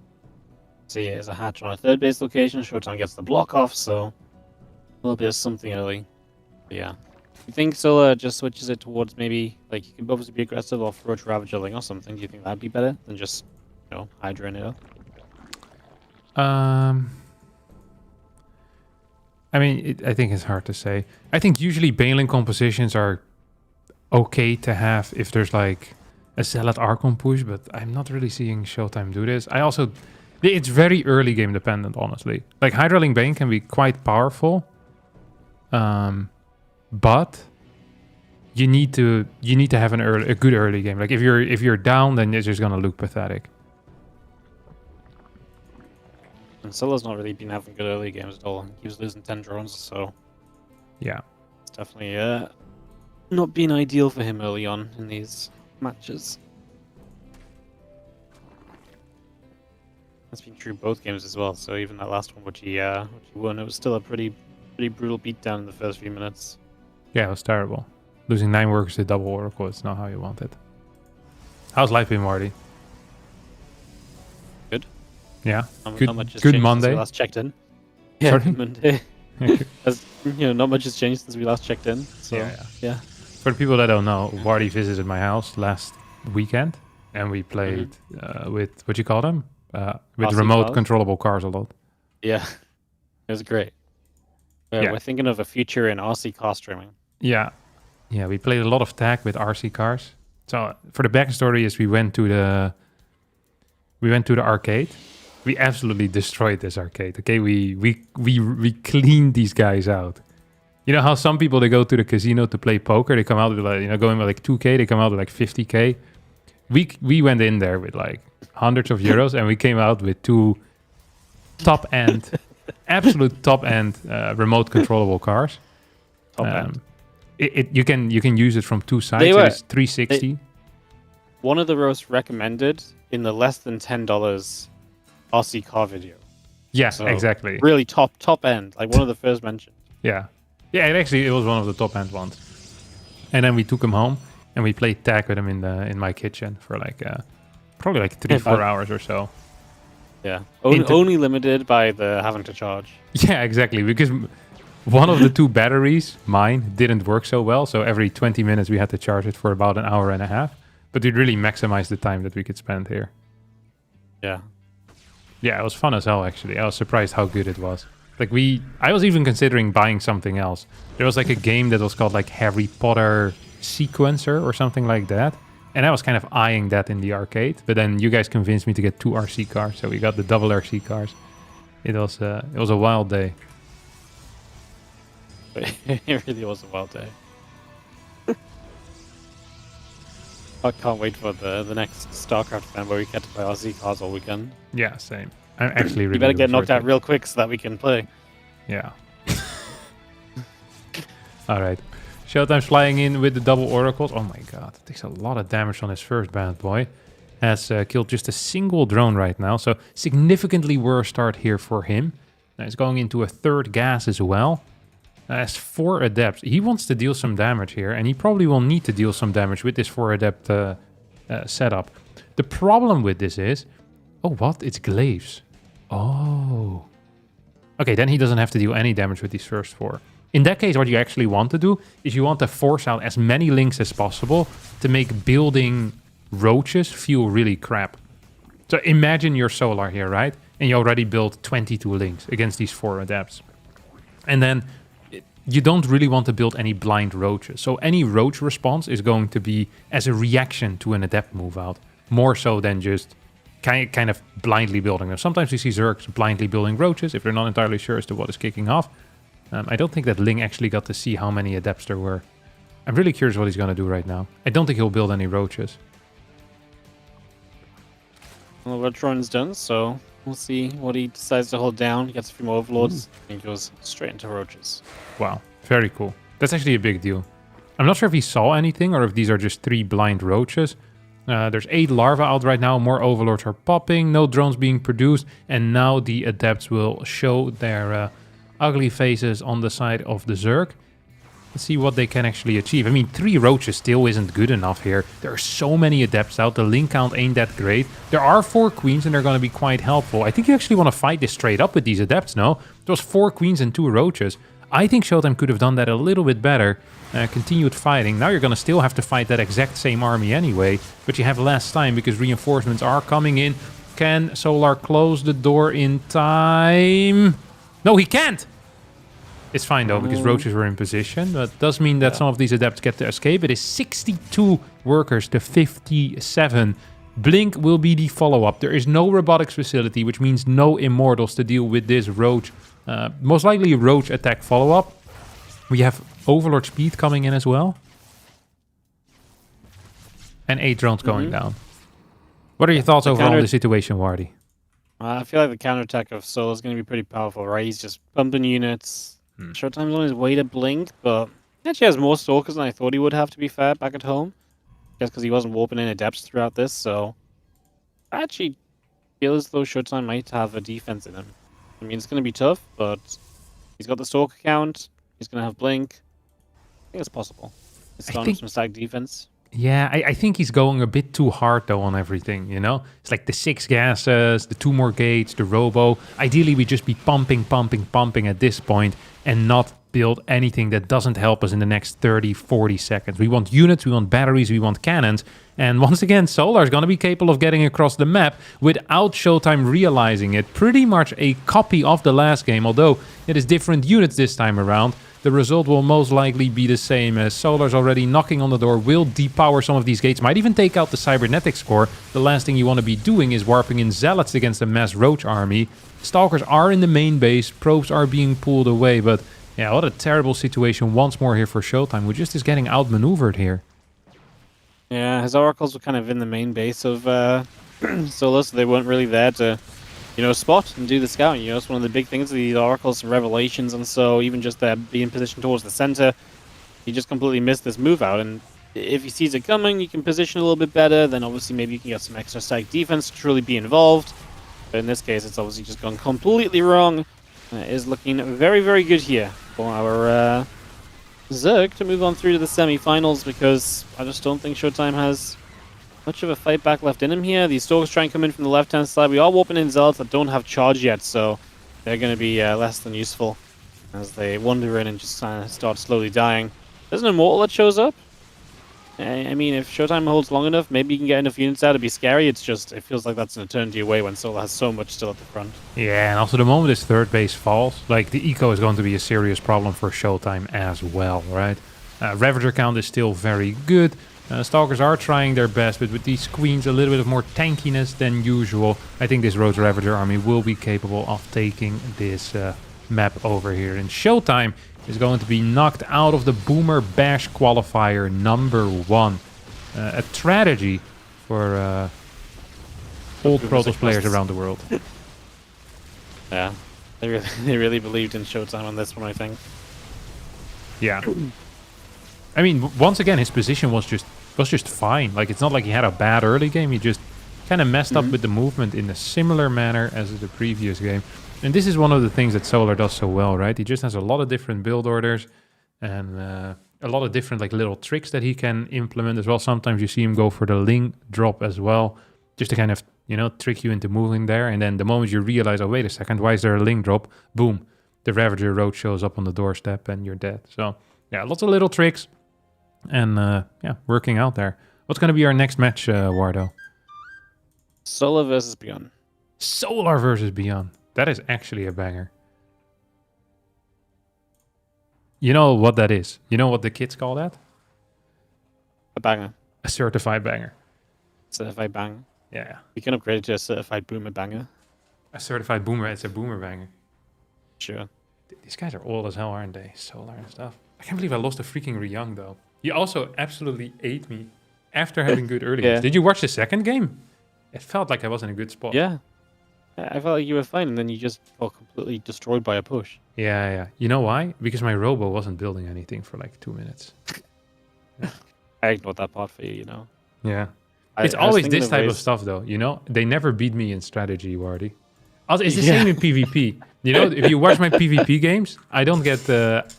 See, there's a hatch on a 3rd base location. Showtime gets the block off, so a little bit of something early. But yeah. You think Sola just switches it towards maybe, like, you can obviously be aggressive or Roach Ravager Ling or something. Do you think that'd be better than just, you know, Hydra in it up? I mean, I think it's hard to say. I think usually Baneling compositions are okay to have if there's like a Zealot Archon push, but I'm not really seeing Showtime do this. It's very early game dependent, honestly. Like Hydraling Bane can be quite powerful, but you need to have a good early game. Like if you're down, then it's just gonna look pathetic. And Solo's not really been having good early games at all. He was losing 10 drones, so yeah, it's definitely not been ideal for him early on in these matches. That's been true both games as well. So even that last one, which he won, it was still a pretty brutal beatdown in the first few minutes. Yeah, it was terrible. Losing 9 workers to double Oracle is not how you want it. How's life been, Marty? Good. Yeah. Not much has good changed Monday. since we last checked in. Yeah, Sorry? Monday. As, not much has changed since we last checked in. So yeah. For the people that don't know, Marty visited my house last weekend, and we played with what you call them, with RC remote cars? controllable cars a lot. Yeah, it was great. We're thinking of a future in RC car streaming. Yeah, we played a lot of tag with RC cars. So for the backstory is we went to the arcade. We absolutely destroyed this arcade. Okay, we cleaned these guys out. You know how some people, they go to the casino to play poker, they come out with like, going with like 2K, they come out with like 50K. We went in there with like hundreds of euros, and we came out with 2 top-end, absolute top-end remote controllable cars. Top-end. You can use it from 2 sides. They were- It's 360. One of the most recommended in the less than $10 RC car video. Yeah, So, exactly. Really top end, like one of the first mentioned. Yeah, it was one of the top-end ones. And then we took him home, and we played tag with him in my kitchen for like probably like 3-4 hours or so. Yeah, only limited by the having to charge. Yeah, exactly. Because one of the 2 batteries, mine, didn't work so well. So every 20 minutes we had to charge it for about an hour and a half. But we really maximized the time that we could spend here. Yeah. Yeah, it was fun as hell, actually. I was surprised how good it was. Like I was even considering buying something else. There was like a game that was called like Harry Potter Sequencer or something like that. And I was kind of eyeing that in the arcade. But then you guys convinced me to get 2 RC cars. So we got the double RC cars. It was a wild day. It really was a wild day. I can't wait for the next StarCraft event where we get to play RC cars all weekend. Yeah, same. I'm actually really You better get looking knocked forward out to real quick so that we can play. it. Yeah. All right. Showtime's flying in with the double oracles. Oh my god, it takes a lot of damage on his first bad boy. Has killed just a single drone right now, so significantly worse start here for him. He's going into a third gas as well. Has 4 adepts. He wants to deal some damage here, and he probably will need to deal some damage with this 4 adept setup. The problem with this is... Oh, what? It's glaives. Oh. Okay, then he doesn't have to deal any damage with these first 4. In that case, what you actually want to do is you want to force out as many links as possible to make building roaches feel really crap. So imagine you're Solar here, right? And you already built 22 links against these 4 adepts. And then you don't really want to build any blind roaches. So any roach response is going to be as a reaction to an adept move out. More so than just kind of blindly building them. Sometimes you see Zergs blindly building roaches if they're not entirely sure as to what is kicking off. I don't think that Ling actually got to see how many adepts there were. I'm really curious what he's going to do right now. I don't think he'll build any roaches. Well, Retron's done, so we'll see what he decides to hold down. He gets a few more overlords and goes straight into roaches. Wow, very cool. That's actually a big deal. I'm not sure if he saw anything or if these are just 3 blind roaches. There's 8 larvae out right now. More overlords are popping. No drones being produced. And now the adepts will show their ugly faces on the side of the Zerg. Let's see what they can actually achieve. I mean, 3 roaches still isn't good enough here. There are so many adepts out. The link count ain't that great. There are 4 queens and they're going to be quite helpful. I think you actually want to fight this straight up with these adepts, no? There was 4 queens and 2 roaches. I think Showtime could have done that a little bit better. Continued fighting. Now you're going to still have to fight that exact same army anyway. But you have less time because reinforcements are coming in. Can Solar close the door in time? No, he can't! It's fine though, because roaches were in position. But does mean that some of these adepts get to escape. It is 62 workers to 57. Blink will be the follow-up. There is no robotics facility, which means no immortals to deal with this roach. Most likely a roach attack follow-up. We have Overlord speed coming in as well. And 8 drones going down. What are your thoughts overall on the situation, Wardy? I feel like the counterattack of Soul is going to be pretty powerful, right? He's just pumping units. Showtime's on his way to Blink, but he actually has more Stalkers than I thought he would have, to be fair, back at home. Just because he wasn't warping in adepts throughout this, so... I actually feel as though Showtime might have a defense in him. I mean, it's going to be tough, but he's got the Stalker count. He's going to have Blink. I think it's possible. It's starting some stack defense. Yeah, I think he's going a bit too hard, though, on everything, you know? It's like the 6 gases, the 2 more gates, the robo. Ideally, we just be pumping at this point and not build anything that doesn't help us in the next 30, 40 seconds. We want units, we want batteries, we want cannons. And once again, Solar is going to be capable of getting across the map without Showtime realizing it. Pretty much a copy of the last game, although it is different units this time around. The result will most likely be the same, as Solar's already knocking on the door, will depower some of these gates, might even take out the cybernetics core. The last thing you want to be doing is warping in zealots against a mass roach army. Stalkers are in the main base, probes are being pulled away, but yeah, what a terrible situation once more here for Showtime, who just is getting outmaneuvered here. Yeah, his oracles were kind of in the main base of Solar, so they weren't really there to, you know, spot and do the scouting. You know, it's one of the big things of these oracles and revelations, and so even just there being positioned towards the center, he just completely missed this move out. And if he sees it coming, you can position a little bit better, then obviously maybe you can get some extra stack defense to truly be involved. But in this case, it's obviously just gone completely wrong. It is looking very, very good here for our Zerg to move on through to the semi-finals, because I just don't think Showtime has much of a fight back left in him here. These Stalkers try and come in from the left-hand side. We are warping in Zealots that don't have charge yet, so they're going to be less than useful as they wander in and just start slowly dying. There's an Immortal that shows up. I mean, if Showtime holds long enough, maybe you can get enough units out to be scary. It's just, it feels like that's an eternity away when Solar has so much still at the front. Yeah, and also the moment this third base falls, like, the eco is going to be a serious problem for Showtime as well, right? Ravager count is still very good. Stalkers are trying their best, but with these queens a little bit of more tankiness than usual, I think this Road Ravager army will be capable of taking this map over here. And Showtime is going to be knocked out of the Boomer Bash qualifier #1. A tragedy for old Protoss players around the world. Yeah, they really believed in Showtime on this one, I think. Yeah. I mean, once again, his position was just fine. Like, it's not like he had a bad early game. He just kind of messed up with the movement in a similar manner as the previous game. And this is one of the things that Solar does so well, right? He just has a lot of different build orders and a lot of different like little tricks that he can implement as well. Sometimes you see him go for the Ling drop as well, just to kind of, you know, trick you into moving there. And then the moment you realize, oh, wait a second, why is there a Ling drop? Boom, the Ravager Road shows up on the doorstep and you're dead. So yeah, lots of little tricks and yeah, working out there. What's going to be our next match, Wardo? Solar versus Beyond. Solar versus Beyond. That is actually a banger. You know what that is? You know what the kids call that? A banger. A certified banger. Certified banger. Yeah. You can upgrade it to a certified boomer banger. A certified boomer. It's a boomer banger. Sure. These guys are old as hell, aren't they? Solar and stuff. I can't believe I lost to freaking Ryung, though. He also absolutely ate me after having good early games. Did you watch the second game? It felt like I was in a good spot. Yeah. I felt like you were fine, and then you just got completely destroyed by a push. Yeah, yeah. You know why? Because my robo wasn't building anything for like 2 minutes. Yeah. I ignored that part for you, you know? Yeah. It's always this type of stuff, though, you know? They never beat me in strategy, Wardy. Also, it's the same in PvP. You know, if you watch my PvP games, I don't get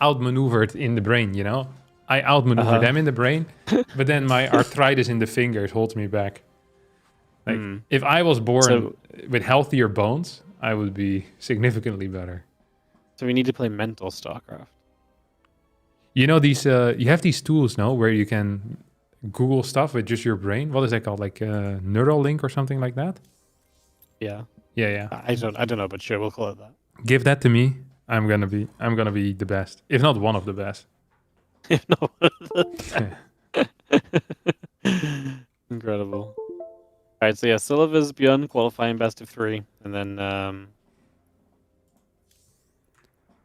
outmaneuvered in the brain, you know? I outmaneuver them in the brain, but then my arthritis in the fingers holds me back. Like, if I was born with healthier bones, I would be significantly better. So we need to play mental StarCraft. You know, these you have these tools now where you can Google stuff with just your brain. What is that called? Like Neuralink or something like that? Yeah. Yeah. I don't know, but sure, we'll call it that. Give that to me. I'm gonna be the best, if not one of the best. If not one of the Incredible. Alright, so yeah, Silver's Beyond qualifying best of 3, and then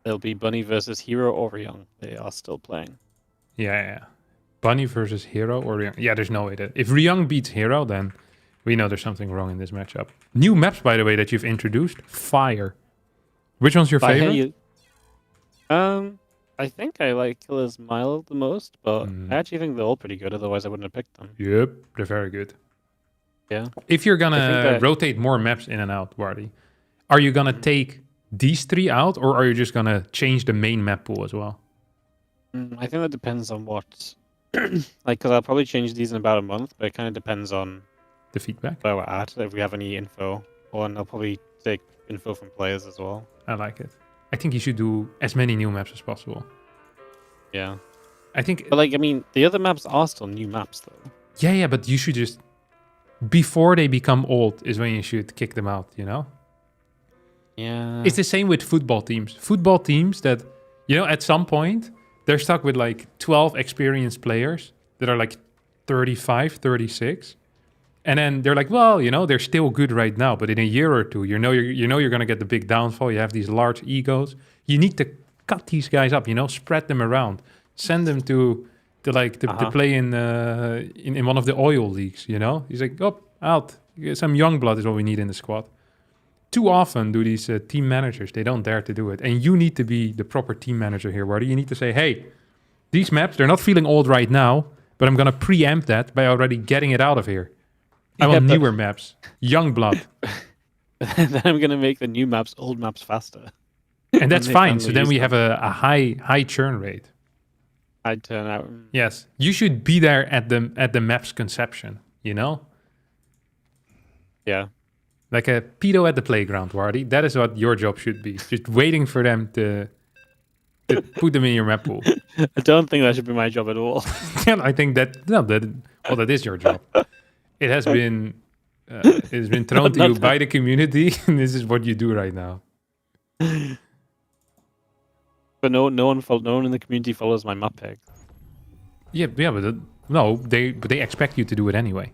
it'll be Bunny versus Hero or Ryung. They are still playing. Yeah. Bunny versus Hero or Ryung. Yeah, there's no way that if Ryung beats Hero, then we know there's something wrong in this matchup. New maps, by the way, that you've introduced. Fire. Which one's your favorite? I think I like Killer's Mile the most, but I actually think they're all pretty good. Otherwise, I wouldn't have picked them. Yep, they're very good. Yeah. If you're gonna rotate more maps in and out, Wardy, are you gonna take these 3 out, or are you just gonna change the main map pool as well? I think that depends on what, like, because I'll probably change these in about a month, but it kind of depends on the feedback, where we're at, if we have any info, and I'll probably take info from players as well. I like it. I think you should do as many new maps as possible. Yeah. I think... But, like, I mean, the other maps are still new maps, though. Yeah, but you should just... Before they become old is when you should kick them out, you know? Yeah. It's the same with football teams. Football teams that, you know, at some point, they're stuck with, like, 12 experienced players that are, like, 35, 36. And then they're like, well, you know, they're still good right now, but in a year or two, you know you're going to get the big downfall. You have these large egos. You need to cut these guys up, you know, spread them around. Send them to play in one of the oil leagues, you know? He's like, oh, out. Some young blood is what we need in the squad. Too often do these team managers, they don't dare to do it. And you need to be the proper team manager here, Wardy. You need to say, hey, these maps, they're not feeling old right now, but I'm going to preempt that by already getting it out of here. I want newer maps. Young blood. Then I'm going to make the new maps, old maps faster. And that's fine. So then we have a high churn rate. I'd turn out. Yes. You should be there at the map's conception, you know? Yeah. Like a pedo at the playground, Wardy. That is what your job should be. Just waiting for them to put them in your map pool. I don't think that should be my job at all. I think that is your job. It has been thrown to you by the community, and this is what you do right now. But no one in the community follows my map pick. Yeah, but they expect you to do it anyway.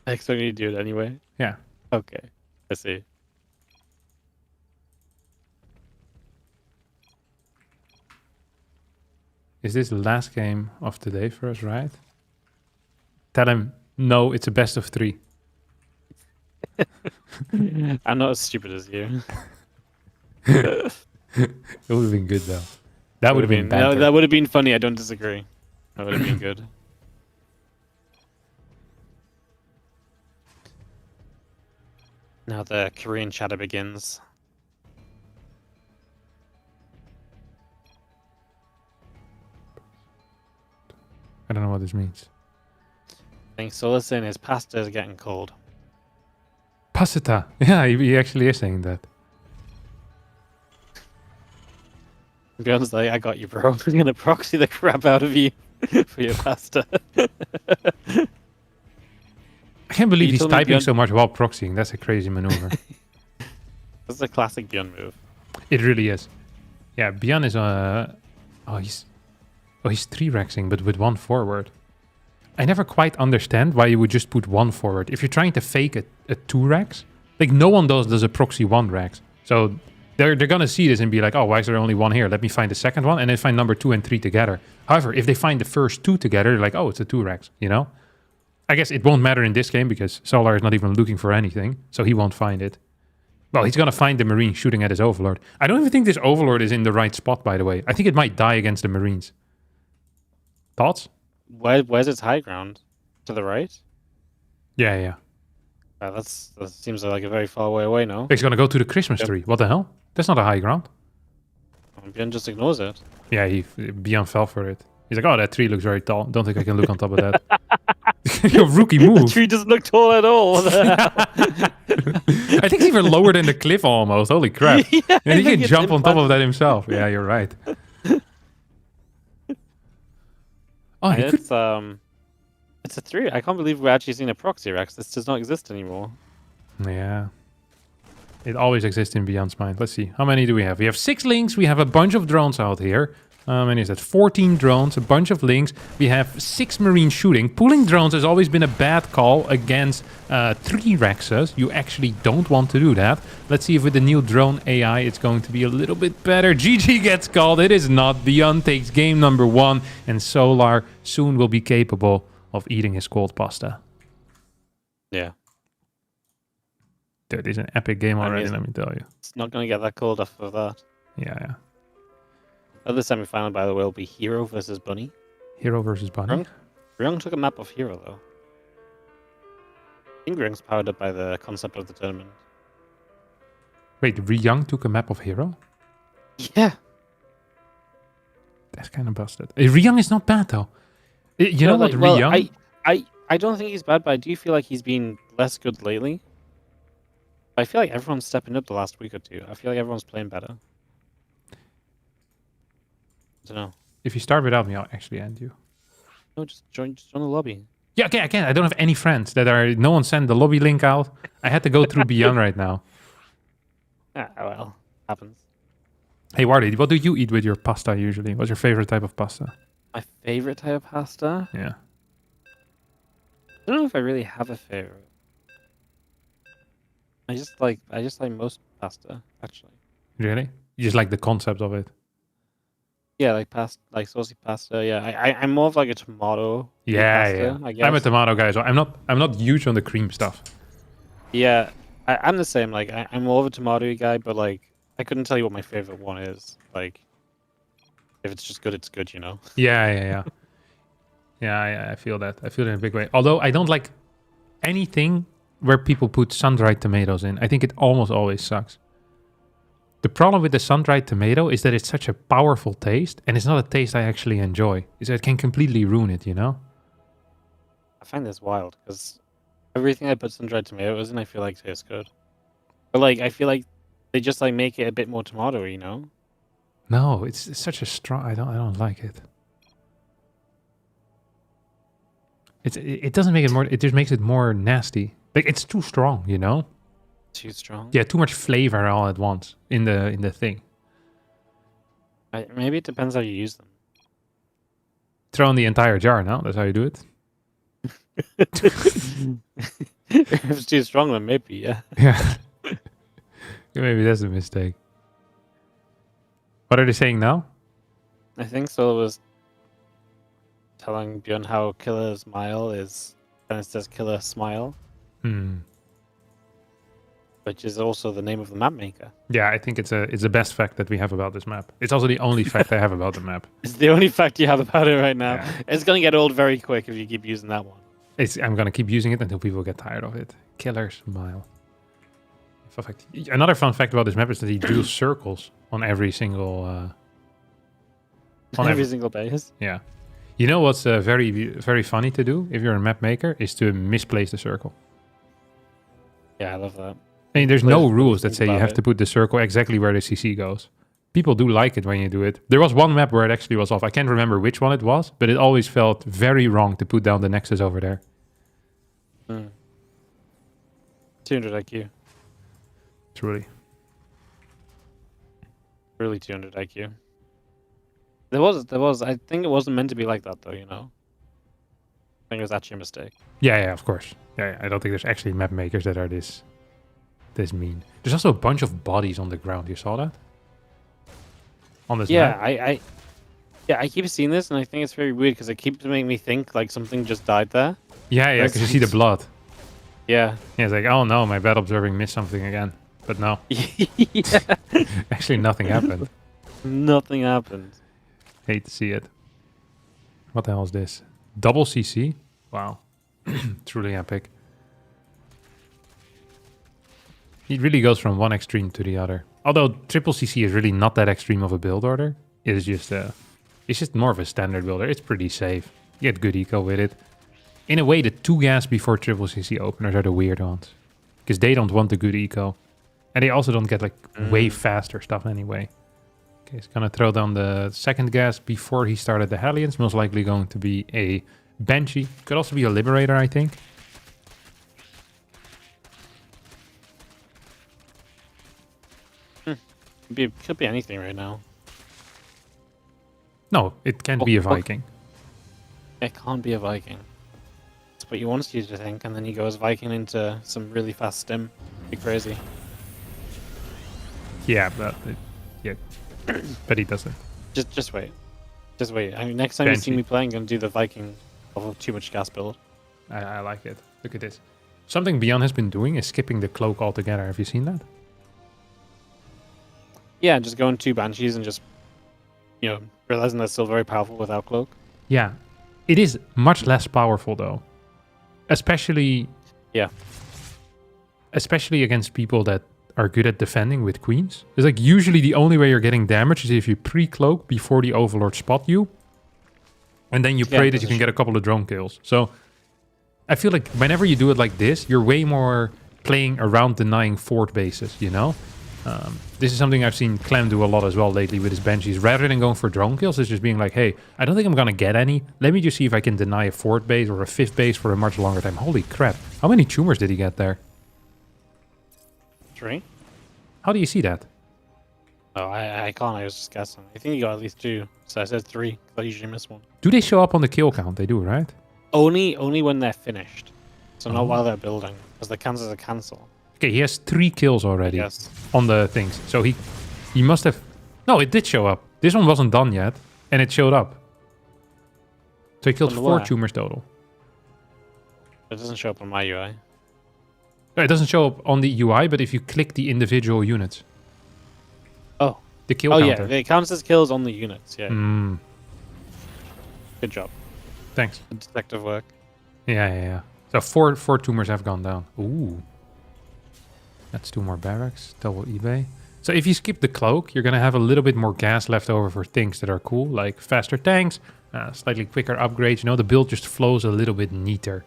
I expect you to do it anyway. Yeah. Okay, I see. Is this the last game of today for us, right? Tell him, no, it's a best of 3. I'm not as stupid as you. It would have been good, though. That would have been no, that would have been funny. I don't disagree. That would have been good. Now the Korean chatter begins. I don't know what this means. I think Solar's saying his pasta is getting cold. Pasta. Yeah, he actually is saying that. Bjorn's like, I got you, bro. I'm gonna proxy the crap out of you for your pasta. I can't believe You he's told me typing Bjorn- so much while proxying. That's a crazy maneuver. That's a classic Bjorn move. It really is. Yeah, Bjorn is he's 3-rexing, but with 1 forward. I never quite understand why you would just put 1 forward. If you're trying to fake a 2-rex, like no one does a proxy 1-rex. So they're gonna see this and be like, oh, why is there only 1 here? Let me find the second one and then find number 2 and 3 together. However, if they find the first 2 together, they're like, oh, it's a 2-rex, you know? I guess it won't matter in this game because Solar is not even looking for anything, so he won't find it. Well, he's gonna find the Marine shooting at his Overlord. I don't even think this Overlord is in the right spot, by the way. I think it might die against the Marines. Thoughts? Where's its high ground? To the right? Yeah. That seems like a very far way away now. He's gonna go to the Christmas Yep. tree. What the hell? That's not a high ground. Bjorn just ignores it. Yeah, Bjorn fell for it. He's like, oh, that tree looks very tall. Don't think I can look on top of that. Your rookie The move. tree doesn't look tall at all. What the hell? I think it's even lower than the cliff almost. Holy crap. Yeah, And he I can think jump it's on top of that himself. Yeah, you're right. Oh, he could... It's a 3. I can't believe we're actually seeing a proxy Rex. This does not exist anymore. Yeah. It always exists in Beyond's mind. Let's see. How many do we have? We have 6 links. We have a bunch of drones out here. How many is that? 14 drones, a bunch of links. We have 6 Marine shooting. Pulling drones has always been a bad call against 3 Rexes. You actually don't want to do that. Let's see if with the new drone AI it's going to be a little bit better. GG gets called. It is not. Beyond takes game number 1. And Solar soon will be capable of eating his cold pasta. Yeah. Dude, it's an epic game already, mean, let me tell you. It's not going to get that cold off of that. Yeah. Other semi-final, by the way, will be Hero versus Bunny. Hero versus Bunny. Ryung took a map of Hero, though. I think Ryung's powered up by the concept of the tournament. Wait, Ryung took a map of Hero? Yeah. That's kind of busted. Ryung is not bad, though. You know what, Ryung... I don't think he's bad, but I do feel like he's been less good lately. I feel like everyone's stepping up the last week or 2. I feel like everyone's playing better. I don't know. If you start without me, I'll actually end you. No, just join the lobby. Yeah, okay, I can't. I don't have any friends that are... No one sent the lobby link out. I had to go through Beyond right now. Ah, well, happens. Hey, Wardy, what do you eat with your pasta usually? What's your favorite type of pasta? My favorite type of pasta? Yeah. I don't know if I really have a favorite. I just like most pasta, actually. Really? You just like the concept of it? Yeah, like saucy pasta. Yeah, I'm more of like a tomato. Yeah. I guess. I'm a tomato guy, so I'm not huge on the cream stuff. Yeah, I'm the same. Like I'm more of a tomato guy, but like I couldn't tell you what my favorite one is. Like if it's just good, it's good, you know. Yeah. Yeah, I feel that. I feel it in a big way. Although I don't like anything where people put sun-dried tomatoes in. I think it almost always sucks. The problem with the sun-dried tomato is that it's such a powerful taste, and it's not a taste I actually enjoy. It can completely ruin it, you know? I find this wild because everything I put sun-dried tomatoes in, I feel like tastes good. But like I feel like they just like make it a bit more tomatoey, you know? No, it's such a strong. I don't like it. It doesn't make it more. It just makes it more nasty. Like it's too strong, you know? Too strong. Yeah, too much flavor all at once in the thing. Maybe it depends how you use them. Throw in the entire jar. No, that's how you do it. If it's too strong, then maybe, yeah. Yeah. Maybe that's a mistake. What are they saying now? I think Solo was telling Bjorn how Killer Smile is, and it says Killer Smile, which is also the name of the map maker. Yeah, I think it's the best fact that we have about this map. It's also the only fact I have about the map. It's the only fact you have about it right now. Yeah. It's gonna get old very quick if you keep using that one. I'm gonna keep using it until people get tired of it. Killer Smile. Fun fact. Another fun fact about this map is that he drew circles on every single... On every single base. Yeah. You know what's very funny to do if you're a map maker is to misplace the circle. Yeah, I love that. I mean, there's no rules that think say you about have it. to put the circle exactly where the CC goes. People do like it when you do it. There was one map where it actually was off. I can't remember which one it was, but it always felt very wrong to put down the Nexus over there. 200 IQ. Truly. Really 200 IQ. There was. I think it wasn't meant to be like that, though. You know. I think it was actually a mistake. Yeah, of course. Yeah, I don't think there's actually map makers that are this mean. There's also a bunch of bodies on the ground. You saw that? On this Yeah, map? I keep seeing this, and I think it's very weird because it keeps making me think like something just died there. Yeah, because you see the blood. Yeah. Yeah, it's like, oh no, my bad observing missed something again. But no, Yeah. actually nothing happened. Nothing happened. Hate to see it. What the hell is this? Double CC? Wow. Truly epic. It really goes from one extreme to the other. Although triple CC is really not that extreme of a build order. It is just it's just more of a standard builder. It's pretty safe. You get good eco with it. In a way, the 2 gas before triple CC openers are the weird ones. Because they don't want the good eco. And they also don't get like way faster stuff anyway. Okay, he's gonna throw down the 2nd gas before he started the Hellions. Most likely going to be a Banshee. Could also be a Liberator, I think. Could be anything right now. No, it can't be a Viking. It can't be a Viking. That's what you want you to think, and then he goes Viking into some really fast stim. Be crazy. Yeah, but but he doesn't. Just wait. Just wait. I mean, next time you see Banshee. me playing, I'm gonna do the Viking of too much gas build. I like it. Look at this. Something Beyond has been doing is skipping the cloak altogether. Have you seen that? Yeah, just going 2 Banshees and just, you know, realizing they're still very powerful without cloak. Yeah. It is much less powerful though. Especially against people that are good at defending with queens. It's like usually the only way you're getting damage is if you pre-cloak before the overlord spot you. And then you pray that you can get a couple of drone kills. So I feel like whenever you do it like this, you're way more playing around denying fort bases, you know? This is something I've seen Clem do a lot as well lately with his Banshees. Rather than going for drone kills, it's just being like, hey, I don't think I'm going to get any. Let me just see if I can deny a fort base or a 5th base for a much longer time. Holy crap. How many tumors did he get there? 3? How do you see that? Oh, I can't. I was just guessing. I think you got at least 2. So I said 3. I usually miss 1. Do they show up on the kill count? They do, right? Only when they're finished. So not while they're building, because the cancels are cancel. Okay, he has 3 kills already Yes. on the things. So he must have... No, it did show up. This one wasn't done yet, and it showed up. So he killed On the 4 where? tumors total. It doesn't show up on my UI. No, it doesn't show up on the UI, but if you click the individual units. Oh. The kill Oh counter. yeah, it counts as kills on the units. Yeah. Mm, Good job. thanks. Good detective work. Yeah. So four tumors have gone down. Ooh. That's 2 more barracks. Double eBay. So if you skip the cloak, you're going to have a little bit more gas left over for things that are cool, like faster tanks, slightly quicker upgrades. You know, the build just flows a little bit neater.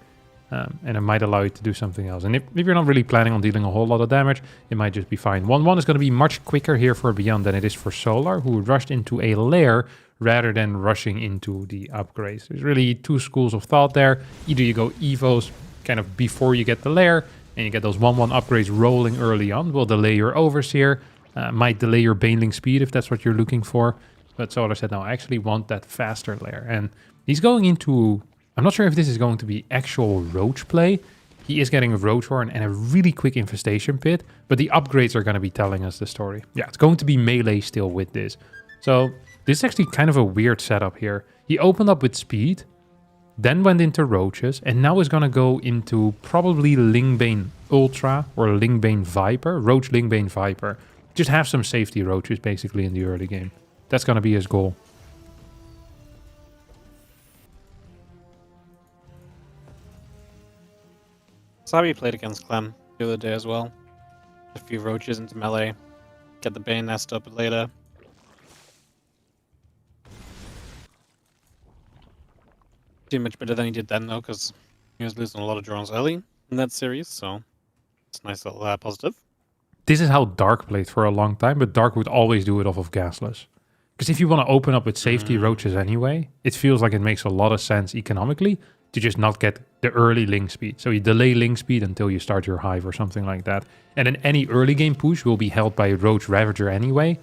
And it might allow you to do something else. And if you're not really planning on dealing a whole lot of damage, it might just be fine. 1-1 is going to be much quicker here for Beyond than it is for Solar, who rushed into a lair rather than rushing into the upgrades. There's really 2 schools of thought there. Either you go Evos kind of before you get the lair, and you get those 1-1 upgrades rolling early on. Will delay your Overseer, might delay your Baneling speed if that's what you're looking for. But Solar said, no, I actually want that faster lair. And he's going into... I'm not sure if this is going to be actual Roach play. He is getting a Roach Horn and a really quick Infestation Pit, but the upgrades are going to be telling us the story. Yeah, it's going to be melee still with this. So this is actually kind of a weird setup here. He opened up with speed, then went into Roaches, and now is going to go into probably Lingbane Ultra or Lingbane Viper. Roach Lingbane Viper. Just have some safety Roaches basically in the early game. That's going to be his goal. Sabi played against Clem the other day as well. A few roaches into melee. Get the Bane nest up later. Too much better than he did then, though, because he was losing a lot of drones early in that series, so it's a nice little positive. This is how Dark played for a long time, but Dark would always do it off of gasless. Because if you want to open up with safety roaches anyway, it feels like it makes a lot of sense economically to just not get the early link speed. So you delay link speed until you start your hive or something like that. And then any early game push will be held by a Roach Ravager anyway.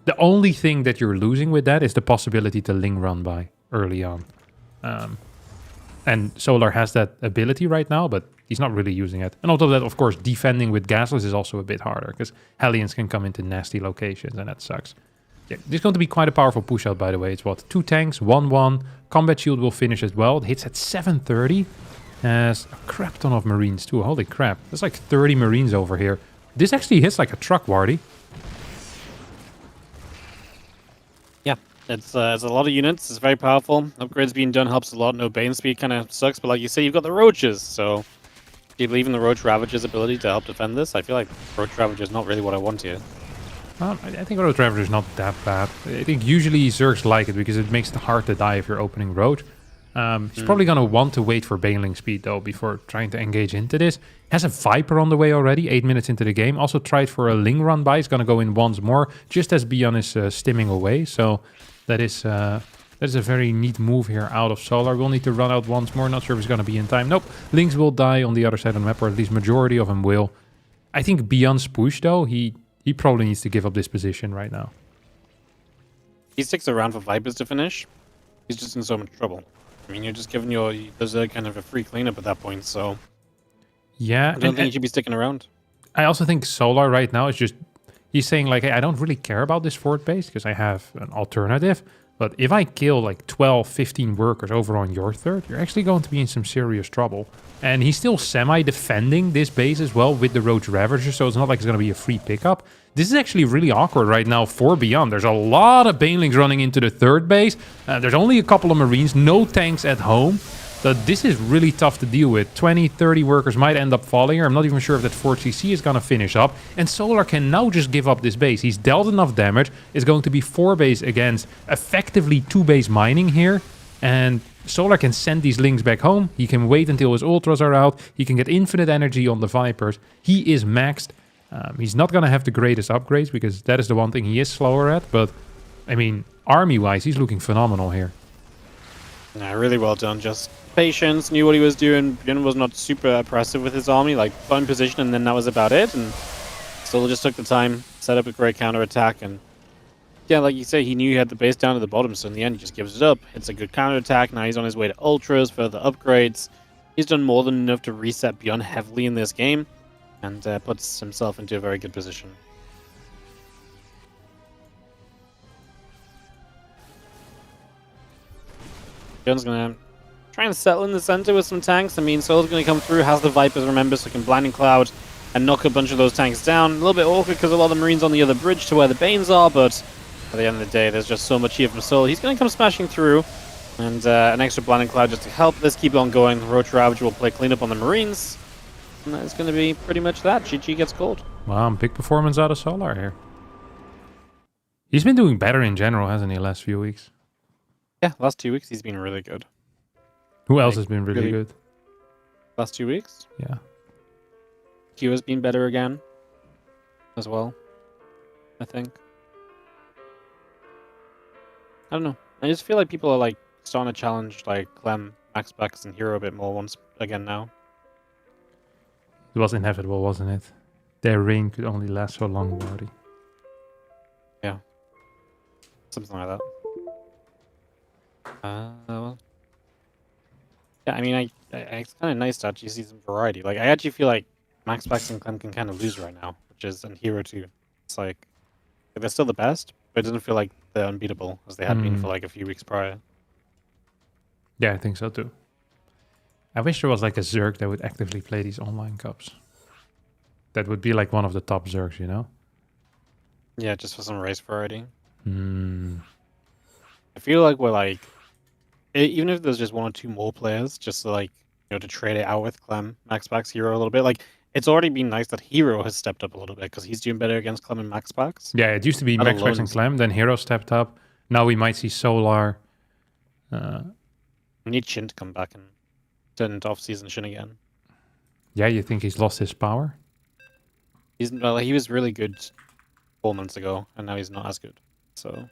The only thing that you're losing with that is the possibility to ling run by early on. And Solar has that ability right now, but he's not really using it. And on top of that, of course, defending with gasless is also a bit harder, because Hellions can come into nasty locations, and that sucks. Yeah, this is going to be quite a powerful push out, by the way. It's what? 2 tanks, 1-1. Combat shield will finish as well. It hits at 730. Has a crap ton of Marines too. Holy crap. There's like 30 Marines over here. This actually hits like a truck, Wardy. Yeah, it's a lot of units. It's very powerful. Upgrades being done helps a lot. No Bane speed kind of sucks, but like you say, you've got the Roaches, so do you believe in the Roach Ravager's ability to help defend this? I feel like Roach Ravager is not really what I want here. I think Roach Ravager is not that bad. I think usually Zergs like it because it makes it hard to die if you're opening Roach. He's probably going to want to wait for Baneling speed though before trying to engage into this. Has a Viper on the way already, 8 minutes into the game. Also tried for a Ling run by. He's going to go in once more, just as Bion is stimming away. So that is a very neat move here out of Solar. We'll need to run out once more. Not sure if he's going to be in time. Nope. Lings will die on the other side of the map, or at least majority of them will. I think Bion's push though, he probably needs to give up this position right now. He sticks around for Vipers to finish. He's just in so much trouble. I mean, you're just giving there's a kind of a free cleanup at that point, so yeah, I don't think he should be sticking around. I also think Solar right now is just, he's saying like, hey, I don't really care about this fort base because I have an alternative. But if I kill like 12, 15 workers over on your third, you're actually going to be in some serious trouble. And he's still semi-defending this base as well with the Roach Ravager, so it's not like it's going to be a free pickup. This is actually really awkward right now for Beyond. There's a lot of Banelings running into the third base. There's only a couple of Marines, no tanks at home. So this is really tough to deal with. 20, 30 workers might end up falling here. I'm not even sure if that 4CC is going to finish up. And Solar can now just give up this base. He's dealt enough damage. It's going to be 4 base against effectively 2 base mining here. And Solar can send these Lings back home. He can wait until his ultras are out. He can get infinite energy on the Vipers. He is maxed. He's not going to have the greatest upgrades because that is the one thing he is slower at. But, I mean, army-wise, he's looking phenomenal here. Yeah, really well done. Just patience, knew what he was doing. Bjorn was not super oppressive with his army, like got in position and then that was about it. And still just took the time, set up a great counter-attack. And yeah, like you say, he knew he had the base down to the bottom, so in the end he just gives it up. It's a good counter-attack. Now he's on his way to ultras, further upgrades. He's done more than enough to reset Bjorn heavily in this game and puts himself into a very good position. Bjorn's gonna try and settle in the center with some tanks. I mean, Solar's gonna come through, has the Vipers, remember, so can Blinding Cloud and knock a bunch of those tanks down. A little bit awkward because a lot of the Marines on the other bridge to where the Banes are, but at the end of the day, there's just so much here from Solar. He's gonna come smashing through, and an extra Blinding Cloud just to help this keep on going. Roach Ravager will play cleanup on the Marines, and that's gonna be pretty much that. GG gets called. Wow, big performance out of Solar here. He's been doing better in general, hasn't he, last few weeks? Yeah, last 2 weeks he's been really good. Who else has been really good? Last 2 weeks? Yeah. Q has been better again as well, I think. I don't know. I just feel like people are like starting to challenge like Clem, Max Bax, and Hero a bit more once again now. It was inevitable, wasn't it? Their reign could only last so long, Wardy. Yeah. Something like that. Well. Yeah, I mean, it's kind of nice to actually see some variety. Like, I actually feel like Max Bax and Clem can kind of lose right now, and Hero too. It's like they're still the best, but it doesn't feel like they're unbeatable as they had been for like a few weeks prior. Yeah, I think so too. I wish there was like a Zerg that would actively play these online cups. That would be like one of the top Zergs, you know? Yeah, just for some race variety. I feel like we're like, even if there's just 1 or 2 more players, just to like, you know, to trade it out with Clem, Max Bax, Hero a little bit. Like, It's already been nice that Hero has stepped up a little bit because he's doing better against Clem and Max packs. Yeah, it used to be That Max Max alone and is- Clem, then Hero stepped up. Now we might see Solar. We need Shin to come back and turn into off-season Shin again. Yeah, you think he's lost his power? He was really good 4 months ago, and now he's not as good. So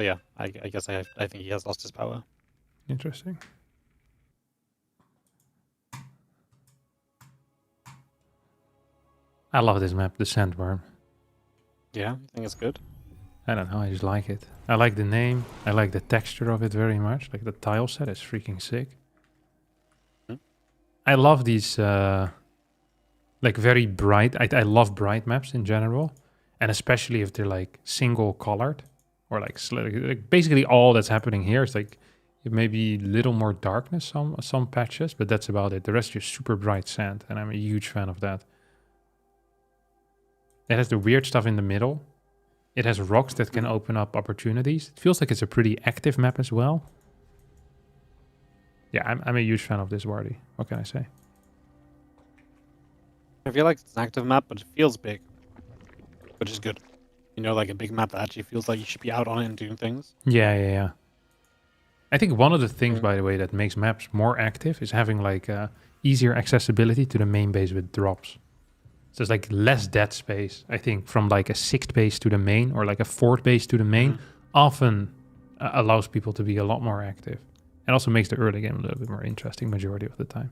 yeah, I guess I think he has lost his power. Interesting. I love this map, the Sandworm. Yeah, I think it's good. I don't know, I just like it. I like the name. I like the texture of it very much. Like the tile set is freaking sick. I love these like very bright. I love bright maps in general, and especially if they're like single colored or like basically all that's happening here is like maybe little more darkness some patches, but that's about it. The rest is super bright sand, and I'm a huge fan of that. It has the weird stuff in the middle. It has rocks that can open up opportunities. It feels like it's a pretty active map as well. Yeah, I'm a huge fan of this Wardy. What can I say? I feel like it's an active map, but it feels big, which is good. You know, like a big map that actually feels like you should be out on it and doing things. Yeah. I think one of the things, by the way, that makes maps more active is having like easier accessibility to the main base with drops. So there's like less dead space, I think, from like a 6th base to the main or like a 4th base to the main often allows people to be a lot more active. And also makes the early game a little bit more interesting majority of the time.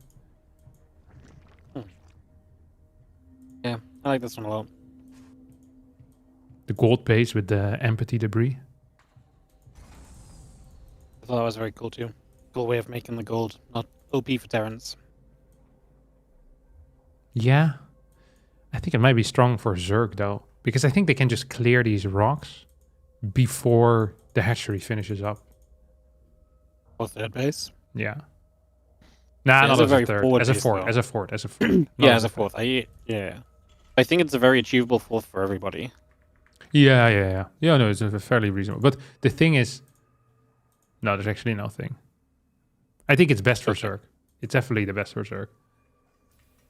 Yeah, I like this one a lot. The gold base with the empathy debris. I thought that was very cool too. Cool way of making the gold, not OP for Terrans. Yeah. I think it might be strong for Zerg though, because I think they can just clear these rocks before the hatchery finishes up. Or third base? Yeah. Nah, So not it's a as a very third. forward As a base, fourth. though. As a fourth. As a fourth. Yeah, Not as a fourth. Yeah. I think it's a very achievable fourth for everybody. Yeah. Yeah, no, it's a fairly reasonable. But the thing is, no, there's actually no thing. I think it's best for Zerg. It's definitely the best for Zerg.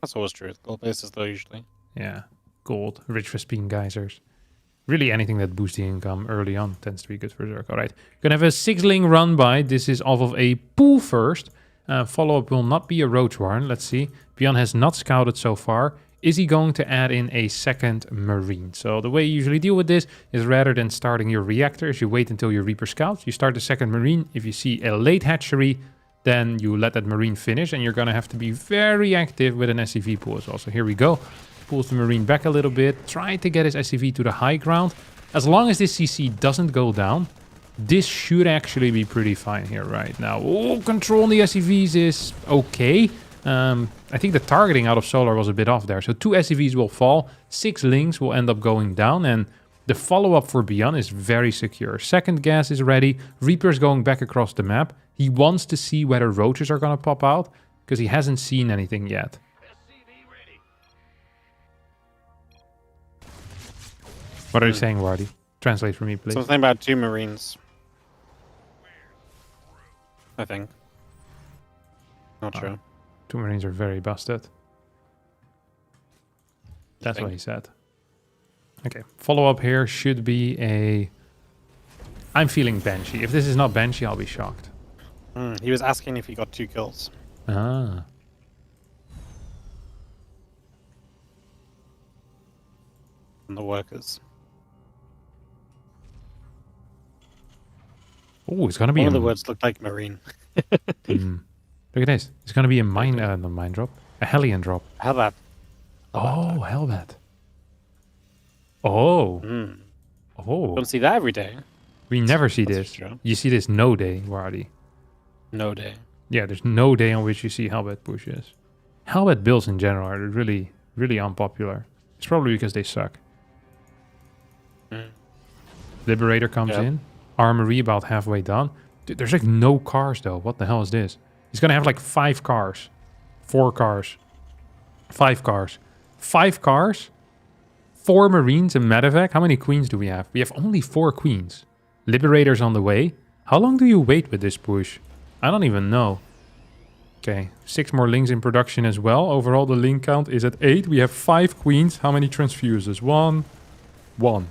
That's always true. Gold bases though usually. Yeah. Gold, rich Vespine geysers. Really anything that boosts the income early on tends to be good for Zerg. All right. Gonna have a 6-ling run by. This is off of a pool first. Follow-up will not be a Roach Warren. Let's see. Bjorn has not scouted so far. Is he going to add in a second Marine? So the way you usually deal with this is rather than starting your reactors, you wait until your Reaper scouts. You start the second Marine. If you see a late hatchery, then you let that Marine finish, and you're going to have to be very active with an SCV pool as well. So here we go. Pulls the Marine back a little bit. Try to get his SCV to the high ground. As long as this CC doesn't go down, this should actually be pretty fine here right now. Oh, control on the SCVs is okay. I think the targeting out of Solar was a bit off there. So 2 SCVs will fall. 6 Lings will end up going down. And the follow-up for Beyond is very secure. Second gas is ready. Reaper's going back across the map. He wants to see whether roaches are going to pop out, because he hasn't seen anything yet. What are you saying, Wardy? Translate for me, please. Something about 2 Marines. I think. Not sure. 2 Marines are very busted. That's what he said. Okay, follow-up here should be a... I'm feeling Banshee. If this is not Banshee, I'll be shocked. He was asking if he got 2 kills. Ah. On the workers. Oh, it's gonna be One of the words looked like Marine. Look at this. It's gonna be a mine, not mine drop. A Hellion drop. Hellbat. Oh, Hellbat. Oh. Oh. Don't see that every day. We never see That's this. true. You see this no day, Wardy. No day. Yeah, there's no day on which you see Hellbat pushes. Hellbat builds in general are really, really unpopular. It's probably because they suck. Liberator comes in. Armory about halfway done. Dude, there's like no cars though. What the hell is this? He's gonna have like 5 cars. 4 cars. 5 cars. 5 cars? 4 Marines and Medevac? How many queens do we have? We have only 4 queens. Liberator's on the way. How long do you wait with this push? I don't even know. Okay, 6 more Lings in production as well. Overall, the Ling count is at 8. We have 5 Queens. How many Transfuses? 1. 1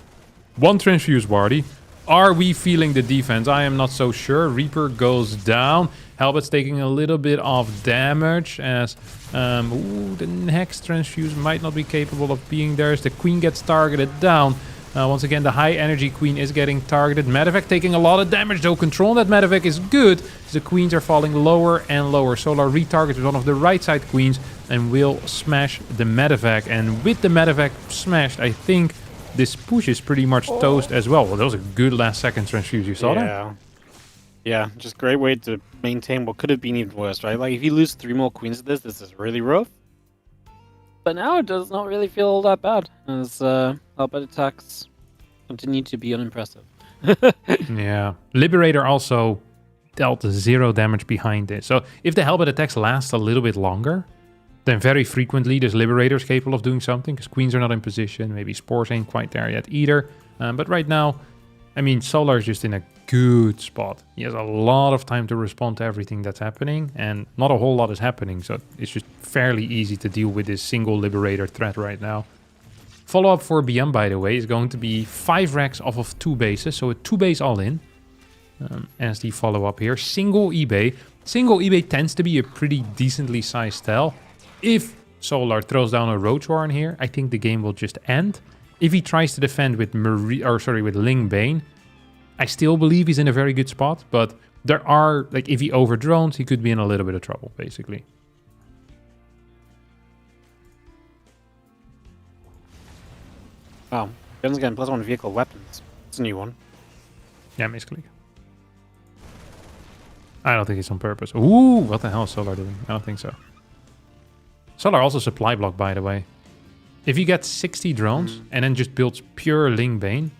Transfuse, Wardy. Are we feeling the defense? I am not so sure. Reaper goes down. Helbet's taking a little bit of damage as the next Transfuse might not be capable of being there as the Queen gets targeted down. Once again, the high energy Queen is getting targeted. Medevac taking a lot of damage though. Control that Medevac is good. The Queens are falling lower and lower. Solar retargets one of the right side Queens and will smash the Medevac. And with the Medevac smashed, I think this push is pretty much toast as well. Well, that was a good last second Transfuse. You saw that? Yeah, just great way to maintain what could have been even worse, right? Like, if you lose 3 more Queens of this is really rough. But now it does not really feel all that bad, as Helbet attacks continue to be unimpressive. Yeah. Liberator also dealt 0 damage behind it. So if the Helbet attacks last a little bit longer, then very frequently this Liberator is capable of doing something, because Queens are not in position, maybe Spores ain't quite there yet either. But right now, I mean, Solar is just in a good spot. He has a lot of time to respond to everything that's happening, and not a whole lot is happening, so it's just fairly easy to deal with this single Liberator threat right now. Follow-up for BM, by the way, is going to be 5 racks off of 2 bases, so a 2 base all-in as the follow-up here. Single eBay. Single eBay tends to be a pretty decently sized tell. If Solar throws down a Roach Warren here, I think the game will just end. If he tries to defend with with Ling Bane, I still believe he's in a very good spot, but there are, like, if he overdrones, he could be in a little bit of trouble, basically. Wow, Guns again, +1 vehicle weapons. It's a new one. Yeah, misclick. I don't think it's on purpose. Ooh, what the hell is Solar doing? I don't think so. Solar also supply block, by the way. If he gets 60 drones and then just builds pure Ling Bane,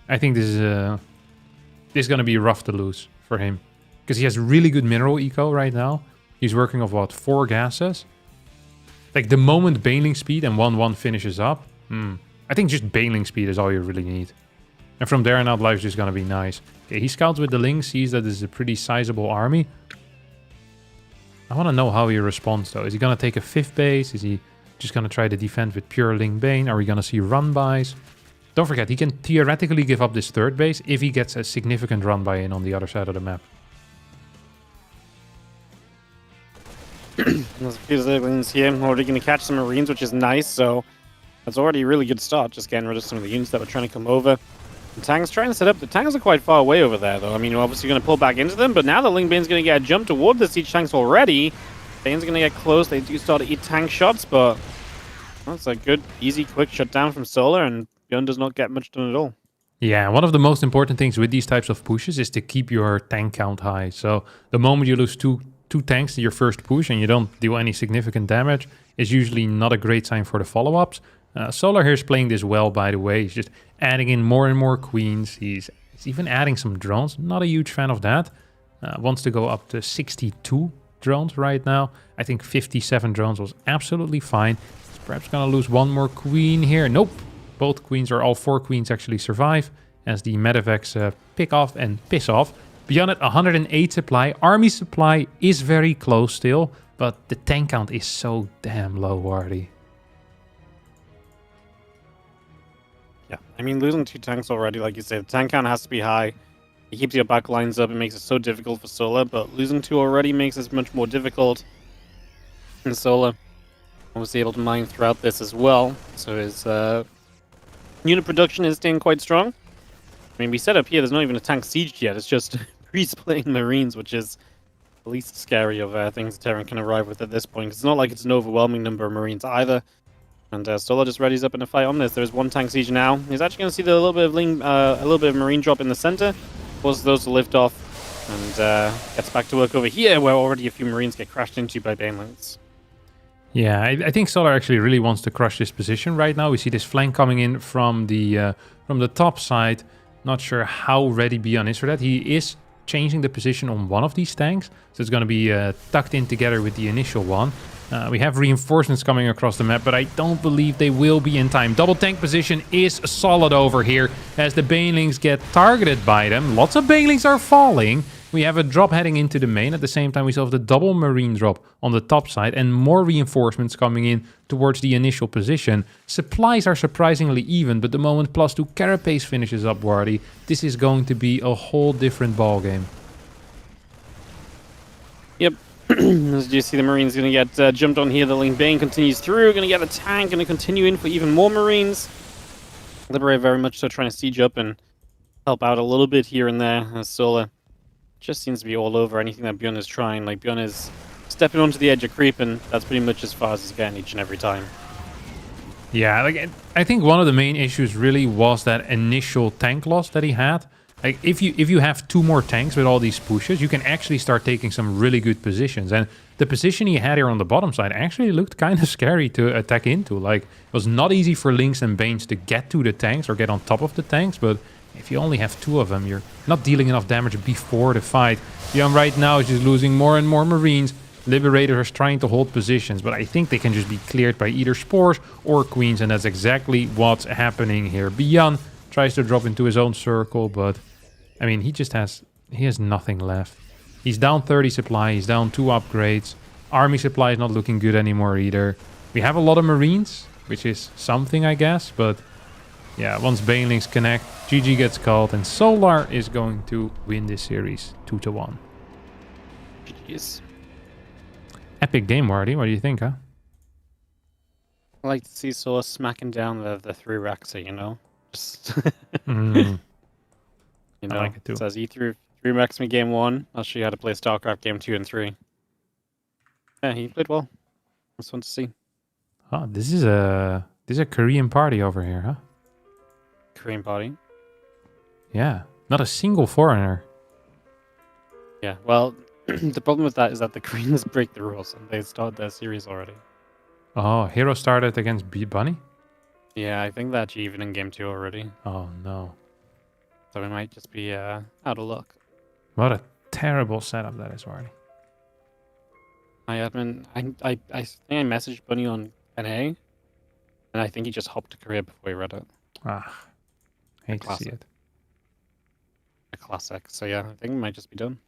I think this is going to be rough to lose for him. Because he has really good mineral eco right now. He's working off, what, 4 gases? Like, the moment Baneling speed and 1-1 finishes up, I think just Baneling speed is all you really need. And from there on out, life's just going to be nice. Okay, he scouts with the Ling, sees that this is a pretty sizable army. I want to know how he responds, though. Is he going to take a 5th base? Is he just going to try to defend with pure Ling Bane? Are we going to see run-bys? Don't forget, he can theoretically give up this 3rd base if he gets a significant run-by in on the other side of the map. There's a few Zerglings here. Already going to catch some Marines, which is nice, so that's already a really good start. Just getting rid of some of the units that were trying to come over. The Tang's trying to set up. The Tangs are quite far away over there, though. I mean, you're obviously going to pull back into them, but now the Ling Bane's going to get a jump toward the Siege Tanks already. Bane's going to get close. They do start to eat tank shots, but that's a good, easy, quick shutdown from Solar, and Bjorn does not get much done at all. Yeah, one of the most important things with these types of pushes is to keep your tank count high. So the moment you lose two tanks to your first push and you don't do any significant damage, is usually not a great sign for the follow-ups. Solar here is playing this well, by the way. He's just adding in more and more Queens. He's even adding some drones. Not a huge fan of that. Wants to go up to 62 drones right now. I think 57 drones was absolutely fine. He's perhaps going to lose 1 more Queen here. Nope. Both Queens, or all 4 Queens, actually survive as the Medevacs pick off and piss off. Beyond it, 108 supply. Army supply is very close still, but the tank count is so damn low, Wardy. Yeah, I mean, losing 2 tanks already, like you said, the tank count has to be high. It keeps your back lines up. It makes it so difficult for Solar, but losing 2 already makes it much more difficult. And Solar obviously able to mine throughout this as well, so his unit production is staying quite strong. I mean, we set up here, there's not even a tank siege yet. It's just pre-splitting Marines, which is the least scary of things Terran can arrive with at this point. It's not like it's an overwhelming number of Marines either. And Solar just readies up in a fight on this. There's 1 tank siege now. He's actually going to see a little bit of Marine drop in the center. Forces those to lift off and gets back to work over here, where already a few Marines get crashed into by Banelings. Yeah, I think Solar actually really wants to crush this position right now. We see this flank coming in from the top side. Not sure how ready Beyond is for that. He is changing the position on one of these tanks, so it's going to be tucked in together with the initial one. We have reinforcements coming across the map, but I don't believe they will be in time. Double tank position is solid over here as the Banelings get targeted by them. Lots of Banelings are falling, We have a drop heading into the main. At the same time, we still have the double marine drop on the top side and more reinforcements coming in towards the initial position. Supplies are surprisingly even, but the moment +2 Carapace finishes up Wardy, this is going to be a whole different ballgame. Yep. As you see, the Marines going to get jumped on here. The Link Bane continues through. Going to get a tank. Going to continue in for even more Marines. Liberator very much so trying to siege up and help out a little bit here and there. As Solar just seems to be all over anything that Bjorn is trying. Like, Bjorn is stepping onto the edge of creep, and that's pretty much as far as he's getting each and every time. Yeah, like I think one of the main issues really was that initial tank loss that he had. Like if you have 2 more tanks with all these pushes, you can actually start taking some really good positions. And the position he had here on the bottom side actually looked kind of scary to attack into. Like, it was not easy for Lynx and Banes to get to the tanks or get on top of the tanks, but if you only have 2 of them, you're not dealing enough damage before the fight. Beyond right now is just losing more and more Marines. Liberators are trying to hold positions, but I think they can just be cleared by either Spores or Queens, and that's exactly what's happening here. Beyond tries to drop into his own circle, but I mean, he has nothing left. He's down 30 supply, he's down 2 upgrades. Army supply is not looking good anymore either. We have a lot of Marines, which is something, I guess, but yeah, once Banelings connect, GG gets called, and Solar is going to win this series 2-1. GG's. Epic game, Wardy. What do you think, huh? I like to see Solar smacking down the 3 Rexa, you know? Just You know, I like it too. Says he threw 3 Rex me game 1. I'll show you how to play StarCraft game 2 and 3. Yeah, he played well. That's fun to see. Oh, this is a Korean party over here, huh? Korean party. Yeah, not a single foreigner. Yeah, well, the problem with that is that the Koreans break the rules and they started their series already. Oh, Hero started against Bunny? Yeah, I think that's even in game 2 already. Oh no. So we might just be out of luck. What a terrible setup that is, Wardy. I admin, I think I messaged Bunny on NA, and I think he just hopped to Korea before he read it. Ah, hate to see it. A classic. So yeah, I think it might just be done.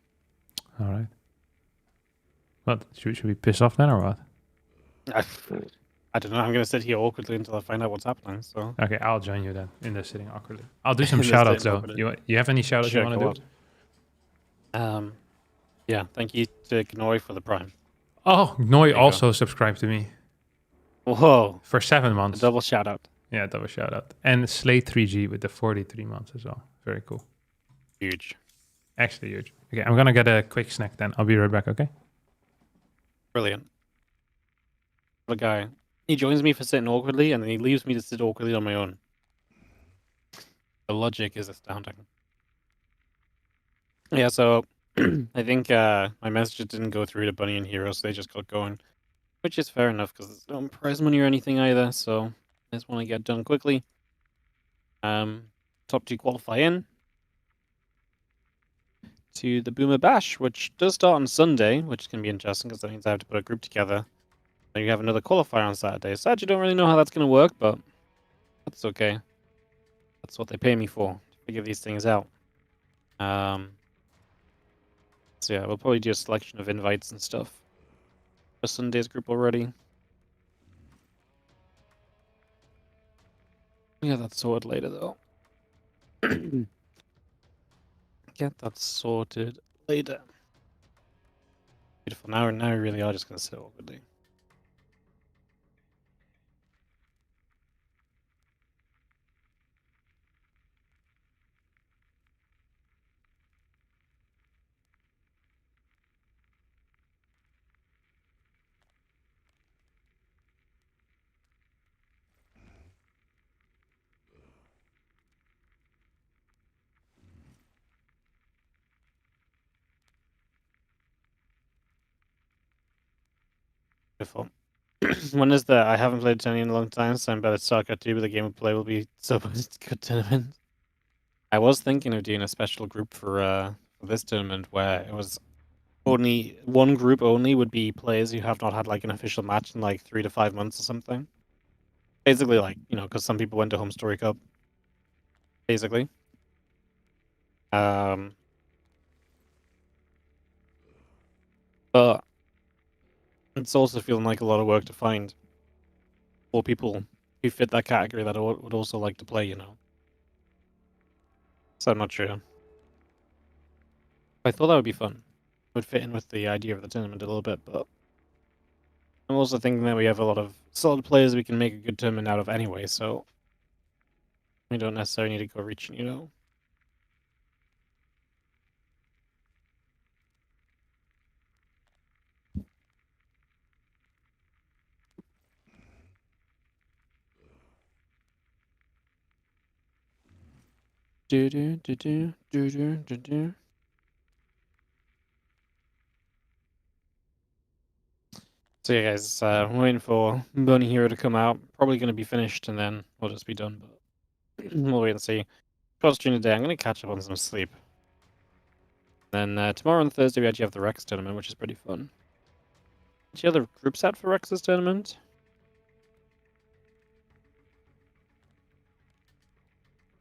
All right. What, should we piss off then or what? I don't know. I'm going to sit here awkwardly until I find out what's happening. So Okay, I'll join you then in the sitting awkwardly. I'll do some shoutouts though. You have any shoutouts you want to do? Yeah, thank you to Gnoi for the Prime. Oh, Gnoi also subscribed to me. Whoa. For 7 months. A double shout out. Yeah, double shout out. And Slate 3G with the 43 months as well. Very cool. Huge. Actually huge. Okay, I'm gonna get a quick snack then. I'll be right back, okay? Brilliant. The guy. He joins me for sitting awkwardly and then he leaves me to sit awkwardly on my own. The logic is astounding. Yeah, so I think my messages didn't go through to Bunny and Hero, so they just got going. Which is fair enough, because there's no prize money or anything either, so I just want to get done quickly. Top 2 qualify in to the Boomer Bash, which does start on Sunday, which is going to be interesting, because that means I have to put a group together. Then you have another qualifier on Saturday. So I actually don't really know how that's going to work, but that's okay. That's what they pay me for, to figure these things out. So yeah, we'll probably do a selection of invites and stuff for Sunday's group already. Yeah, that's sorted later though. Get that sorted later. Beautiful. Now we really are just gonna sit awkwardly. Beautiful. When is that? I haven't played Tenny in a long time, so I'm better StarCraft 2, but the game of play will be so good tournament. I was thinking of doing a special group for this tournament where it was only one group only would be players who have not had like an official match in like 3 to 5 months or something. Basically, like, you know, because some people went to Home Story Cup. Basically. But it's also feeling like a lot of work to find 4 people who fit that category that would also like to play, you know. So I'm not sure. I thought that would be fun. It would fit in with the idea of the tournament a little bit, but I'm also thinking that we have a lot of solid players we can make a good tournament out of anyway, so we don't necessarily need to go reaching, you know. Do do do do do do do do. So yeah, guys, I'm waiting for Bunny Hero to come out. Probably going to be finished, and then we'll just be done. But we'll wait and see. Across during the day, I'm going to catch up on some sleep. Then tomorrow and Thursday, we actually have the Rex tournament, which is pretty fun. Do you have the group set for Rex's tournament?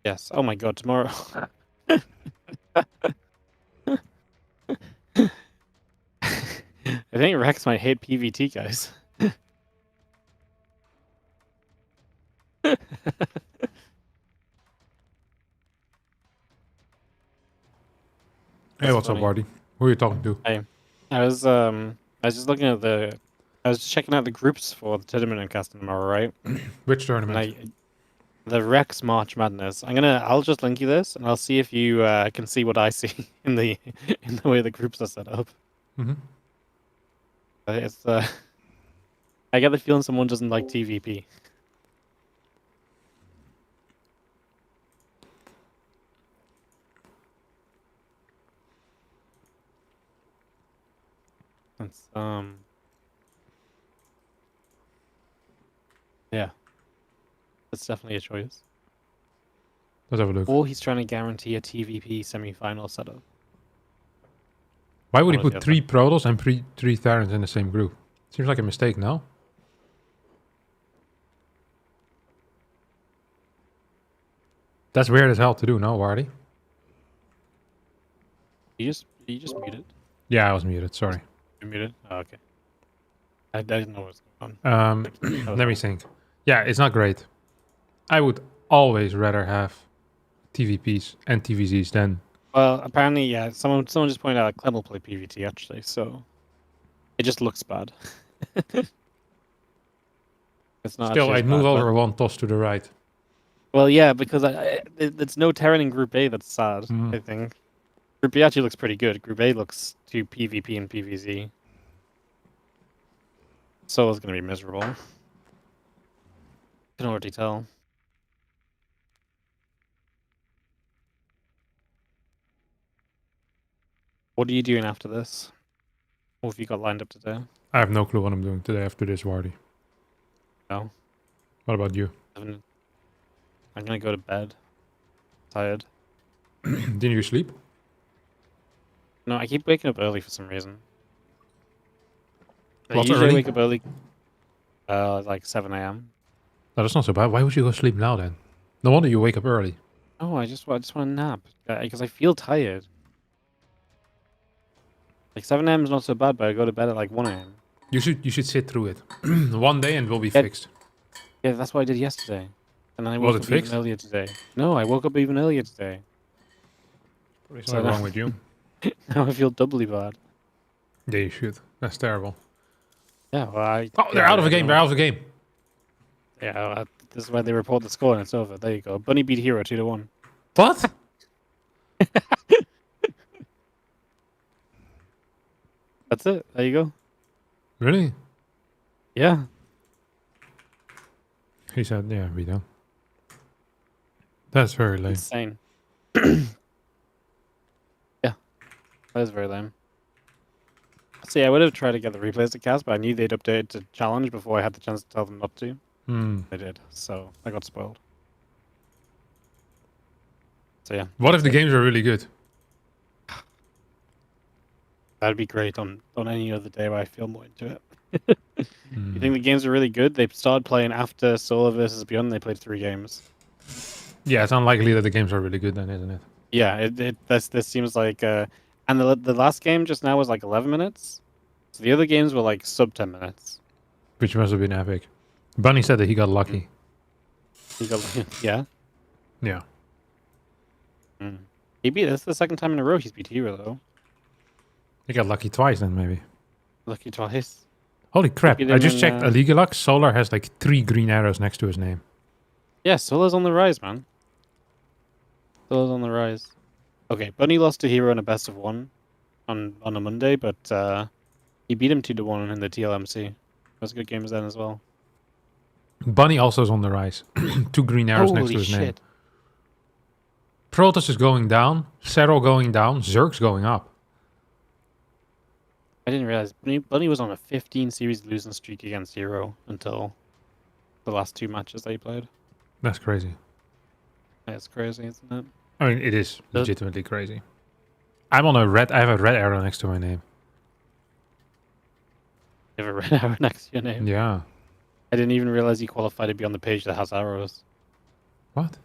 Yes. Oh my god, tomorrow. I think Rex might hate PVT, guys. Hey, what's funny. up, Barty? Who are you talking to? Hey, I was just looking at I was checking out the groups for the tournament in casting tomorrow, right? Which And tournament? the Rex March Madness. I'll just link you this, and I'll see if you can see what I see in the way the groups are set up. Mm-hmm. It's I get the feeling someone doesn't like TVP. It's yeah, that's definitely a choice. Let's have a look. Or he's trying to guarantee a TVP semi-final setup. Why would he One or the put 3 other. Protoss and 3 Terrans in the same group? Seems like a mistake, no? That's weird as hell to do, no, Barty? You just muted. Yeah, I was muted, sorry. You're muted. Oh, okay. I didn't know what was going on. Let me think. Yeah, it's not great. I would always rather have TVPs and TVZs than... Well, apparently, yeah. Someone just pointed out Clem will play PVT actually, so it just looks bad. It's not. Still, actually as I'd move bad, over but- one toss to the right. Well, yeah, because it's no Terran in Group A that's sad. Mhm. I think Group B actually looks pretty good. Group A looks to PvP and PvZ. Solo's gonna be miserable. Can already tell. What are you doing after this? What have you got lined up today? I have no clue what I'm doing today after this, Barty. No. What about you? I'm gonna go to bed. Tired. Didn't you sleep? No, I keep waking up early for some reason. I What's usually early? wake up early. Like 7 a.m. No, that's not so bad. Why would you go sleep now then? No wonder you wake up early. Oh, I just want to nap because I feel tired. Like 7 a.m. is not so bad, but I go to bed at like 1 a.m. You should sit through it. One day and it will be Yeah. fixed. Yeah, that's what I did yesterday. And then I Was woke it up even fixed? earlier today. No, I woke up even earlier today. There's So something now- wrong with you. Now I feel doubly bad. Yeah, you should. That's terrible. Yeah, well, Oh, they're out of the game. They're out of the game. Yeah, this is why they report the score and it's over. There you go. Bunny beat Hero 2-1. What? That's it. There you go. Really? Yeah. He said, yeah, we don't. That's very lame. Insane. Yeah. That is very lame. See, I would have tried to get the replays to cast, but I knew they'd update it to challenge before I had the chance to tell them not to. Hmm. They did, so I got spoiled. So yeah, What if the games are really good? that'd be great on any other day where I feel more into it. You think the games are really good? They started playing after Solar versus Beyond. They played 3 games. Yeah, it's unlikely that the games are really good then, isn't it? Yeah, this seems like and the last game just now was like 11 minutes. So the other games were like sub 10 minutes. Which must have been epic. Bunny said that he got lucky. You got, yeah. Yeah. Mm. He beat this the second time in a row he's beat Hero though. He got lucky twice then, maybe. Lucky twice. Holy crap. beat I him just in, checked Aligulux. Solar has like 3 green arrows next to his name. Yeah, Solo's on the rise, man. Solo's on the rise. Okay, Bunny lost to Hero in a best of 1 on a Monday, but he beat him 2-1 in the TLMC. It was a good game then as well. Bunny also is on the rise. 2 green arrows next to his name. Protoss is going down. Serral going down. Zerg's going up. I didn't realize Bunny was on a 15 series losing streak against Hero until the last 2 matches that he played. That's crazy. That's crazy, isn't it? I mean, it is legitimately crazy. I'm on a red. I have a red arrow next to my name. You have a red arrow next to your name. Yeah. I didn't even realize you qualified to be on the page that has arrows. What?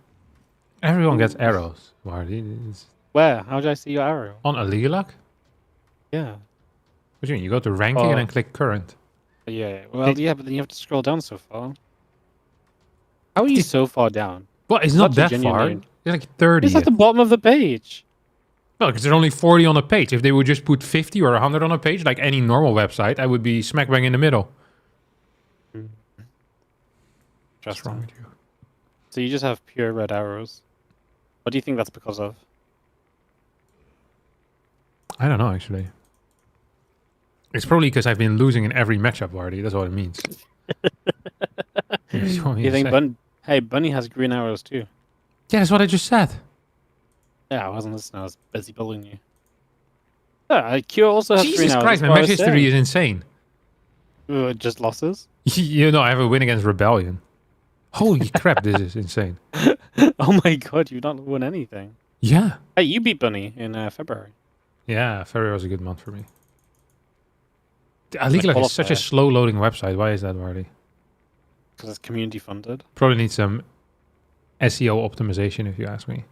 Everyone gets arrows. It's Where? How did I see your arrow? on Aligulux? Yeah. What do you mean? You go to ranking and then click current. Yeah. Well, yeah, but then you have to scroll down so far. How are you so far down? Well, it's not Such a that far. genuine- It's like 30. It's at the bottom of the page. No, because there's only 40 on a page. If they would just put 50 or 100 on a page, like any normal website, I would be smack bang in the middle. What's wrong with you? So you just have pure red arrows. What do you think that's because of? I don't know, actually. It's probably because I've been losing in every matchup already. That's what it means. You think Bunny has green arrows too? Yeah, that's what I just said. Yeah, I wasn't listening. I was busy bullying you. Yeah, Q also has green Jesus arrows. Christ, my match history is insane. Just losses? You know, I have a win against Rebellion. Holy crap, this is insane. Oh my god, you've not won anything. Yeah. Hey, you beat Bunny in February. Yeah, February was a good month for me. Aligulux is such a slow loading website. Why is that, Wardy? Because it's community funded. Probably needs some SEO optimization, if you ask me.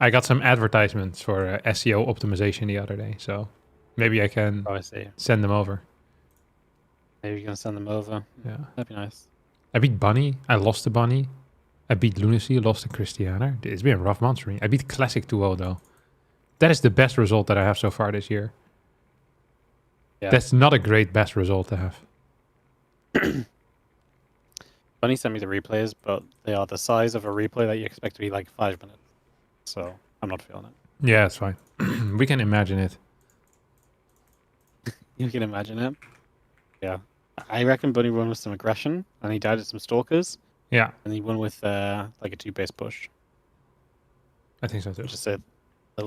I got some advertisements for SEO optimization the other day, so maybe I can send them over. Maybe you can send them over. Yeah. That'd be nice. I beat Bunny. I lost to Bunny. I beat Lunacy. Lost to Christiana. It's been a rough month for me. I beat Classic 2-0, though. That is the best result that I have so far this year. Yeah. That's not a great best result to have. Bunny sent me the replays, but they are the size of a replay that you expect to be like 5 minutes. So I'm not feeling it. Yeah, it's fine. We can imagine it. You can imagine it. Yeah. I reckon Bunny won with some aggression, and he died at some stalkers. Yeah. And he won with like a 2-base push. I think so too. I'll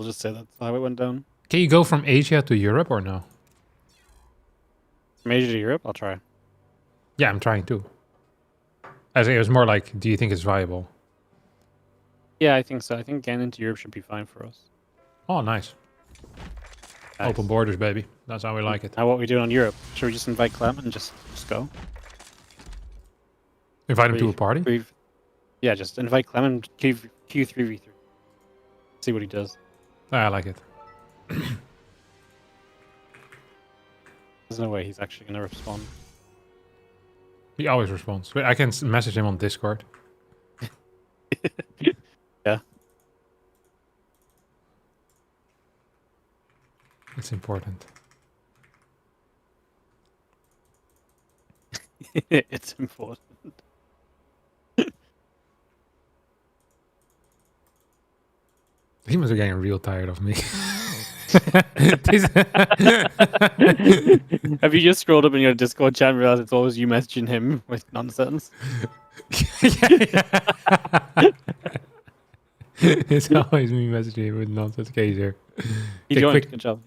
just say that's how it went down. Can you go from Asia to Europe or no? From Asia to Europe? I'll try. Yeah, I'm trying to. I think it was more like, do you think it's viable? Yeah, I think so. I think getting into Europe should be fine for us. Oh, nice. Open borders, baby. That's how we like it. Now what are we doing on Europe? Should we just invite Clem and just go? Invite him to a party? Yeah, just invite Clem and Q3v3. See what he does. I like it. There's no way he's actually going to respond. He always responds. I can message him on Discord. Yeah. It's important. It's important. He must be getting real tired of me. Have you just scrolled up in your Discord chat and realized it's always you messaging him with nonsense? It's always me messaging him with nonsense. Okay, here. He joined. Good job.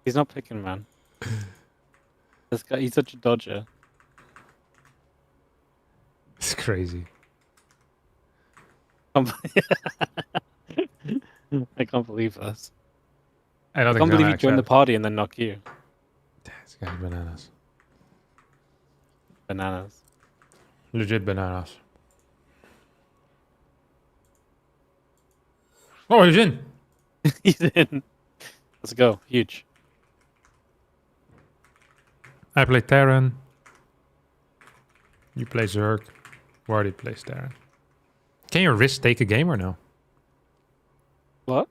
He's not picking, man. This guy, he's such a dodger. It's crazy. I can't believe this. I can't believe he joined the party and then knock you. This guy's bananas. Bananas. Legit bananas. Oh, he's in. He's in. Let's go. Huge. I play Terran. You play Zerg. Wardy plays Terran. Can your wrist take a game or no? What?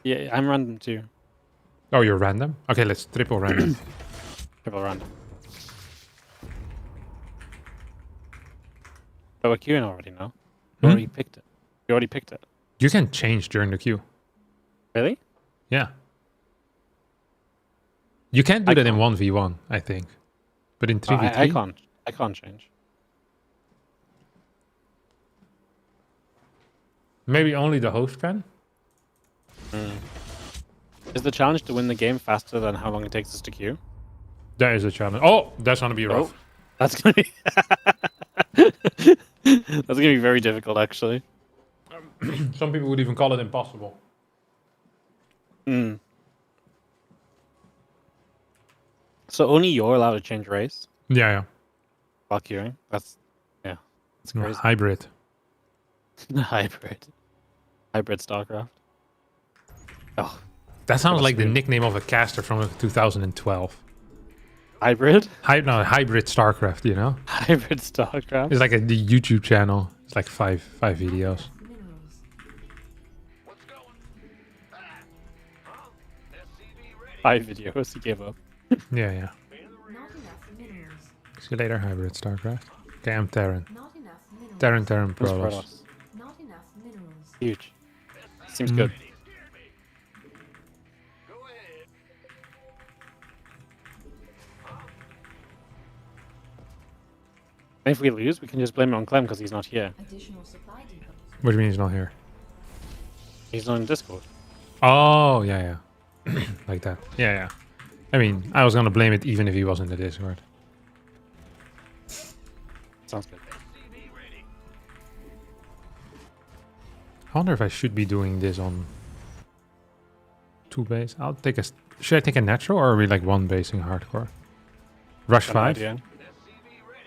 Yeah, I'm random too. Oh, you're random? Okay, let's triple random. Triple random. But we're queuing already now. You already picked it. You already picked it. You can change during the queue. Really? Yeah. You can't do I that in can't. 1v1, I think. But in Oh, 3v3... I can't change. Maybe only the host can? Is the challenge to win the game faster than how long it takes us to queue? That is a challenge. Oh, that's gonna be rough. That's gonna be that's gonna be very difficult, actually. Some people would even call it impossible. Mm. So only you're allowed to change race Yeah, while queuing. That's yeah. crazy. Hybrid. Hybrid StarCraft. Oh, That sounds That's like the weird. nickname of a caster from 2012. hybrid Hybrid StarCraft, you know? hybrid StarCraft. It's like the YouTube channel. It's like five videos. Minerals. What's going? Huh? SCV ready. 5 videos. He gave up. Yeah. Not enough minerals. See you later, Hybrid StarCraft. Okay, I'm Terran. Not enough minerals. Terran Who's Protoss. Protoss? Not enough minerals. Huge. Seems good. Go ahead. And if we lose, we can just blame it on Clem because he's not here. Additional supply depots. What do you mean he's not here? He's not in Discord. Oh, yeah. Like that. Yeah. I mean, I was gonna blame it even if he was in the Discord. Sounds good. I wonder if I should be doing this on 2 base. I'll take a... Should I take a natural or are we like 1 basing hardcore? Rush Got 5? an idea.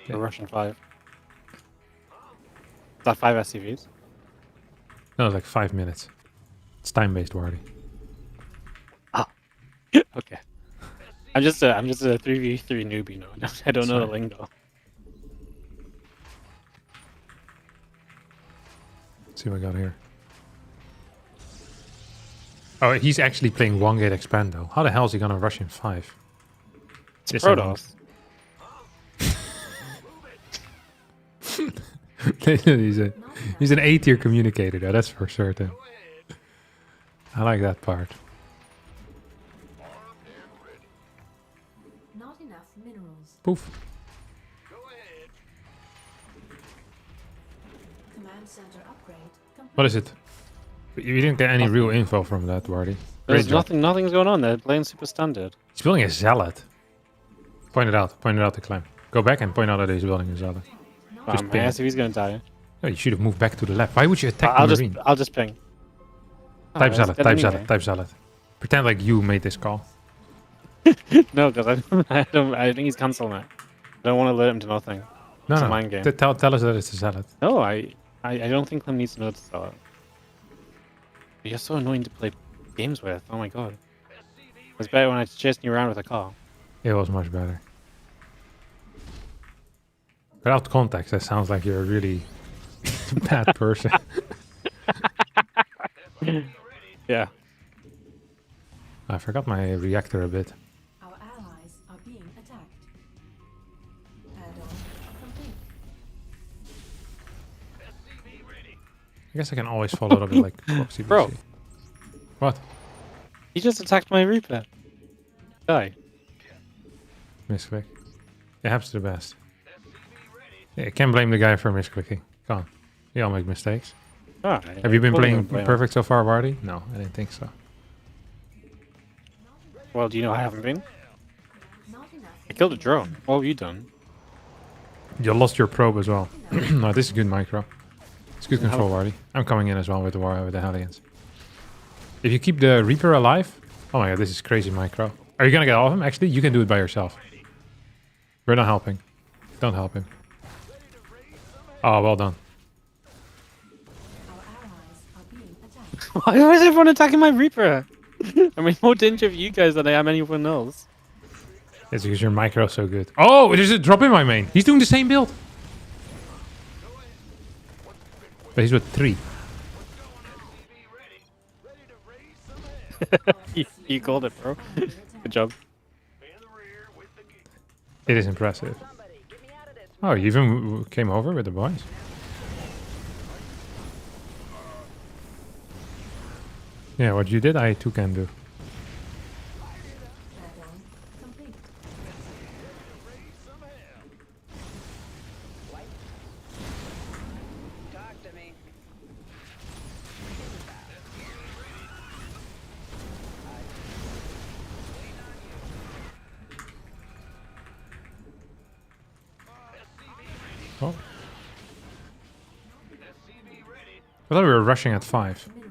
The Russian 5. Is that 5 SCVs? No, it's like 5 minutes. It's time-based, Wardy. Okay. I'm just a 3v3 newbie now. I don't know the lingo. Let's see what I got here. Oh, he's actually playing 1 gate expand though. How the hell is he gonna rush in 5? It's Yes, I don't. Protoss. he's an A-tier communicator though, that's for certain. I like that part. Not enough minerals. Poof. Command center upgrade complete. What is it? You didn't get any real info from that, Wardy. There's Great job. nothing's going on. They're playing super standard. He's building a zealot. Point it out to Clem. Go back and point out that he's building a zealot. Just My ping. SCV's gonna die. Oh, you should have moved back to the left. Why would you attack I'll the just marine? ping. Oh, Type it's zealot, dead type anyway. zealot, type zealot. Pretend like you made this call. No, because I think he's canceling it. I don't want to alert him to nothing. No, It's no. a mind game. Tell us that it's a zealot. No, I don't think Clem needs to know to sell it. But you're so annoying to play games with. Oh my god. It was better when I was chasing you around with a car. It was much better. Without context, that sounds like you're a really bad person. Yeah. I forgot my reactor a bit. Our allies are being attacked. Add-on complete. I guess I can always follow it up with like proxy. Bro. BC. What? He just attacked my Reaper. Die. Misclick. It happens to the best. Yeah, can't blame the guy for misclicking. Come on. We all make mistakes. Alright. Have you been Totally playing don't blame him. perfect so far, Wardy? No, I didn't think so. Well, do you know I haven't been? Not enough. I killed a drone. What have you done? You lost your probe as well. No, this is good micro. It's good control, Wardy. I'm coming in as well with the Hellions. If you keep the Reaper alive... Oh my god, this is crazy micro. Are you gonna get all of him? Actually, you can do it by yourself. We're not helping. Don't help him. Oh, well done. Our allies are being attacked. Why is everyone attacking my Reaper? I'm in more danger of you guys than I am anyone else. It's because your micro's so good. Oh, there's a drop in my main. He's doing the same build. But he's with 3. You called it, bro. Good job. It is impressive. Oh, you even came over with the boys? Yeah, what you did, I too can do. Teardown complete. Talk to me. Oh. I thought we were rushing at 5. Minerals.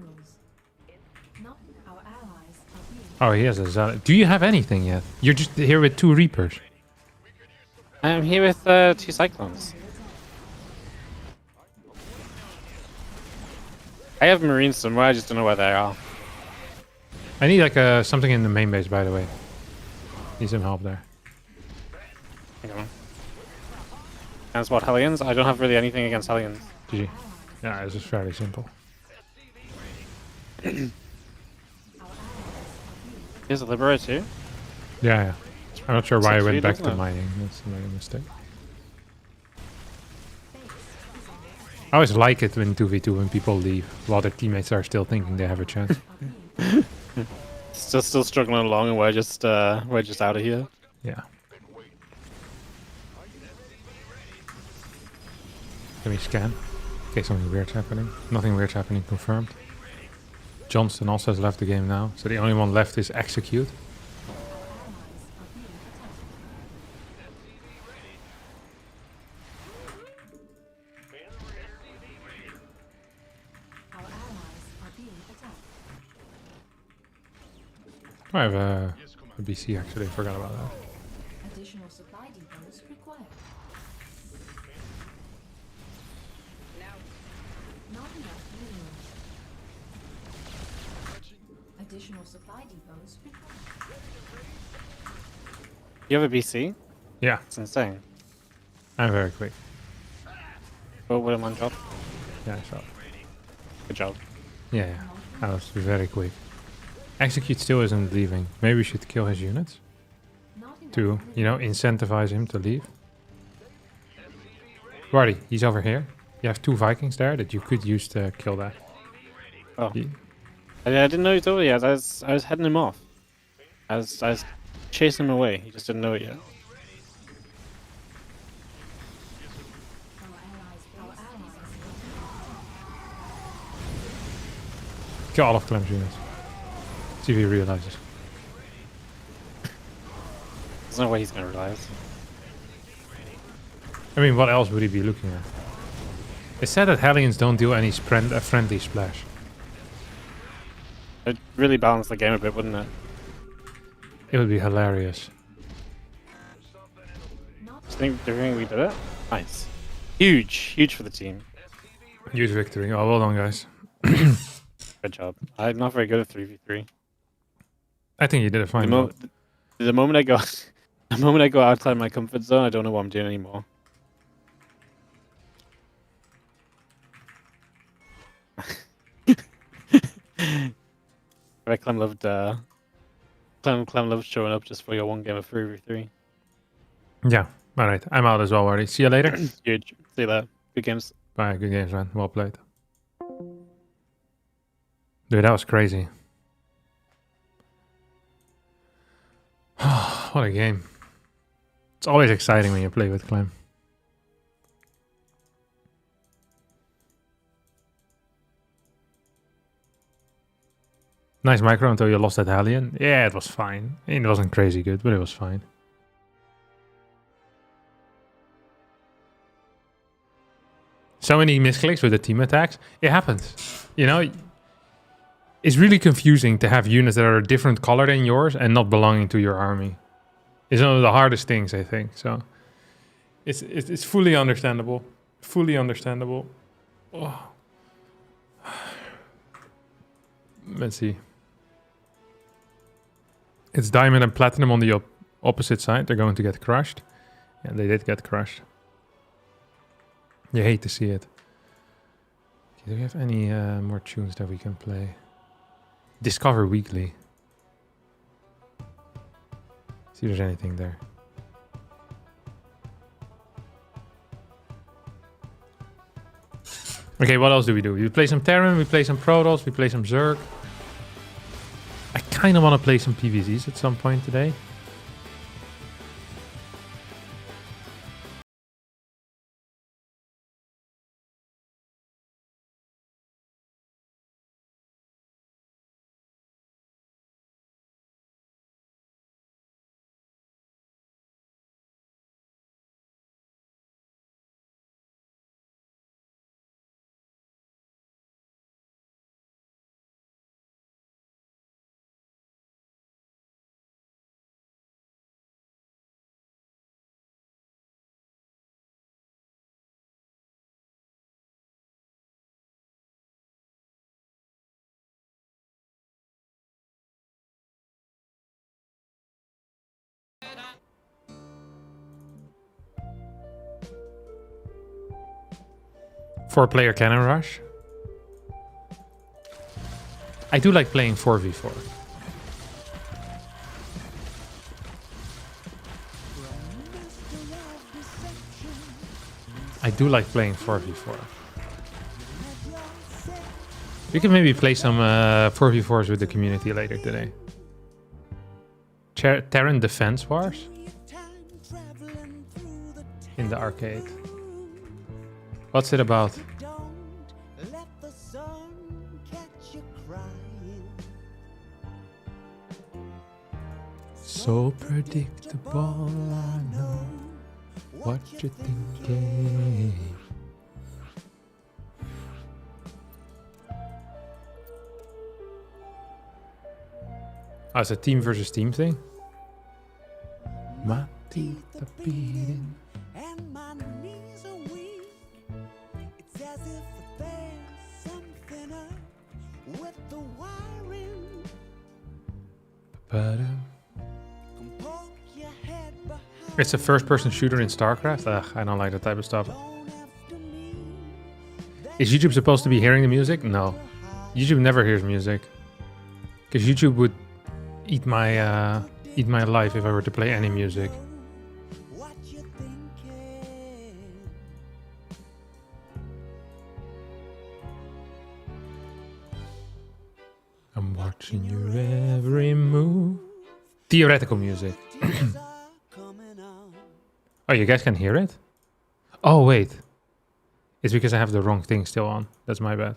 No, our allies are being Oh, he has a zealot. Do you have anything yet? You're just here with 2 Reapers. I'm here with 2 Cyclones. I have Marines somewhere, I just don't know where they are. I need like something in the main base, by the way. Need some help there. Hang on. And what, Hellions? I don't have really anything against Hellions. GG. Yeah, this is fairly simple. Here's a Liberator too. Yeah, yeah. I'm not sure why I Succeed, went back doesn't to it? mining. That's a mistake. I always like it when 2v2 when people leave while their teammates are still thinking they have a chance. Still struggling along, and we're just out of here. Yeah. Let me scan. In case something weird's happening. Nothing weird's happening confirmed. Johnston also has left the game now, so the only one left is Execute. Our allies are being attacked. I have a BC actually, I forgot about that. Additional supply depots required. Not enough minerals. Additional supply depots required. You have a BC? Yeah, It's insane. I'm very quick. Oh, what a one job. Yeah, so. Good job. Yeah, yeah. I was very quick. Execute still isn't leaving. Maybe we should kill his units Not enough to, you know, incentivize him to leave. Righty, he's over here. You have 2 Vikings there that you could use to kill that. Oh, He- I didn't know he was over yet. I was heading him off. I was chasing him away. He just didn't know it yet. Our allies. Kill all of Clem's units. See if he realizes. There's no way he's gonna realize. I mean, what else would he be looking at? It's said that Hellions don't do any friendly splash. It'd really balance the game a bit, wouldn't it? It would be hilarious. Do you think we did it? Nice. Huge for the team. Huge victory. Oh, well done, guys. Good job. I'm not very good at 3v3. I think you did a fine job. The moment I go, the moment I go outside my comfort zone, I don't know what I'm doing anymore. Right, Clem loved showing up just for your one game of 3v3. Yeah. All right. I'm out as well already. See you later. Huge. See you later. Good games. Bye. Good games, man. Well played. Dude, that was crazy. What a game. It's always exciting when you play with Clem. Nice micro until you lost that Hellion. Yeah, it was fine. It wasn't crazy good, but it was fine. So many misclicks with the team attacks. It happens. You know, it's really confusing to have units that are a different color than yours and not belonging to your army. It's one of the hardest things, I think. So it's fully understandable. Fully understandable. Oh. Let's see. It's Diamond and Platinum on the opposite side. They're going to get crushed. And they did get crushed. You hate to see it. Okay, do we have any more tunes that we can play? Discover Weekly. See if there's anything there. Okay, what else do? We play some Terran, we play some Protoss, we play some Zerg. I kind of want to play some PVZs at some point today. Four-player cannon rush. I do like playing 4v4. I do like playing 4v4. We can maybe play some 4v4s with the community later today. Terran Defense Wars in the arcade. What's it about? So predictable, I know what you're thinking. Oh, it's a team versus team thing? My teeth are beating. And my knees are weak. It's as if there's something up with the wiring. It's a first-person shooter in StarCraft? Ugh, I don't like that type of stuff. Is YouTube supposed to be hearing the music? No. YouTube never hears music. Because YouTube would eat my life if I were to play any music. I'm watching your every move. Theoretical music. Oh, you guys can hear it? Oh, wait. It's because I have the wrong thing still on. That's my bad.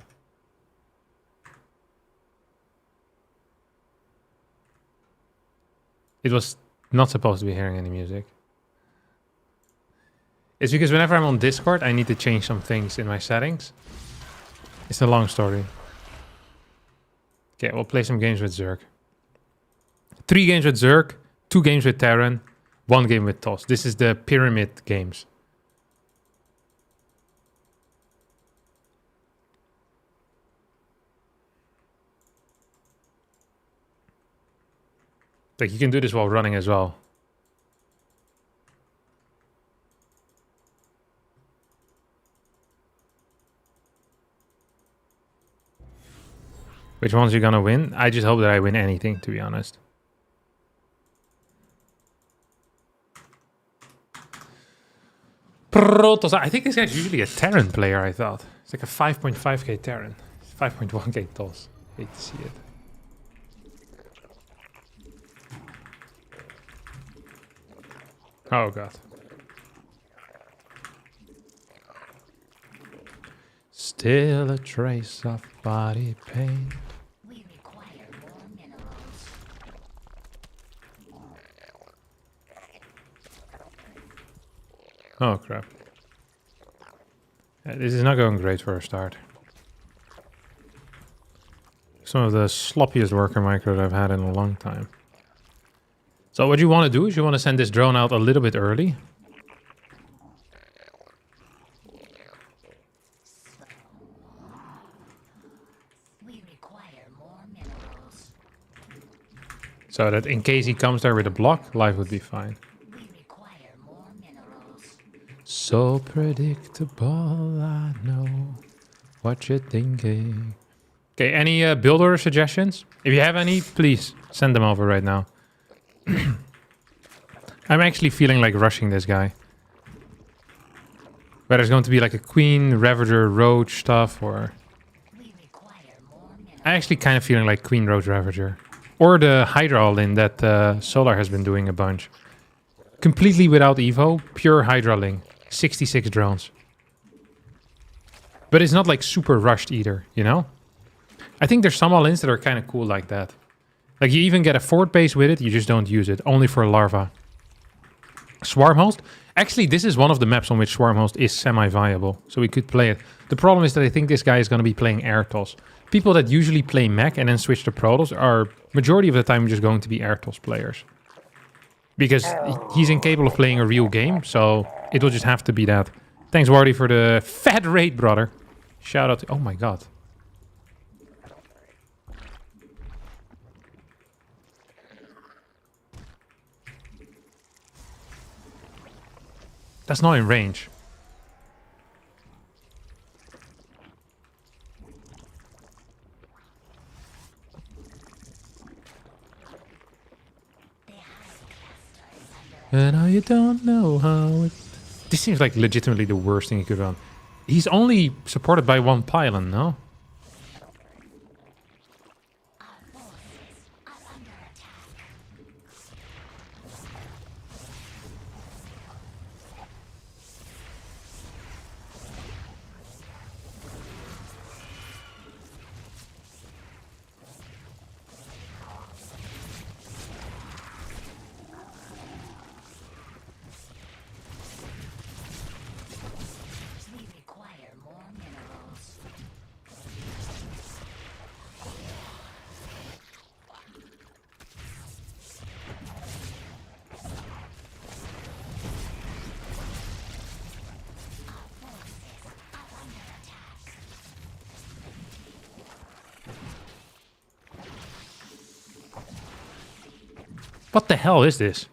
It was not supposed to be hearing any music. It's because whenever I'm on Discord, I need to change some things in my settings. It's a long story. Okay, we'll play some games with Zerg. 3 games with Zerg, 2 games with Terran, 1 game with TOS. This is the pyramid games. Like, you can do this while running as well. Which ones are you gonna win? I just hope that I win anything, to be honest. Protoss. I think this guy's usually a Terran player, I thought. It's like a 5.5k Terran. 5.1k TOS. Hate to see it. Oh god. Still a trace of body pain. We require more minerals. Oh crap. This is not going great for a start. Some of the sloppiest worker micros I've had in a long time. So what you want to do is you want to send this drone out a little bit early. So that in case he comes there with a block, life would be fine. So predictable, I know what you're thinking. Okay, any build order suggestions? If you have any, please send them over right now. I'm actually feeling like rushing this guy. Whether it's going to be like a Queen, Ravager, Roach stuff, or... I'm actually kind of feeling like Queen, Roach, Ravager. Or the Hydra all-in that Solar has been doing a bunch. Completely without Evo, pure Hydra Ling. 66 drones. But it's not like super rushed either, you know? I think there's some all-ins that are kind of cool like that. Like you even get a fort base with it, you just don't use it. Only for larva. Swarmhost? Actually, this is one of the maps on which Swarmhost is semi-viable. So we could play it. The problem is that I think this guy is going to be playing Airtos. People that usually play mech and then switch to Protoss are majority of the time just going to be Airtos players. Because he's incapable of playing a real game, so it will just have to be that. Thanks, Wardy, for the fat raid, brother. Shout out to... Oh my god. That's not in range. And now you don't know how it... This seems like legitimately the worst thing he could run. He's only supported by one pylon, no? What the hell is this?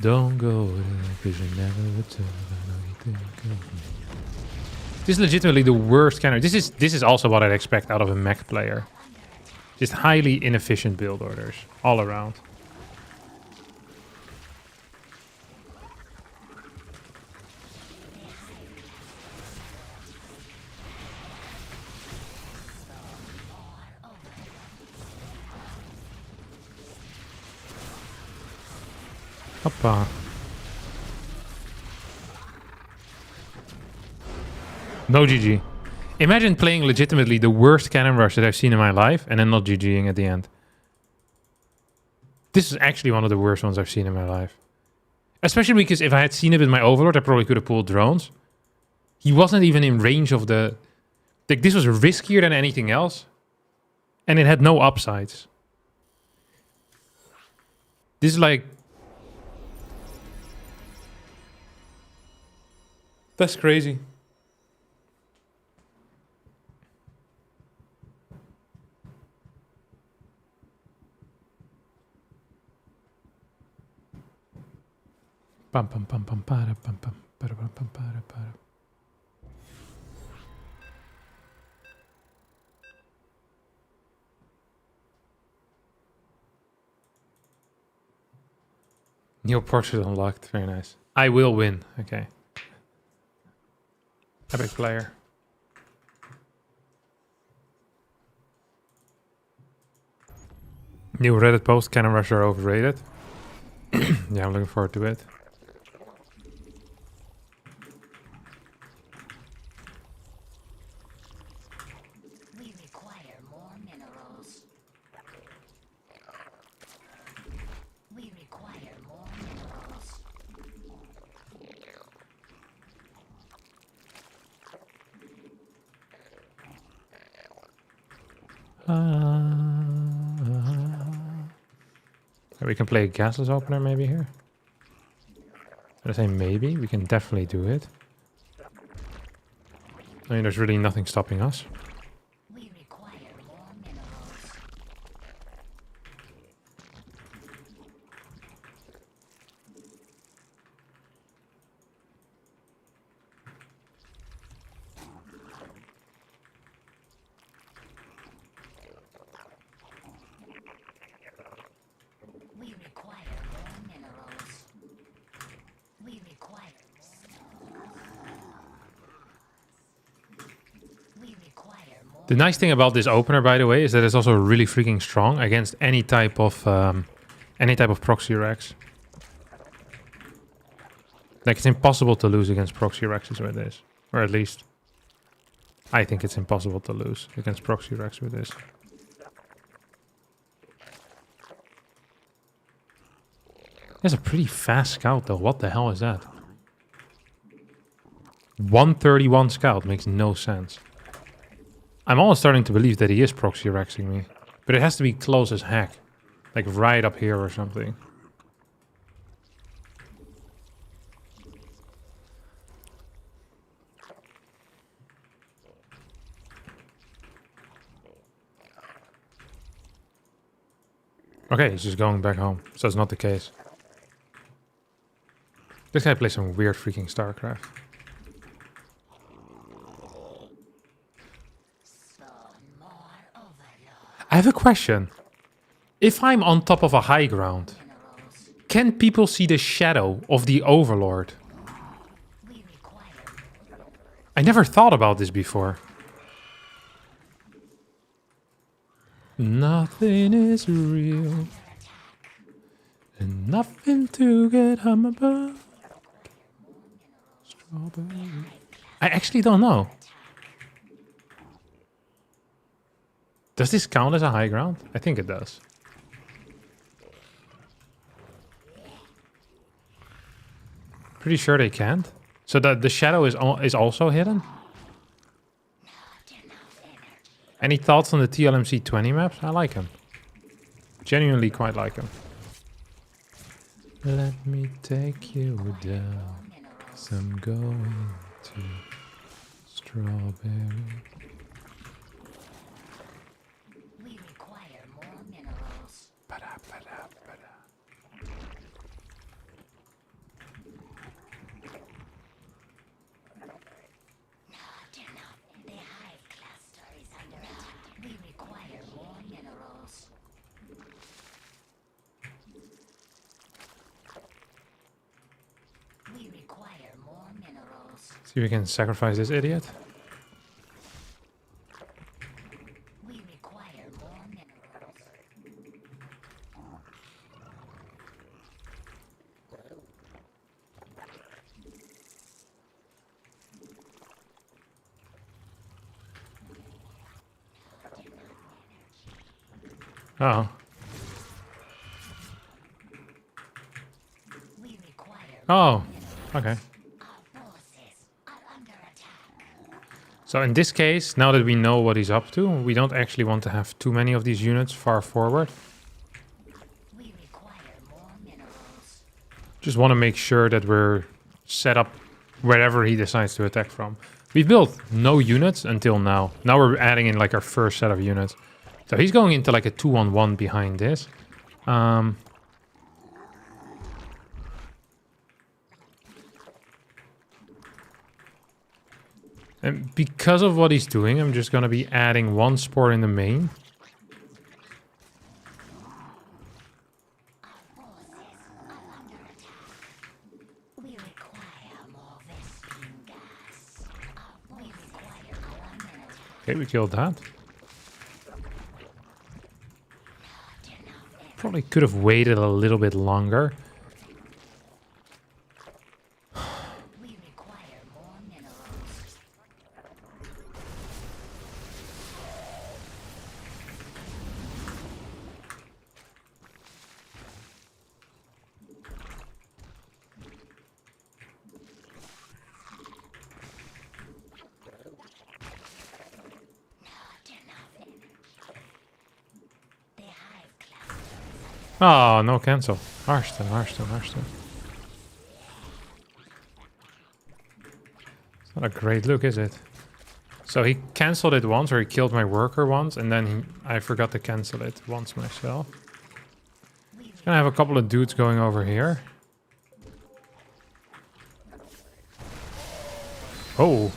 Don't go there, cause you never return. This is legitimately the worst kind of... This is also what I'd expect out of a mech player. Just highly inefficient build orders. All around. Hoppa. No GG. Imagine playing legitimately the worst cannon rush that I've seen in my life and then not GGing at the end. This is actually one of the worst ones I've seen in my life. Especially because if I had seen it with my Overlord, I probably could have pulled drones. He wasn't even in range of the... Like, this was riskier than anything else. And it had no upsides. This is like... That's crazy. Pam pam pam pam para pam pam para pam pam para. New portrait unlocked. Very nice. I will win. Okay. Epic player. New Reddit post, Cannon Rush are overrated. Yeah, I'm looking forward to it. We require more minerals. We require more minerals. We can play a gasless opener maybe here. Did I say maybe? We can definitely do it. I mean, there's really nothing stopping us. We The nice thing about this opener, by the way, is that it's also really freaking strong against any type of proxy racks. Like, it's impossible to lose against proxy racks with this. Or at least, I think it's impossible to lose against proxy racks with this. That's a pretty fast scout, though. What the hell is that? 131 scout makes no sense. I'm almost starting to believe that he is proxy raxing me. But it has to be close as heck. Like right up here or something. Okay, he's just going back home. So it's not the case. This guy plays some weird freaking StarCraft. I have a question. If I'm on top of a high ground, can people see the shadow of the Overlord? I never thought about this before. Nothing is real. And nothing to get hum about. Strawberry. I actually don't know. Does this count as a high ground? I think it does. Pretty sure they can't. So that the shadow is also hidden? Any thoughts on the TLMC 20 maps? I like them. Genuinely quite like them. Let me take you down. 'Cause I'm going to Strawberry. We require more minerals. Ba-da-ba-da-ba-da. Not enough. The hive cluster is under attack. We require more minerals. We require more minerals. See if we can sacrifice this idiot. We require more minerals. Oh. We require Oh. Okay. our forces are under attack. So in this case, now that we know what he's up to, we don't actually want to have too many of these units far forward. We require more minerals. Just want to make sure that we're set up wherever he decides to attack from. We've built no units until now. Now we're adding in like our first set of units. So he's going into like a 2-on-1 behind this. And because of what he's doing, I'm just going to be adding one spore in the main. We require more Vespene gas. We require more minerals. Okay, we killed that. Probably could have waited a little bit longer. We require more minerals. Not enough energy. The hive cluster. Oh, no cancel. Harstem. It's not a great look, is it? So he cancelled it once, or he killed my worker once, and then I forgot to cancel it once myself. He's gonna have a couple of dudes going over here. Oh.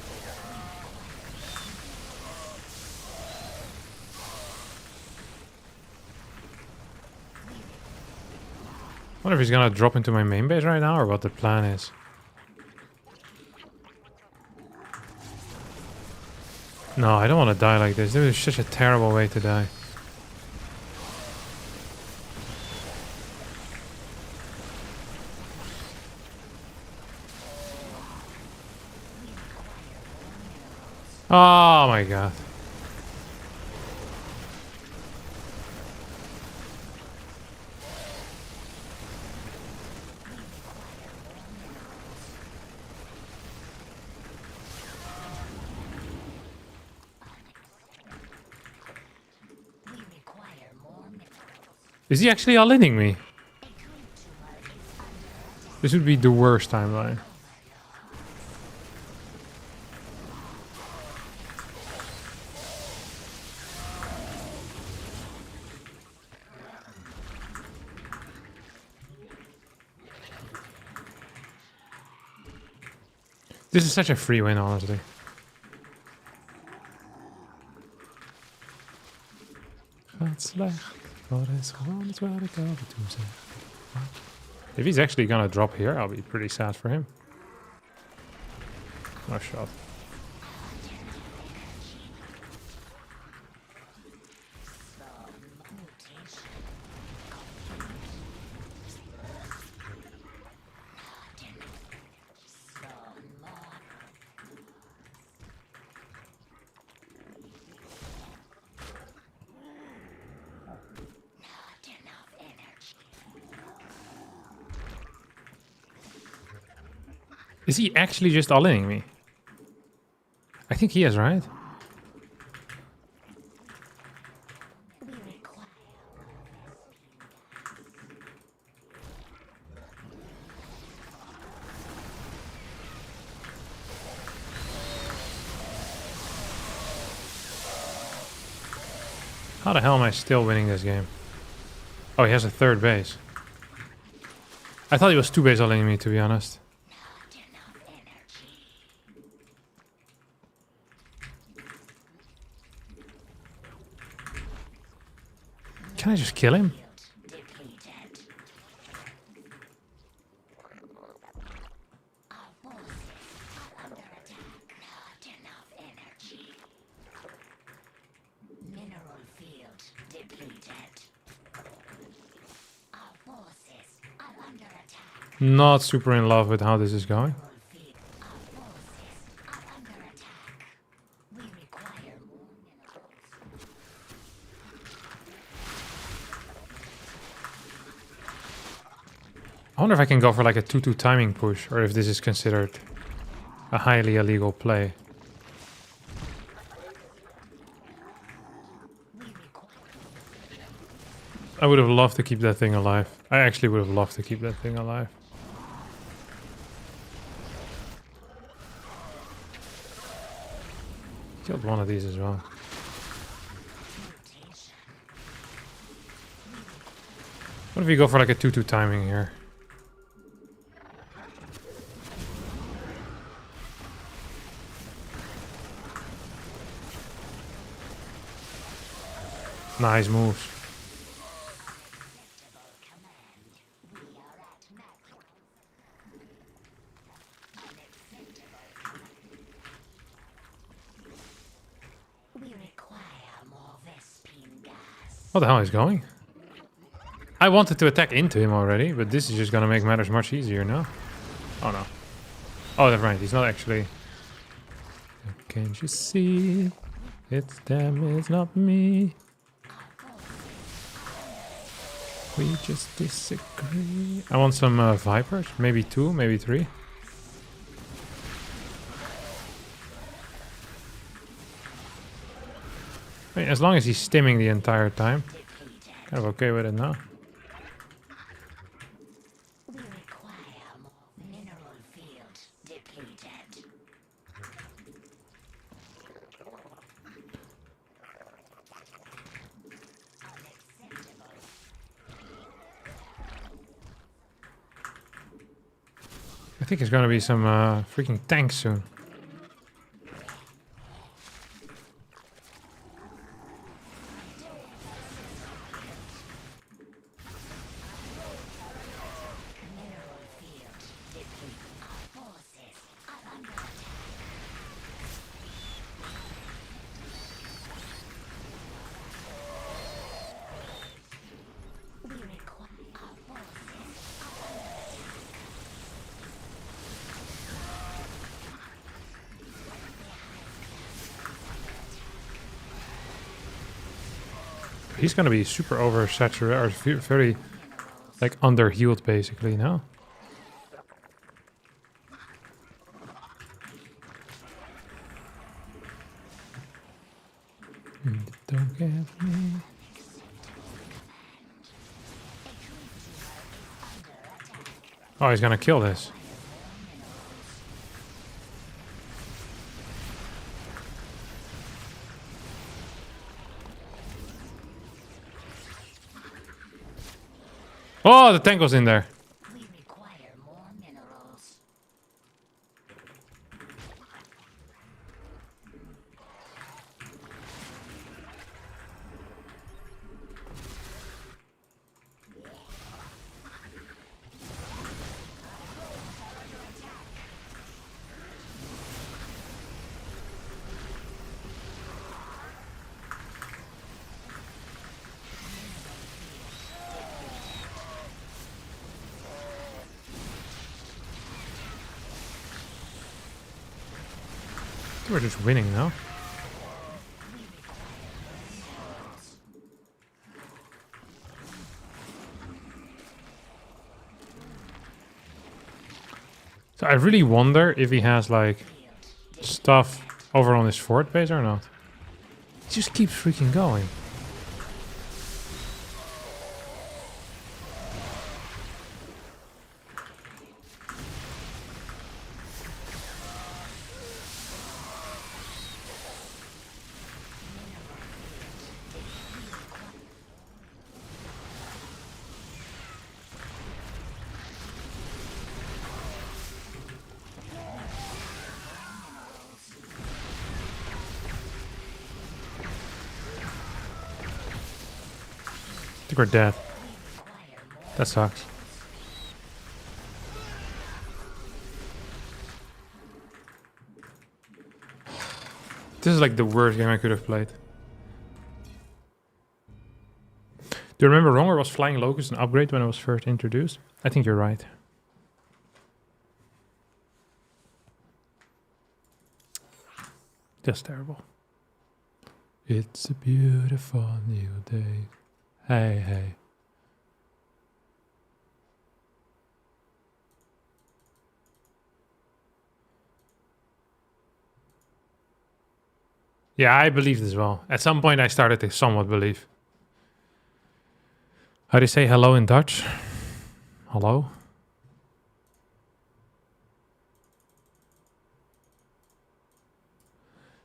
Wonder if he's gonna drop into my main base right now, or what the plan is. No, I don't want to die like this. This is such a terrible way to die. Oh my god. Is he actually all-inning me? This would be the worst timeline. This is such a free win, honestly. Gaat slecht, wat is gewoon is waar ik over toe zeg. If he's actually gonna drop here, I'll be pretty sad for him. No shot. Is he actually just all-inning me? I think he is, right? How the hell am I still winning this game? Oh, he has a third base. I thought he was two base all-inning me, to be honest. Can I just kill him? Not super in love with how this is going. I wonder if I can go for like a 2-2 timing push, or if this is considered a highly illegal play. I would have loved to keep that thing alive. I actually would have loved to keep that thing alive. Killed one of these as well. What if we go for like a 2-2 timing here? Nice moves. What the hell is going? I wanted to attack into him already, but this is just gonna make matters much easier now. Oh no. Oh, never mind. He's not actually. Can't you see? It's them, it's not me. We just disagree. I want some Vipers. Maybe 2, maybe 3. I mean, as long as he's stimming the entire time, kind of okay with it now. I think there's gonna be some freaking tanks soon. he's gonna be super oversaturated, or very like under-healed basically now. Don't get me. Oh, he's gonna kill this. Oh, the tank was in there. We require more minerals. We're just winning now. So I really wonder if he has like stuff over on his fort base or not. He just keeps freaking going. I think we're dead. That sucks. This is like the worst game I could have played. Do you remember Ronger was Flying Locust an upgrade when it was first introduced? I think you're right. Just terrible. It's a beautiful new day. Hey, hey. Yeah, I believed as well. At some point I started to somewhat believe. How do you say hello in Dutch? Hello?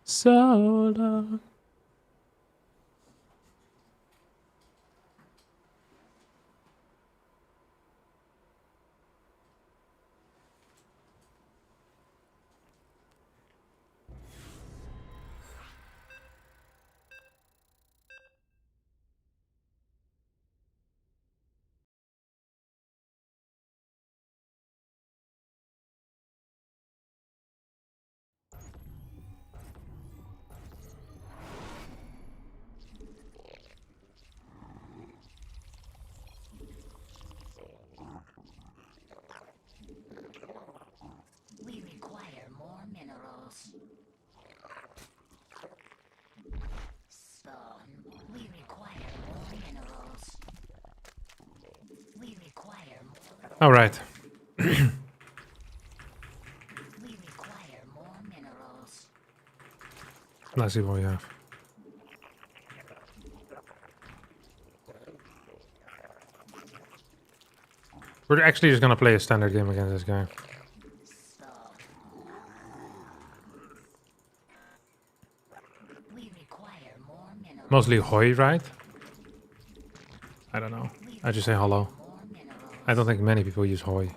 So long. We require more minerals. Spawn. We require more minerals. We require more. All right. We require more minerals. Let's see what we have. We're actually just gonna play a standard game against this guy. We require more minerals. Mostly Hoi, right? I don't know. I just say hello. More minerals. I don't think many people use Hoi.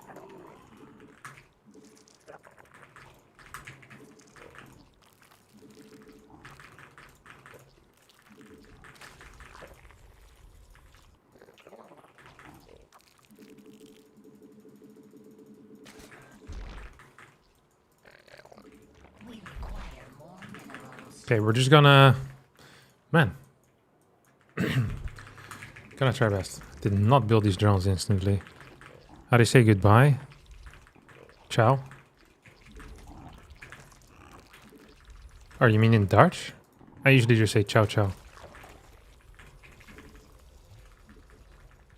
We require more minerals. Okay, we're just gonna... Man. Gonna try best. Did not build these drones instantly. How do you say goodbye? Ciao? Or you mean in Dutch? I usually just say ciao ciao.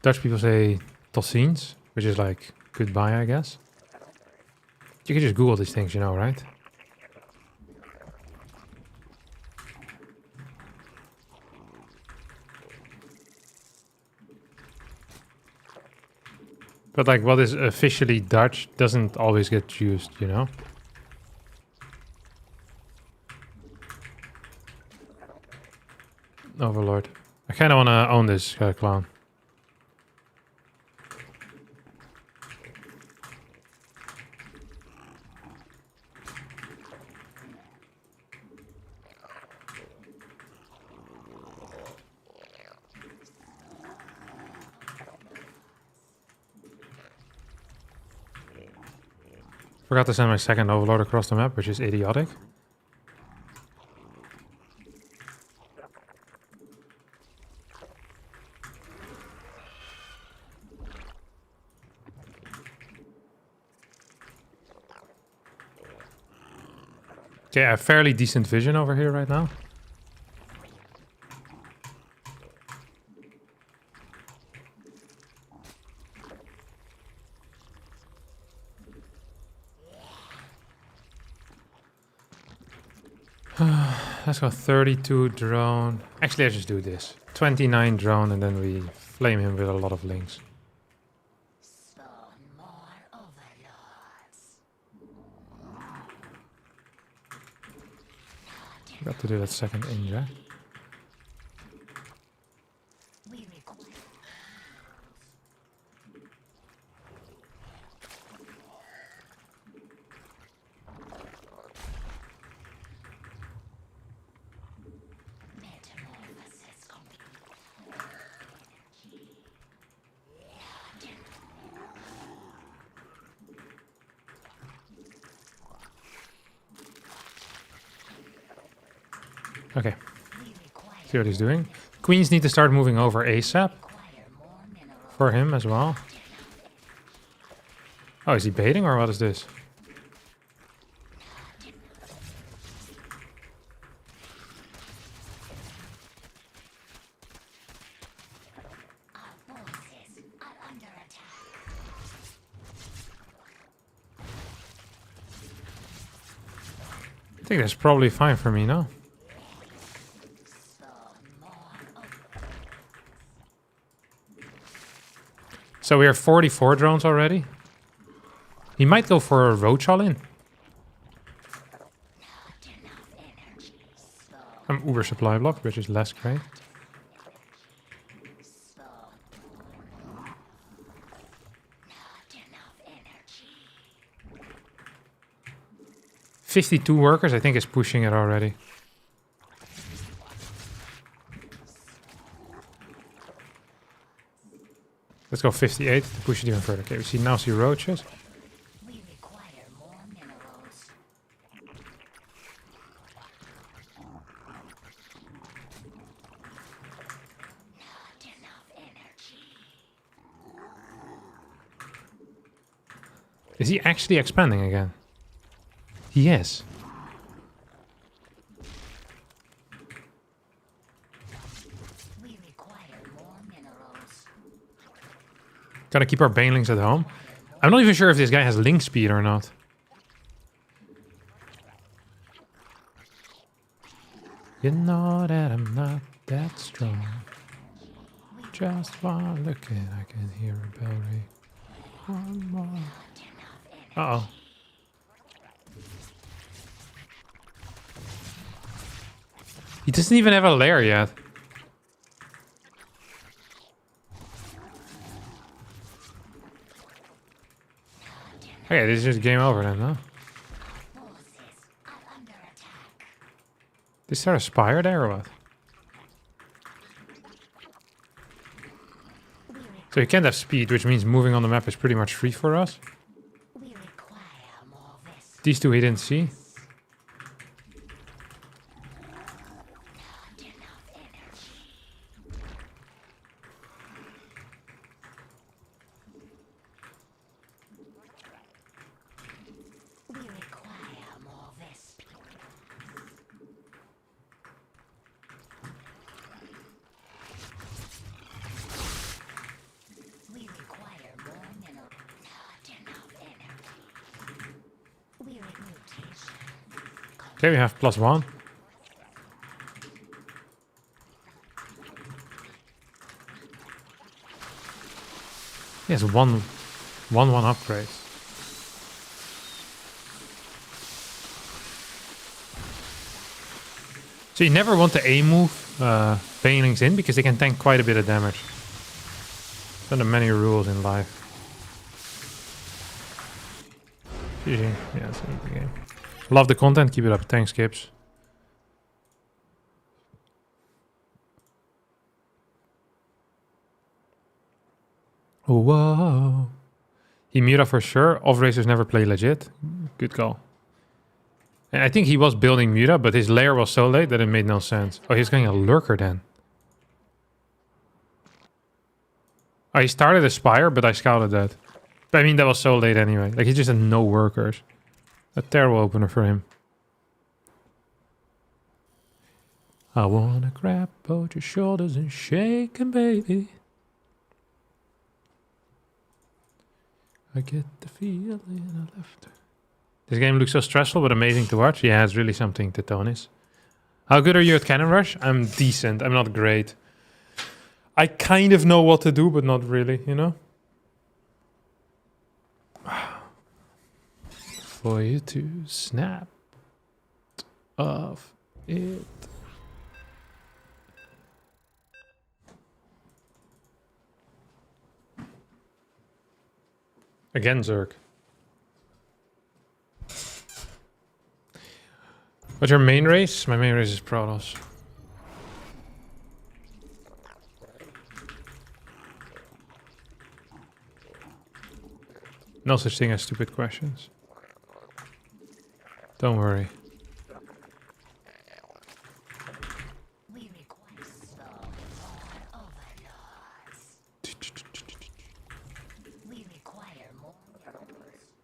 Dutch people say tossins, which is like goodbye, I guess. You can just Google these things, you know, right? But like what is officially Dutch doesn't always get used, you know? Overlord. I kind of want to own this clown. Forgot to send my second overlord across the map, which is idiotic. Okay, I have fairly decent vision over here right now. Let's go 32 drone. Actually, let's just do this. 29 drone and then we flame him with a lot of links. Spawn more overlords. Got to do that second inject. We require metamorphosis complete. Okay, We require see what he's doing. Queens need to start moving over ASAP more minerals. for him as well. Oh, is he baiting or what is this? Our forces are under attack. I think that's probably fine for me now. So we are 44 drones already. He might go for a roach all in. I'm uber supply block, which is less great. Not enough energy. 52 workers, I think is pushing it already. Let's go 58 to push it even further. Okay, we see now see roaches. We require more minerals. Not enough energy. Is he actually expanding again? He is. We require more minerals. Gotta keep our banelings at home. I'm not even sure if this guy has link speed or not. You know that I'm not that strong. Just while looking, I can hear a bell ring. One more. Uh-oh. He doesn't even have a lair yet. Okay, this is just game over then, huh? Forces are under attack. Is there a spire there or what? So you can't have speed, which means moving on the map is pretty much free for us. We require more vessels. These two he didn't see. Not enough energy. We require more vessels. Okay, we have +1. Yes, one upgrades. So you never want to A move Banelings in because they can tank quite a bit of damage. One of the many rules in life. GG. Yeah, it's an easy game. Love the content. Keep it up. Thanks, Gibbs. Whoa. He Mira for sure. Off-racers never play legit. Good call. And I think he was building Mira, but his lair was so late that it made no sense. Oh, he's going a lurker then. Oh, he started a Spire, but I scouted that. But I mean, that was so late anyway. Like, he just had no workers. A terrible opener for him. I wanna grab both your shoulders and shake 'em, baby. I get the feeling I left. This game looks so stressful, but amazing to watch. Yeah, it's really something, Tetonis. How good are you at Cannon Rush? I'm decent. I'm not great. I kind of know what to do, but not really, you know? For you to snap off it. Again, Zerg. What's your main race? My main race is Protoss. No such thing as stupid questions. Don't worry. We require some more overlords. We require more heroes.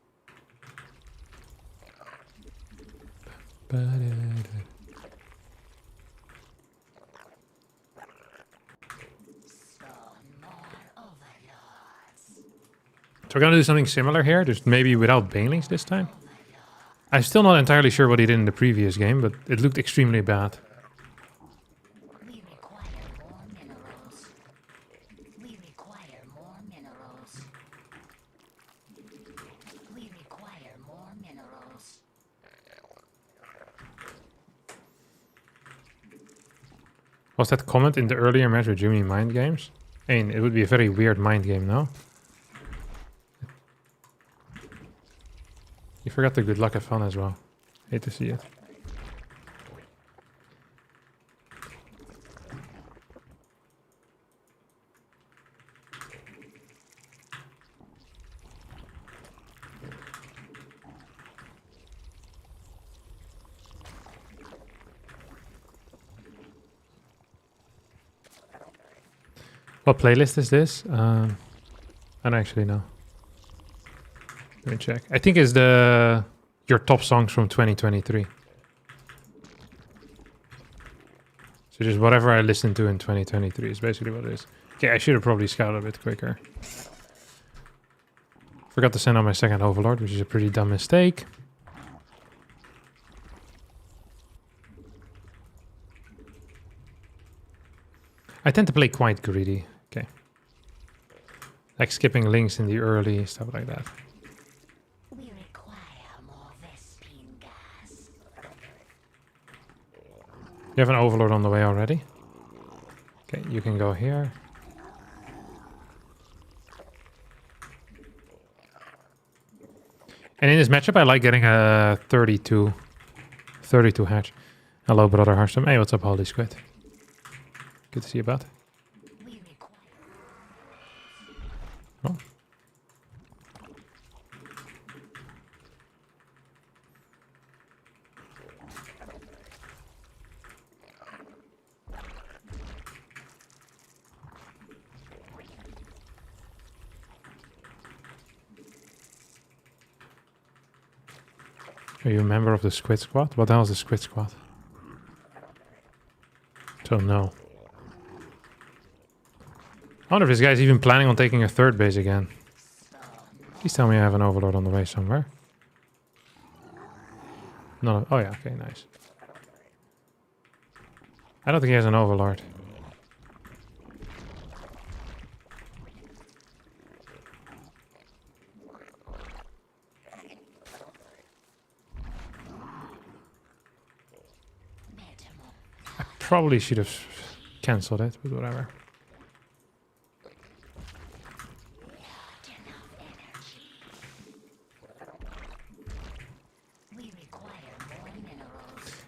So we're gonna do something similar here, just maybe without Banelings this time. I'm still not entirely sure what he did in the previous game, but it looked extremely bad. We require more minerals. We require more minerals. We require more minerals. Was that comment in the earlier match with Jimmy Mind Games? I mean, it would be a very weird mind game, no? You forgot the good luck and fun as well. Hate to see it. What playlist is this? I don't actually know. Let me check. I think it's your top songs from 2023. So just whatever I listened to in 2023 is basically what it is. Okay, I should have probably scouted a bit quicker. Forgot to send out my second Overlord, which is a pretty dumb mistake. I tend to play quite greedy. Okay. Like skipping links in the early, stuff like that. We require more Vespine gas. You have an Overlord on the way already. Okay, you can go here. And in this matchup, I like getting a 32 hatch. Hello, brother Harstem. Hey, what's up, Holy Squid? Good to see you, bud. We require Oh. Are you a member of the Squid Squad? What the hell is the Squid Squad? Don't know. I wonder if this guy's even planning on taking a third base again. Please tell me I have an Overlord on the way somewhere. No. Oh yeah. Okay. Nice. I don't think he has an overlord. I probably should have cancelled it, but whatever.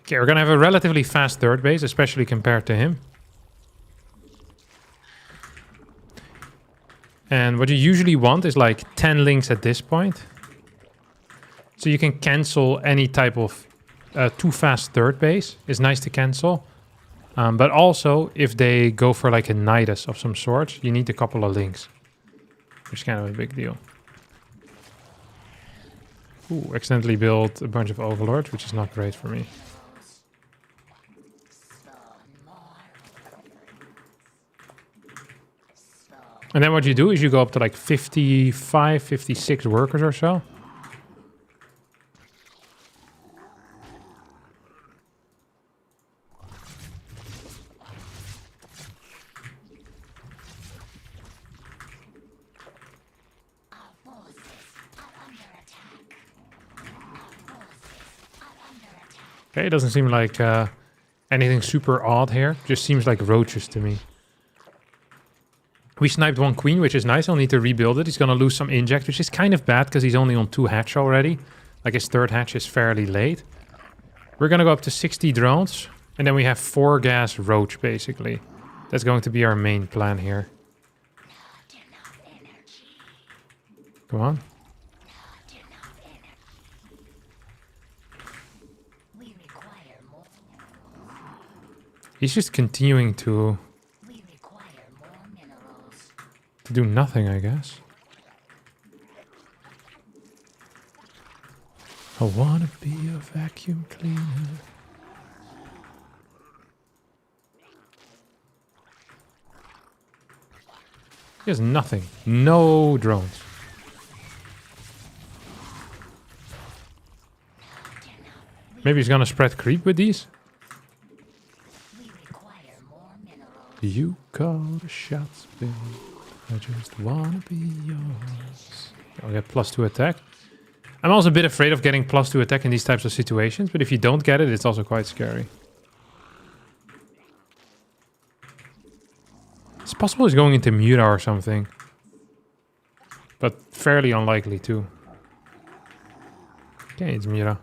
Okay, we're gonna have a relatively fast third base, especially compared to him. And what you usually want is like 10 links at this point. So you can cancel any type of too fast third base. It's nice to cancel. But also, if they go for like a Nidus of some sort, you need a couple of links. Which is kind of a big deal. Ooh, accidentally built a bunch of overlords, which is not great for me. And then what you do is you go up to like 55, 56 workers or so. Okay, it doesn't seem like anything super odd here. Just seems like roaches to me. We sniped one queen, which is nice. I'll need to rebuild it. He's going to lose some inject, which is kind of bad because he's only on 2 hatch already. Like his 3rd hatch is fairly late. We're going to go up to 60 drones. And then we have 4 gas roach, basically. That's going to be our main plan here. Come on. He's just continuing to do nothing, I guess. I wanna be a vacuum cleaner. He has nothing. No drones. Maybe he's gonna spread creep with these? You call the shots, babe. I just wanna be yours. I'll get +2 attack. I'm also a bit afraid of getting +2 attack in these types of situations, but if you don't get it, it's also quite scary. It's possible he's going into Mura or something. But fairly unlikely too. Okay, it's Mura.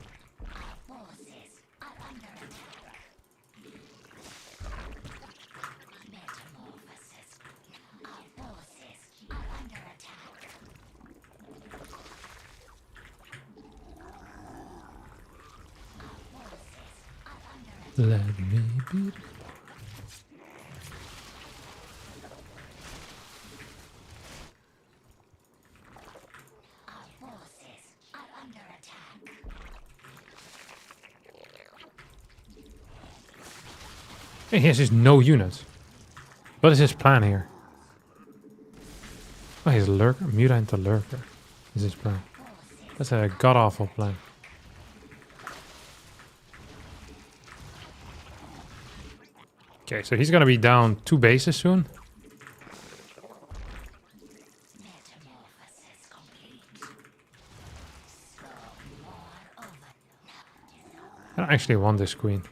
Let me be. Hey, he has just no units. What is his plan here? Oh, he's a lurker. Muta into lurker is his plan. That's a god-awful plan. Okay, so he's gonna be down 2 bases soon. I don't actually want this queen.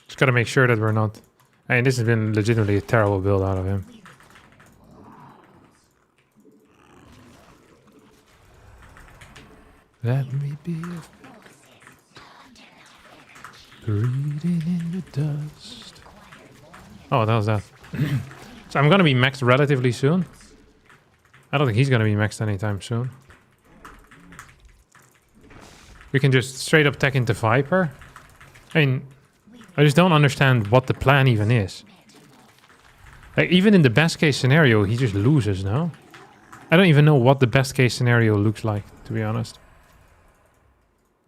Just gotta make sure that we're not... I mean, this has been legitimately a terrible build out of him. Let me be breathing in the dust. Oh, that was that. So I'm gonna be maxed relatively soon. I don't think he's gonna be maxed anytime soon. We can just straight up tech into Viper. I mean, I just don't understand what the plan even is. Like, even in the best case scenario, he just loses, no? I don't even know what the best case scenario looks like, to be honest.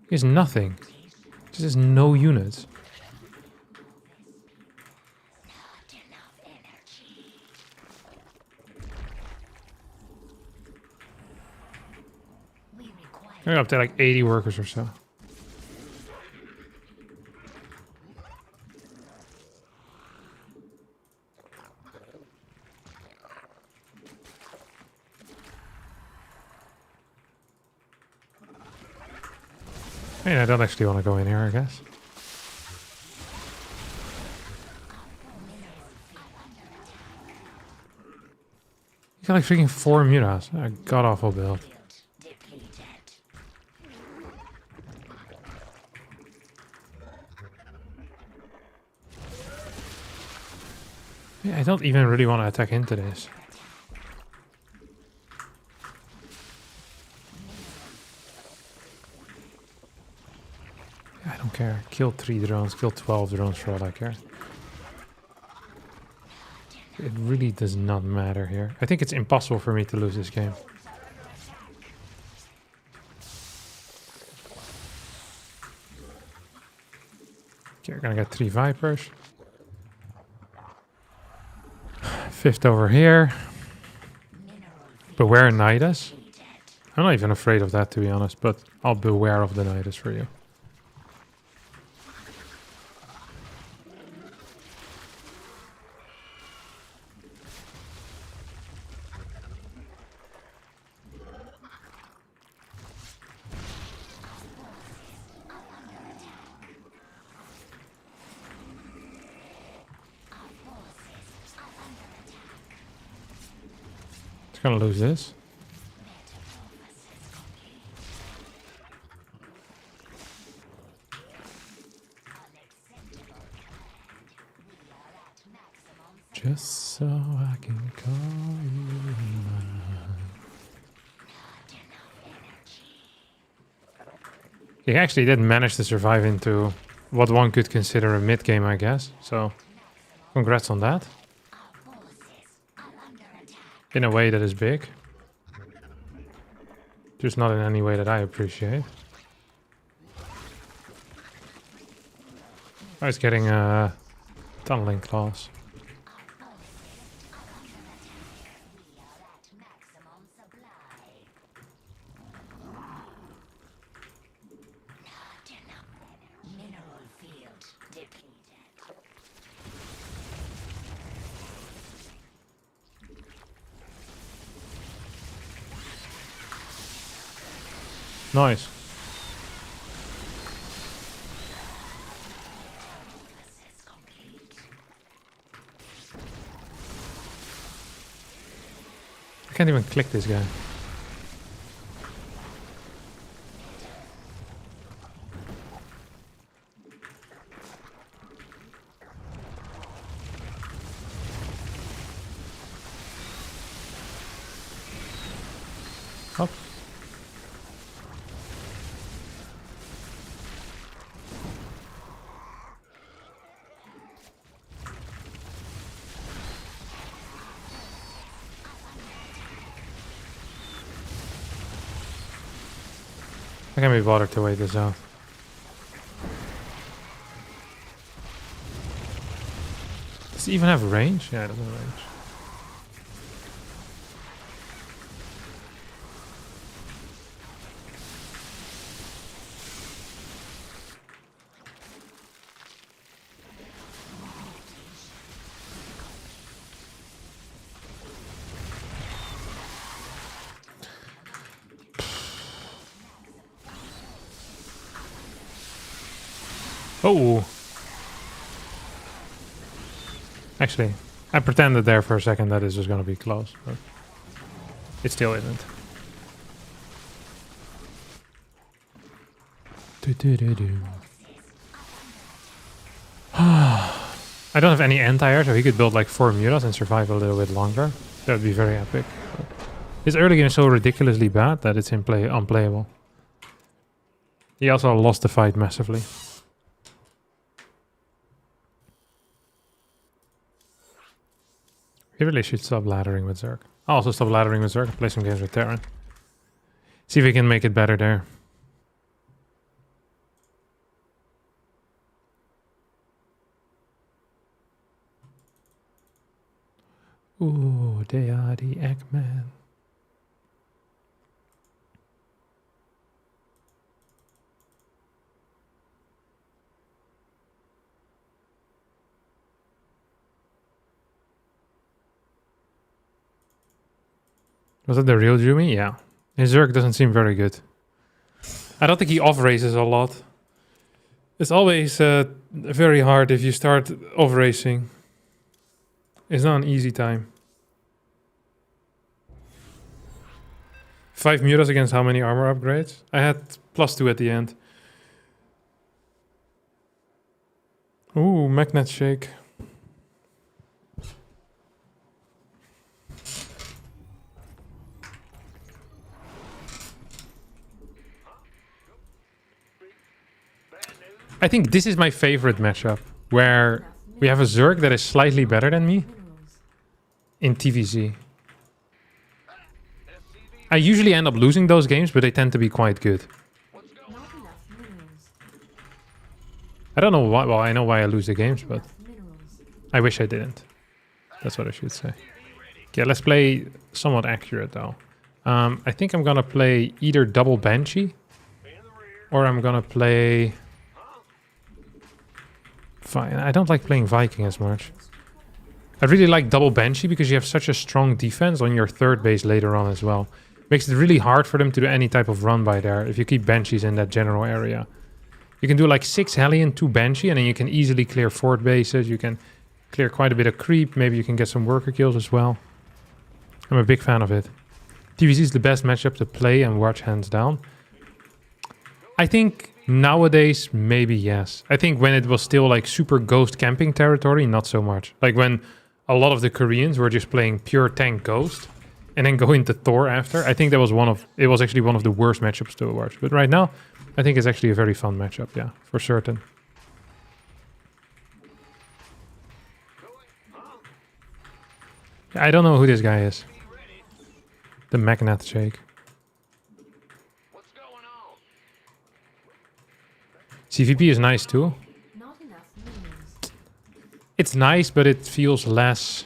He has nothing. Just has no units. We're up to like 80 workers or so. I mean, I don't actually want to go in here, I guess. You got like freaking 4 mutas. A god awful build. Yeah, I don't even really want to attack into this. I don't care. Kill 3 drones, kill 12 drones for all I care. It really does not matter here. I think it's impossible for me to lose this game. Okay, we're gonna get 3 Vipers. 5th over here. Beware Nidus. I'm not even afraid of that, to be honest, but I'll beware of the Nidus for you. Gonna lose this. Just so I can call you mine. He actually did manage to survive into what one could consider a mid game, I guess. So, congrats on that. In a way that is big. Just not in any way that I appreciate. I was getting tunneling claws. Nice. I can't even click this guy. Up. I can't be bothered to wait this out. Does it even have range? Yeah, it doesn't have range. Oh! Actually, I pretended there for a second that this was going to be close, but it still isn't. I don't have any anti-air, so he could build like 4 mutas and survive a little bit longer. That would be very epic. But his early game is so ridiculously bad that it's unplayable. He also lost the fight massively. He really should stop laddering with Zerg. I'll also stop laddering with Zerg and play some games with Terran. See if we can make it better there. Ooh, they are the Eggman. Was it the real Jumi? Yeah. His Zerg doesn't seem very good. I don't think he off-races a lot. It's always very hard if you start off-racing. It's not an easy time. 5 mutas against how many armor upgrades? I had +2 at the end. Ooh, magnet shake. I think this is my favorite matchup, where we have a Zerg that is slightly better than me in TVZ. I usually end up losing those games, but they tend to be quite good. I don't know why. Well, I know why I lose the games, but I wish I didn't. That's what I should say. Okay, let's play somewhat accurate though. I think I'm gonna play either double Banshee, or I'm gonna play. Fine. I don't like playing Viking as much. I really like double Banshee because you have such a strong defense on your third base later on as well. Makes it really hard for them to do any type of run by there if you keep Banshees in that general area. You can do like 6 Hellion, 2 Banshee, and then you can easily clear fort bases. You can clear quite a bit of creep. Maybe you can get some worker kills as well. I'm a big fan of it. TVZ is the best matchup to play and watch hands down. I think nowadays, maybe yes. I think when it was still like super ghost camping territory, not so much. Like when a lot of the Koreans were just playing pure tank ghost and then go into Thor after. I think that was it was actually one of the worst matchups to watch. But right now, I think it's actually a very fun matchup, yeah, for certain. I don't know who this guy is. The magnet shake. CVP is nice too. It's nice, but it feels less.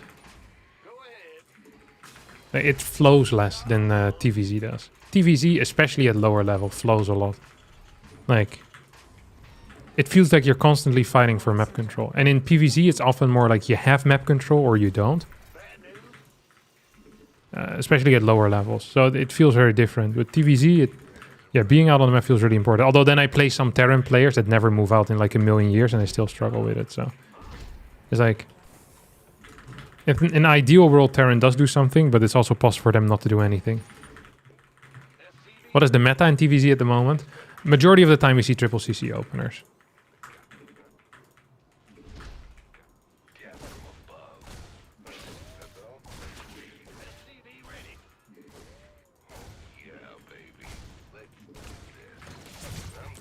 It flows less than TVZ does. TVZ, especially at lower level, flows a lot. Like, it feels like you're constantly fighting for map control. And in PvZ, it's often more like you have map control or you don't. Especially at lower levels. So it feels very different. With TVZ, yeah, being out on the map feels really important. Although then I play some Terran players that never move out in like a million years and they still struggle with it. So it's like, if in an ideal world, Terran does do something, but it's also possible for them not to do anything. What is the meta in TVZ at the moment? Majority of the time we see triple CC openers.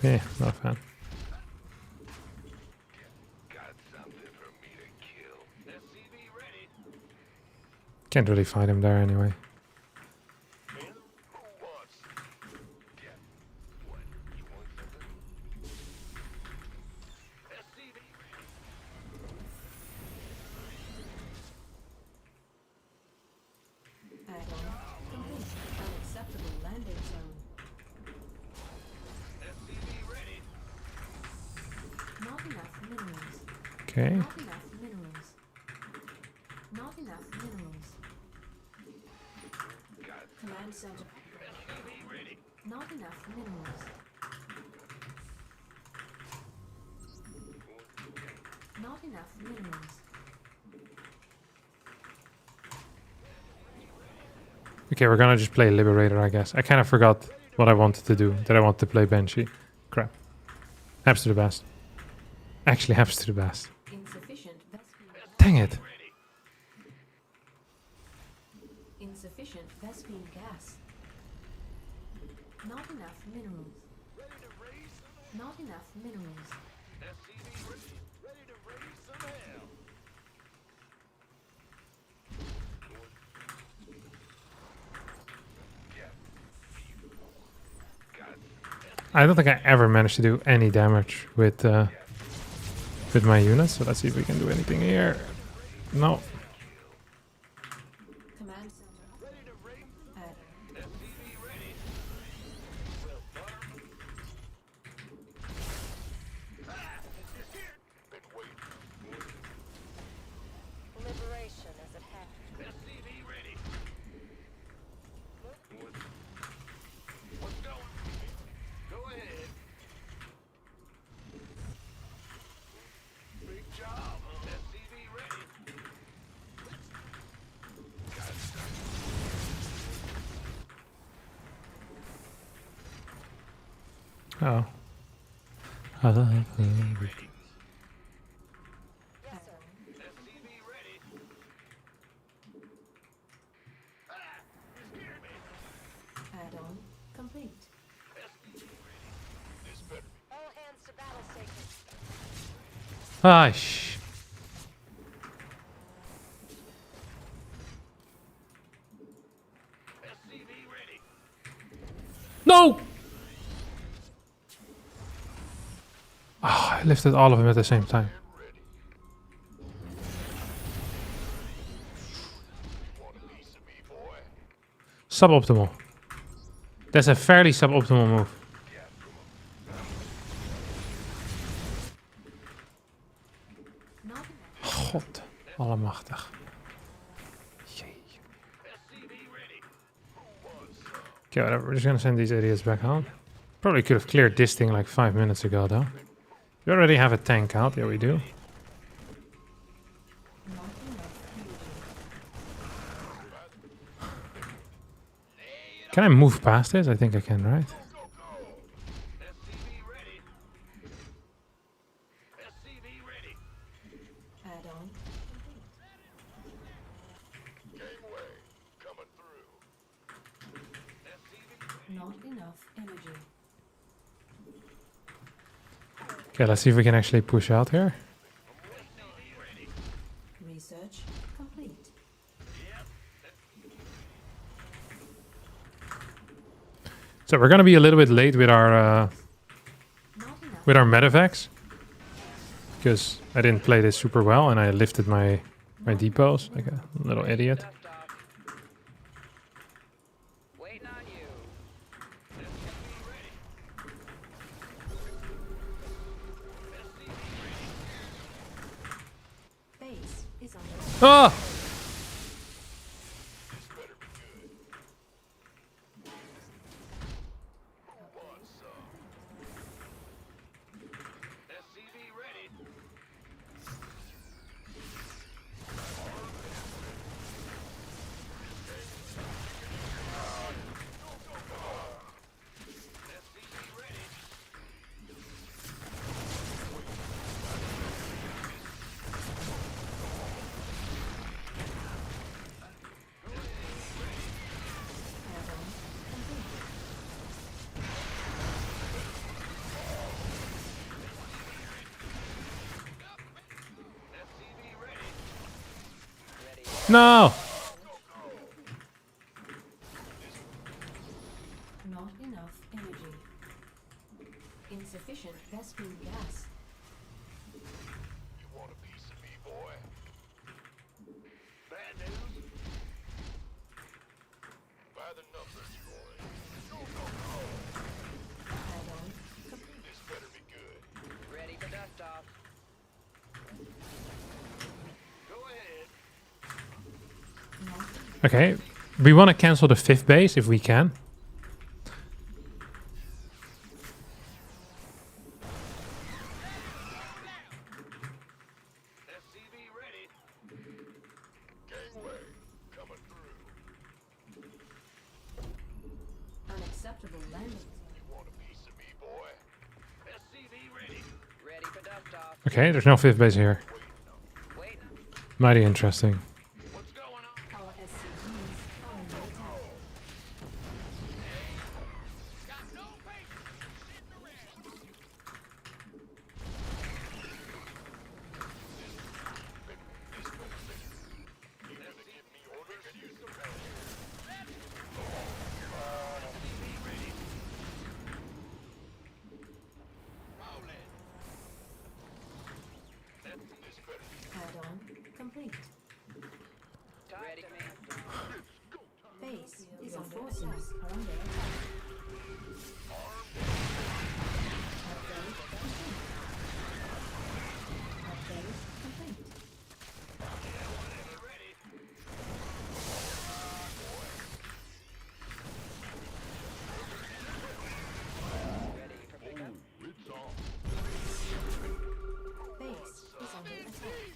Yeah, not a fan. Can't really fight him there anyway. Okay. Not enough minerals. Command center. Not enough minerals. Not enough minerals. Okay, we're gonna just play Liberator, I guess. I kind of forgot what I wanted to do. That I want to play Banshee. Crap. Haps to the best. Actually haps to the best. Dang it. Insufficient Vespine gas. Not enough minerals. Not enough minerals. I don't think I ever managed to do any damage with my units, so let's see if we can do anything here. No. Command center. Liberation is at hand. Oh. Add-on complete. All hands to battle station. Ah, sh. No! Oh, I lifted all of them at the same time. Suboptimal. That's a fairly suboptimal move. God, allemachtig. Jee. Okay, whatever. We're just gonna send these idiots back home. Probably could have cleared this thing like 5 minutes ago, though. We already have a tank out. Yeah, we do. Can I move past this? I think I can, right? Add-on not enough energy. Okay, let's see if we can actually push out here. Research complete. So we're gonna be a little bit late with our medevacs because I didn't play this super well and I lifted my depots like a little idiot. Waiting on you. Base is under Ah! No! not enough energy. Insufficient Vespene gas. You want a piece of me, boy? Bad news? By the numbers, boy. Go, go, go! Add-on complete. This better be good. Ready for dust off. Go ahead. Okay, we want to cancel the 5th base if we can. SCV ready. Gangway coming through. Unacceptable landing. You want a piece of me, boy? SCV ready. Ready for dust off. Okay, there's no 5th base here. Waiting. Mighty interesting. What's going on? Our SCVs are under attack. Got no patience. Sitting around. You gonna give me orders? You some help. SCV ready. Rolling. This better be Add-on complete. Ready for me. Base is under forces are under attack. Upgrade complete. Upgrade complete. Ready for pickup. It's on. Base is under attack.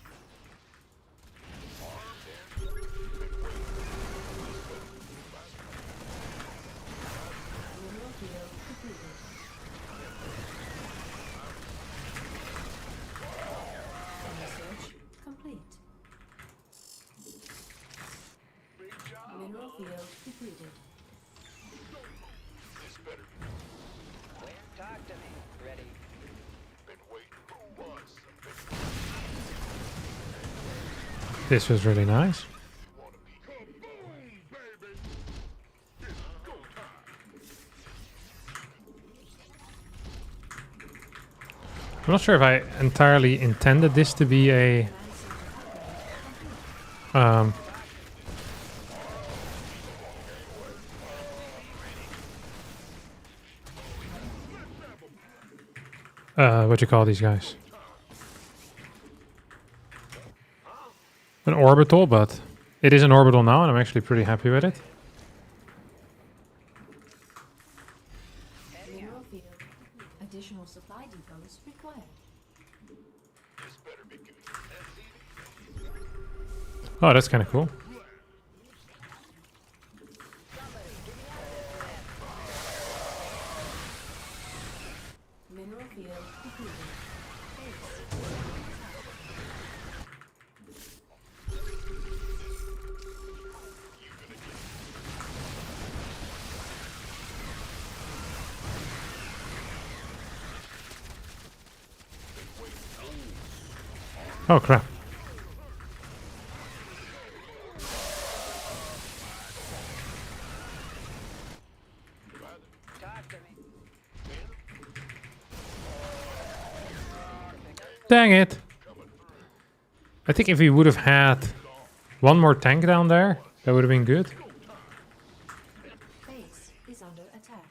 Mineral field completed. field depleted. Talk to me. Ready. Been waiting. Who wants some This was really nice. I'm not sure if I entirely intended this to be a what you call these guys? An orbital, but it is an orbital now, and I'm actually pretty happy with it. Mineral field. Additional supply depots required. Oh, that's kind of cool. Mineral field depleted. Oh crap. Talk to me. Dang it. I think if we would have had one more tank down there, that would have been good. Base is under attack.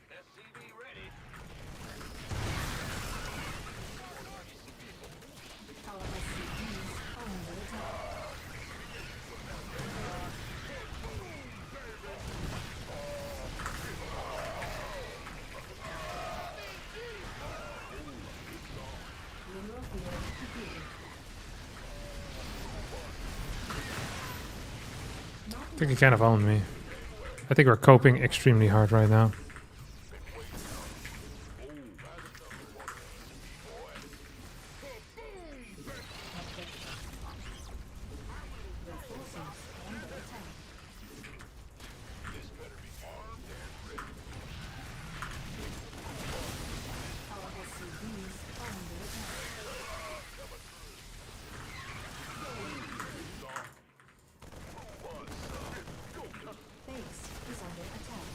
SCV ready. Our SCVs are under attack. Mineral field depleted. I think he kind of owned me. I think we're coping extremely hard right now. Your forces under attack. Our SCVs are under attack. Base is under attack.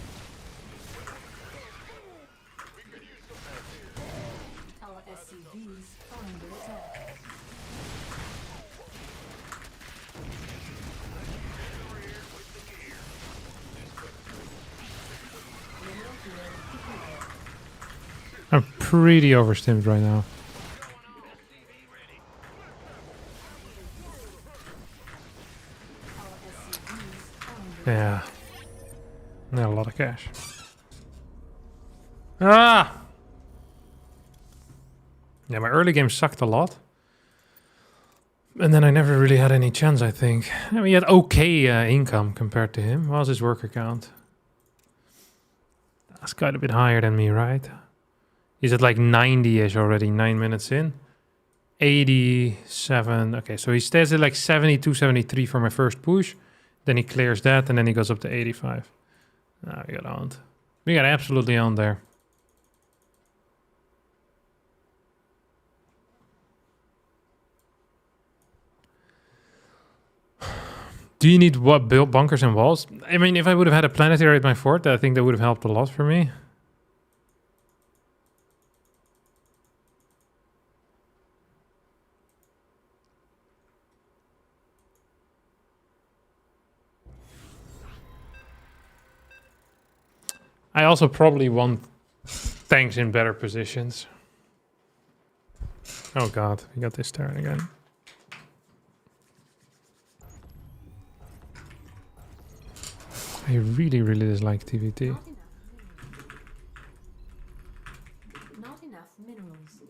Our SCVs are under attack. Mineral field depleted. I'm pretty overstimmed right now. Our SCVs are under Yeah. Not a lot of cash. Ah! Yeah, my early game sucked a lot. And then I never really had any chance, I think. I mean, he had okay income compared to him. What was his worker count? That's quite a bit higher than me, right? He's at like 90-ish already, 9 minutes in. 87. Okay, so he stays at like 72, 73 for my first push. Then he clears that, and then he goes up to 85. Ah, we got owned. We got absolutely owned there. Do you need what build bunkers and walls? I mean, if I would have had a planetary at my fort, I think that would have helped a lot for me. I also probably want tanks in better positions. Oh god, we got this turn again. I really, really dislike TVT. Not enough minerals.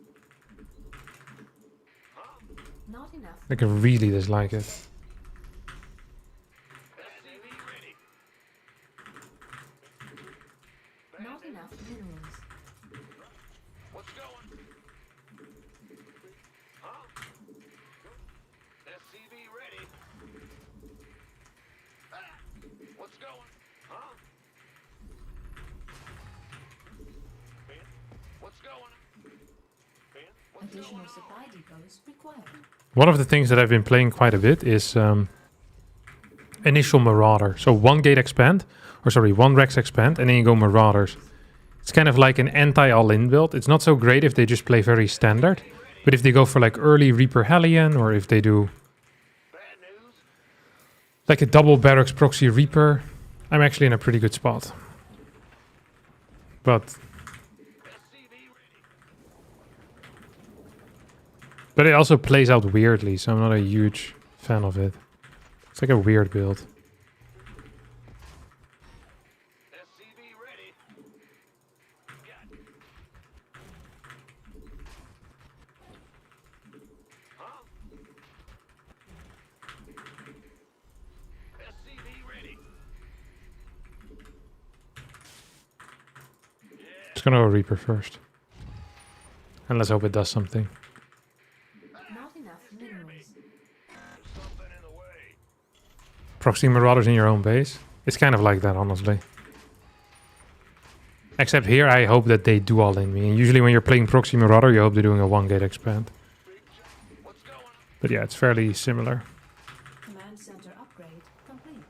Not enough. Like, I really dislike it. SCV ready. Not enough minerals. What's going? Huh? SCV ready. Additional supply depots required. One of the things that I've been playing quite a bit is Initial Marauder. So one gate expand, or sorry, one Rex expand, and then you go Marauders. It's kind of like an anti-all-in build. It's not so great if they just play very standard, but if they go for like early Reaper Hellion, or if they do like a double Barracks Proxy Reaper, I'm actually in a pretty good spot. But it also plays out weirdly, so I'm not a huge fan of it. It's like a weird build. SCV ready. Got it. Huh? SCV ready. Just gonna go Reaper first. And let's hope it does something. Not enough minerals. Something in the way. Proxy Marauders in your own base. It's kind of like that, honestly. Except here, I hope that they do all in me. And usually when you're playing Proxy Marauder, you hope they're doing a one gate expand. What's going on? But yeah, it's fairly similar. Command center upgrade complete.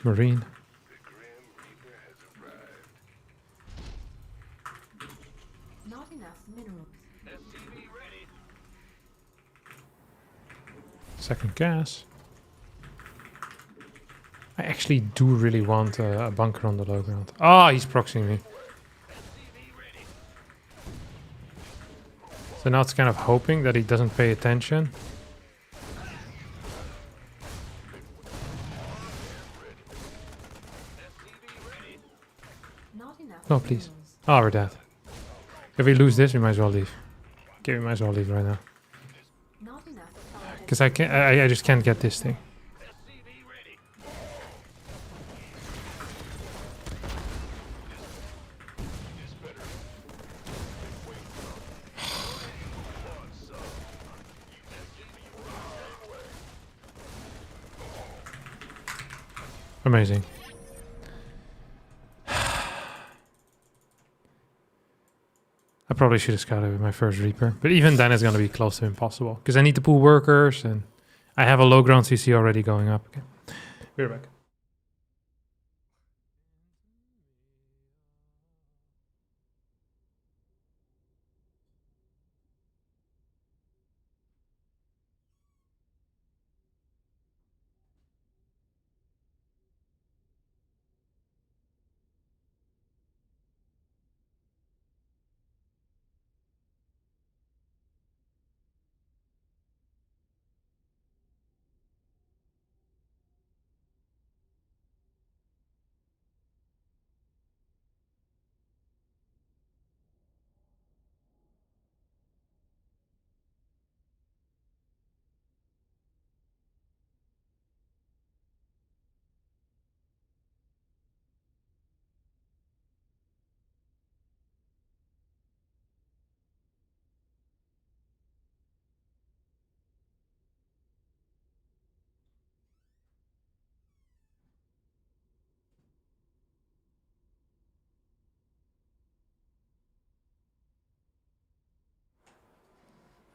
Marine. The Grim Reaper has arrived. Not enough minerals. SCV ready. Second gas. I actually do really want a bunker on the low ground. Ah, he's proxying me. SCV ready. So now it's kind of hoping that he doesn't pay attention. SCV ready. Not enough No, please. minerals. Oh, we're dead. If we lose this, we might as well leave. Okay, we might as well leave right now. Not enough power. Because I just can't get this thing. SCV ready. Amazing. I probably should have scouted with my first Reaper. But even then it's going to be close to impossible. Because I need to pull workers and I have a low ground CC already going up. Okay. We're back.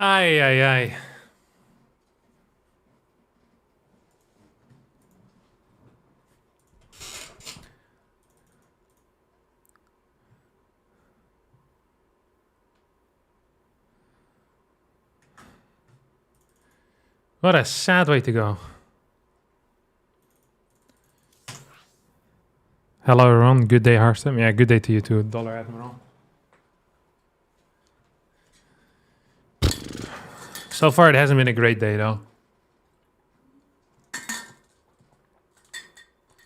Ay, ay, ay. What a sad way to go. Hello everyone, good day Harstem. Yeah, good day to you too, Dollar Admiral. So far it hasn't been a great day though.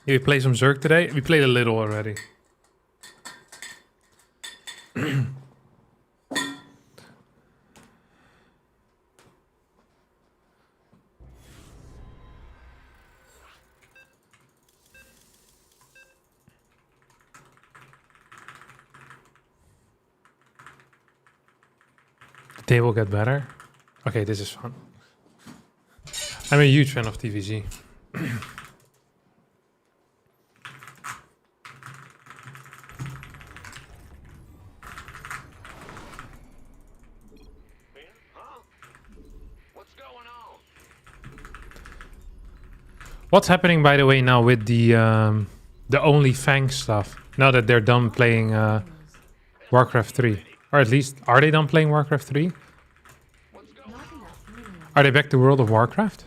Did we play some Zerg today? We played a little already. The day will get better. Okay, this is fun. I'm a huge fan of TVZ. What's happening, by the way, now with the Only Fang stuff? Now that they're done playing Warcraft 3, or at least are they done playing Warcraft 3? Are they back to World of Warcraft?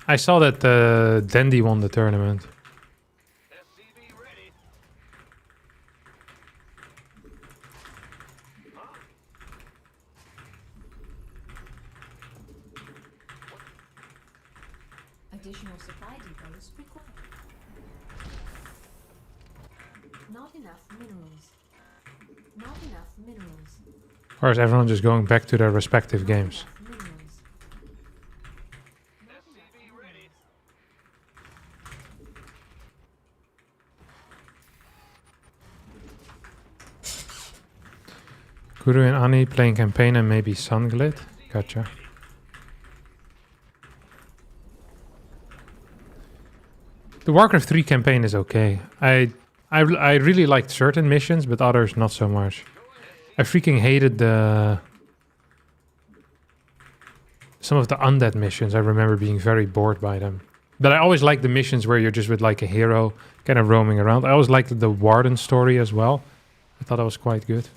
I saw that Dandy won the tournament. Additional supply depots required. Not enough minerals. Not enough minerals. Or is everyone just going back to their respective games? Guru and Ani playing campaign and maybe Sunglit. Gotcha. The Warcraft 3 campaign is okay. I really liked certain missions, but others not so much. I freaking hated some of the undead missions. I remember being very bored by them. But I always liked the missions where you're just with like a hero kind of roaming around. I always liked the Warden story as well. I thought that was quite good.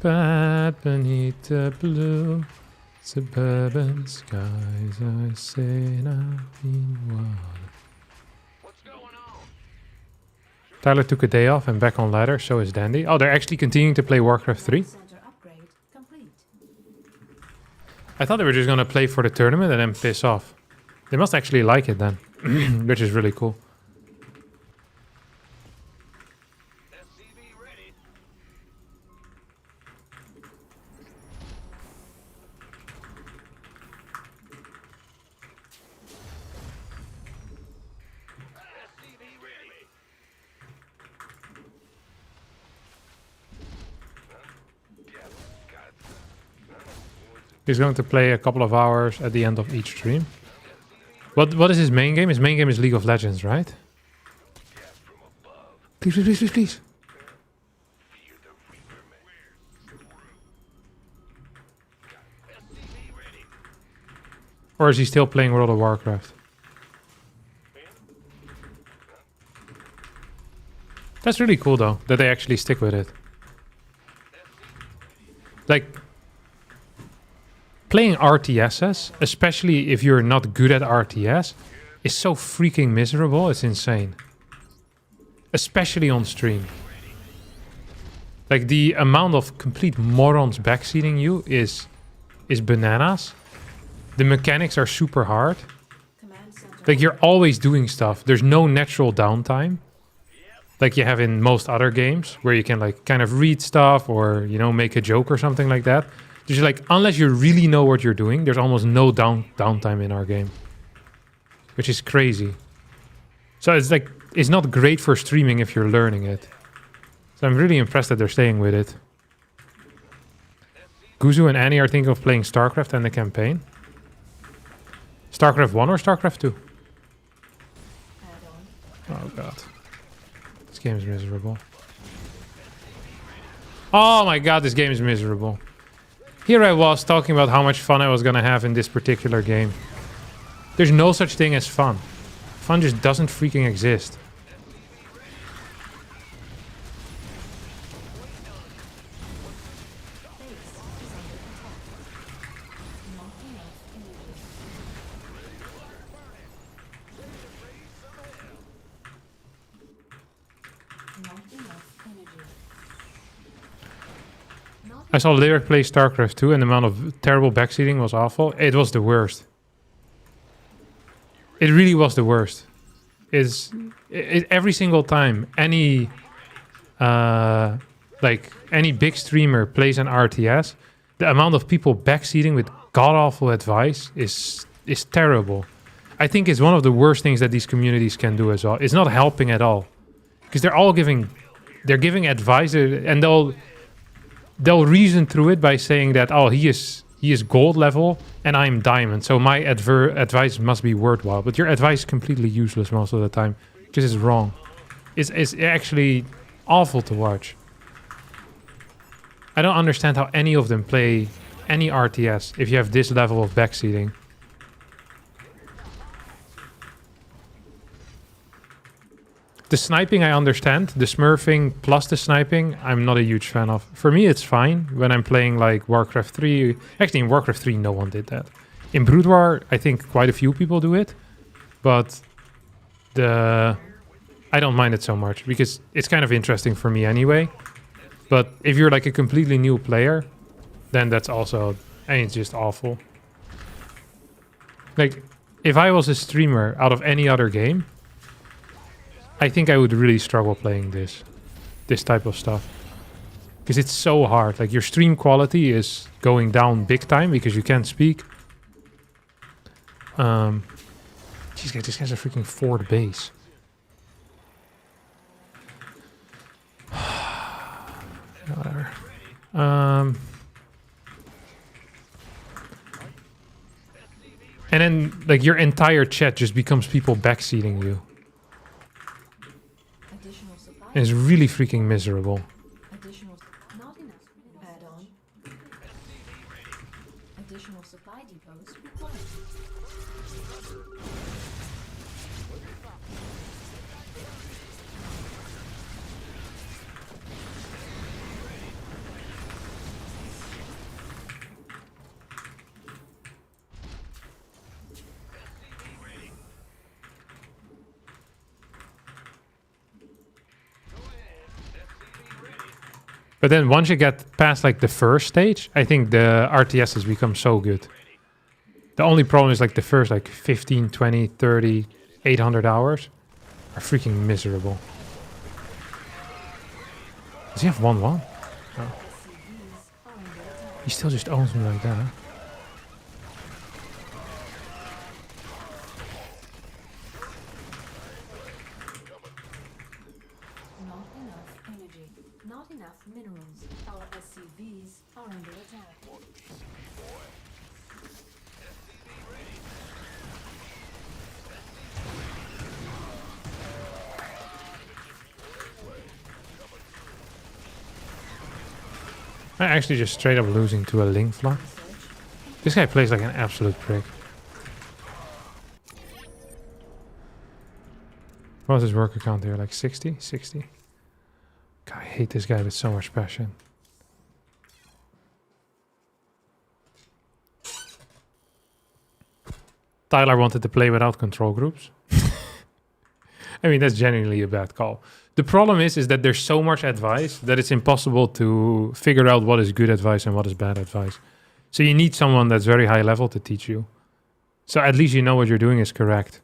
Bad beneath the blue suburban skies, I say I've been one. Tyler took a day off and back on ladder, so is Dandy. Oh, they're actually continuing to play Warcraft 3? I thought they were just gonna play for the tournament and then piss off. They must actually like it then, which is really cool. He's going to play a couple of hours at the end of each stream. What is his main game? His main game is League of Legends, right? Please, please, please, please, please. Or is he still playing World of Warcraft? That's really cool though, that they actually stick with it. Like, playing RTSs, especially if you're not good at RTS, is so freaking miserable, it's insane. Especially on stream. Like, the amount of complete morons backseating you is bananas. The mechanics are super hard. Like, you're always doing stuff. There's no natural downtime. Like you have in most other games, where you can like kind of read stuff or, you know, make a joke or something like that. Just like, unless you really know what you're doing, there's almost no downtime in our game. Which is crazy. So it's like, it's not great for streaming if you're learning it. So I'm really impressed that they're staying with it. Guzu and Annie are thinking of playing StarCraft and the campaign. StarCraft 1 or StarCraft 2? Oh god. This game is miserable. Oh my god, this game is miserable. Here I was talking about how much fun I was gonna have in this particular game. There's no such thing as fun. Fun just doesn't freaking exist. I saw Lyric play StarCraft 2 and the amount of terrible backseating was awful. It was the worst. It really was the worst. Every single time any any big streamer plays an RTS, the amount of people backseating with god-awful advice is terrible. I think it's one of the worst things that these communities can do as well. It's not helping at all. Because they're giving advice and they'll reason through it by saying that, oh, he is gold level and I'm diamond, so my advice must be worthwhile. But your advice is completely useless most of the time, because it's wrong. It's actually awful to watch. I don't understand how any of them play any RTS if you have this level of backseating. The sniping I understand. The smurfing plus the sniping I'm not a huge fan of. For me it's fine when I'm playing like Warcraft 3. Actually in Warcraft 3 no one did that. In Brood War I think quite a few people do it. But I don't mind it so much because it's kind of interesting for me anyway. But if you're like a completely new player, then that's also, and it's just awful. Like, if I was a streamer out of any other game, I think I would really struggle playing this type of stuff. Because it's so hard. Like, your stream quality is going down big time because you can't speak. Jeez, guys, this guy's a freaking Ford base. Whatever. And then, like, your entire chat just becomes people backseating you. And it's really freaking miserable. Not enough. Add-on. Additional supply depots required. But then once you get past like the first stage, I think the RTS has become so good. The only problem is like the first like 15, 20, 30, 800 hours are freaking miserable. Does he have 1-1? Oh. He still just owns me like that, huh? Not enough energy. Not enough minerals. Our SCVs are under attack. I'm actually just straight up losing to a Ling Fla. This guy plays like an absolute prick. What was his work account here? Like 60? 60? God, I hate this guy with so much passion. Tyler wanted to play without control groups. I mean, that's genuinely a bad call. The problem is that there's so much advice that it's impossible to figure out what is good advice and what is bad advice. So you need someone that's very high level to teach you. So at least you know what you're doing is correct.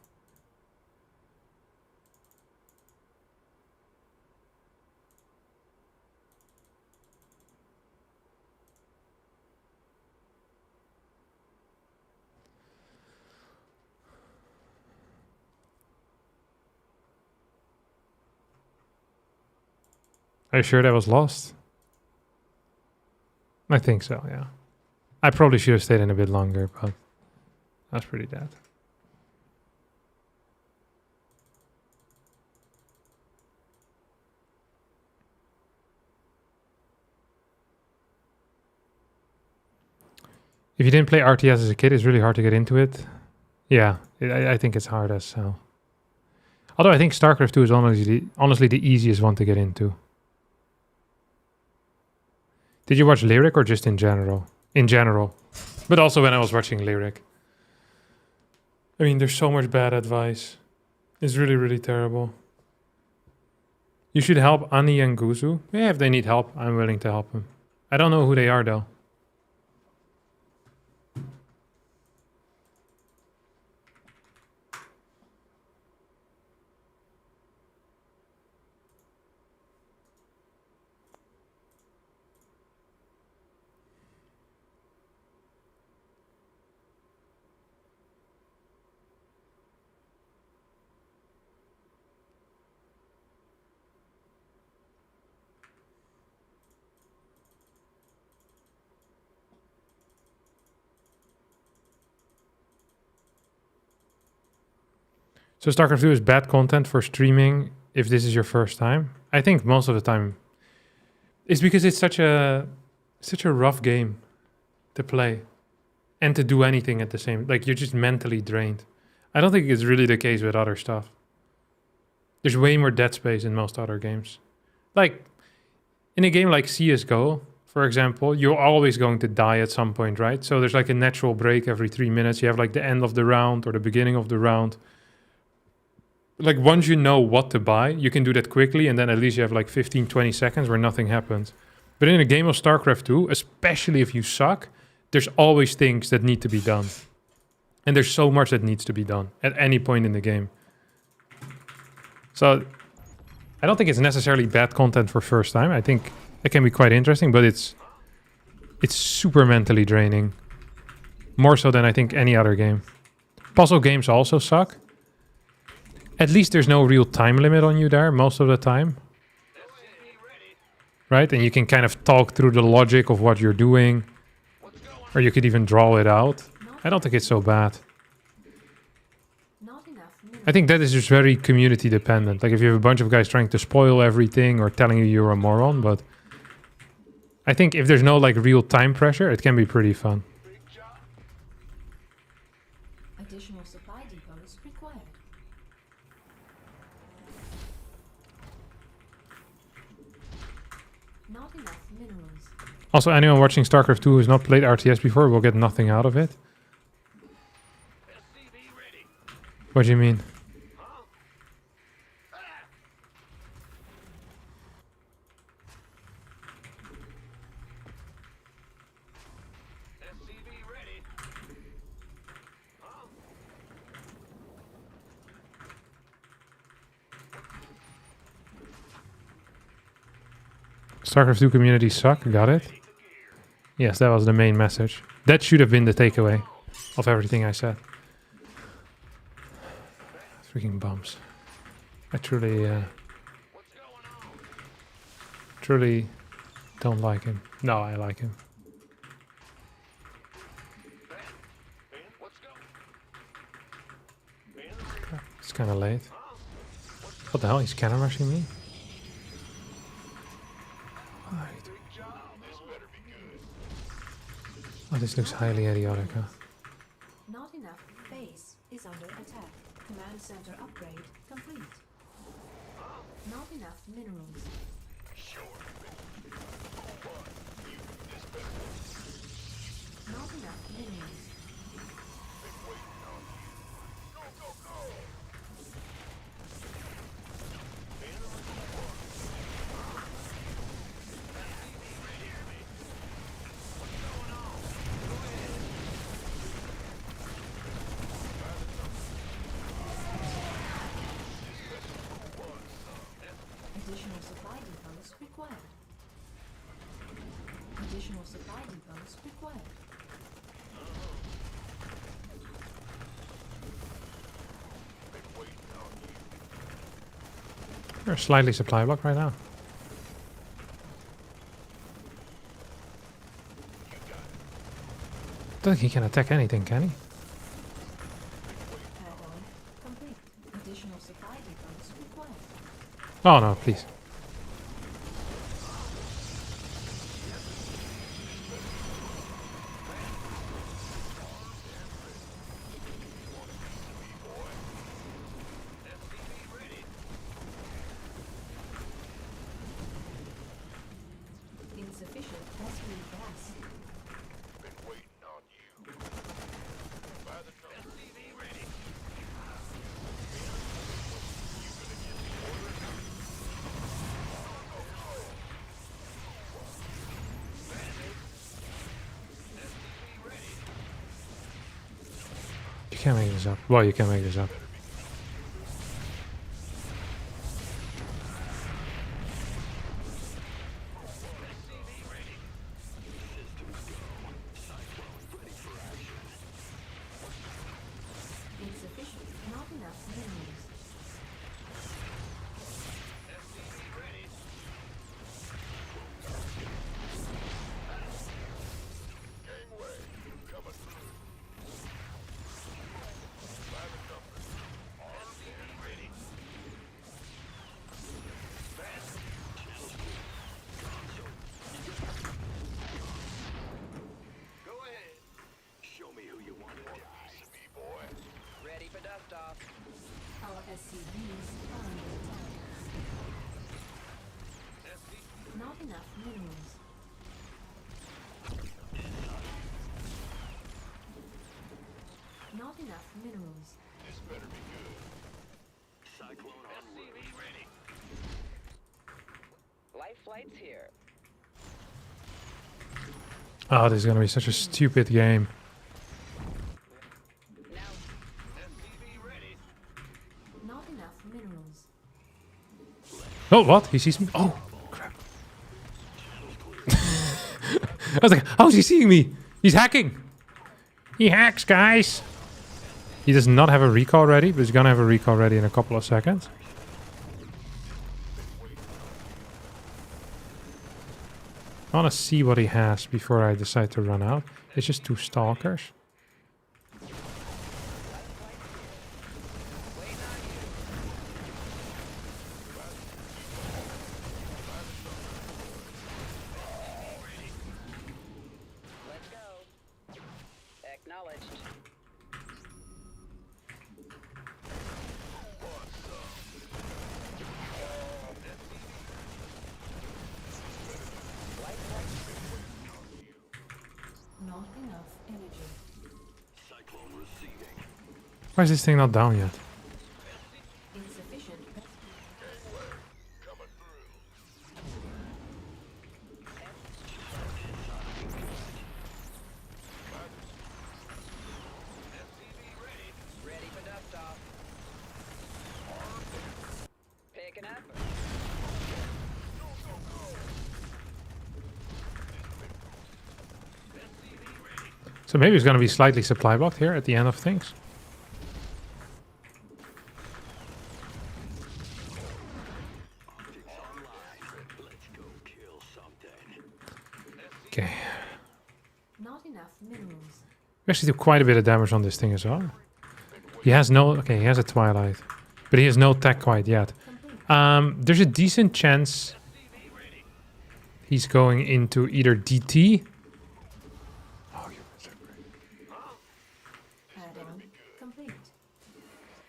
Are you sure that was lost? I think so, yeah. I probably should have stayed in a bit longer, but that's pretty dead. If you didn't play RTS as a kid, it's really hard to get into it. Yeah, I think it's hard as hell. Although I think StarCraft 2 is honestly the easiest one to get into. Did you watch Lyric or just in general? In general. But also when I was watching Lyric. I mean, there's so much bad advice. It's really, really terrible. You should help Ani and Guzu. Yeah, if they need help, I'm willing to help them. I don't know who they are though. So StarCraft 2 is bad content for streaming if this is your first time. I think most of the time it's because it's such a rough game to play and to do anything at the same. Like you're just mentally drained. I don't think it's really the case with other stuff. There's way more dead space in most other games. Like in a game like CS:GO, for example, you're always going to die at some point, right? So there's like a natural break every 3 minutes. You have like the end of the round or the beginning of the round. Like once you know what to buy, you can do that quickly, and then at least you have like 15, 20 seconds where nothing happens. But in a game of StarCraft 2, especially if you suck, there's always things that need to be done. And there's so much that needs to be done at any point in the game. So I don't think it's necessarily bad content for first time. I think it can be quite interesting, but it's super mentally draining. More so than I think any other game. Puzzle games also suck. At least there's no real time limit on you there most of the time. Right? And you can kind of talk through the logic of what you're doing. Or you could even draw it out. I don't think it's so bad. I think that is just very community dependent. Like if you have a bunch of guys trying to spoil everything or telling you you're a moron, but I think if there's no like real time pressure, it can be pretty fun. Additional supply depots required. Not enough minerals. Also, anyone watching StarCraft 2 who has not played RTS before will get nothing out of it. What do you mean? StarCraft 2 community suck, got it? Yes, that was the main message. That should have been the takeaway of everything I said. Freaking bums. I truly don't like him. No, I like him. It's kind of late. What the hell? He's cannon rushing me? Oh, this looks highly idiotic, huh? Not enough base is under attack. Command center upgrade complete. Not enough minerals. Not enough minerals. Additional supply depots required. Additional supply depots required. We're slightly supply block right now. Don't think he can attack anything, can he? Add-on complete. Additional supply depots required. Oh no, please. Insufficient S3 gas. You can't make this up. Well, you can make this up. Insufficient. Not enough minerals. SCVs are under attack. Not enough minerals. Not enough minerals. This better be good. Cyclone SCV ready. Life flight's here. Oh, this is gonna be such a stupid game. Not enough minerals. Oh, what? He sees me? Oh, crap. I was like, how's he seeing me? He's hacking. He hacks, guys. He does not have a recall ready, but he's gonna have a recall ready in a couple of seconds. I want to see what he has before I decide to run out. It's just 2 stalkers. Let's go. Acknowledged. Not enough energy. Cyclone receiving. Why is this thing not down yet? Insufficient. Coming through. Ready for dust off. Picking up. So maybe it's going to be slightly supply blocked here at the end of things. Let's go kill something. Okay. Not enough minerals. We actually do quite a bit of damage on this thing as well. He has no... Okay, he has a Twilight. But he has no tech quite yet. There's a decent chance he's going into either DT. Add-on complete.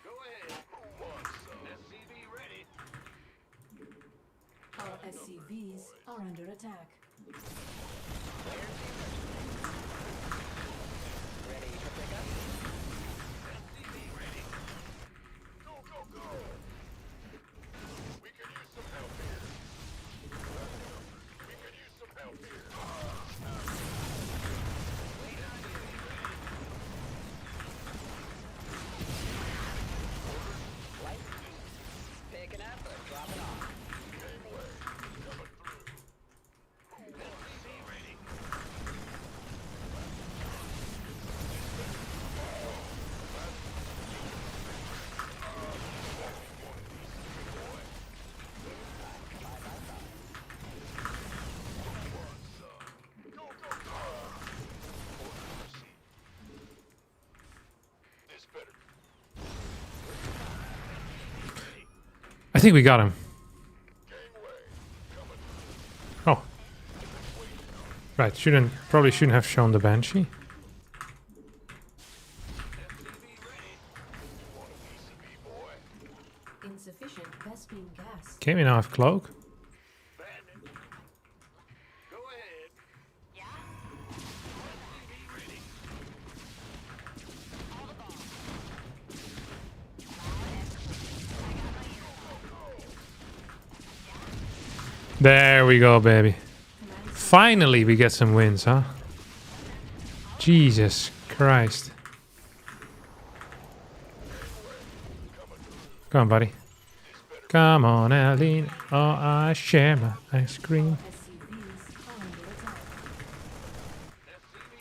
Go ahead. Who wants some? SCV ready. Our SCVs are under attack. Ready for pickup. SCV ready. Go, go, go. We could use some help here. We could use some help here. Picking up or dropping off. Gateway coming through. SCV ready. Go, go, go. This better. I think we got him. Oh. Right, probably shouldn't have shown the Banshee. Insufficient Vespene gas. Okay, we now have Cloak. Bandit. Go ahead. There we go, baby. Finally, we get some wins, huh? Jesus Christ. Come on, buddy. Come on, Aline. Oh, I share my ice cream. SCVs are under attack.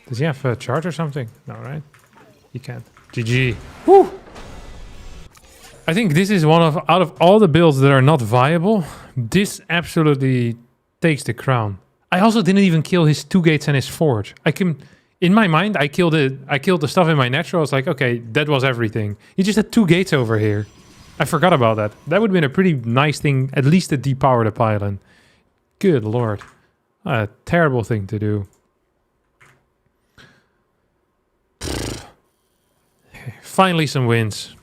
Does he have a charge or something? No, right? He can't. GG. Woo! I think this is one of, out of all the builds that are not viable, this absolutely takes the crown. I also didn't even kill his 2 gates and his forge. In my mind, I killed the stuff in my natural. I was like, okay, that was everything. He just had 2 gates over here. I forgot about that. That would have been a pretty nice thing, at least to depower the pylon. Good lord. A terrible thing to do. Finally some wins.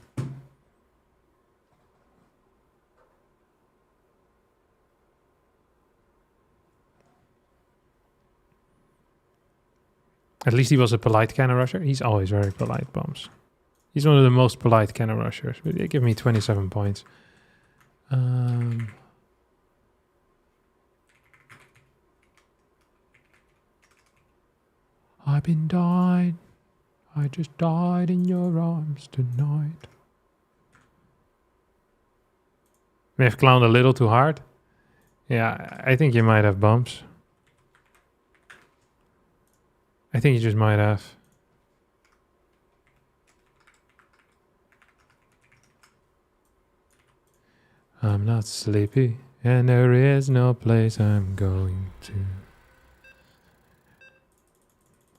At least he was a polite cannon rusher. He's always very polite, Bombs. He's one of the most polite cannon rushers. But they give me 27 points. I've been died. I just died in your arms tonight. May have clowned a little too hard. Yeah, I think you might have bumps. I think you just might have. I'm not sleepy, and there is no place I'm going to.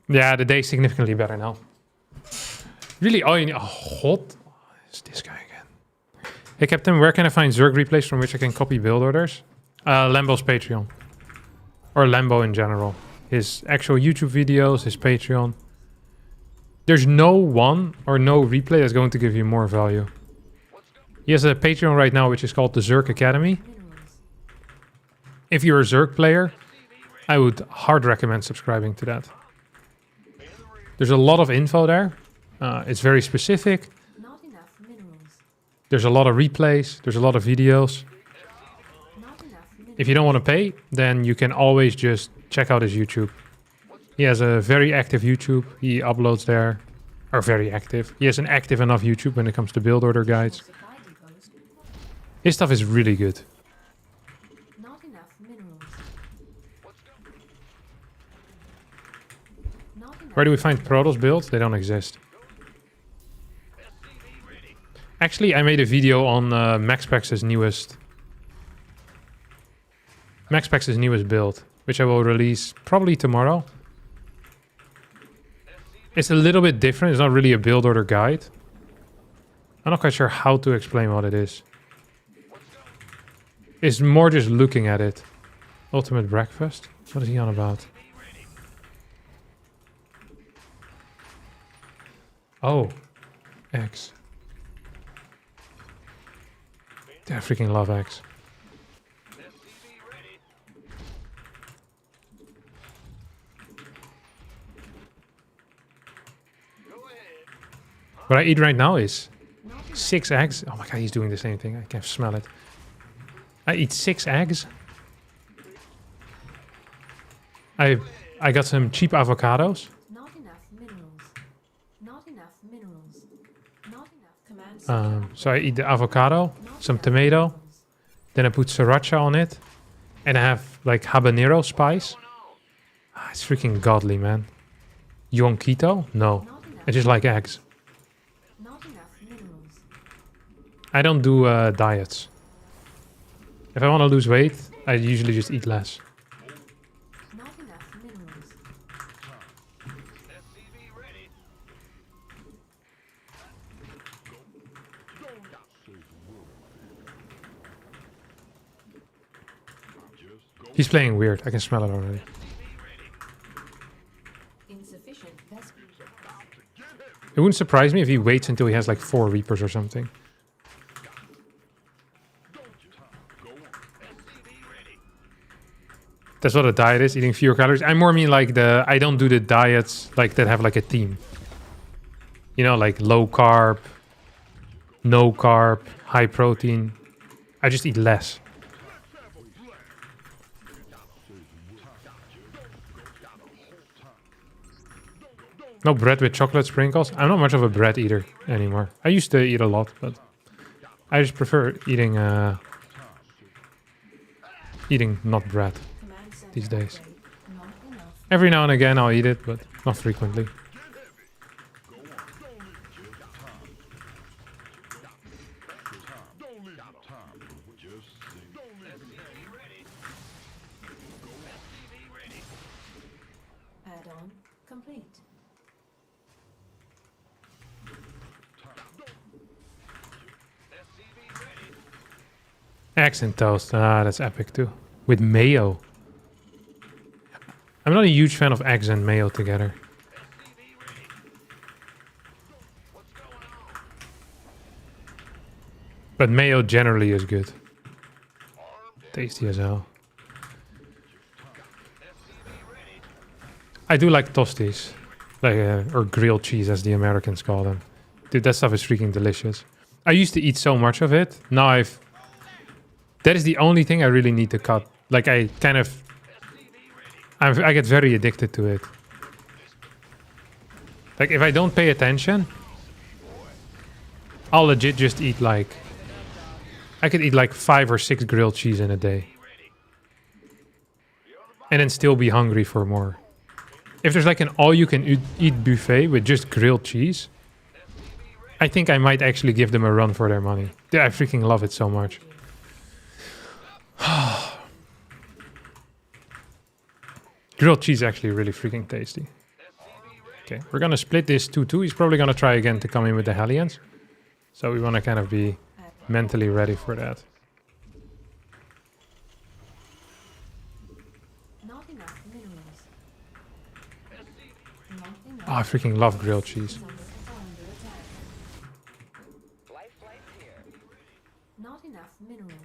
Yeah, the day's significantly better now. Really, all you need... Oh, hot. It's this guy again. Hey, Captain, where can I find Zerg replays from which I can copy build orders? Lambo's Patreon. Or Lambo in general. His actual YouTube videos, his Patreon. There's no one or no replay that's going to give you more value. He has a Patreon right now which is called the Zerg Academy. If you're a Zerg player, I would hard recommend subscribing to that. There's a lot of info there. It's very specific. Not enough minerals. There's a lot of replays. There's a lot of videos. Not enough minerals. If you don't want to pay, then you can always just check out his YouTube. He has a very active YouTube. He uploads there. Or very active. He has an active enough YouTube when it comes to build order guides. Supply depots. His stuff is really good. Not enough minerals. Not enough. Where do we find Protoss builds? They don't exist. Actually, I made a video on MaxPax's newest build, which I will release probably tomorrow. It's a little bit different. It's not really a build order guide. I'm not quite sure how to explain what it is. It's more just looking at it. Ultimate breakfast? What is he on about? Oh, eggs. I freaking love eggs. What I eat right now is 6 eggs. Oh my god, he's doing the same thing. I can smell it. I eat 6 eggs. I got some cheap avocados. Not enough minerals. Not enough minerals. Not enough command. So I eat the avocado, some tomato, then I put sriracha on it, and I have like habanero spice. It's freaking godly, man. You want keto? No, I just like eggs. Not enough minerals. I don't do diets. If I want to lose weight, I usually just eat less. Not enough minerals. He's playing weird. I can smell it already. Insufficient vessel. It wouldn't surprise me if he waits until he has like 4 Reapers or something. That's what a diet is, eating fewer calories. I more mean like I don't do the diets like that have like a theme. You know, like low carb, no carb, high protein. I just eat less. No bread with chocolate sprinkles. I'm not much of a bread eater anymore. I used to eat a lot, but I just prefer eating not bread these days. Every now and again I'll eat it, but not frequently. Add-on complete. Eggs and toast. Ah, that's epic too. With mayo. I'm not a huge fan of eggs and mayo together. But mayo generally is good. Tasty as hell. I do like toasties. Like, or grilled cheese as the Americans call them. Dude, that stuff is freaking delicious. I used to eat so much of it. Now that is the only thing I really need to cut. Like, I kind of... I get very addicted to it. Like, if I don't pay attention, I'll legit just eat like... I could eat like 5 or 6 grilled cheese in a day. And then still be hungry for more. If there's like an all-you-can-eat buffet with just grilled cheese, I think I might actually give them a run for their money. Dude, I freaking love it so much. Grilled cheese is actually really freaking tasty. Okay, we're gonna split this 2-2. He's probably gonna try again to come in with the Hellions. So we want to kind of be mentally ready for that. Not enough minerals. Not enough. Oh, I freaking love grilled cheese. Not enough minerals.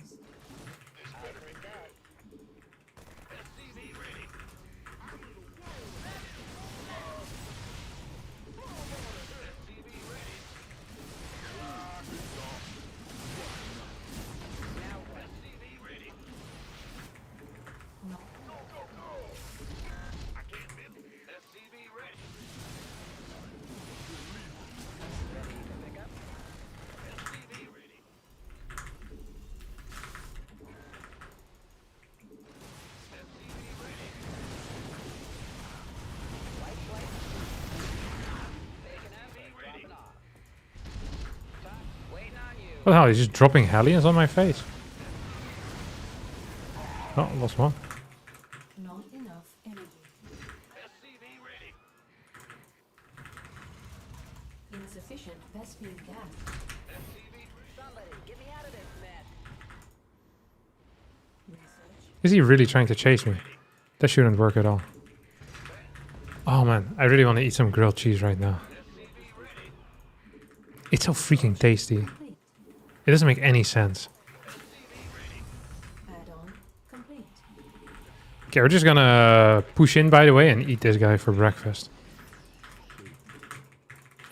What the hell? He's just dropping Hellions on my face. Oh, lost one. Not enough energy. Insufficient Vespene gas. Somebody, get me out of this mess. Research. Is he really trying to chase me? That shouldn't work at all. Oh man, I really want to eat some grilled cheese right now. It's so freaking tasty. It doesn't make any sense. Add-on complete. Okay, we're just gonna push in, by the way, and eat this guy for breakfast.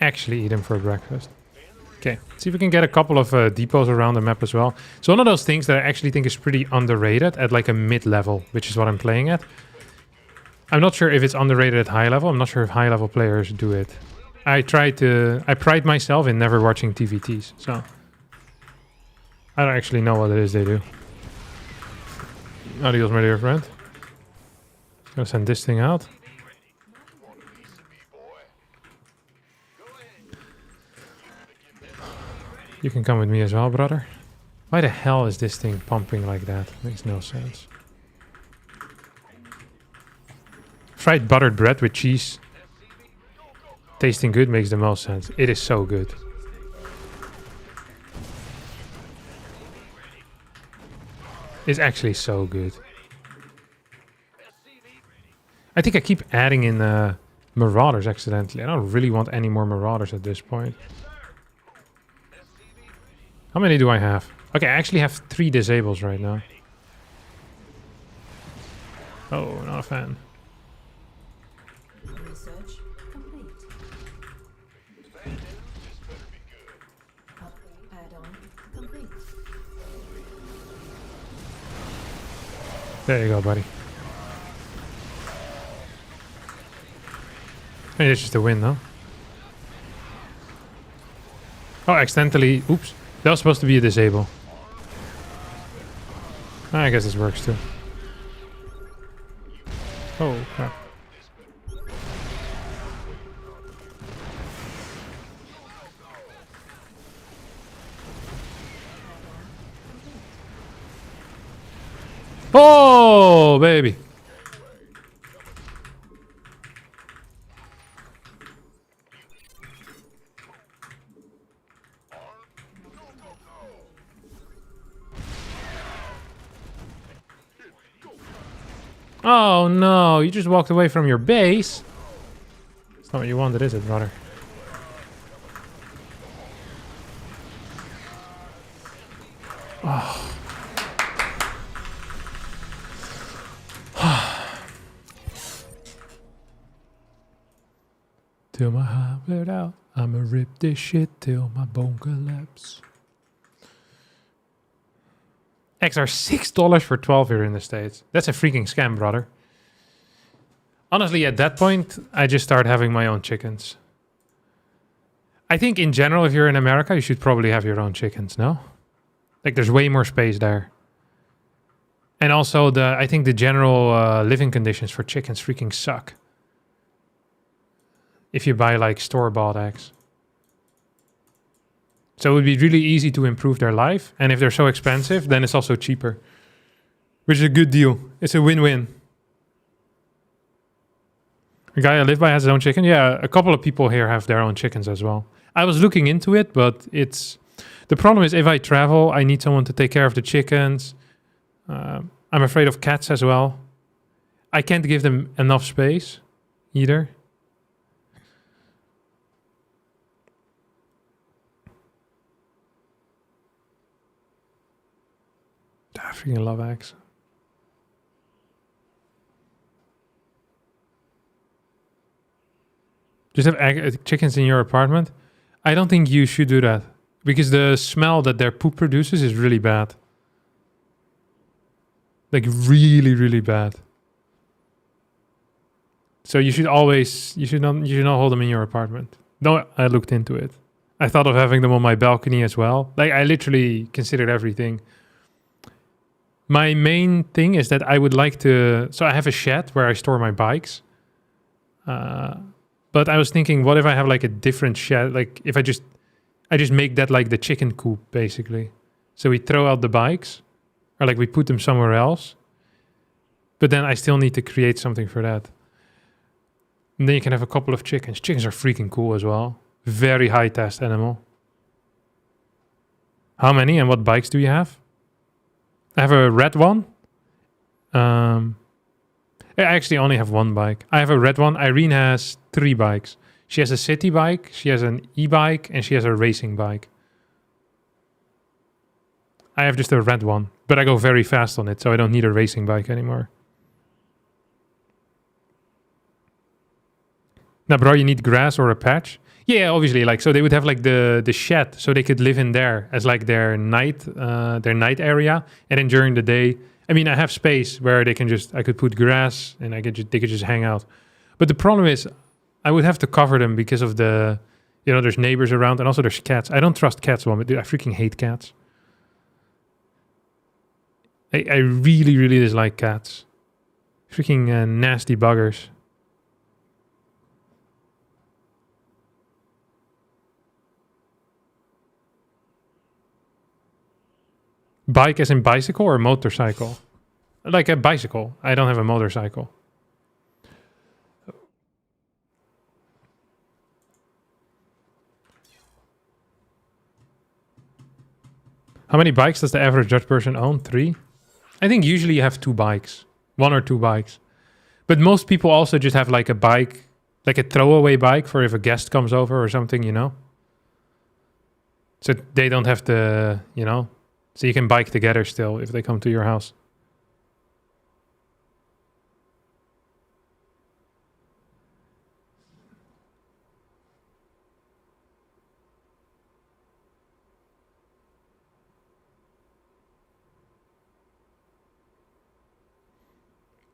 Actually eat him for breakfast. Okay, see if we can get a couple of depots around the map as well. It's one of those things that I actually think is pretty underrated at like a mid-level, which is what I'm playing at. I'm not sure if it's underrated at high level. I'm not sure if high-level players do it. I pride myself in never watching TVTs, so... I don't actually know what it is they do. Adios, my dear friend. Gonna send this thing out. You can come with me as well, brother. Why the hell is this thing pumping like that? Makes no sense. Fried buttered bread with cheese. Tasting good makes the most sense. It is so good. It's actually so good. I think I keep adding in Marauders accidentally. I don't really want any more Marauders at this point. How many do I have? Okay, I actually have 3 disables right now. Oh, not a fan. Research complete. Add-on complete. There you go, buddy. Maybe it's just a win, though. Oh, accidentally... Oops. That was supposed to be a disable. I guess this works, too. Oh, crap. Oh, baby. Oh no, you just walked away from your base. That's not what you wanted, is it, brother? Oh. till my heart bled out. I'ma rip this shit till my bone collapse. Eggs are $6 for 12 here in the States. That's a freaking scam, brother. Honestly, at that point, I just start having my own chickens. I think in general, if you're in America, you should probably have your own chickens, no? Like, there's way more space there. And also, I think the general living conditions for chickens freaking suck. If you buy, like, store-bought eggs. So it would be really easy to improve their life. And if they're so expensive, then it's also cheaper. Which is a good deal. It's a win-win. The guy I live by has his own chicken. Yeah, a couple of people here have their own chickens as well. I was looking into it, but it's... The problem is if I travel, I need someone to take care of the chickens. I'm afraid of cats as well. I can't give them enough space either. I freaking love eggs. Just have chickens in your apartment? I don't think you should do that. Because the smell that their poop produces is really bad. Like really, really bad. So you should always, you should not hold them in your apartment. No, I looked into it. I thought of having them on my balcony as well. Like I literally considered everything. My main thing is that I would like to, so I have a shed where I store my bikes. But I was thinking, what if I have like a different shed? Like if I just make that like the chicken coop, basically. So we throw out the bikes, or like we put them somewhere else. But then I still need to create something for that. And then you can have a couple of chickens. Chickens are freaking cool as well. Very high test animal. How many and what bikes do you have? I have a red one. I actually only have one bike. I have a red one. Irene has 3 bikes. She has a city bike, she has an e-bike, and she has a racing bike. I have just a red one, but I go very fast on it, so I don't need a racing bike anymore. Now, bro, you need grass or a patch? Yeah, obviously, like, so they would have like the shed, so they could live in there as like their night area, and then during the day, I mean, I have space where I could put grass, and they could just hang out. But the problem is, I would have to cover them because of the, there's neighbors around, and also there's cats. I don't trust cats, dude. I freaking hate cats. I really, really dislike cats. Freaking nasty buggers. Bike as in bicycle or motorcycle? Like a bicycle. I don't have a motorcycle. How many bikes does the average Dutch person own? 3? I think usually you have 2 bikes. 1 or 2 bikes. But most people also just have like a bike, like a throwaway bike for if a guest comes over or something, So they don't have to, So you can bike together still if they come to your house.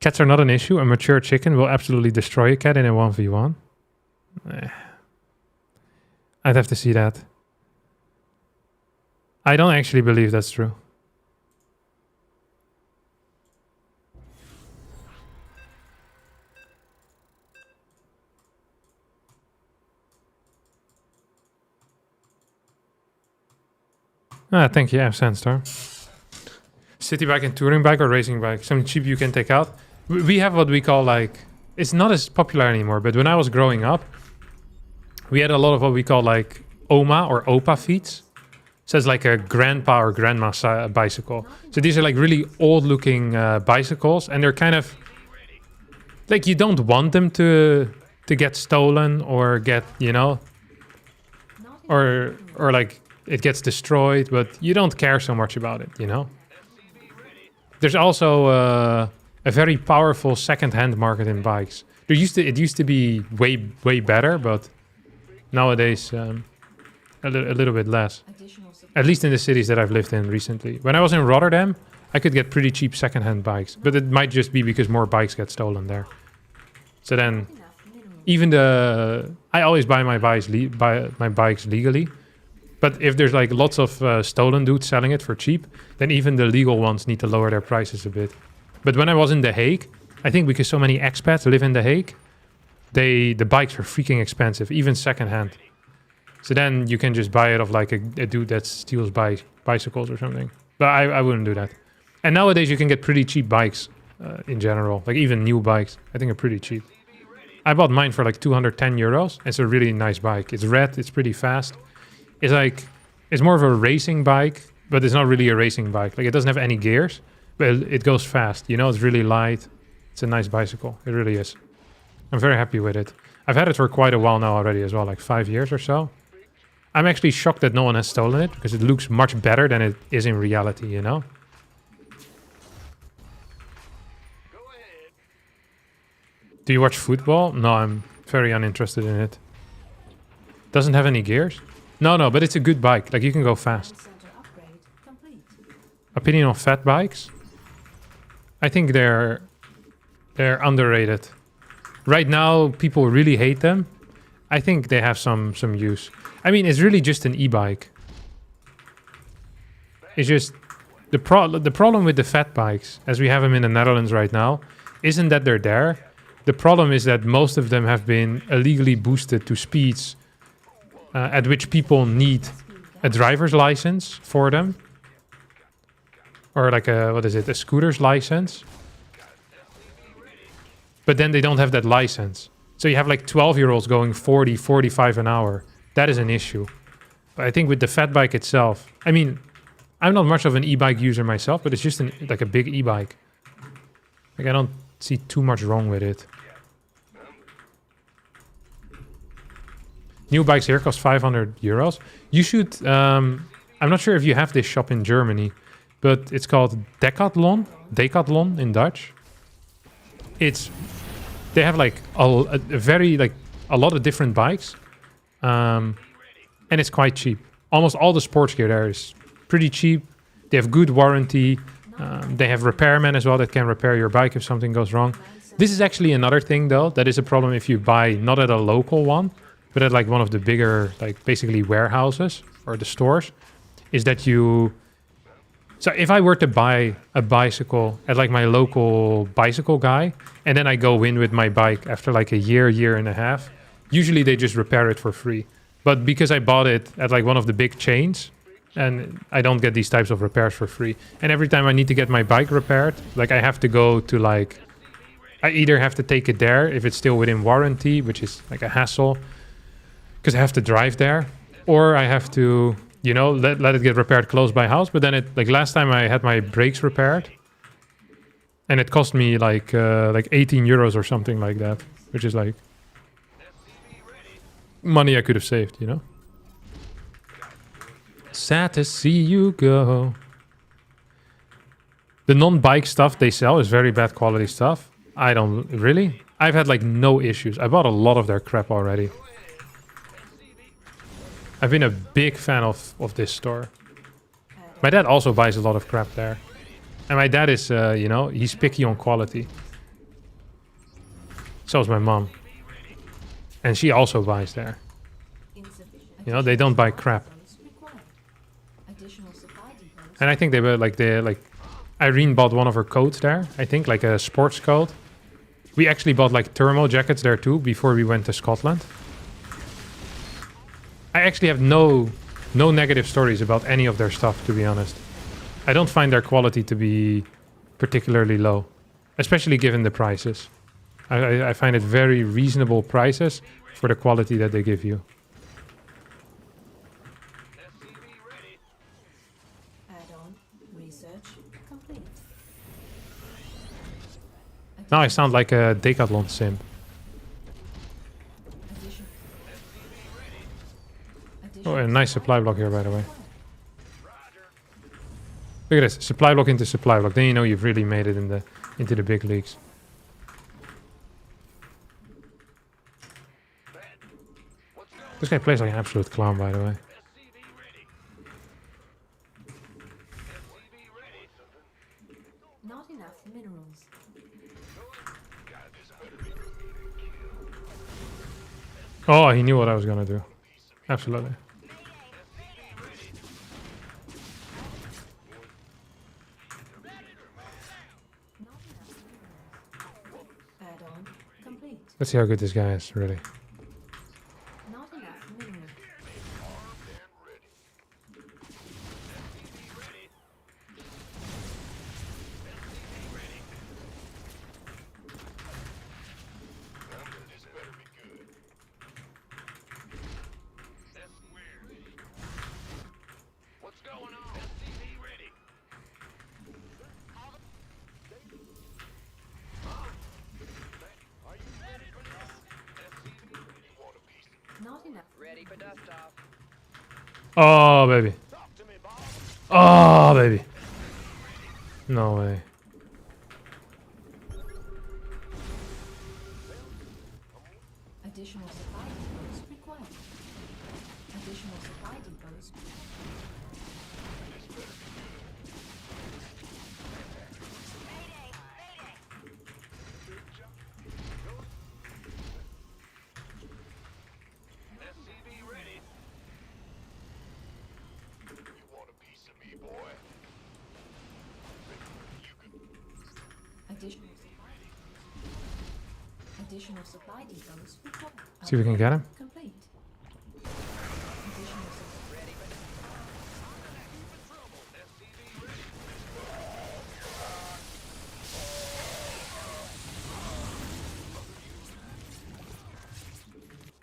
Cats are not an issue. A mature chicken will absolutely destroy a cat in a 1v1. I'd have to see that. I don't actually believe that's true. Thank you, Sandstorm. City bike and touring bike or racing bike? Something cheap you can take out? We have what we call like... It's not as popular anymore, but when I was growing up, we had a lot of what we call like OMA or OPA feeds. So it's like a grandpa or grandma bicycle. So these are like really old looking bicycles, and they're kind of... Like you don't want them to get stolen or get, or like it gets destroyed, but you don't care so much about it, There's also a very powerful second-hand market in bikes. It used to be way better, but Nowadays, a little bit less. Additional supply. At least in the cities that I've lived in recently. When I was in Rotterdam, I could get pretty cheap secondhand bikes, but it might just be because more bikes get stolen there. So then, Enough minerals. even I always buy my bikes legally. But if there's like lots of stolen dudes selling it for cheap, then even the legal ones need to lower their prices a bit. But when I was in The Hague, I think because so many expats live in The Hague, the bikes are freaking expensive, even secondhand. So then you can just buy it of like a dude that steals bicycles or something. But I wouldn't do that. And nowadays you can get pretty cheap bikes in general. Like even new bikes, I think are pretty cheap. I bought mine for like 210 euros. It's a really nice bike. It's red, it's pretty fast. It's more of a racing bike, but it's not really a racing bike. Like it doesn't have any gears, but it goes fast. You know, it's really light. It's a nice bicycle. It really is. I'm very happy with it. I've had it for quite a while now already as well, like 5 years or so. I'm actually shocked that no one has stolen it because it looks much better than it is in reality, you know? Do you watch football? No, I'm very uninterested in it. Doesn't have any gears? No, but it's a good bike. Like you can go fast. Command center upgrade complete. Opinion on fat bikes? I think they're underrated. Right now, people really hate them. I think they have some use. I mean, it's really just an e-bike. It's just the problem with the fat bikes, as we have them in the Netherlands right now, isn't that they're there. The problem is that most of them have been illegally boosted to speeds at which people need a driver's license for them. Or like a scooter's license. But then they don't have that license. So you have like 12-year-olds going 40, 45 an hour. That is an issue. But I think with the fat bike itself, I mean, I'm not much of an e-bike user myself, but it's just like a big e-bike. Like I don't see too much wrong with it. New bikes here cost 500 euros. You should, I'm not sure if you have this shop in Germany, but it's called Decathlon in Dutch. They have like a lot of different bikes, and it's quite cheap. Almost all the sports gear there is pretty cheap. They have good warranty. They have repairmen as well that can repair your bike if something goes wrong. This is actually another thing though that is a problem if you buy not at a local one, but at like one of the bigger, like basically warehouses or the stores, is that you... So if I were to buy a bicycle at like my local bicycle guy, and then I go in with my bike after like a year and a half, usually they just repair it for free. But because I bought it at like one of the big chains, and I don't get these types of repairs for free. And every time I need to get my bike repaired, like I have to go to like... I either have to take it there if it's still within warranty, which is like a hassle, because I have to drive there, or I have to... You know, let it get repaired close by house. But then like last time I had my brakes repaired, and it cost me like 18 euros or something like that, which is like money I could have saved, you know. Sad to see you go. The non-bike stuff they sell is very bad quality stuff. I don't really. I've had like no issues. I bought a lot of their crap already. I've been a big fan of this store. My dad also buys a lot of crap there. And my dad is, you know, he's picky on quality. So is my mom. And she also buys there. You know, they don't buy crap. And I think they were like, Irene bought one of her coats there. I think, like a sports coat. We actually bought like thermal jackets there too before we went to Scotland. I actually have no negative stories about any of their stuff, to be honest. I don't find their quality to be particularly low, especially given the prices. I find it very reasonable prices for the quality that they give you. Add-on research complete. Now I sound like a Decathlon sim. Oh, a nice supply block here, by the way. Look at this, supply block into supply block. Then you know you've really made it into the big leagues. This guy plays like an absolute clown, by the way. Not enough minerals. Oh, he knew what I was gonna do. Absolutely. Not enough minerals. Add-on complete. Let's see how good this guy is, really. Not enough minerals. What's going on? SCV ready. Are you ready for this? SCV ready. Want a piece? Not enough. Ready for dust off. Oh, baby. Talk to me, boss. Oh, baby. No way. Additional supply depots required. Additional supply depots. SCV ready. You want a piece of me, boy? You can. Additional supply depots required. See if we can get him. Complete. Additional supply. Ready for dust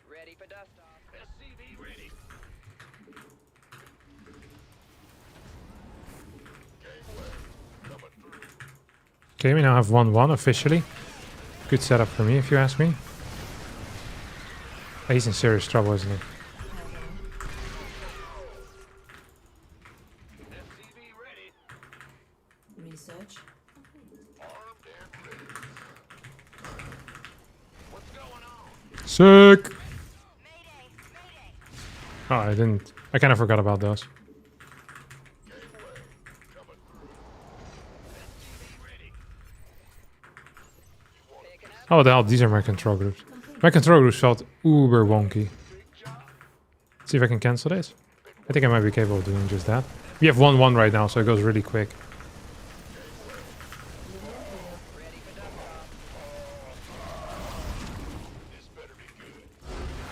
Ready for dust off. SCV ready. Okay, we now have 1-1 officially. Good setup for me, if you ask me. He's in serious trouble, isn't he? SCV ready. Research. Armed and ready. What's going on? Sick! Mayday! Mayday! Oh, I didn't. I kind of forgot about those. Oh, what the hell? These are my control groups. My control groups felt uber wonky. See if I can cancel this. I think I might be capable of doing just that. We have 1-1 right now, so it goes really quick.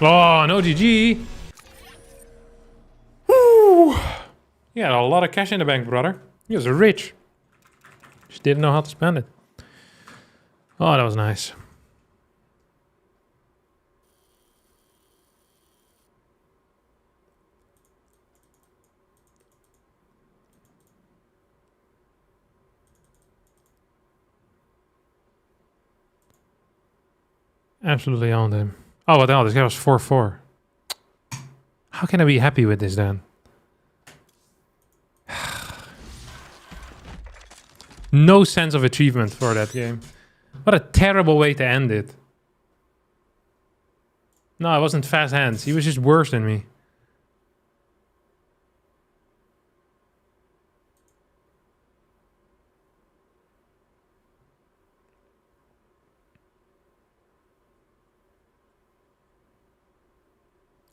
Oh, no GG! Woo! He had a lot of cash in the bank, brother. He was rich. Just didn't know how to spend it. Oh, that was nice. Absolutely owned him. Oh, what the hell? This guy was 4-4. How can I be happy with this then? No sense of achievement for that game. What a terrible way to end it. No, it wasn't fast hands. He was just worse than me.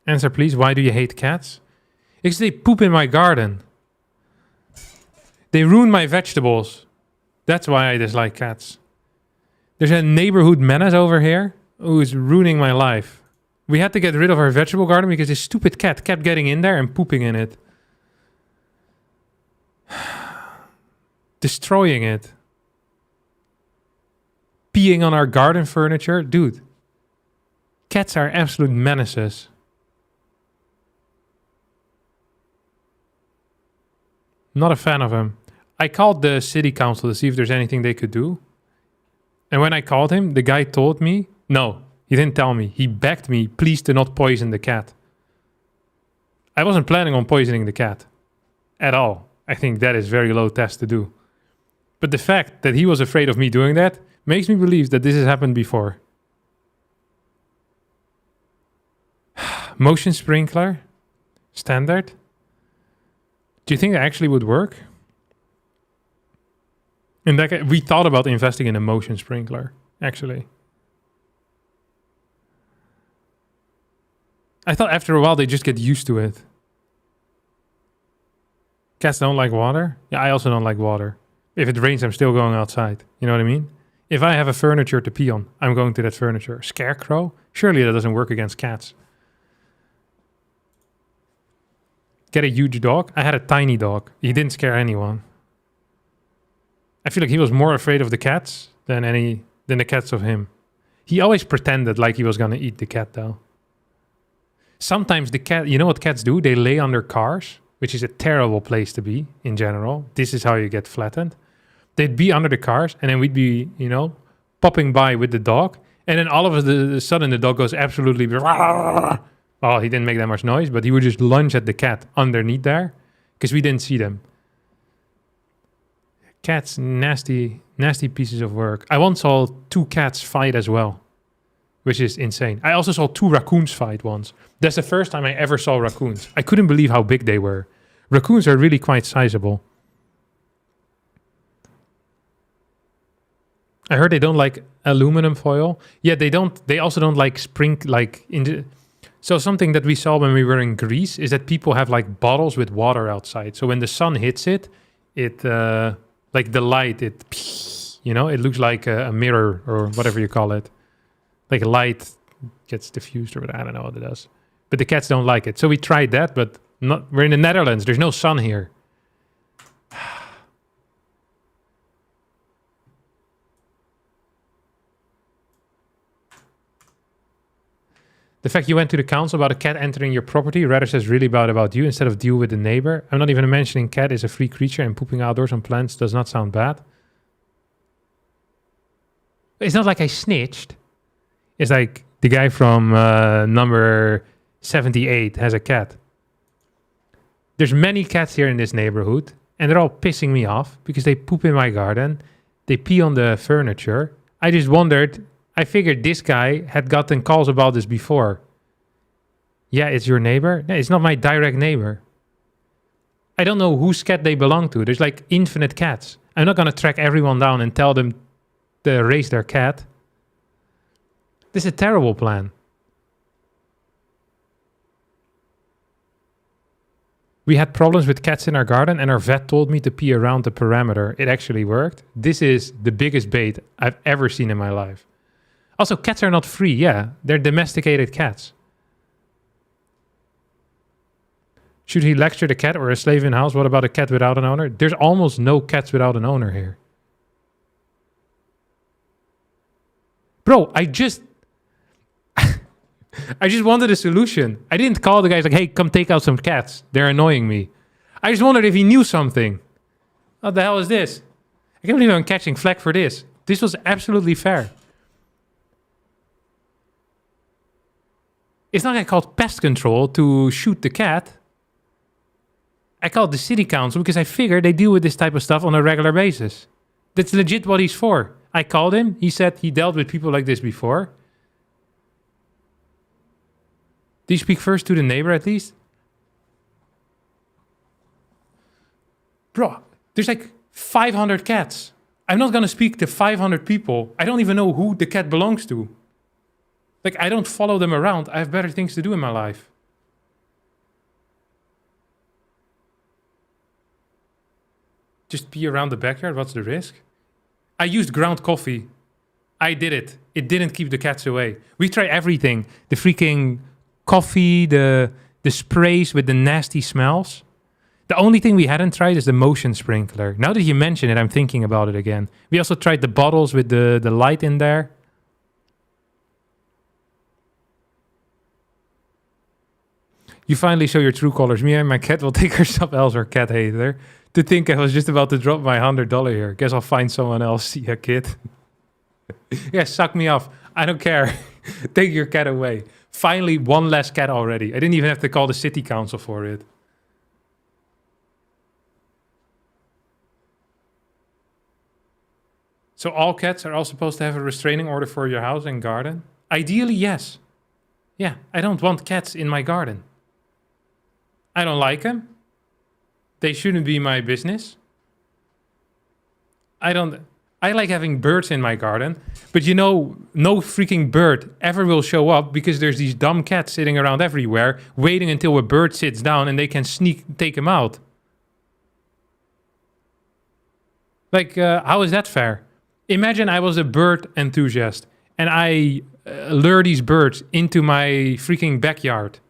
Answer please, why do you hate cats? Because they poop in my garden. They ruin my vegetables. That's why I dislike cats. There's a neighborhood menace over here who is ruining my life. We had to get rid of our vegetable garden because this stupid cat kept getting in there and pooping in it. Destroying it. Peeing on our garden furniture. Dude. Cats are absolute menaces. Not a fan of him. I called the city council to see if there's anything they could do. And when I called him, the guy told me, no, he didn't tell me. He begged me, please do not poison the cat. I wasn't planning on poisoning the cat. At all. I think that is very low test to do. But the fact that he was afraid of me doing that makes me believe that this has happened before. Motion sprinkler. Standard. Do you think that actually would work? In that case, we thought about investing in a motion sprinkler, actually. I thought after a while they just get used to it. Cats don't like water? Yeah, I also don't like water. If it rains, I'm still going outside. You know what I mean? If I have a furniture to pee on, I'm going to that furniture. Scarecrow? Surely that doesn't work against cats. Get a huge dog? I had a tiny dog. He didn't scare anyone. I feel like he was more afraid of the cats than the cats of him. He always pretended like he was gonna eat the cat though. Sometimes the cat, you know what cats do? They lay under cars, which is a terrible place to be in general. This is how you get flattened. They'd be under the cars and then we'd be, you know, popping by with the dog. And then all of a sudden the dog goes absolutely... Well, he didn't make that much noise, but he would just lunge at the cat underneath there because we didn't see them. Cats, nasty pieces of work. I once saw 2 cats fight as well, which is insane. I also saw 2 raccoons fight once. That's the first time I ever saw raccoons. I couldn't believe how big they were. Raccoons are really quite sizable. I heard they don't like aluminum foil. Yeah, they don't. They also don't like So something that we saw when we were in Greece is that people have like bottles with water outside. So when the sun hits it, like the light, it looks like a mirror or whatever you call it. Like a light gets diffused or whatever. I don't know what it does. But the cats don't like it. So we tried that, but we're in the Netherlands. There's no sun here. The fact you went to the council about a cat entering your property rather says really bad about you instead of deal with the neighbor. I'm not even mentioning cat is a free creature and pooping outdoors on plants does not sound bad. It's not like I snitched. It's like the guy from number 78 has a cat. There's many cats here in this neighborhood and they're all pissing me off because they poop in my garden. They pee on the furniture. I just wondered... I figured this guy had gotten calls about this before. Yeah, it's your neighbor? No, it's not my direct neighbor. I don't know whose cat they belong to. There's like infinite cats. I'm not going to track everyone down and tell them to raise their cat. This is a terrible plan. We had problems with cats in our garden and our vet told me to pee around the perimeter. It actually worked. This is the biggest bait I've ever seen in my life. Also, cats are not free, yeah. They're domesticated cats. Should he lecture the cat or a slave in house? What about a cat without an owner? There's almost no cats without an owner here. Bro, I just wanted a solution. I didn't call the guys like, hey, come take out some cats. They're annoying me. I just wondered if he knew something. What the hell is this? I can't believe I'm catching flack for this. This was absolutely fair. It's not like I called pest control to shoot the cat. I called the city council because I figured they deal with this type of stuff on a regular basis. That's legit what he's for. I called him. He said he dealt with people like this before. Do you speak first to the neighbor at least? Bro, there's like 500 cats. I'm not going to speak to 500 people. I don't even know who the cat belongs to. Like, I don't follow them around. I have better things to do in my life. Just pee around the backyard? What's the risk? I used ground coffee. I did it. It didn't keep the cats away. We try everything. The freaking coffee, the sprays with the nasty smells. The only thing we hadn't tried is the motion sprinkler. Now that you mention it, I'm thinking about it again. We also tried the bottles with the light in there. You finally show your true colors. Me and my cat will take her stuff else or cat hater. To think I was just about to drop my $100 here. Guess I'll find someone else. See ya, kid. Yeah, suck me off. I don't care. Take your cat away. Finally, one less cat already. I didn't even have to call the city council for it. So all cats are all supposed to have a restraining order for your house and garden? Ideally, yes. Yeah, I don't want cats in my garden. I don't like them. They shouldn't be my business. I like having birds in my garden, but you know, no freaking bird ever will show up because there's these dumb cats sitting around everywhere, waiting until a bird sits down and they can take him out. Like, how is that fair? Imagine I was a bird enthusiast and I lure these birds into my freaking backyard.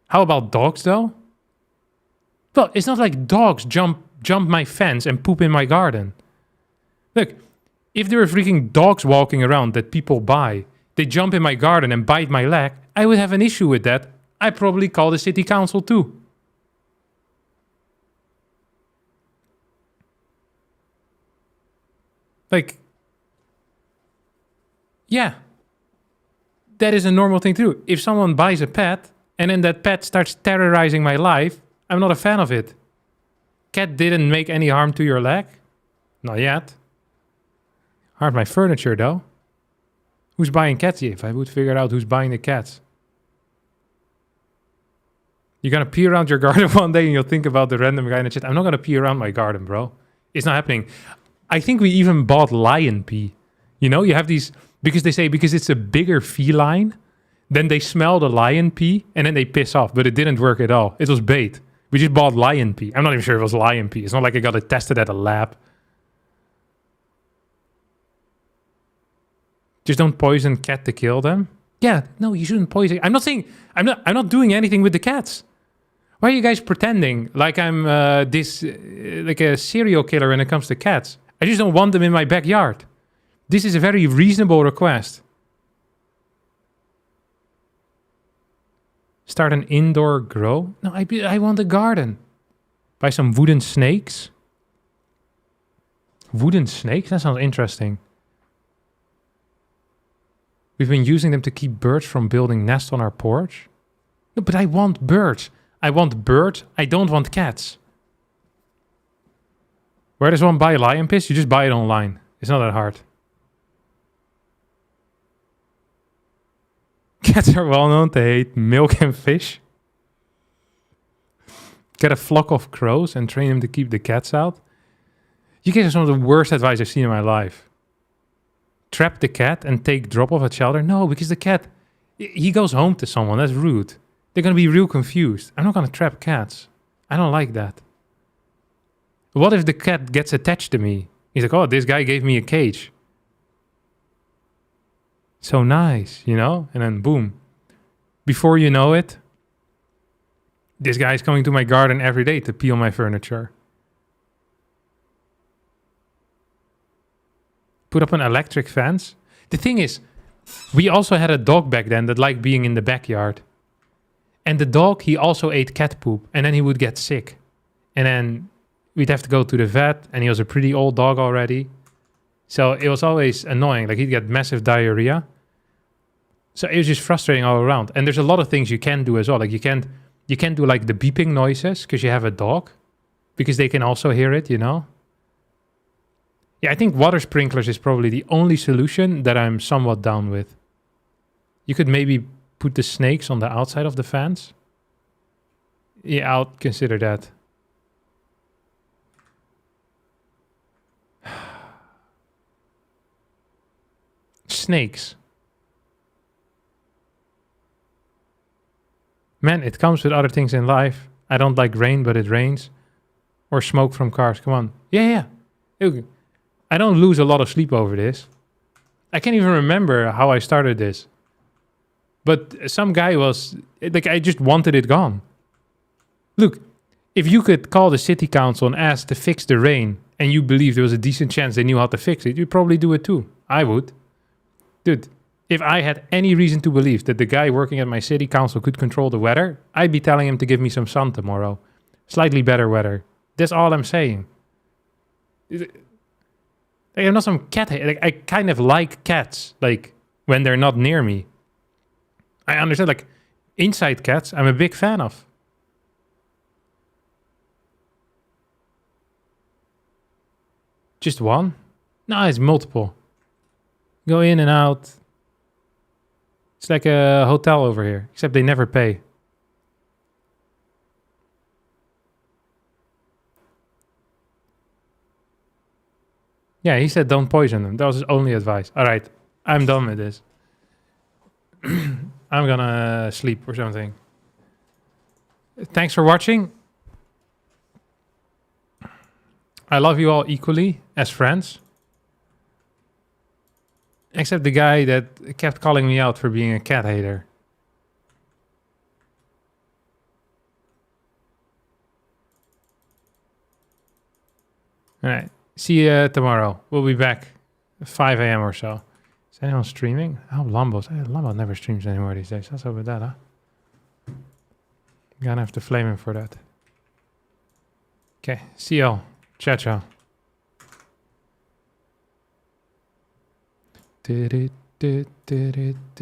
How about dogs, though? Well, it's not like dogs jump my fence and poop in my garden. Look, if there were freaking dogs walking around that people buy, they jump in my garden and bite my leg, I would have an issue with that. I'd probably call the city council too. Like, yeah, that is a normal thing to do. If someone buys a pet and then that pet starts terrorizing my life, I'm not a fan of it. Cat didn't make any harm to your leg? Not yet. Harmed my furniture though. Who's buying cats? If I would figure out who's buying the cats. You're gonna pee around your garden one day and you'll think about the random guy in the chat. I'm not gonna pee around my garden, bro. It's not happening. I think we even bought lion pee. You know, you have these, because they say because it's a bigger feline, then they smell the lion pee and then they piss off, but it didn't work at all. It was bait. We just bought lion pee. I'm not even sure it was lion pee. It's not like I got it tested at a lab. Just don't poison cat to kill them. Yeah, no, you shouldn't poison. I'm not saying, I'm not doing anything with the cats. Why are you guys pretending like I'm like a serial killer when it comes to cats? I just don't want them in my backyard. This is a very reasonable request. Start an indoor grow? No, I want a garden. Buy some wooden snakes. Wooden snakes? That sounds interesting. We've been using them to keep birds from building nests on our porch. No, but I want birds. I want birds. I don't want cats. Where does one buy lion piss? You just buy it online. It's not that hard. Cats are well known to hate milk and fish. Get a flock of crows and train them to keep the cats out. You guys are some of the worst advice I've seen in my life. Trap the cat and take drop off at shelter? No, because the cat, he goes home to someone. That's rude. They're going to be real confused. I'm not going to trap cats. I don't like that. What if the cat gets attached to me? He's like, oh, this guy gave me a cage. So nice, you know? And then boom. Before you know it, this guy is coming to my garden every day to peel my furniture. Put up an electric fence. The thing is, we also had a dog back then that liked being in the backyard. And the dog, he also ate cat poop. And then he would get sick. And then we'd have to go to the vet. And he was a pretty old dog already. So it was always annoying. Like, he'd get massive diarrhea. So it was just frustrating all around. And there's a lot of things you can do as well. Like, you can't do like the beeping noises because you have a dog. Because they can also hear it, you know? Yeah, I think water sprinklers is probably the only solution that I'm somewhat down with. You could maybe put the snakes on the outside of the fence. Yeah, I'll consider that. Snakes. Man, it comes with other things in life. I don't like rain, but it rains. Or smoke from cars. Come on. Yeah. I don't lose a lot of sleep over this. I can't even remember how I started this. But some guy was... Like, I just wanted it gone. Look, if you could call the city council and ask to fix the rain, and you believe there was a decent chance they knew how to fix it, you'd probably do it too. I would. Dude, if I had any reason to believe that the guy working at my city council could control the weather, I'd be telling him to give me some sun tomorrow. Slightly better weather. That's all I'm saying. I'm not some cat hater. Like, I kind of like cats, like, when they're not near me. I understand, like, inside cats, I'm a big fan of. Just one? No, it's multiple. Go in and out. It's like a hotel over here, except they never pay. Yeah, he said don't poison them. That was his only advice. All right, I'm done with this. I'm gonna sleep or something. Thanks for watching. I love you all equally as friends. Except the guy that kept calling me out for being a cat hater. Alright, see you tomorrow. We'll be back at 5 a.m. or so. Is anyone streaming? Oh, Lambos. Lambo never streams anymore these days. What's up with that, huh? Gonna have to flame him for that. Okay, see y'all. Ciao, ciao. Did it.